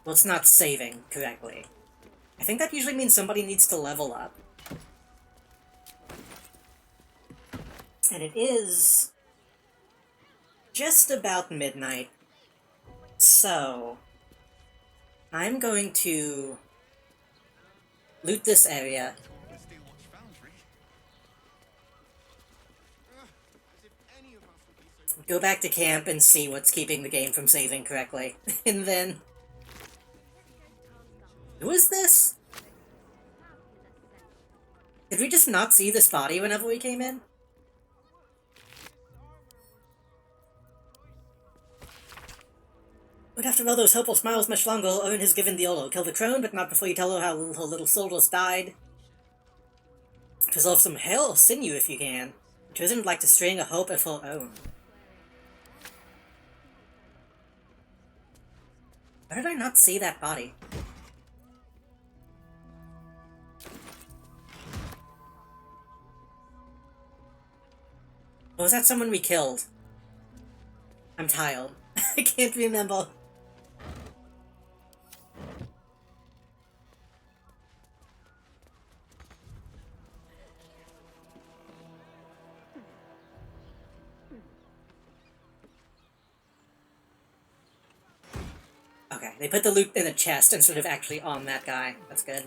Well, it's not saving correctly. I think that usually means somebody needs to level up. And it is just about midnight. So I'm going to loot this area. Go back to camp and see what's keeping the game from saving correctly. And then... Who is this? Did we just not see this body whenever we came in? But after all those hopeful smiles much longer, Owen has given the Olo. Kill the crone, but not before you tell her how her little soldiers died. Preserve some hair or sinew if you can. Chosen would like to string a hope of her own. Where did I not see that body? Or was that someone we killed? I'm tired. I can't remember. Okay, they put the loot in a chest instead of actually on that guy. That's good.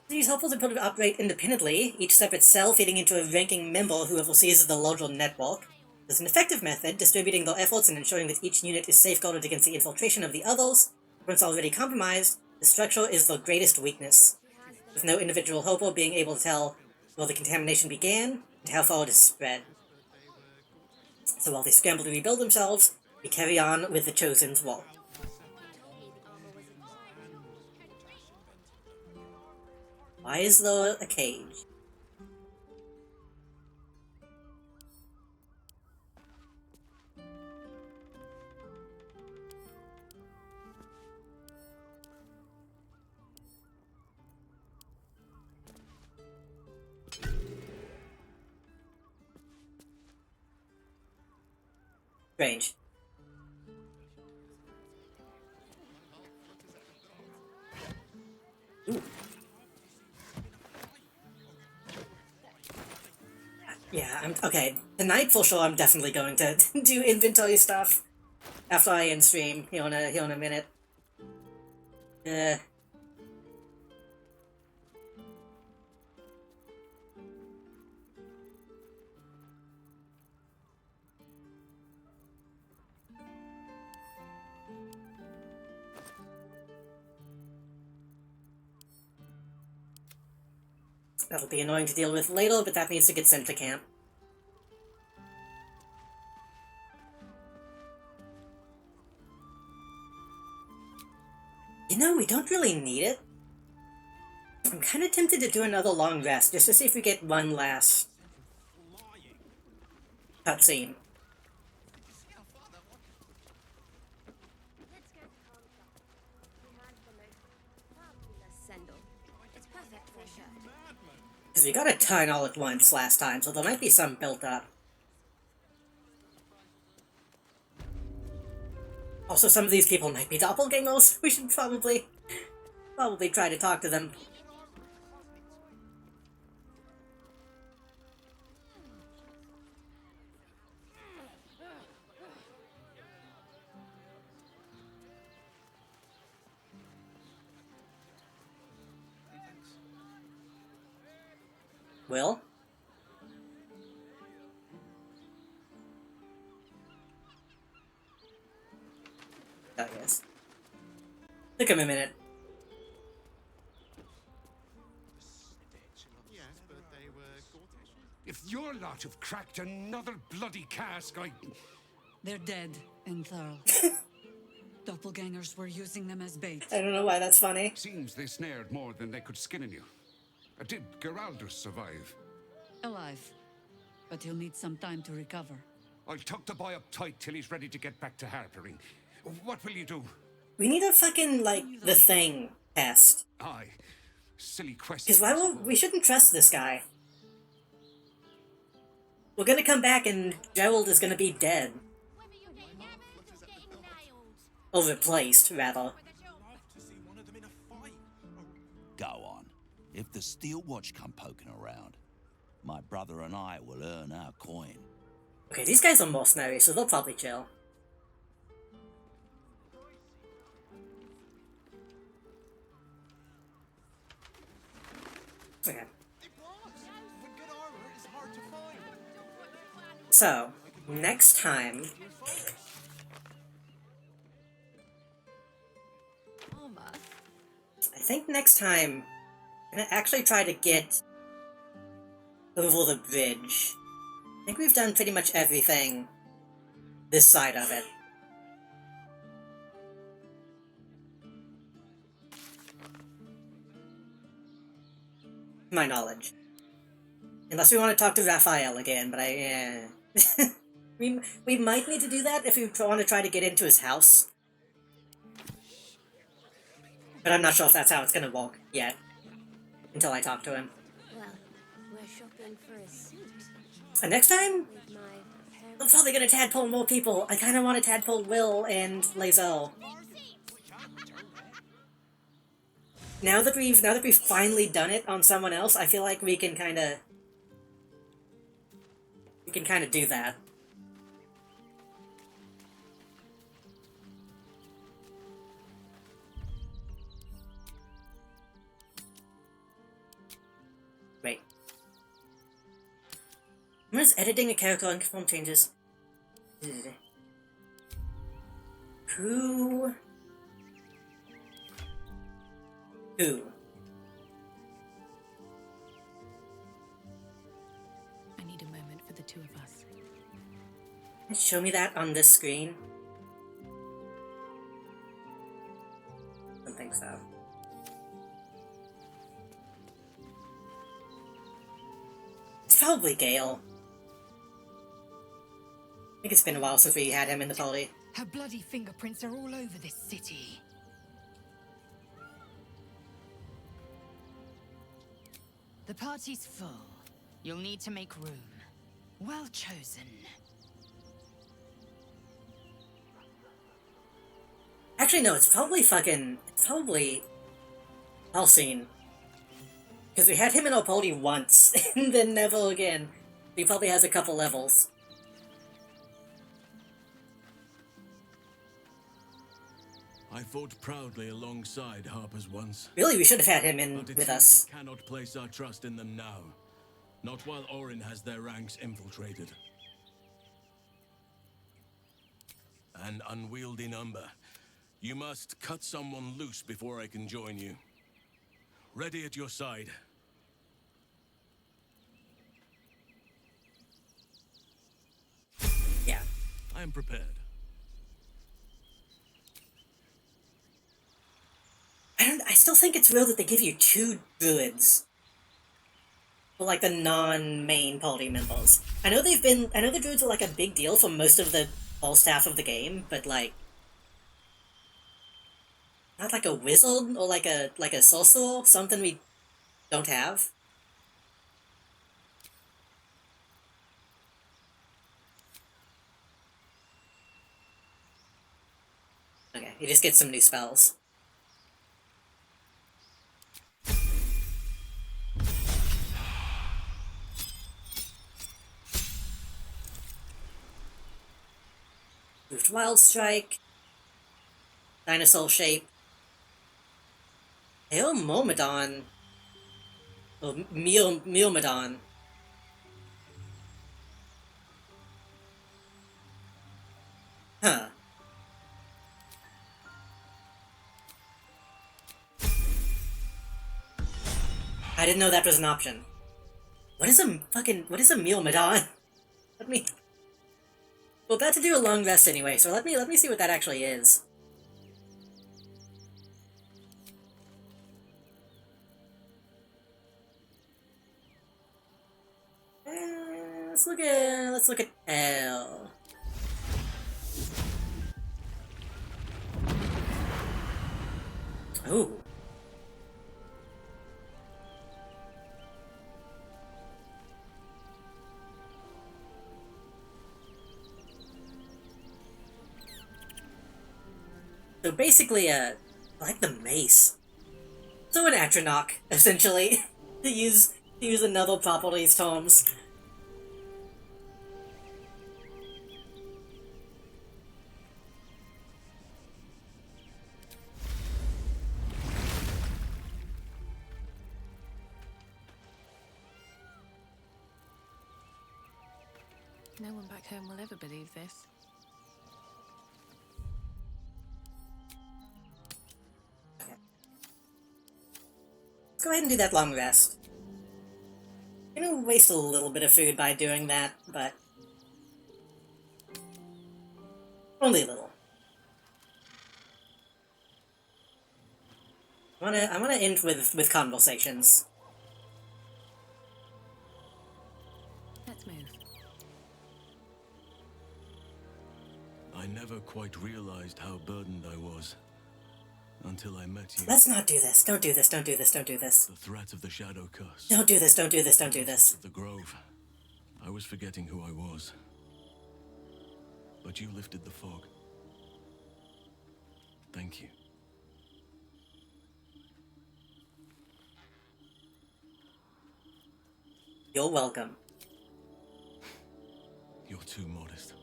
These hopefuls are able to operate independently, each separate cell feeding into a ranking member who oversees the larger network. It's an effective method, distributing their efforts and ensuring that each unit is safeguarded against the infiltration of the others. Once already compromised, the structure is their greatest weakness, with no individual hoper being able to tell where the contamination began and how far it has spread. So while they scramble to rebuild themselves, we carry on with the Chosen's work. Why is there a cage? Strange. Ooh. Yeah, okay. Tonight, for sure, I'm definitely going to do inventory stuff after I end stream here in a minute. That'll be annoying to deal with later, but that needs to get sent to camp. You know, we don't really need it. I'm kind of tempted to do another long rest, just to see if we get one last cutscene. Because we got a ton all at once last time, so there might be some built up. Also, some of these people might be doppelgangers. We should probably try to talk to them. Will? Oh, yes. Took him a minute. If your lot have cracked another bloody cask, They're dead, Entharl. Doppelgangers were using them as bait. I don't know why that's funny. Seems they snared more than they could skin in you. Did Geraldus survive? Alive. But he'll need some time to recover. I'll tuck the boy up tight till he's ready to get back to harpering. What will you do? We need a fucking, the thing test. Aye. Silly question. Because we shouldn't trust this guy. We're gonna come back and Gerald is gonna be dead. Or replaced, rather. Go on. If the Steel Watch come poking around, my brother and I will earn our coin. Okay, these guys are mercenaries, so they'll probably chill. Okay. So, next time... I think next time, I'm gonna actually try to get over the bridge. I think we've done pretty much everything this side of it. To my knowledge. Unless we want to talk to Raphael again, but we might need to do that if we want to try to get into his house. But I'm not sure if that's how it's gonna work yet. Until I talk to him. Well, we're shopping for a suit. And next time, With my parents. I'm probably gonna tadpole more people. I kinda want to tadpole Will and Lae'zel. Now that we've finally done it on someone else, I feel like we can kinda do that. Wait. When is editing a character and conform changes? Who? I need a moment for the two of us. Show me that on this screen. Don't think so. It's probably Gale. I think it's been a while since we had him in the party. Her bloody fingerprints are all over this city. The party's full. You'll need to make room. Well chosen. Actually, no, it's probably Halcyon. Because we had him in our party once, and then never again. He probably has a couple levels. I fought proudly alongside Harpers once. Really, we should have had him in But it with seems us. we cannot place our trust in them now. Not while Orin has their ranks infiltrated. An unwieldy number. You must cut someone loose before I can join you. Ready at your side. Yeah. I am prepared. I still think it's real that they give you 2 druids. For like the non-main party members. I know the druids are like a big deal for most of the all staff of the game, but like not like a wizard or like a sorcerer, something we don't have. Okay, he just gets some new spells. Moved Wild Strike. Dinosaur Shape. Hail Myrmidon. Oh, Myrmidon. Huh. I didn't know that was an option. What is a Myrmidon? Let me... We're about to do a long rest anyway, so let me see what that actually is. Let's look at L. Ooh. So basically, I like the mace. So an Atronach, essentially, to use another properties terms. No one back home will ever believe this. Let's go ahead and do that long rest. I'm gonna waste a little bit of food by doing that, but only a little. I wanna end with conversations. Let's move. I never quite realized how burdened I was until I met you. Let's not do this. Don't do this. Don't do this. Don't do this. The threat of the Shadow Curse. Don't do this. Don't do this. Don't do this. The Grove. I was forgetting who I was. But you lifted the fog. Thank you. You're welcome. You're too modest.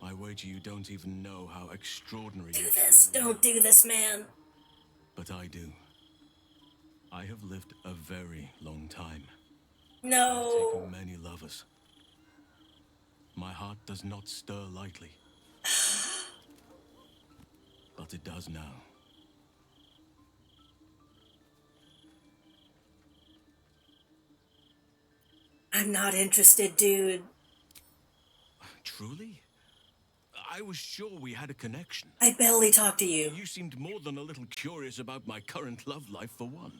I wager you don't even know how extraordinary Do this. Don't do this, man. But I do. I have lived a very long time. No. I've taken many lovers. My heart does not stir lightly. But it does now. I'm not interested, dude. Truly? I was sure we had a connection. I barely talked to you. You seemed more than a little curious about my current love life, for one.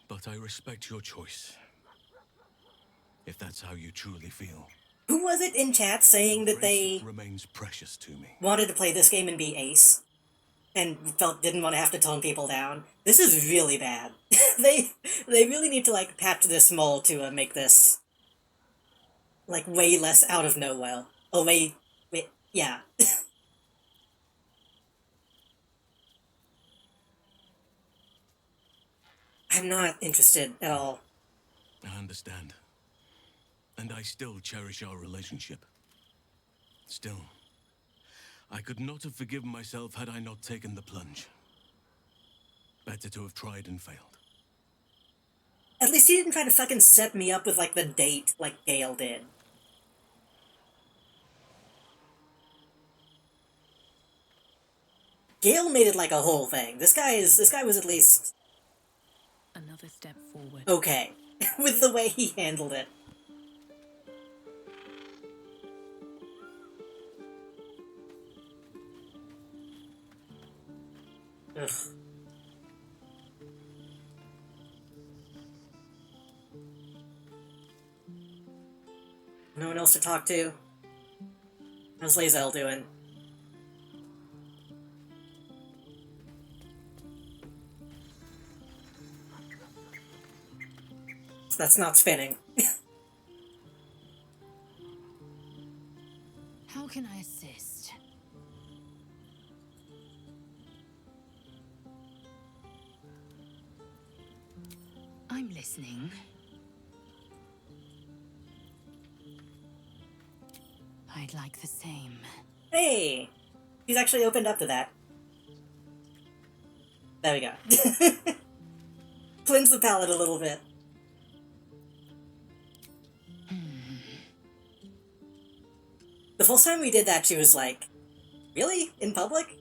But I respect your choice. If that's how you truly feel. Who was it in chat saying that they remains precious to me. wanted to play this game and be ace? And didn't want to have to tone people down? This is really bad. they really need to, like, patch this mold to make this, like, way less out of nowhere. Oh, wait, yeah. I'm not interested at all. I understand. And I still cherish our relationship. Still, I could not have forgiven myself had I not taken the plunge. Better to have tried and failed. At least he didn't try to fucking set me up with, like, the date like Gale did. Gale made it like a whole thing. This guy was at least another step forward. Okay. With the way he handled it. Ugh. No one else to talk to? How's Lae'zel doing? That's not spinning. How can I assist? I'm listening. I'd like the same. Hey! He's actually opened up to that. There we go. Cleanse the palate a little bit. The first time we did that, she was like, really? In public?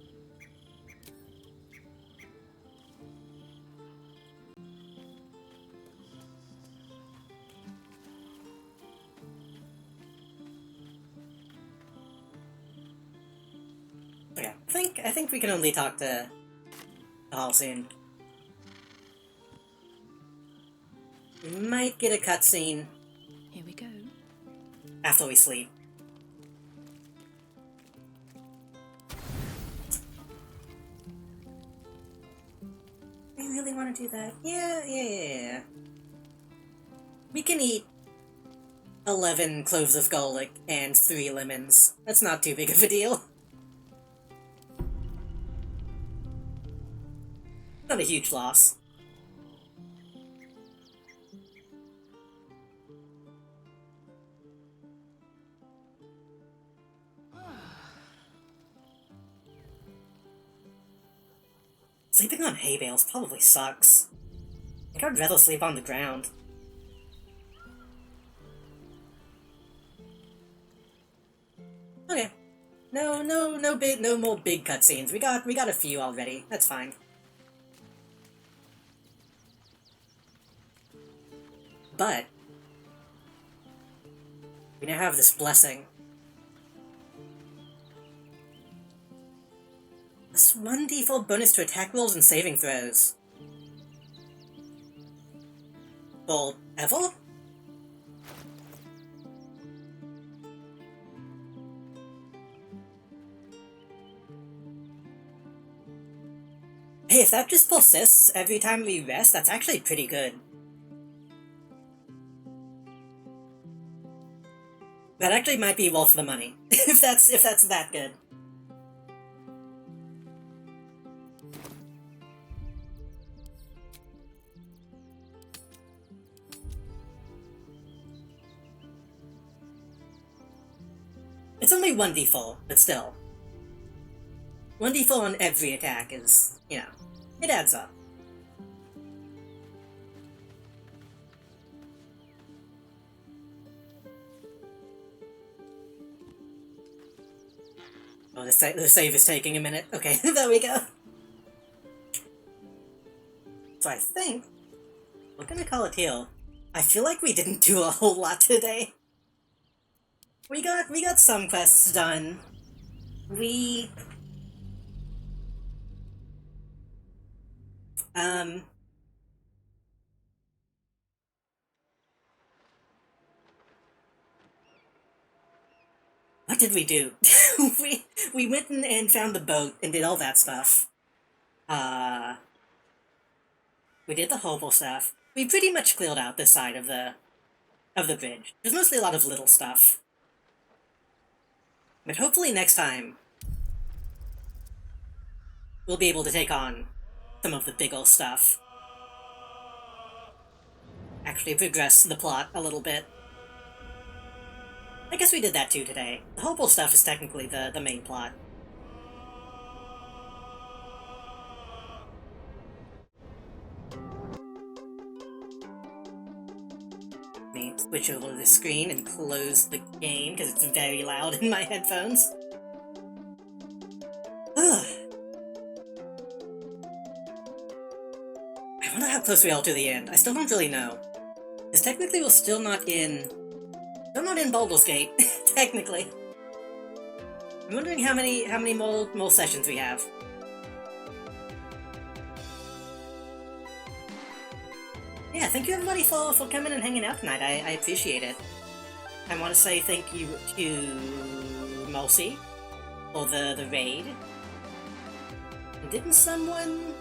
Okay, I think we can only talk to Hall soon. We might get a cutscene. Here we go. After we sleep. I really want to do that. Yeah. We can eat 11 cloves of garlic and 3 lemons. That's not too big of a deal. Not a huge loss. Sleeping on hay bales probably sucks. I think I'd rather sleep on the ground. Okay. No more big cutscenes. We got a few already. That's fine. But we now have this blessing. This 1 default bonus to attack rolls and saving throws. Forever? Hey, if that just persists every time we rest, that's actually pretty good. That actually might be worth the money, if that's that good. It's only 1d4, but still. 1d4 on every attack is, you know, it adds up. Oh, the save is taking a minute. Okay, there we go. So I think we're gonna call it here. I feel like we didn't do a whole lot today. We got some quests done. What did we do? we went and found the boat and did all that stuff. We did the hobo stuff. We pretty much cleared out this side of the bridge. There's mostly a lot of little stuff. But hopefully next time we'll be able to take on some of the big ol' stuff. Actually progress the plot a little bit. I guess we did that too today. The hobo stuff is technically the main plot. Let me switch over the screen and close the game because it's very loud in my headphones. Ugh. I wonder how close we are to the end. I still don't really know. Because technically we're still not in Baldur's Gate, technically. I'm wondering how many more sessions we have. Yeah, thank you everybody for coming and hanging out tonight. I appreciate it. I want to say thank you to Mousy for the raid. And didn't someone...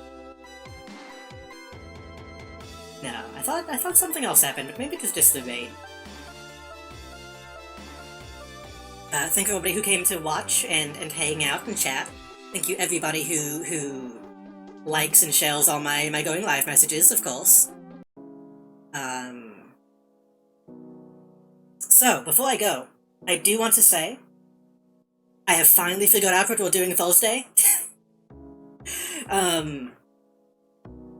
No, I thought something else happened, but maybe it was just the raid. Thank you everybody who came to watch and hang out and chat. Thank you everybody who likes and shares all my going live messages, of course. So, before I go, I do want to say, I have finally figured out what we're doing Thursday.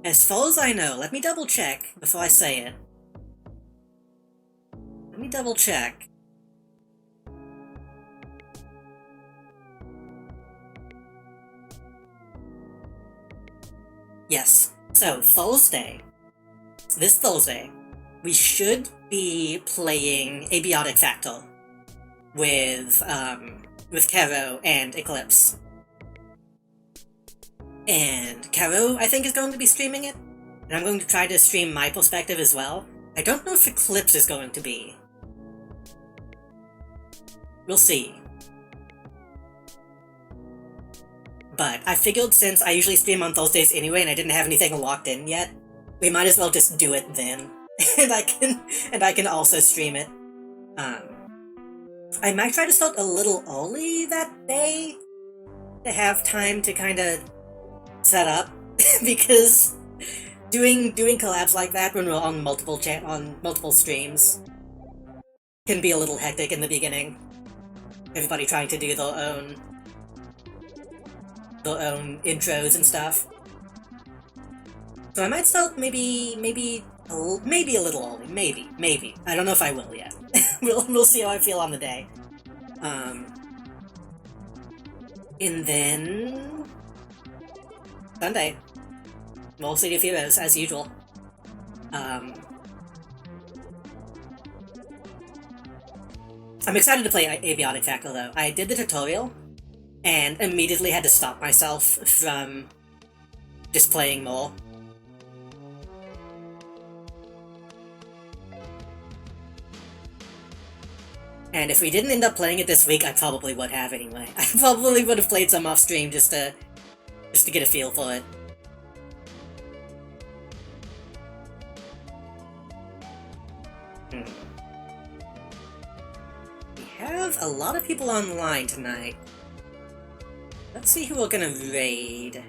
As far as I know, let me double check before I say it. Let me double check. Yes, so Thursday, this Thursday, we should be playing Abiotic Factor with Caro and Eclipse. And Caro, I think, is going to be streaming it, and I'm going to try to stream my perspective as well. I don't know if Eclipse is going to be. We'll see. But I figured since I usually stream on Thursdays anyway and I didn't have anything locked in yet, we might as well just do it then. and I can also stream it. I might try to start a little early that day to have time to kind of set up because doing collabs like that when we're on multiple streams can be a little hectic in the beginning. Everybody trying to do their own intros and stuff. So I might start maybe a little early, maybe. I don't know if I will yet. we'll see how I feel on the day. And then Sunday, more City of Heroes as usual. I'm excited to play Abiotic Factor though. I did the tutorial and immediately had to stop myself from just playing more. And if we didn't end up playing it this week, I probably would have anyway. I probably would have played some off stream just to get a feel for it. We have a lot of people online tonight. Let's see who we're gonna raid.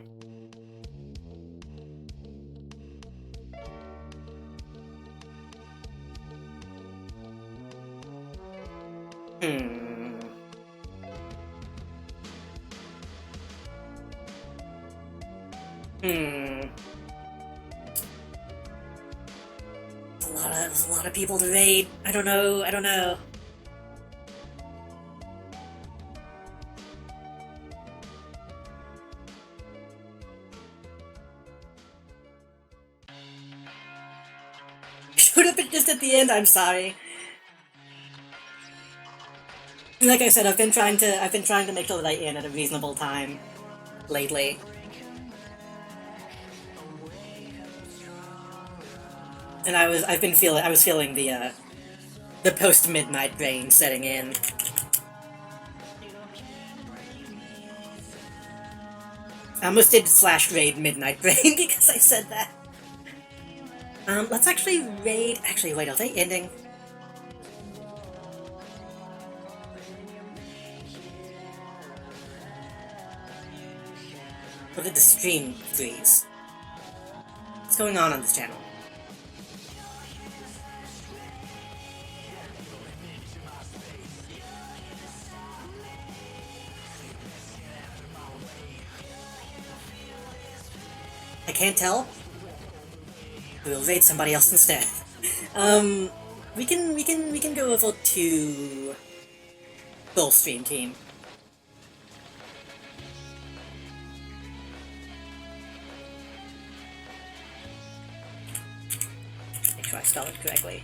There's a lot of people to raid. I don't know. Should have been just at the end, I'm sorry. Like I said, I've been trying to make sure that I end at a reasonable time lately. And I was feeling the post-midnight brain setting in. I almost did /raid midnight brain because I said that. Let's actually raid. Actually, wait, are they ending? Or did the stream freeze? What's going on this channel? I can't tell. We'll raid somebody else instead. We can go over to full stream team. Make sure I spell it correctly.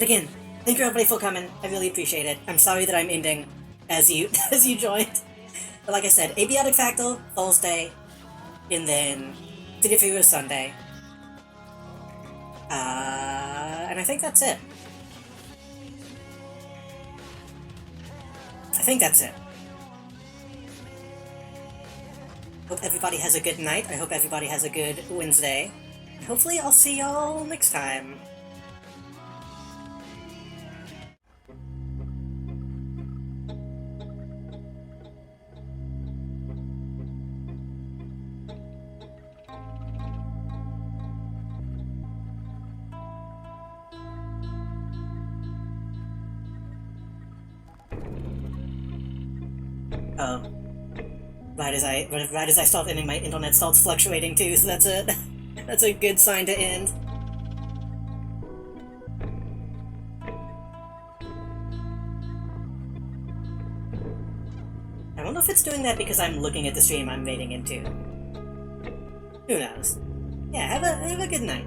Again, thank you everybody for coming. I really appreciate it. I'm sorry that I'm ending as you joined. But like I said, Abiotic Factor, Thursday, and then City of Heroes Sunday. And I think that's it. Hope everybody has a good night. I hope everybody has a good Wednesday. And hopefully I'll see y'all next time. Oh. Right as I start ending, my internet starts fluctuating too, so that's a good sign to end. I don't know if it's doing that because I'm looking at the stream I'm raiding into. Who knows? Yeah, have a good night.